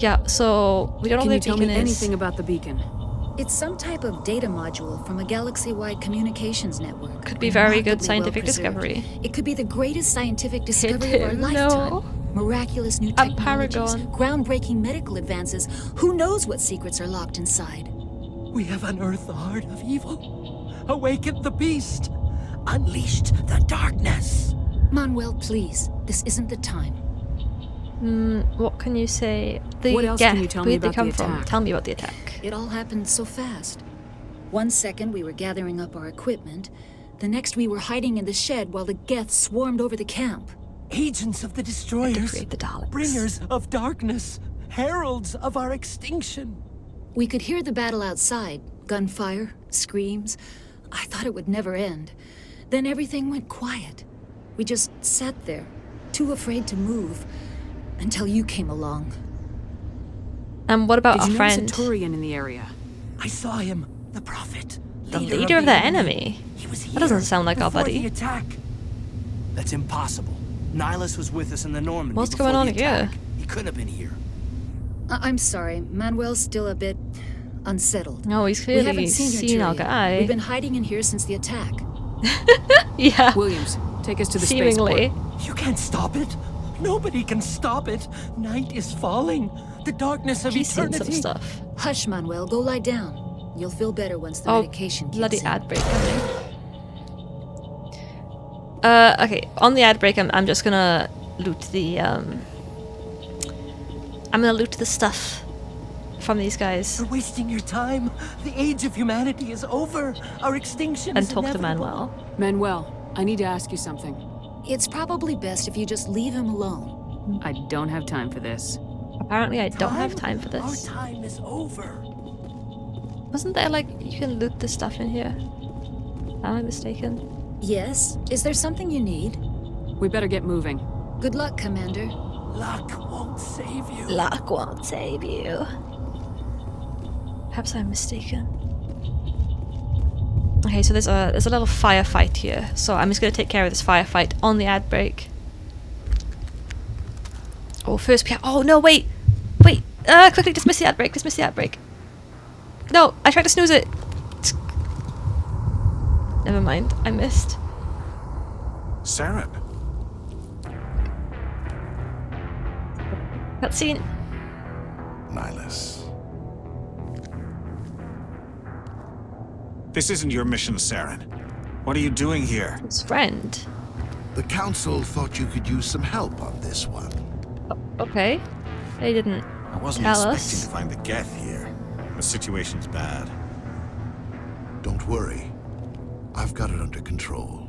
Yeah, so we don't know Can what you the tell beacon me is. anything about the beacon? It's some type of data module from a galaxy-wide communications network. Could be very good Remarkably scientific well-preserved. discovery. It could be the greatest scientific discovery of our him, lifetime. no. Miraculous new A technologies, paragon. groundbreaking medical advances. Who knows what secrets are locked inside? We have unearthed the heart of evil, awakened the beast, unleashed the darkness. Manuel, please. This isn't the time. What can you say? The What else Geth, can you tell me where'd they about come the from? attack? Tell me about the attack. It all happened so fast. One second we were gathering up our equipment. The next we were hiding in the shed while the Geth swarmed over the camp. Agents of the destroyers, create the Daleks. bringers of darkness, heralds of our extinction. We could hear the battle outside. Gunfire, screams. I thought it would never end. Then everything went quiet. We just sat there, too afraid to move, until you came along. And what about Did our you friend? notice a Turian in the area? I saw him, the prophet. The leader of the enemy? He was here That doesn't sound like our before buddy. the attack. That's impossible. Nihilus was with us in the Normandy. What's before going on the here? attack. He couldn't have been here. I'm sorry. Manuel's still a bit unsettled. No, he's We clearly haven't seen our Turian. guy. We've been hiding in here since the attack. Yeah. Williams, take us to the Seemingly. spaceport. You can't stop it. Nobody can stop it. Night is falling. The darkness of He's seen eternity. some stuff. Hush, Manuel. Go lie down. You'll feel better once the Oh, medication kicks bloody in. ad break coming. Okay, on the ad break, I'm just gonna loot the I'm gonna loot the stuff from these guys. You're wasting your time. The age of humanity is over. Our extinction And is talk to inevitable. Manuel. Manuel, I need to ask you something. It's probably best if you just leave him alone. I don't have time for this. Apparently I don't have time for Our this. time is over. Wasn't there like, you can loot the stuff in here? Am I mistaken? Yes? Is there something you need? We better get moving. Good luck, Commander. Luck won't save you. Luck won't save you. Perhaps I'm mistaken. Okay, so there's a little firefight here. So I'm just gonna take care of this firefight on the ad break. Oh, first we have. Oh no! Wait. Quickly dismiss the ad break. Dismiss the ad break. No, I tried to snooze it. Never mind. I missed. Saren. Cutscene. Nihilus. This isn't your mission, Saren. What are you doing here? His friend. The Council thought you could use some help on this one. Okay. They didn't I wasn't tell expecting us. to find the Geth here. The situation's bad. Don't worry. I've got it under control.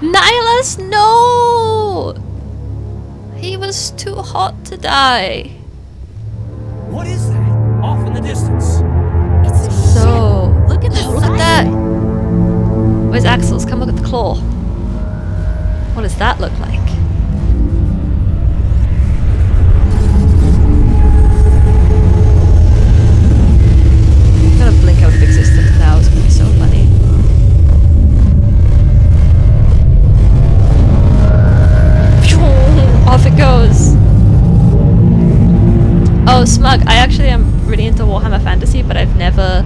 Nihilus, no! He was too hot to die. What is that? Off in the distance. It's a So, Look at the look at that. Where's Axel's? Come look at the claw. What does that look like? I'm gonna blink out of existence now. It's gonna be so funny. Off it goes. Oh, Smug, I actually am really into Warhammer Fantasy, but I've never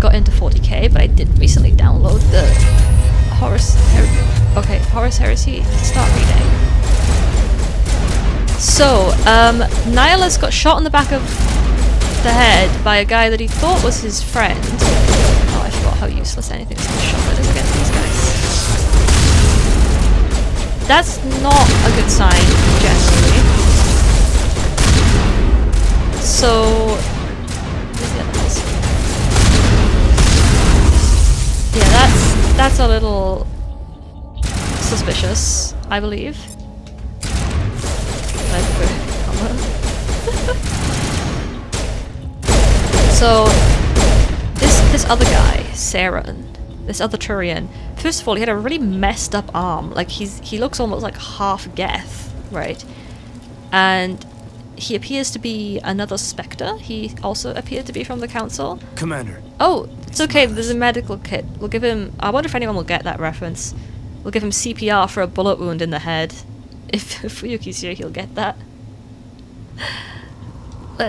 got into 40k, but I did recently download the Horus Heresy. Start reading. So, Nihilus got shot in the back of the head by a guy that he thought was his friend. Oh, I forgot how useless anything with a shotgun is against these guys. That's not a good sign, generally. So, where's the other guys? Yeah, that's a little suspicious, I believe. So, this other guy, Saren, this other Turian, first of all, he had a really messed up arm. Like, he looks almost like half Geth, right? And he appears to be another Spectre. He also appeared to be from the Council. Commander. Oh, it's okay, there's a medical kit. We'll give him... I wonder if anyone will get that reference. We'll give him CPR for a bullet wound in the head. If Fuyuki's here, he'll get that.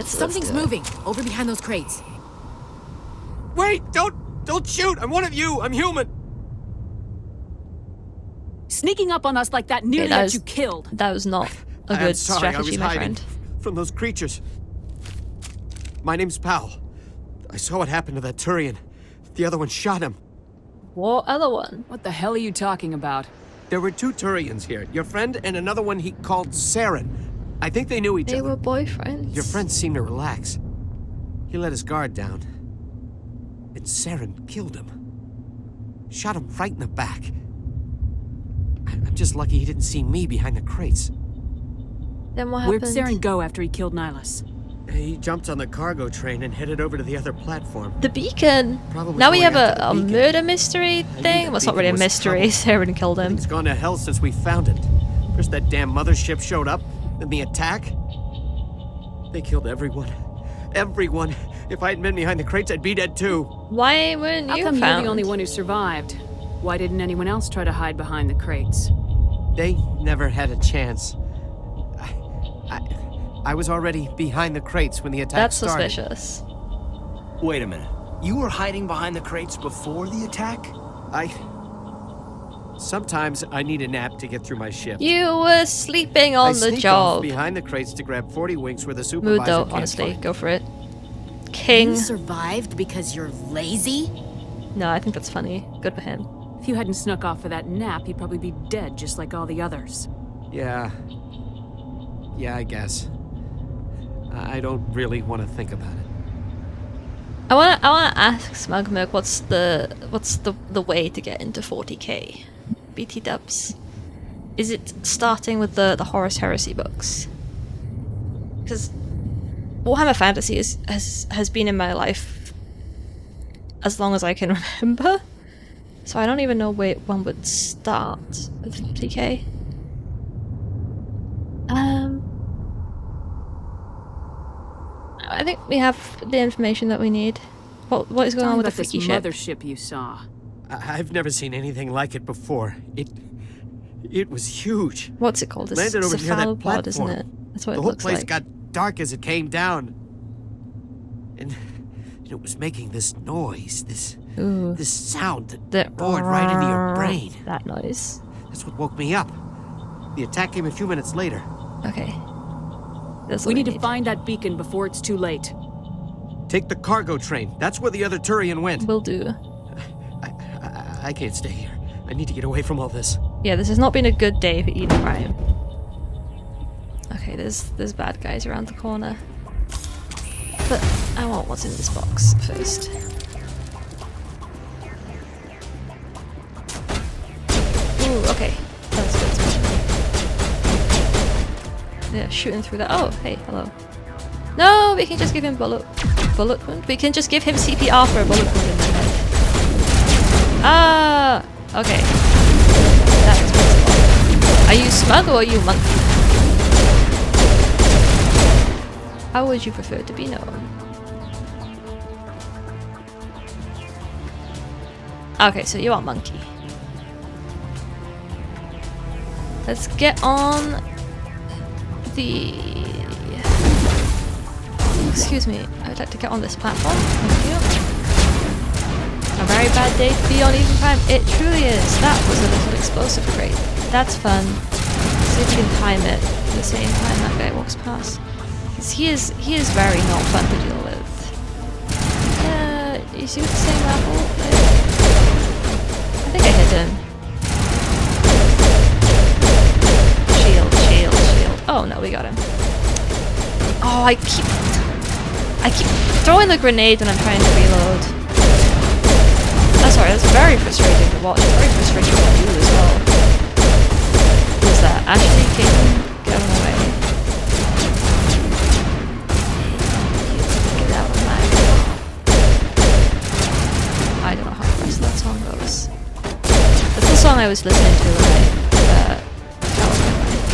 Something's moving over behind those crates. Wait! Don't shoot! I'm one of you! I'm human! Sneaking up on us like that nearly got you killed. That was not a I'm good sorry, strategy, I was my hiding friend. from those creatures. My name's Powell. I saw what happened to that Turian. The other one shot him. What other one? What the hell are you talking about? There were two Turians here. Your friend and another one he called Saren. I think they knew each They other. were boyfriends. Your friend seemed to relax. He let his guard down. And Saren killed him. Shot him right in the back. I'm just lucky he didn't see me behind the crates. Then what Where'd happened? Saren go after he killed Nihilus? He jumped on the cargo train and headed over to the other platform. The beacon! Probably Now we going have after a the beacon. murder mystery thing? Well, it's not really a beacon was mystery. Saren killed him. It's gone to hell since we found it. First that damn mothership showed up, then the attack. They killed everyone. Everyone. If I hadn't been behind the crates, I'd be dead too. Why weren't How you come found? you're the only one who survived? Why didn't anyone else try to hide behind the crates? They never had a chance. I was already behind the crates when the attack That's started. suspicious. Wait a minute. You were hiding behind the crates before the attack? Sometimes I need a nap to get through my shift. You were sleeping I on the sneak off job. behind the crates to grab 40 winks where the supervisor Mood though, can't honestly. find. Go for it. King. You survived because you're lazy? No, I think that's funny. Good for him. If you hadn't snuck off for that nap, you'd probably be dead just like all the others. Yeah, Yeah, I guess. I don't really want to think about it. I wanna ask Smugmurk what's the way to get into 40k? BT dubs. Is it starting with the Horus Heresy books? Because Warhammer Fantasy has been in my life as long as I can remember. So I don't even know where one would start with 40k. I think we have the information that we need. What is going on with the freaky ship? Mothership you saw. I've never seen anything like it before. It was huge. What's it called? It's a cephalopod, isn't it? That's what it looks like. The whole place got dark as it came down. And it was making this noise, this sound that bored right into your brain. That noise. That's what woke me up. The attack came a few minutes later. Okay. We need to find that beacon before it's too late. Take the cargo train. That's where the other Turian went. Will do. I can't stay here. I need to get away from all this. Yeah, this has not been a good day for Eden Prime. Okay, there's bad guys around the corner. But I want what's in this box first. Ooh, okay. That's good. Yeah, shooting through that. Oh, hey, hello. No, we can just give him bullet wound. We can just give him CPR for a bullet wound in the head. Ah, okay. That explains a lot. Are you smug or are you monkey? How would you prefer to be known? Okay, so you are monkey. Let's get on the... Excuse me, I'd like to get on this platform. Thank you. A very bad day to be on Eden Prime. It truly is. That was a little explosive crate. That's fun. See if we can time it at the same time that guy walks past. Because he is very not fun to deal with. You see with the same level? I think I hit him. Shield. Oh no, we got him. Oh, I keep throwing the grenade when I'm trying to reload. Oh, sorry, that's very frustrating to watch. Very frustrating to do as well. Who's that? Ashley? Caitlin? Get out of my way. Get out of my way. I don't know how the rest of that song goes. That's the song I was listening to when I fell off my bike.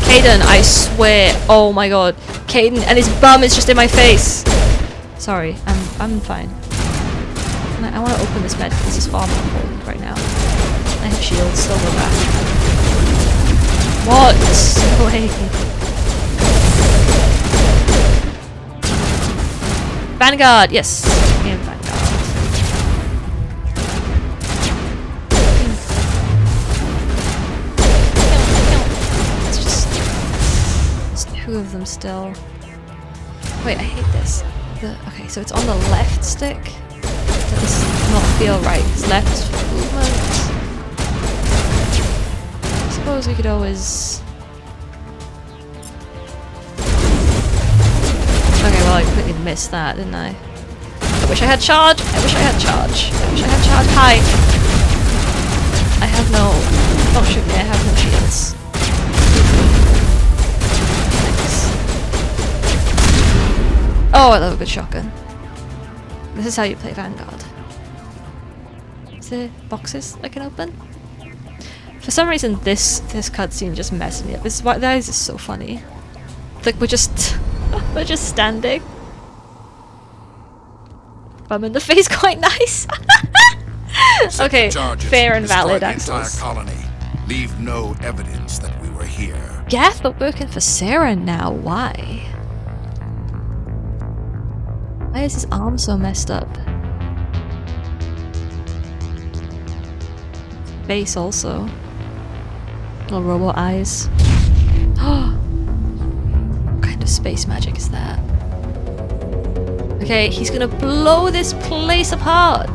Caden, I swear, oh my god, Caden, and his bum is just in my face. Sorry, I'm fine. I want to open this med. This is far more important right now. I have shields, so go back. What? No way. Vanguard, yes, and Vanguard. Two of them still. Wait, I hate this. Okay, so it's on the left stick. That does not feel right. It's left is for movement. I suppose we could always... Okay, well I completely missed that, didn't I? I wish I had charge! I wish I had charge! I wish I had charge! Hi! I have no... Don't shoot me, I have no shields. Oh, I love a good shotgun. This is how you play Vanguard. Is there boxes I can open? For some reason, this cutscene just messed me up. This is why this is so funny. Like we're just standing. Bum in the face, quite nice. Okay, fair and valid access. Leave no evidence that we were here. Gath, but working for Sarah now. Why? Why is his arm so messed up? Face also. Little robot eyes. What kind of space magic is that? Okay, he's gonna blow this place apart.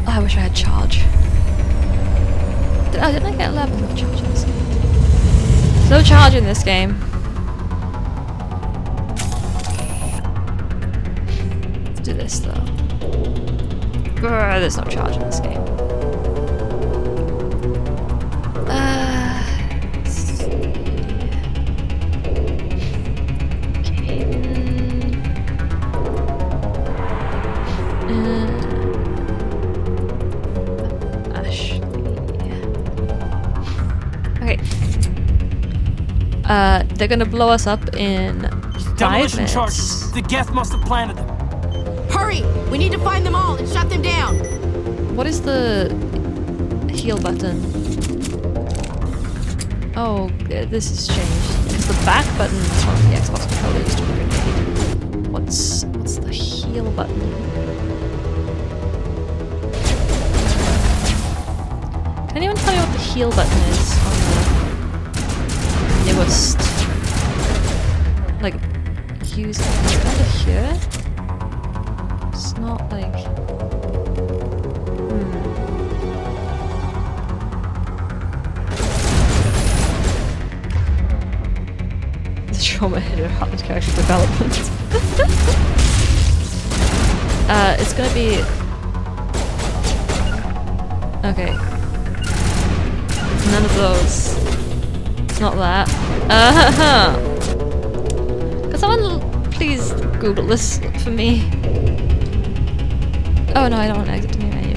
Oh, I wish I had charge. Didn't I get 11 with charge in this game? There's no charge in this game. Let's do this though. There's no charge in this game. They're gonna blow us up in 5 Demolition minutes. charges. The Geth must have planted them. Hurry! We need to find them all and shut them down. What is the heal button? Oh, this has changed. Because the back button on the Xbox controller used to be grenade. What's the heal button? Can anyone tell me what the heal button is on the newest? Like, use it under here? It's not like... The trauma hit her hard character development. It's gonna be... Okay. It's none of those. It's not that. Can someone please Google this for me? Oh no, I don't want to exit the main menu.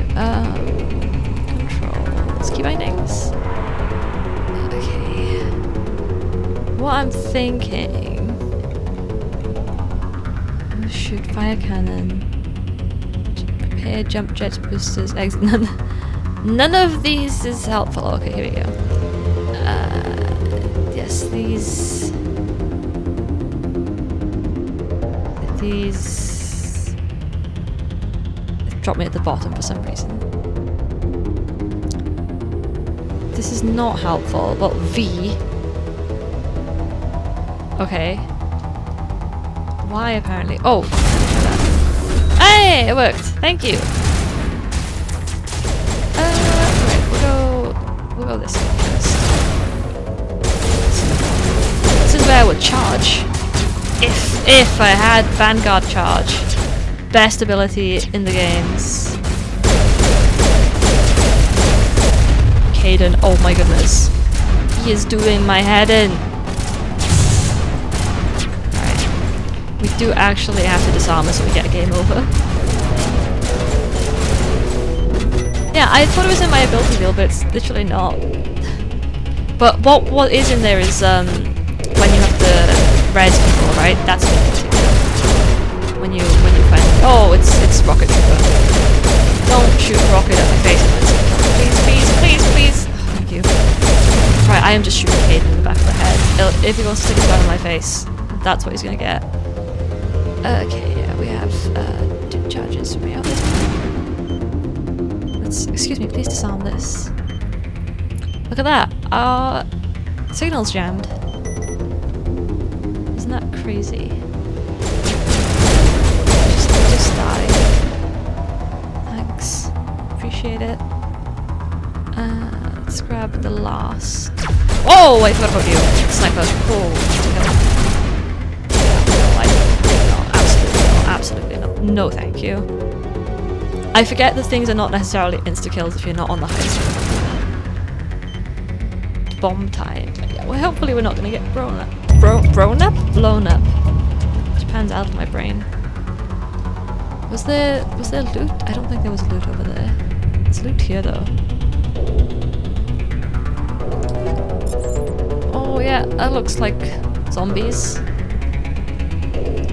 Controls, key bindings. Okay. What I'm thinking. Shoot fire cannon. Prepare jump jets, boosters, exit. None of these is helpful. Okay, here we go. Yes, these dropped me at the bottom for some reason. This is not helpful. Well, V. Okay. Y apparently. Oh. Hey, it worked. Thank you. Right, we'll go this way first. This is where I would charge. If I had Vanguard charge. Best ability in the games. Caden, oh my goodness. He is doing my head in. Alright. We do actually have to disarm this so we get a game over. Yeah, I thought it was in my ability wheel, but it's literally not. But what is in there is when you have to res people, right? That's an ability wheel. When you find it's rocket super. Don't shoot a rocket at my face, please. Oh, thank you. Right, I am just shooting Caden in the back of the head. If he wants to stick his gun in my face, that's what he's gonna get. Okay, yeah, we have 2 charges. We have this. Excuse me, please disarm this. Look at that. Our signal's jammed. Isn't that crazy? Just die. Thanks. Appreciate it. Let's grab the last. Oh, I forgot about you. Sniper. Oh, absolutely not. No, thank you. I forget that things are not necessarily insta-kills if you're not on the highest level. Bomb time. Yeah, well, hopefully we're not going to get blown up. Blown up? Japan's out of my brain. Was there loot? I don't think there was loot over there. There's loot here though. Oh yeah, that looks like zombies.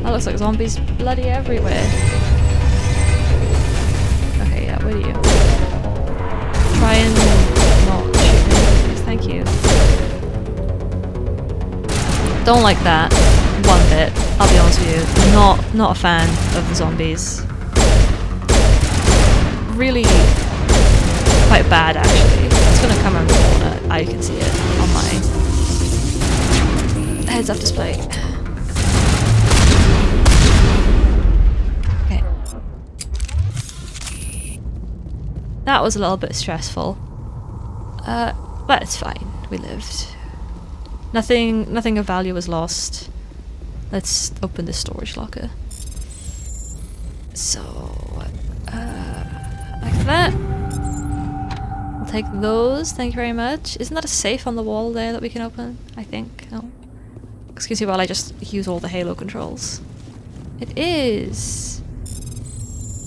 That looks like zombies bloody everywhere. Okay, yeah, where are you? Try and not shoot me, please. Thank you. Don't like that one bit, I'll be honest with you. Not a fan of the zombies. Really quite bad actually. It's gonna come around the corner. I can see it on my heads up display. That was a little bit stressful. But it's fine. We lived. Nothing of value was lost. Let's open the storage locker. So, like that. I'll take those. Thank you very much. Isn't that a safe on the wall there that we can open? I think. No. Excuse me while I just use all the Halo controls. It is.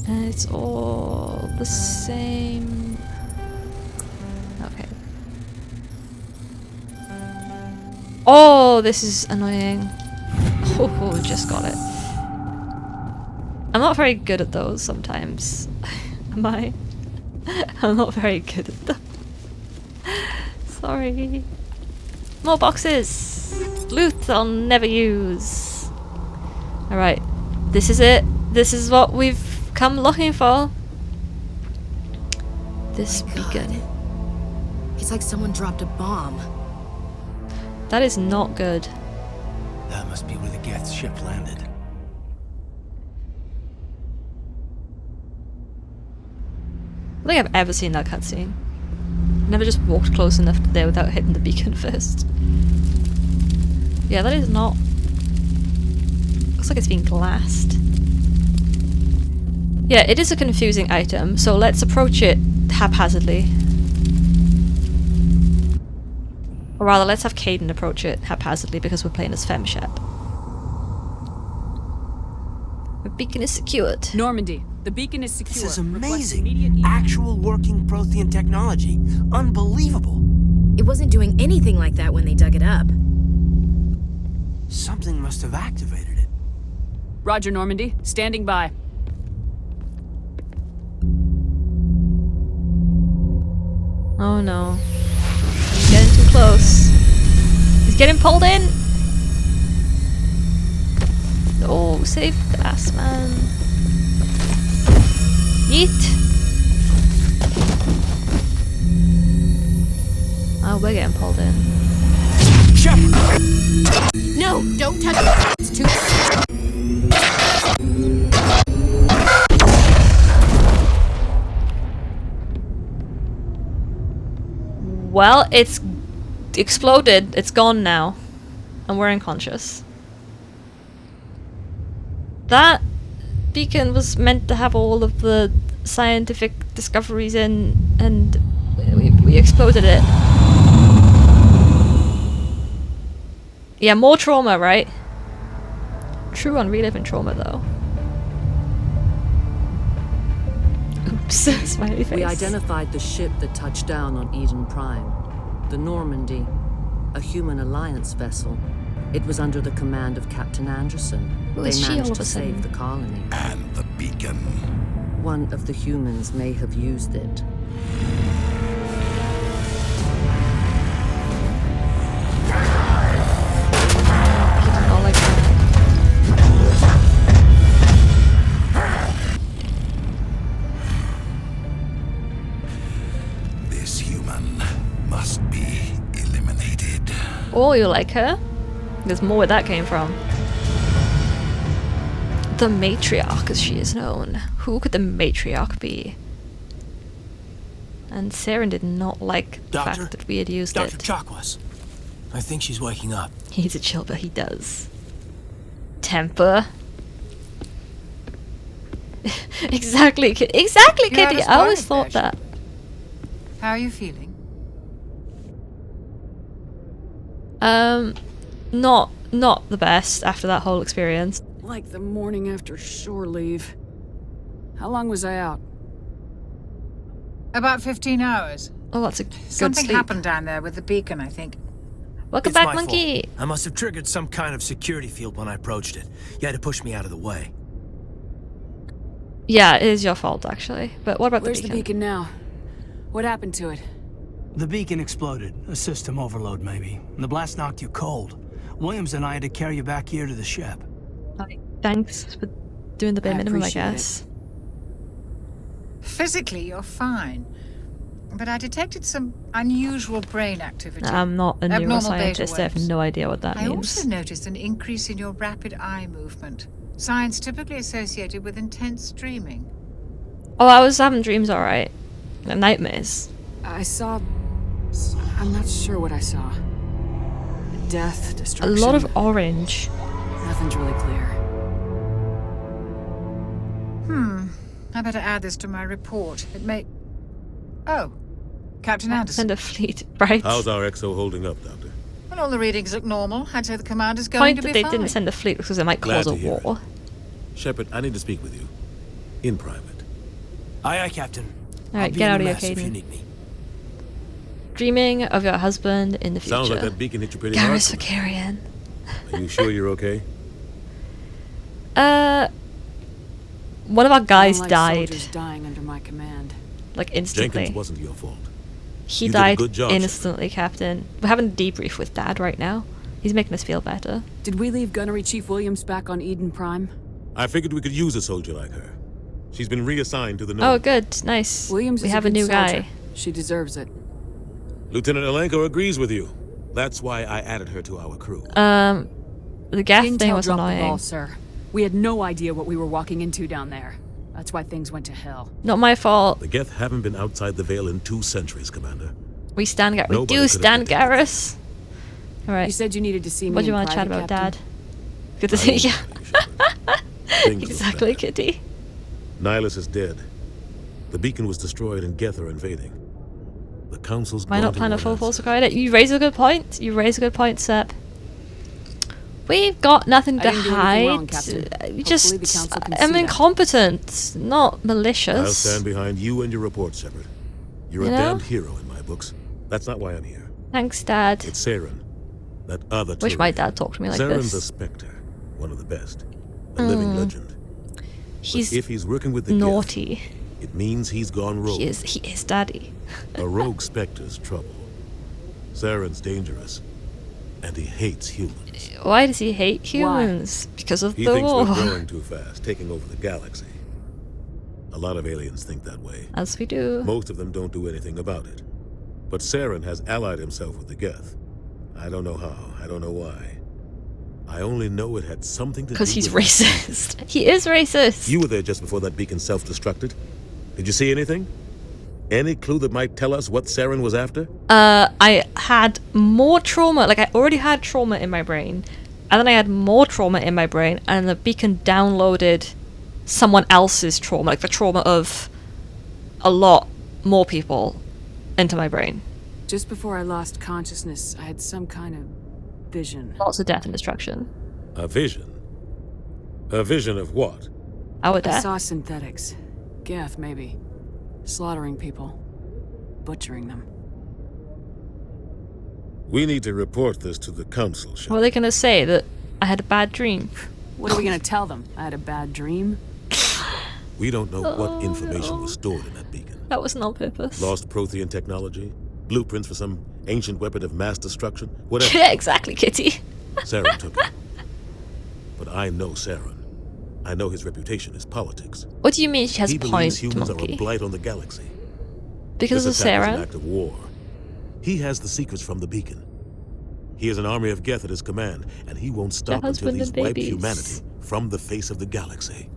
And it's all the same. Okay. Oh, this is annoying. Oh, just got it. I'm not very good at those sometimes. Am I? I'm not very good at them. Sorry. More boxes! Loot I'll never use. Alright. This is it. This is what we've come looking for. This beacon. It's like someone dropped a bomb. That is not good. That must be where the Geth ship landed. I don't think I've ever seen that cutscene. Never just walked close enough to there without hitting the beacon first. Yeah, that is not... Looks like it's been glassed. Yeah, it is a confusing item, so let's approach it haphazardly. Or rather, let's have Caden approach it haphazardly because we're playing as Femshep. The beacon is secured. Normandy, the beacon is secure. This is amazing. Actual working Prothean technology. Unbelievable. It wasn't doing anything like that when they dug it up. Something must have activated it. Roger, Normandy. Standing by. Oh no. He's getting too close. He's getting pulled in! Oh, save the ass man. Yeet! Oh, we're getting pulled in. No, don't touch it. It's too... Well, it's exploded. It's gone now. And we're unconscious. That beacon was meant to have all of the scientific discoveries in, and we exploded it. Yeah, more trauma, right? True on reliving trauma, though. Oops, smiley face. We identified the ship that touched down on Eden Prime. The Normandy. A human alliance vessel. It was under the command of Captain Anderson. Who They is she all managed of to a sudden? save the colony. And the beacon. One of the humans may have used it. Oh, like that. This human must be eliminated. Oh, you like her? There's more where that came from. The matriarch, as she is known. Who could the matriarch be? And Saren did not like the Doctor? fact that we had used Dr. it. Chakwas. I think she's waking up. He's a chill, but he does. Temper. Exactly, exactly, You had Kitty. a I always story, thought that. How are you feeling? Not the best after that whole experience. Like the morning after shore leave. How long was I out? About 15 hours. Oh, that's a good Something sleep. happened down there with the beacon, I think. Welcome It's back, my monkey. fault. I must have triggered some kind of security field when I approached it. You had to push me out of the way. Yeah, it is your fault, actually. But what about Where's the the beacon? beacon now? What happened to it? The beacon exploded. A system overload, maybe. The blast knocked you cold. Williams and I had to carry you back here to the ship. Thanks for doing the bare I minimum, I appreciate guess. Physically, you're fine. But I detected some unusual brain activity. I'm not a Abnormal beta neuroscientist. I have waves. no idea what that I means. also noticed an increase in your rapid eye movement. Signs typically associated with intense dreaming. Oh, I was having dreams, alright. Nightmares. I saw... I'm not sure what I saw. Death, A destruction... lot of orange. Nothing's really clear. I better add this to my report. It may... Oh, Captain Anderson. Send a fleet, right? How's our XO holding up, Doctor? Well, all the readings look normal. I'd say the commander's going Point to that be they fine. didn't send a fleet because it might Glad cause a to hear war. Shepard, I need to speak with you. In private. Aye, aye, Captain. Alright, I'll get be out in of the here, mess if you Caden. need me. Dreaming of your husband in the future. Sounds like that beacon hit you pretty hard. Garrus Vakarian. Are you sure you're okay? One of our guys Unlike died. soldiers dying under my command. Like instantly. Jenkins wasn't your fault. He You did a died good job, instantly, Captain. We're having a debrief with Dad right now. He's making us feel better. Did we leave Gunnery Chief Williams back on Eden Prime? I figured we could use a soldier like her. She's been reassigned to the Oh, Node. good. Nice. Williams We is have a good new soldier. guy. She deserves it. Lieutenant Alenko agrees with you. That's why I added her to our crew. The gas thing Intel was dropped the annoying. ball, sir. We had no idea what we were walking into down there. That's why things went to hell. Not my fault. The Geth haven't been outside the Veil in 2 centuries, Commander. We stand Garrus. We Nobody do could have stand predicted Garrus. Alright. You said you needed to see me What do you in want to chat private, about, Captain? Dad? Good to see you. Things look Exactly, bad. Kitty. Nihilus is dead. The beacon was destroyed and Geth are invading. The Council's Why not granting plan a one full answer. force credit? You raise a good point. You raise a good point, Sep. We've got nothing I to didn't do anything hide. wrong, Captain. We Hopefully just, the council can I'm see that. incompetent, not I'll malicious. stand behind you and your report, Shepard. You're You a know? damned hero in my books. That's not why I'm here. Thanks, Dad. It's Saren, that other Wish my Turian. dad talked to me like Saren's a this. Spectre, one of the best. A living legend. He's But if he's working with the naughty. Geth, it means he's gone rogue. He is Daddy. A rogue Spectre's trouble. Saren's dangerous, and he hates humans. Why does he hate humans? Because of He the thinks war. we're growing too fast, taking over the galaxy. A lot of aliens think that way. As we do. Most of them don't do anything about it. But Saren has allied himself with the Geth. I don't know how, I don't know why. I only know it had something to do with... Because he's racist. He is racist. You were there just before that beacon self-destructed. Did you see anything? Any clue that might tell us what Saren was after? I had more trauma. Like, I already had trauma in my brain. And then I had more trauma in my brain. And the beacon downloaded someone else's trauma. Like, the trauma of a lot more people into my brain. Just before I lost consciousness, I had some kind of vision. Lots of death and destruction. A vision? A vision of what? Our I death. saw synthetics. Geth, maybe. Slaughtering people. Butchering them. We need to report this to the Council, Shepard. What are they going to say? That I had a bad dream? What are we gonna tell them? I had a bad dream? We don't know what information was stored in that beacon. That wasn't on purpose. Lost Prothean technology? Blueprints for some ancient weapon of mass destruction? Whatever. Yeah, exactly, Kitty. Saren took it. But I know Saren. I know his reputation is politics. What do you mean she has He point, believes humans are Monkey? a blight on the galaxy. Because This of attack was an Saren? act of war. He has the secrets from the beacon. He has an army of Geth at his command, and he won't stop until husband he's and wiped babies. humanity from the face of the galaxy.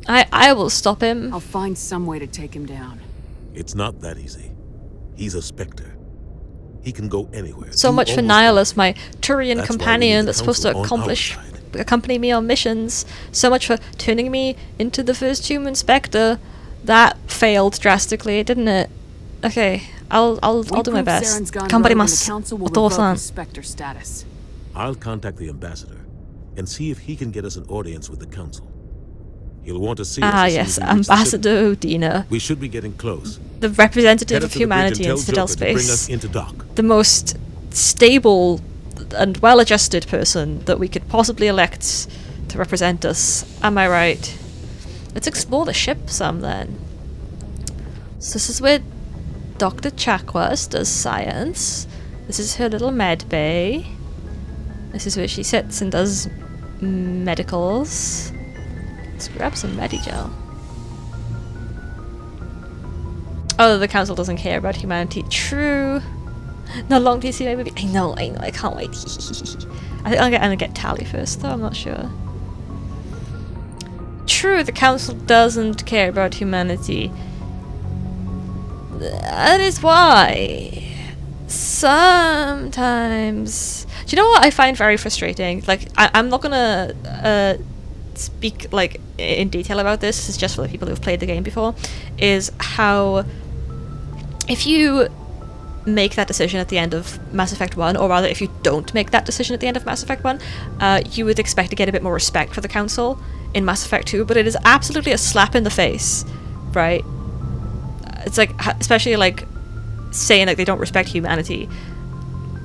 I will stop him. I'll find some way to take him down. It's not that easy. He's a Spectre. He can go anywhere. So do much for almost Nihilus, my Turian That's why we need companion the that's supposed to Council on our accomplish accompany me on missions. So much for turning me into the first human Spectre. That failed drastically, didn't it? Okay, I'll do my best. Saren's gone頑張りまrogue and the す。 council お will 父 revoke さん his Spectre status. I'll contact the ambassador and see if he can get us an audience with the council. He'll want to see us. Ah as soon yes, as we reach the city. Ambassador Udina, We should be getting close. the representative Head up of to the bridge and humanity in tell Citadel Joker to bring us space. into dock. The most stable and well-adjusted person that we could possibly elect to represent us. Am I right? Let's explore the ship some then. So this is where Dr. Chakwas does science. This is her little med bay. This is where she sits and does medicals. Let's grab some Medigel. Oh, the council doesn't care about humanity. True. Not long to see my movie. I know, I can't wait. I think I'm gonna get Tally first, though. I'm not sure. true, the Council doesn't care about humanity. That is why sometimes... Do you know what I find very frustrating? Like, I'm not gonna speak like in detail about this. This is just for the people who've played the game before. Is how if you make that decision at the end of Mass Effect 1, or rather if you don't make that decision at the end of Mass Effect 1, you would expect to get a bit more respect for the Council in Mass Effect 2, but it is absolutely a slap in the face, right? It's like, especially like saying that they don't respect humanity.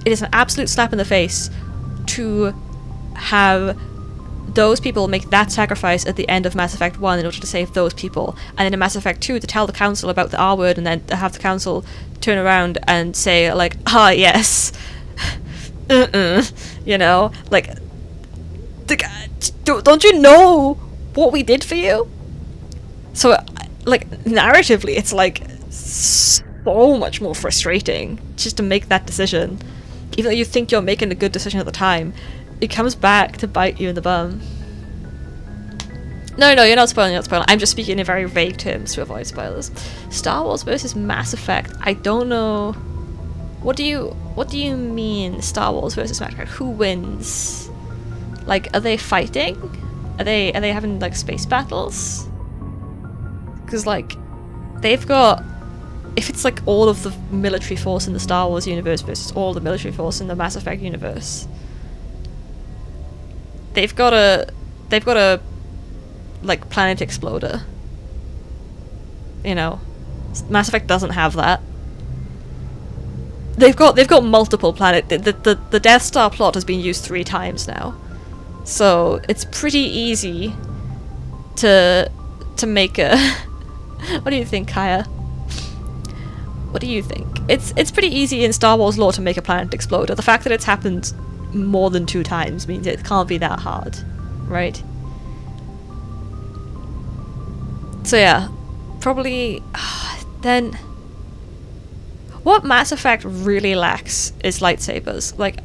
It is an absolute slap in the face to have those people make that sacrifice at the end of Mass Effect 1 in order to save those people, and then in Mass Effect 2 to tell the Council about the R-word and then to have the Council turn around and say like, ah yes, you know, like, don't you know what we did for you? So like narratively it's like so much more frustrating just to make that decision, even though you think you're making a good decision at the time. It comes back to bite you in the bum. No, you're not spoiling, I'm just speaking in very vague terms to avoid spoilers. Star Wars versus Mass Effect. I don't know. What do you mean Star Wars versus Mass Effect? Who wins? Like, are they fighting? Are they having like space battles? Because like they've got, if it's like all of the military force in the Star Wars universe versus all the military force in the Mass Effect universe, they've got a like planet exploder. You know, Mass Effect doesn't have that. They've got multiple planet. The Death Star plot has been used 3 times now, so it's pretty easy to make a. What do you think, Kaya? What do you think? It's pretty easy in Star Wars lore to make a planet exploder. The fact that it's happened more than 2 times means it can't be that hard, right? So yeah, probably then what Mass Effect really lacks is lightsabers. Like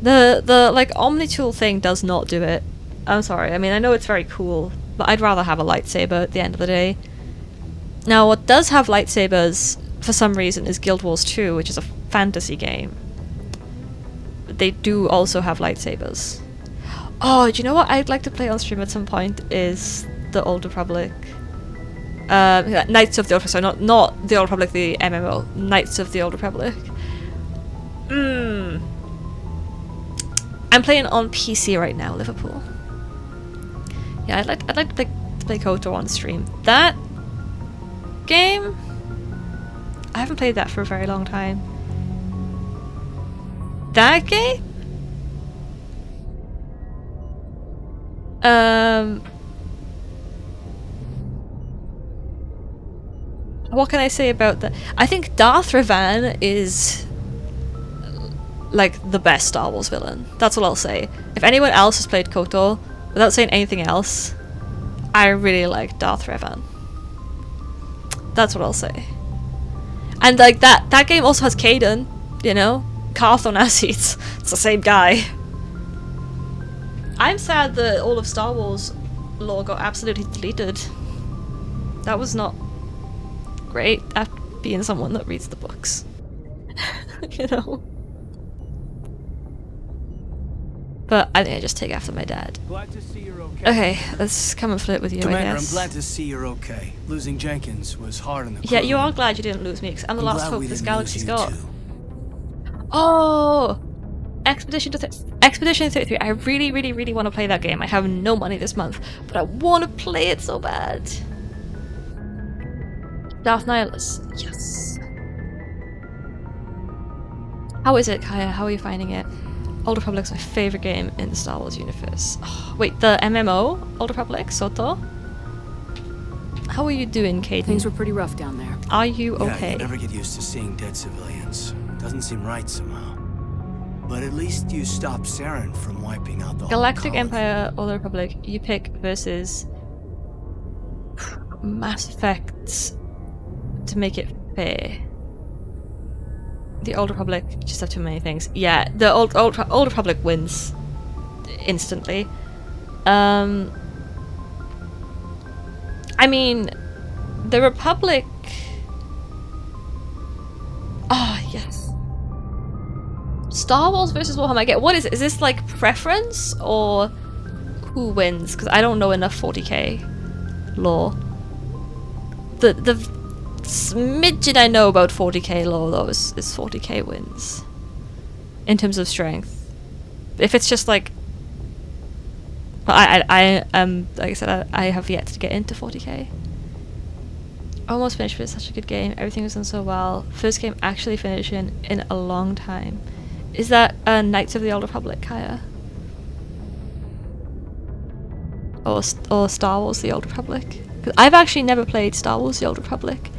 the like Omni-tool thing does not do it. I'm sorry. I mean, I know it's very cool, but I'd rather have a lightsaber at the end of the day. Now, what does have lightsabers for some reason is Guild Wars 2, which is a fantasy game. They do also have lightsabers. Oh, do you know what I'd like to play on stream at some point is the Old Republic. Knights of the Old Republic, sorry, not the Old Republic, the MMO. Knights of the Old Republic. I'm playing on PC right now, Liverpool. Yeah, I'd like to play KOTOR on stream. That game, I haven't played that for a very long time. That game? What can I say about that? I think Darth Revan is like the best Star Wars villain. That's what I'll say. If anyone else has played KOTOR, without saying anything else, I really like Darth Revan. That's what I'll say. And like that game also has Kaden, you know? Carth Onasi, it's the same guy. I'm sad that all of Star Wars lore got absolutely deleted. That was not great after being someone that reads the books. You know? But I think I just take after my dad. Glad to see you're okay. Okay, let's come and flirt with you, Commander, I guess. I'm glad to see you're okay. Losing Jenkins was hard on the crew. Yeah, you are glad you didn't lose me, because I'm the last hope this galaxy's got. Too. Oh! Expedition 33. I really want to play that game. I have no money this month, but I want to play it so bad. Darth Nihilus. Yes. How is it, Kaya? How are you finding it? Old Republic's my favorite game in the Star Wars universe. Oh, wait, the MMO? Old Republic? Soto? How are you doing, Kaden? Things were pretty rough down there. Are you okay? Yeah, you never get used to seeing dead civilians. Doesn't seem right somehow. But at least you stopped Saren from wiping out the Galactic whole Empire, Old Republic, you pick versus Mass Effect to make it fair. The Old Republic just have too many things. Yeah, the Old Republic wins instantly. I mean, the Republic. Oh yes. Star Wars versus Warhammer. I get. What is it? Is this like preference or who wins? Because I don't know enough 40k lore. The smidgen I know about 40k lore though is 40k wins in terms of strength. If it's just like, well, I like I said, I have yet to get into 40k. Almost finished, but it's such a good game. Everything was done so well. First game actually finishing in a long time. Is that Knights of the Old Republic, Kaya? Or Star Wars The Old Republic? 'Cause I've actually never played Star Wars The Old Republic.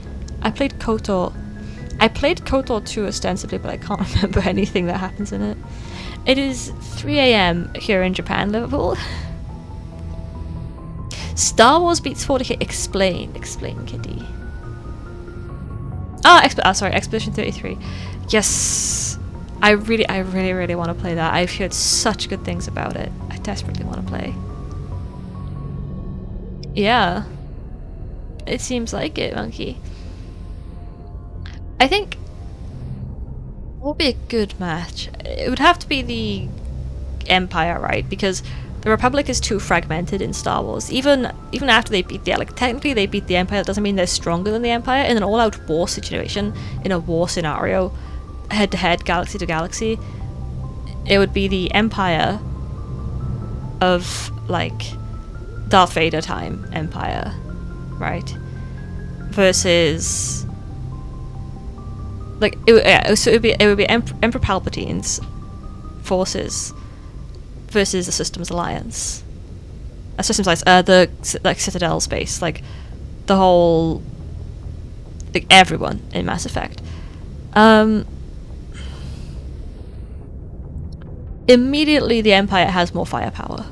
I played KOTOR. I played KOTOR 2 ostensibly, but I can't remember anything that happens in it. It is 3 AM here in Japan, Liverpool. Star Wars beats 40k. Explain, Kitty. Sorry, Expedition 33. Yes, I really want to play that. I've heard such good things about it. I desperately want to play. Yeah, it seems like it, Monkey. I think what would be a good match? It would have to be the Empire, right? Because the Republic is too fragmented in Star Wars. Even after they beat technically they beat the Empire, that doesn't mean they're stronger than the Empire. In an all-out war situation, in a war scenario, head-to-head, galaxy to galaxy, it would be the Empire of, like, Darth Vader time Empire, right? Versus, like, it would be Emperor Palpatine's forces versus the Systems Alliance. Systems Alliance, the like Citadel space, like the whole, like everyone in Mass Effect. Immediately the Empire has more firepower,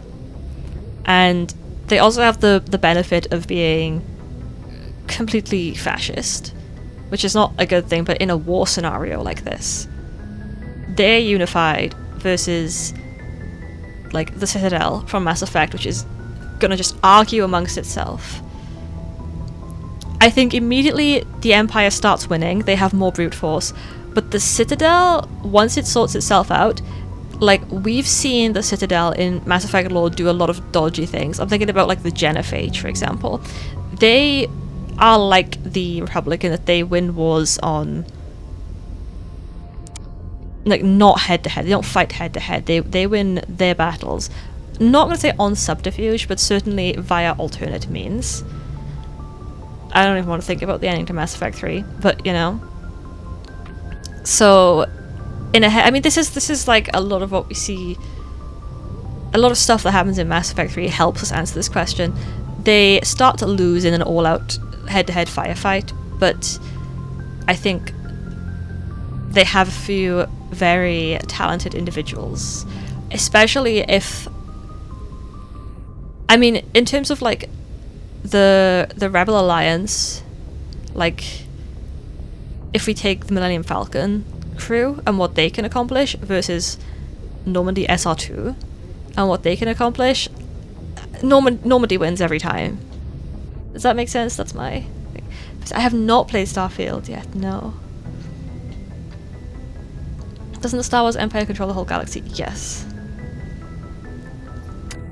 and they also have the benefit of being completely fascist, which is not a good thing, but in a war scenario like this, they're unified versus like the Citadel from Mass Effect, which is gonna just argue amongst itself. I think immediately the Empire starts winning, they have more brute force, but the Citadel, once it sorts itself out, like, we've seen the Citadel in Mass Effect lore do a lot of dodgy things. I'm thinking about, like, the Genophage, for example. They are like the Republic in that they win wars on, like, not head-to-head. They don't fight head-to-head. They win their battles. Not going to say on subterfuge, but certainly via alternate means. I don't even want to think about the ending to Mass Effect 3, but, you know. So, I mean, this is like a lot of what we see. A lot of stuff that happens in Mass Effect 3 helps us answer this question. They start to lose in an all-out head-to-head firefight, but I think they have a few very talented individuals, especially if, I mean, in terms of like the Rebel Alliance, like if we take the Millennium Falcon crew and what they can accomplish versus Normandy SR2 and what they can accomplish, Normandy wins every time. Does that make sense? That's my thing. I have not played Starfield yet, no. Doesn't the Star Wars Empire control the whole galaxy? Yes.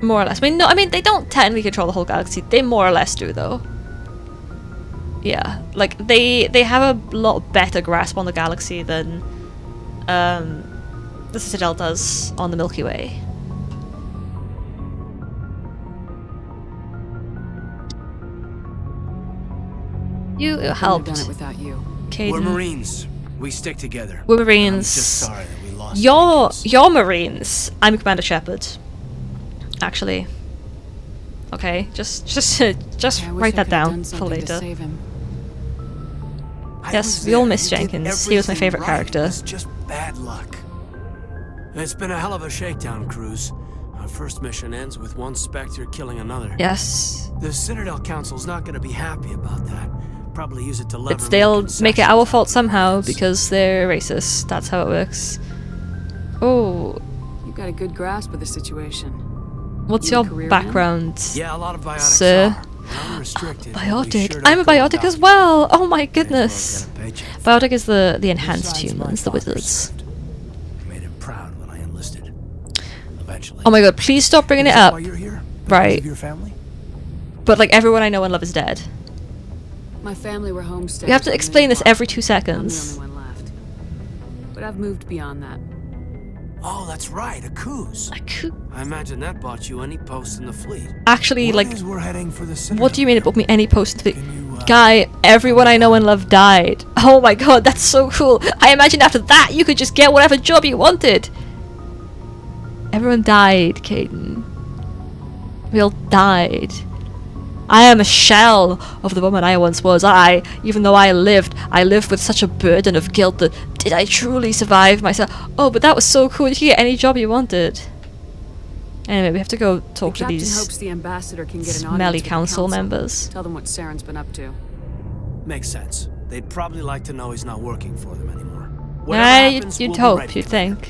More or less. I mean, no, I mean, they don't technically control the whole galaxy. They more or less do, though. Yeah, like, they have a lot better grasp on the galaxy than the Citadel does on the Milky Way. You helped. Done it without you. We're Marines. We stick together. We're Marines. I'm just sorry that we lost. You're Marines. I'm Commander Shepard. Actually. Okay, just write that down for later. Yes, we all miss Jenkins. He was my favorite character. It's just bad luck. It's been a hell of a shakedown cruise. Our first mission ends with one Spectre killing another. Yes. The Citadel Council's not going to be happy about that. Probably use it to lever. They'll make it our fault somehow because they're racist. That's how it works. Oh. You got a good grasp of the situation. What's You a your career background, Yeah, a lot of biotics sir? are unrestricted. Biotic. I'm a biotic as well. Oh my goodness. Biotic is the enhanced Besides, my humans, the father wizards. served. I made him proud when I enlisted. Eventually. Oh my god, please stop bringing it Is that up. why you're here? Because Right. of your family? But like everyone I know and love is dead. My family were homesteaders. You have to on explain Main this Farm. every 2 seconds. I'm the only one left. But I've moved beyond that. Oh, that's right, a cruise. I imagine that bought you any post in the fleet. Actually, Word like, is we're heading for the Citadel. what do you mean it booked me any post to the guy? Everyone I know and love died. Oh my god, that's so cool. I imagine after that you could just get whatever job you wanted. Everyone died, Caden. We all died. I am a shell of the woman I once was. Even though I lived with such a burden of guilt that did I truly survive myself? Oh, but that was so cool. You could get any job you wanted. Anyway, we have to go talk to Captain these hopes the ambassador can get an audience smelly with the council members. Tell them what Saren's been up to. Makes sense. They'd probably like to know he's not working for them anymore. Yeah, Happens, you'd we'll be hope, ready you'd to think.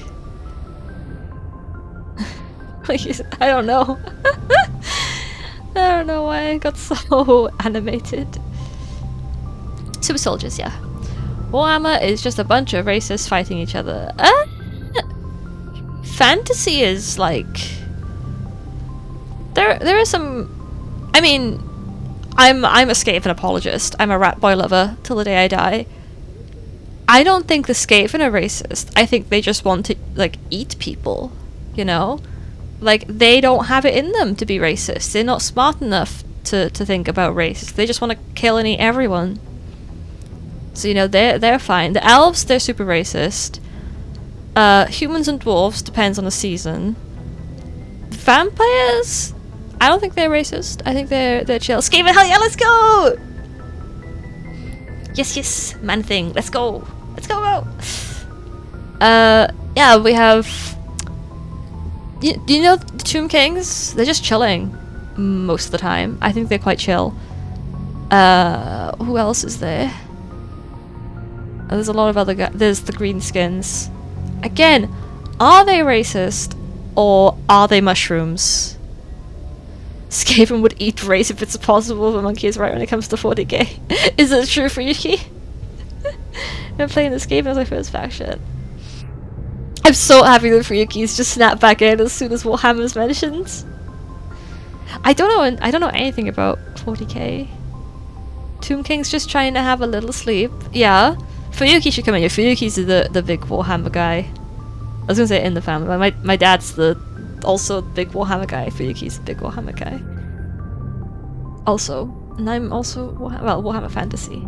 I don't know. I don't know why I got so animated. Super soldiers, yeah. Warhammer is just a bunch of racists fighting each other. Fantasy is like there are some. I mean, I'm a Skaven apologist. I'm a rat boy lover till the day I die. I don't think the Skaven are racist. I think they just want to like eat people, you know? Like they don't have it in them to be racist. They're not smart enough to think about race. They just want to kill and eat everyone. So you know they're fine. The elves, they're super racist. Humans and dwarves depends on the season. Vampires, I don't think they're racist. I think they're chill. Skaven, hell yeah, let's go! Yes, man thing. Let's go. Let's go. Yeah, we have. Do you know the Tomb Kings? They're just chilling most of the time. I think they're quite chill. Who else is there? Oh, there's a lot of other guys. There's the Greenskins. Again, are they racist or are they mushrooms? Skaven would eat race if it's possible, but Monkey is right when it comes to 40k. Is it true for Yuki? I'm playing the Skaven as my first faction. I'm so happy that Ryuki's just snapped back in as soon as Warhammer's mentioned. I don't know anything about 40k. Tomb King's just trying to have a little sleep. Yeah. Fuyuki should come in here. Fuyuki's the big Warhammer guy. I was gonna say in the family. My dad's also the big Warhammer guy. Fuyuki's the big Warhammer guy. Also. And I'm also Warhammer Fantasy.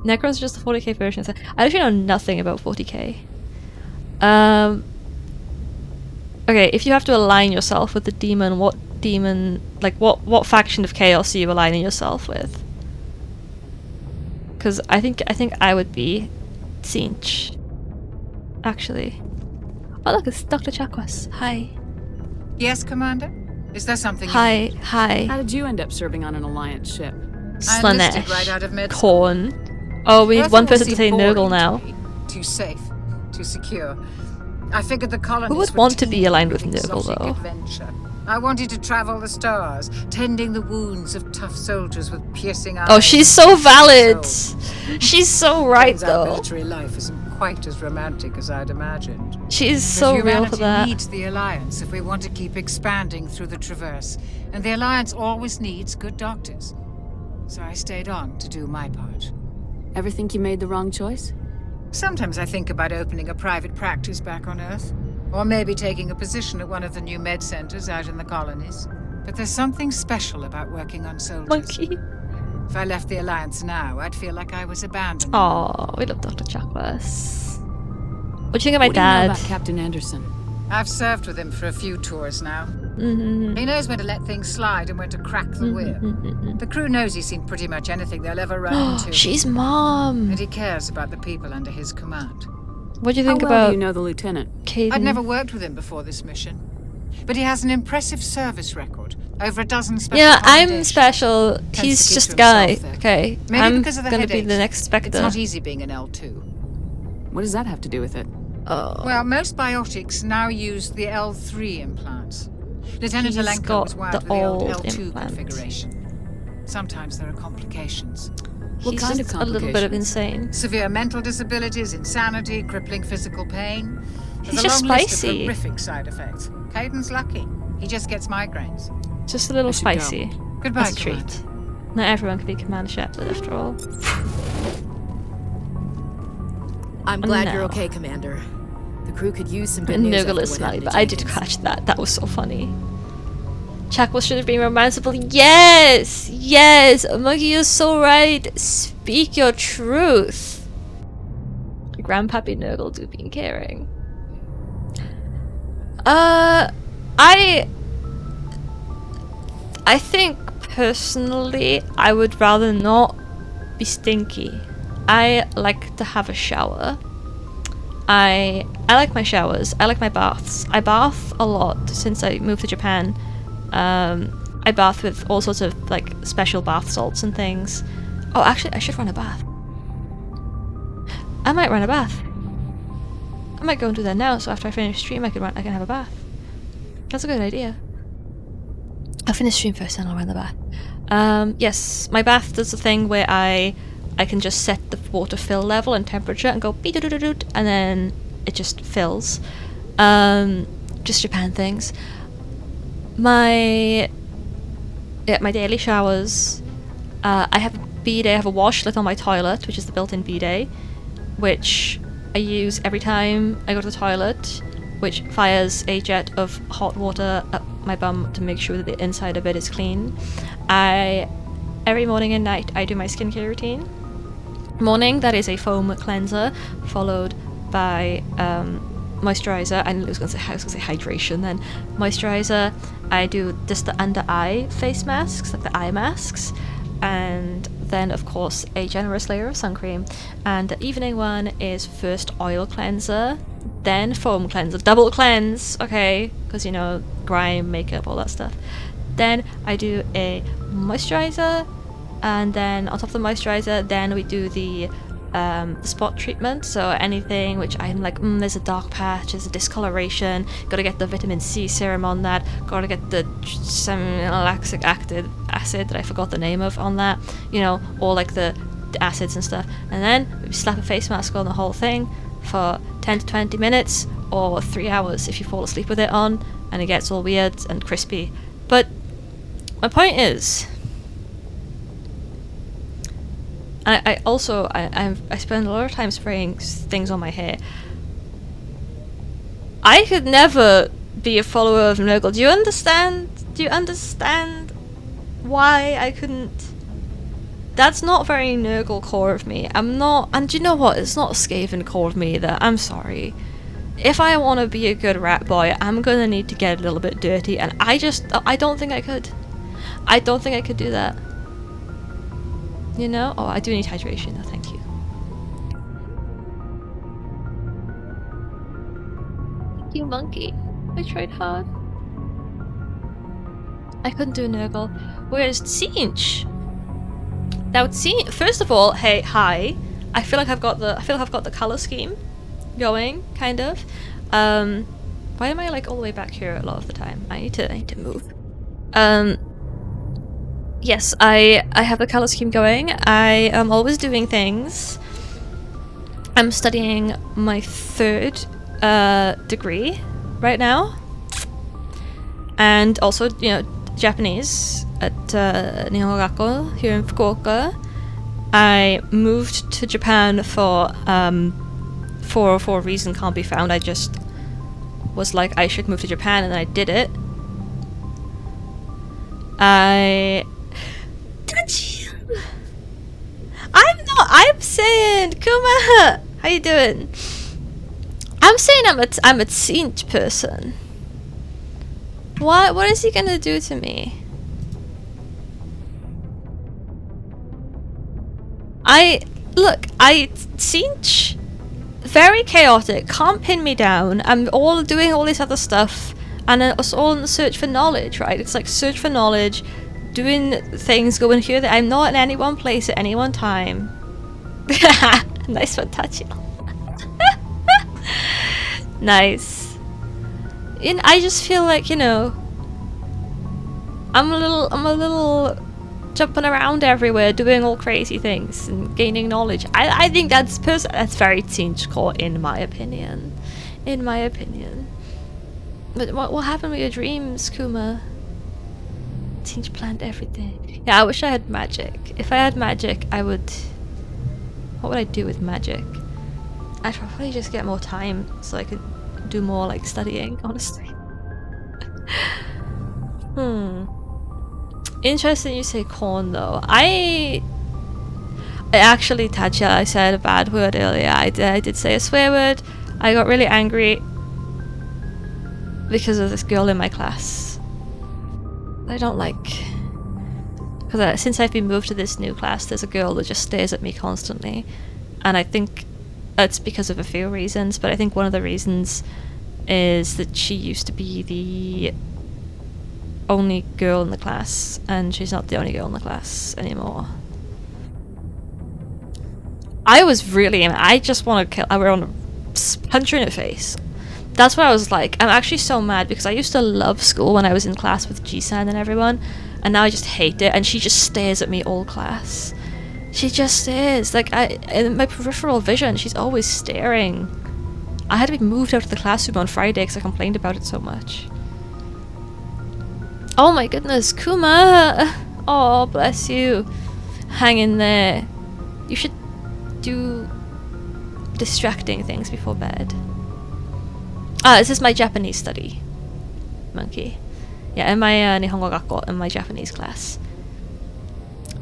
Necron's just the 40k version. So I actually know nothing about 40k. Okay, if you have to align yourself with the demon, what faction of chaos are you aligning yourself with? Because I think I would be Tzeentch. Actually. Oh look, it's Dr. Chakwas. Hi. Yes, Commander? Is there something Hi, you need? hi. How did you end up serving on an Alliance ship? I enlisted right out of med school. Corn. Oh, we need Earth one will person to seem say Nurgle boring now. to me. Too safe, too secure. I figured the colonies Who would would want to be teem aligned with with Nurgle exotic though? adventure. I wanted to travel the stars, tending the wounds of tough soldiers with piercing eyes. Oh, she's so valid. Souls. She's so right Turns out though. military life isn't quite as romantic as I'd imagined. She's But so real for humanity that. needs the Alliance if we want to keep expanding through the Traverse, and the Alliance always needs good doctors. So I stayed on to do my part. Ever think you made the wrong choice? Sometimes I think about opening a private practice back on Earth, or maybe taking a position at one of the new med centers out in the colonies. But there's something special about working on soldiers. Monkey. If I left the Alliance now, I'd feel like I was abandoned. Oh, we love Dr. Chakwas. What do you think of my What do you know dad? about Captain Anderson? I've served with him for a few tours now. Mm-hmm. He knows when to let things slide and when to crack the whip. The crew knows he's seen pretty much anything they'll ever run into. She's mom. And he cares about the people under his command. What do you think How well about do you know the lieutenant? Caden? I'd never worked with him before this mission. But he has an impressive service record. Over a dozen special Yeah, I'm commendations. special. Tends He's to keep just to a guy. himself, though. Okay, Maybe I'm because of the gonna be headaches. the next Spectre. It's not easy being an L2. What does that have to do with it? Oh. Well, most biotics now use the L3 implants. Lieutenant He's Alenko got was wired the for the old old L2 implant. configuration. Sometimes there are complications. He's just a little bit of insane. Severe mental disabilities, insanity, crippling physical pain. There's He's a just long list of spicy. horrific side effects. Caden's lucky. He just gets migraines. Just a little spicy. Goodbye, As a treat. Command. Not everyone can be Commander Shepard after all. I'm glad No. you're okay, Commander. The crew could use some good news after Nurgle what is smelly, happened but to I did Jenkins. catch that. That was so funny. Shackles should have been romanceable. Yes! Yes! Monkey, you're so right. Speak your truth. Grandpappy Nurgle do be caring. I think personally I would rather not be stinky. I like to have a shower. I like my showers. I like my baths. I bath a lot since I moved to Japan. I bath with all sorts of like special bath salts and things. Oh, actually, I should run a bath. I might run a bath. I might go and do that now. So after I finish stream, I can have a bath. That's a good idea. I'll finish stream first, and I'll run the bath. Yes, my bath does the thing where I can just set the water fill level and temperature and go beep-doot-doot-doot, and then it just fills. Just Japan things. My daily showers. I have a bidet. I have a washlet on my toilet, which is the built-in bidet, which I use every time I go to the toilet, which fires a jet of hot water up my bum to make sure that the inside of it is clean. Every morning and night I do my skincare routine. Morning, that is a foam cleanser followed by moisturizer. I was gonna say hydration then. Moisturizer. I do just the under eye face masks, like the eye masks, and then of course a generous layer of sun cream. And the evening one is first oil cleanser, then foam cleanser, double cleanse, okay, because you know, grime, makeup, all that stuff. Then I do a moisturizer, and then on top of the moisturizer, then we do the spot treatment. So anything which I'm like, there's a dark patch, there's a discoloration, gotta get the vitamin C serum on that, gotta get the lactic acid that I forgot the name of on that, you know, all like the acids and stuff. And then we slap a face mask on the whole thing for 10 to 20 minutes or 3 hours if you fall asleep with it on, and it gets all weird and crispy. But my point is, I spend a lot of time spraying things on my hair. I could never be a follower of Nurgle. Do you understand? Do you understand why I couldn't? That's not very Nurgle core of me. I'm not, and do you know what? It's not a Skaven core of me either. I'm sorry. If I want to be a good rat boy, I'm gonna need to get a little bit dirty, and I don't think I could. I don't think I could do that. You know? Oh, I do need hydration though, thank you. Thank you, monkey. I tried hard. I couldn't do Nurgle. Where's Tzeentch? Now, first of all, hey, hi. I feel like I've got the color scheme going, kind of. Why am I like all the way back here a lot of the time? I need to move. Yes, I have the color scheme going. I am always doing things. I'm studying my 3rd degree right now, and also, you know, Japanese at Nihongaku here in Fukuoka. I moved to Japan for a reason can't be found. I just was like, I should move to Japan, and I did it. I'm saying, Kuma, how you doing? I'm saying I'm a Tzeentch person. What is he gonna do to me? Tzeentch, very chaotic, can't pin me down. I'm all doing all this other stuff, and it's all in the search for knowledge, right? It's like search for knowledge, doing things, going here, that I'm not in any one place at any one time. Nice one, Tachio. Nice. I just feel like, you know, I'm a little jumping around everywhere, doing all crazy things and gaining knowledge. I think that's very teenage core, in my opinion. In my opinion. But what happened with your dreams, Kuma? Teenage planned everything. Yeah, I wish I had magic. If I had magic, I would... What would I do with magic? I'd probably just get more time so I could do more, like, studying, honestly. Interesting you say corn, though. I actually, Tatcha, I said a bad word earlier. I did say a swear word. I got really angry because of this girl in my class. I don't like... Because since I've been moved to this new class, there's a girl that just stares at me constantly. And I think it's because of a few reasons, but I think one of the reasons is that she used to be the only girl in the class, and she's not the only girl in the class anymore. I was really... I just want to kill... I want to punch her in the face. That's what I was like. I'm actually so mad because I used to love school when I was in class with Jisan and everyone, and now I just hate it, and she just stares at me all class. She just stares. Like, in my peripheral vision, she's always staring. I had to be moved out of the classroom on Friday because I complained about it so much. Oh my goodness, Kuma! Oh, bless you. Hang in there. You should do distracting things before bed. This is my Japanese study, Monkey. Yeah, in my Nihongo Gakko, in my Japanese class.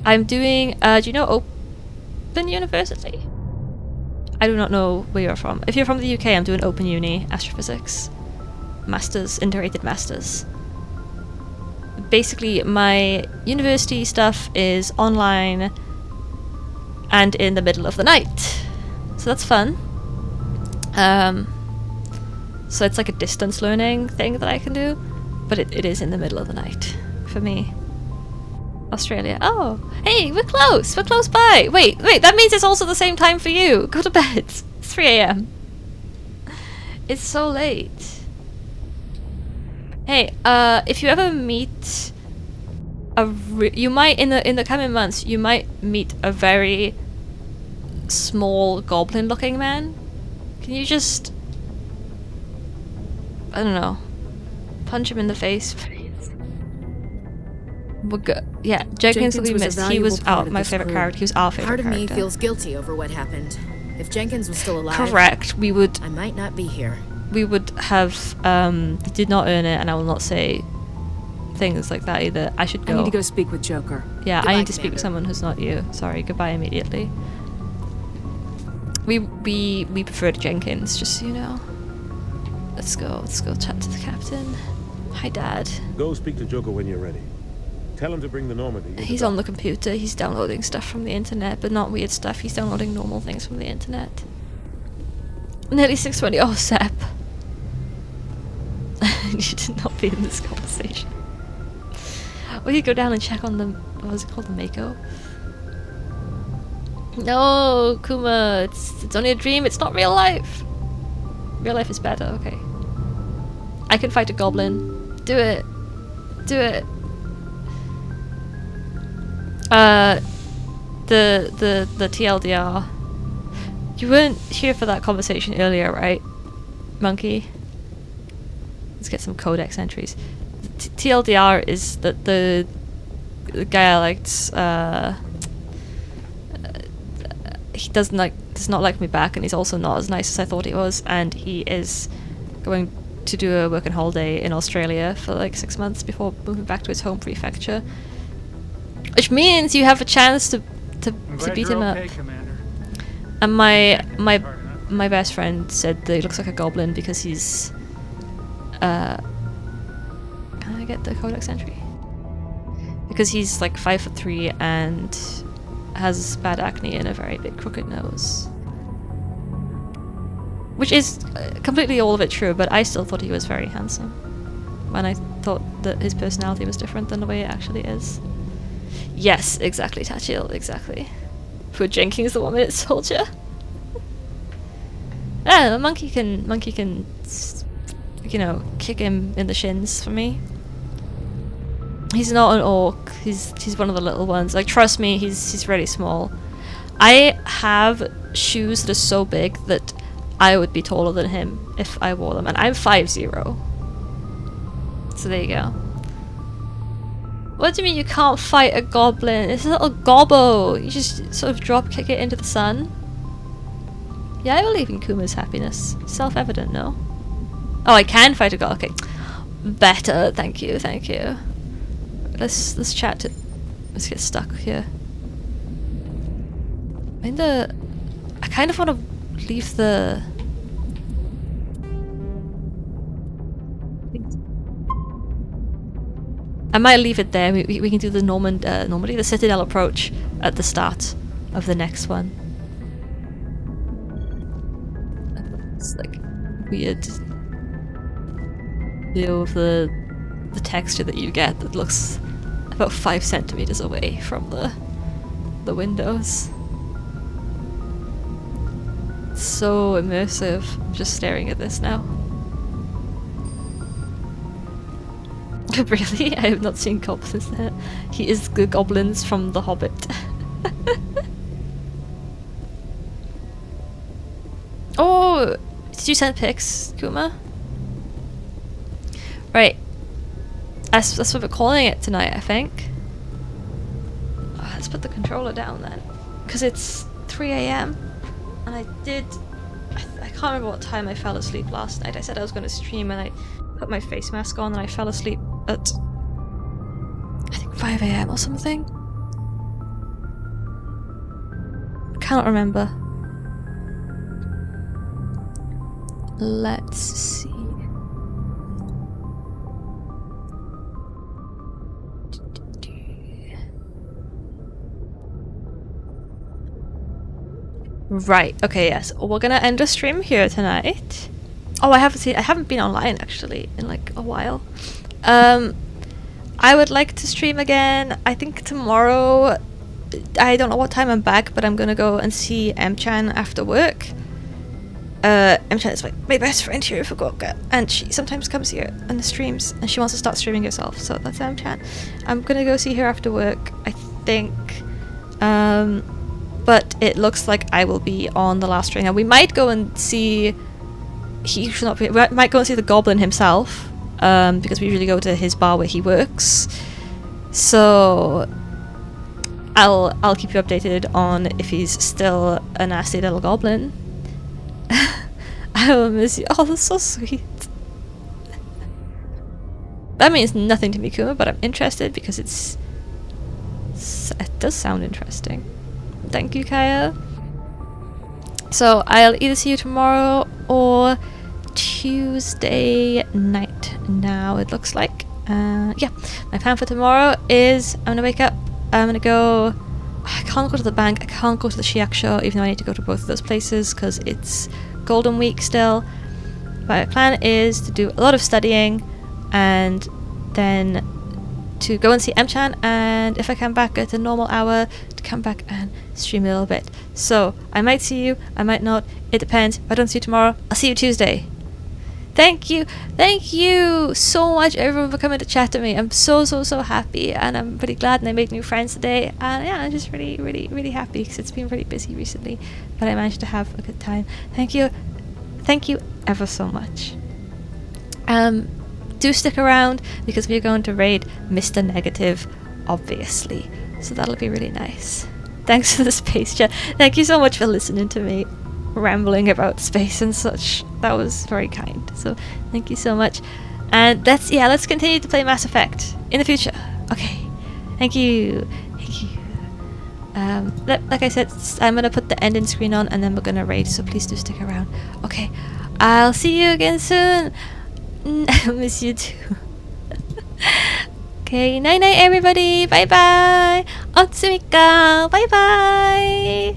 I'm doing, do you know Open University? I do not know where you're from. If you're from the UK, I'm doing Open Uni, Astrophysics. Masters, integrated masters. Basically, my university stuff is online and in the middle of the night. So that's fun. So it's like a distance learning thing that I can do, but it is in the middle of the night for me. Australia. Oh, hey, we're close. We're close by. Wait, that means it's also the same time for you. Go to bed. It's 3 a.m. It's so late. Hey, if you ever meet you might in the coming months, you might meet a very small goblin-looking man. Can you just, I don't know, punch him in the face, please? We're good. Yeah, Jenkins will be missed. He was my favorite character. He was our favorite character. Part of me feels guilty over what happened. If Jenkins was still alive, correct, we would. I might not be here. We would have. He did not earn it, and I will not say things like that either. I should go. I need to go speak with Joker. Yeah, Goodbye, I need to speak with someone who's not you. Sorry, goodbye immediately. We preferred Jenkins, just so you know. Let's go chat to the captain. Hi, Dad. Go speak to Joker when you're ready. Tell him to bring the Normandy. He's on the computer. He's downloading stuff from the internet, but not weird stuff. He's downloading normal things from the internet. Nearly 6:20. Oh, Sep. You should not be in this conversation. Or you go down and check on the, what was it called, the Mako? No, Kuma, it's only a dream. It's not real life. Real life is better. Okay. I can fight a goblin. Do it. Do it. The TLDR. You weren't here for that conversation earlier, right, Monkey? Let's get some codex entries. TLDR is that the guy I liked. He does not like me back, and he's also not as nice as I thought he was. And he is going to do a working holiday in Australia for like 6 months before moving back to his home prefecture. Which means you have a chance to beat him up. Commander. And my best friend said that he looks like a goblin because he's can I get the codex entry? Because he's like 5'3" and has bad acne and a very big crooked nose. Which is completely all of it true, but I still thought he was very handsome. When I thought that his personality was different than the way it actually is. Yes, exactly, Tachil, exactly. Poor Jenkins, the 1-minute soldier. Yeah, monkey can, you know, kick him in the shins for me. He's not an orc. He's one of the little ones. Like, trust me, he's really small. I have shoes that are so big that I would be taller than him if I wore them, and I'm 5'0". So there you go. What do you mean you can't fight a goblin? It's a little gobbo. You just sort of drop kick it into the sun. Yeah, I believe in Kuma's happiness. Self-evident, no? Oh, I can fight a goblin. Okay, better. Thank you, thank you. Let's chat. Let's get stuck here. I kind of want to leave the. I might leave it there. We can do the Normandy, the Citadel approach at the start of the next one. It's like weird view of the texture that you get that looks about 5 centimeters away from the windows. It's so immersive. I'm just staring at this now. Really? I have not seen goblins there. He is the goblins from The Hobbit. Oh! Did you send pics, Kuma? Right. That's what we're calling it tonight, I think. Oh, let's put the controller down then. Because it's 3 AM. And I can't remember what time I fell asleep last night. I said I was going to stream and I put my face mask on and I fell asleep at, I think, 5 AM or something. I cannot remember. Let's see. Right, okay, yes. We're gonna end the stream here tonight. Oh, I haven't been online actually in like a while. I would like to stream again. I think tomorrow. I don't know what time I'm back, but I'm gonna go and see M-chan after work. M-chan is my best friend here in Fukuoka, and she sometimes comes here on the streams, and she wants to start streaming herself, so that's M-chan. I'm gonna go see her after work, I think. But it looks like I will be on the last stream. Now we might go and see. He should not be. We might go and see the goblin himself, because we usually go to his bar where he works. So I'll keep you updated on if he's still a nasty little goblin. I will miss you. Oh, that's so sweet. That means nothing to me, Kuma, but I'm interested because it does sound interesting. Thank you, Kaya. So I'll either see you tomorrow or Tuesday night now, it looks like. Yeah, my plan for tomorrow is I'm gonna wake up, I'm gonna go. I can't go to the bank, I can't go to the Shiakusho, even though I need to go to both of those places because it's Golden Week still. My plan is to do a lot of studying and then to go and see M-chan, and if I come back at a normal hour, to come back and stream a little bit. So I might see you, I might not, it depends. If I don't see you tomorrow, I'll see you Tuesday. Thank you so much everyone for coming to chat to me. I'm so happy, and I'm pretty glad, and I made new friends today, and yeah, I'm just really happy because it's been pretty busy recently, but I managed to have a good time. Thank you ever so much. Do stick around because we're going to raid Mr. Negative, obviously, so that'll be really nice. Thanks for the space chat. Thank you so much for listening to me rambling about space and such. That was very kind, so thank you so much. And let's continue to play Mass Effect in the future. Okay, thank you. Like I said, I'm gonna put the ending screen on and then we're gonna raid, so please do stick around. Okay, I'll see you again soon. I miss you too. Okay, night night everybody. Bye bye. Otsumika. Bye bye.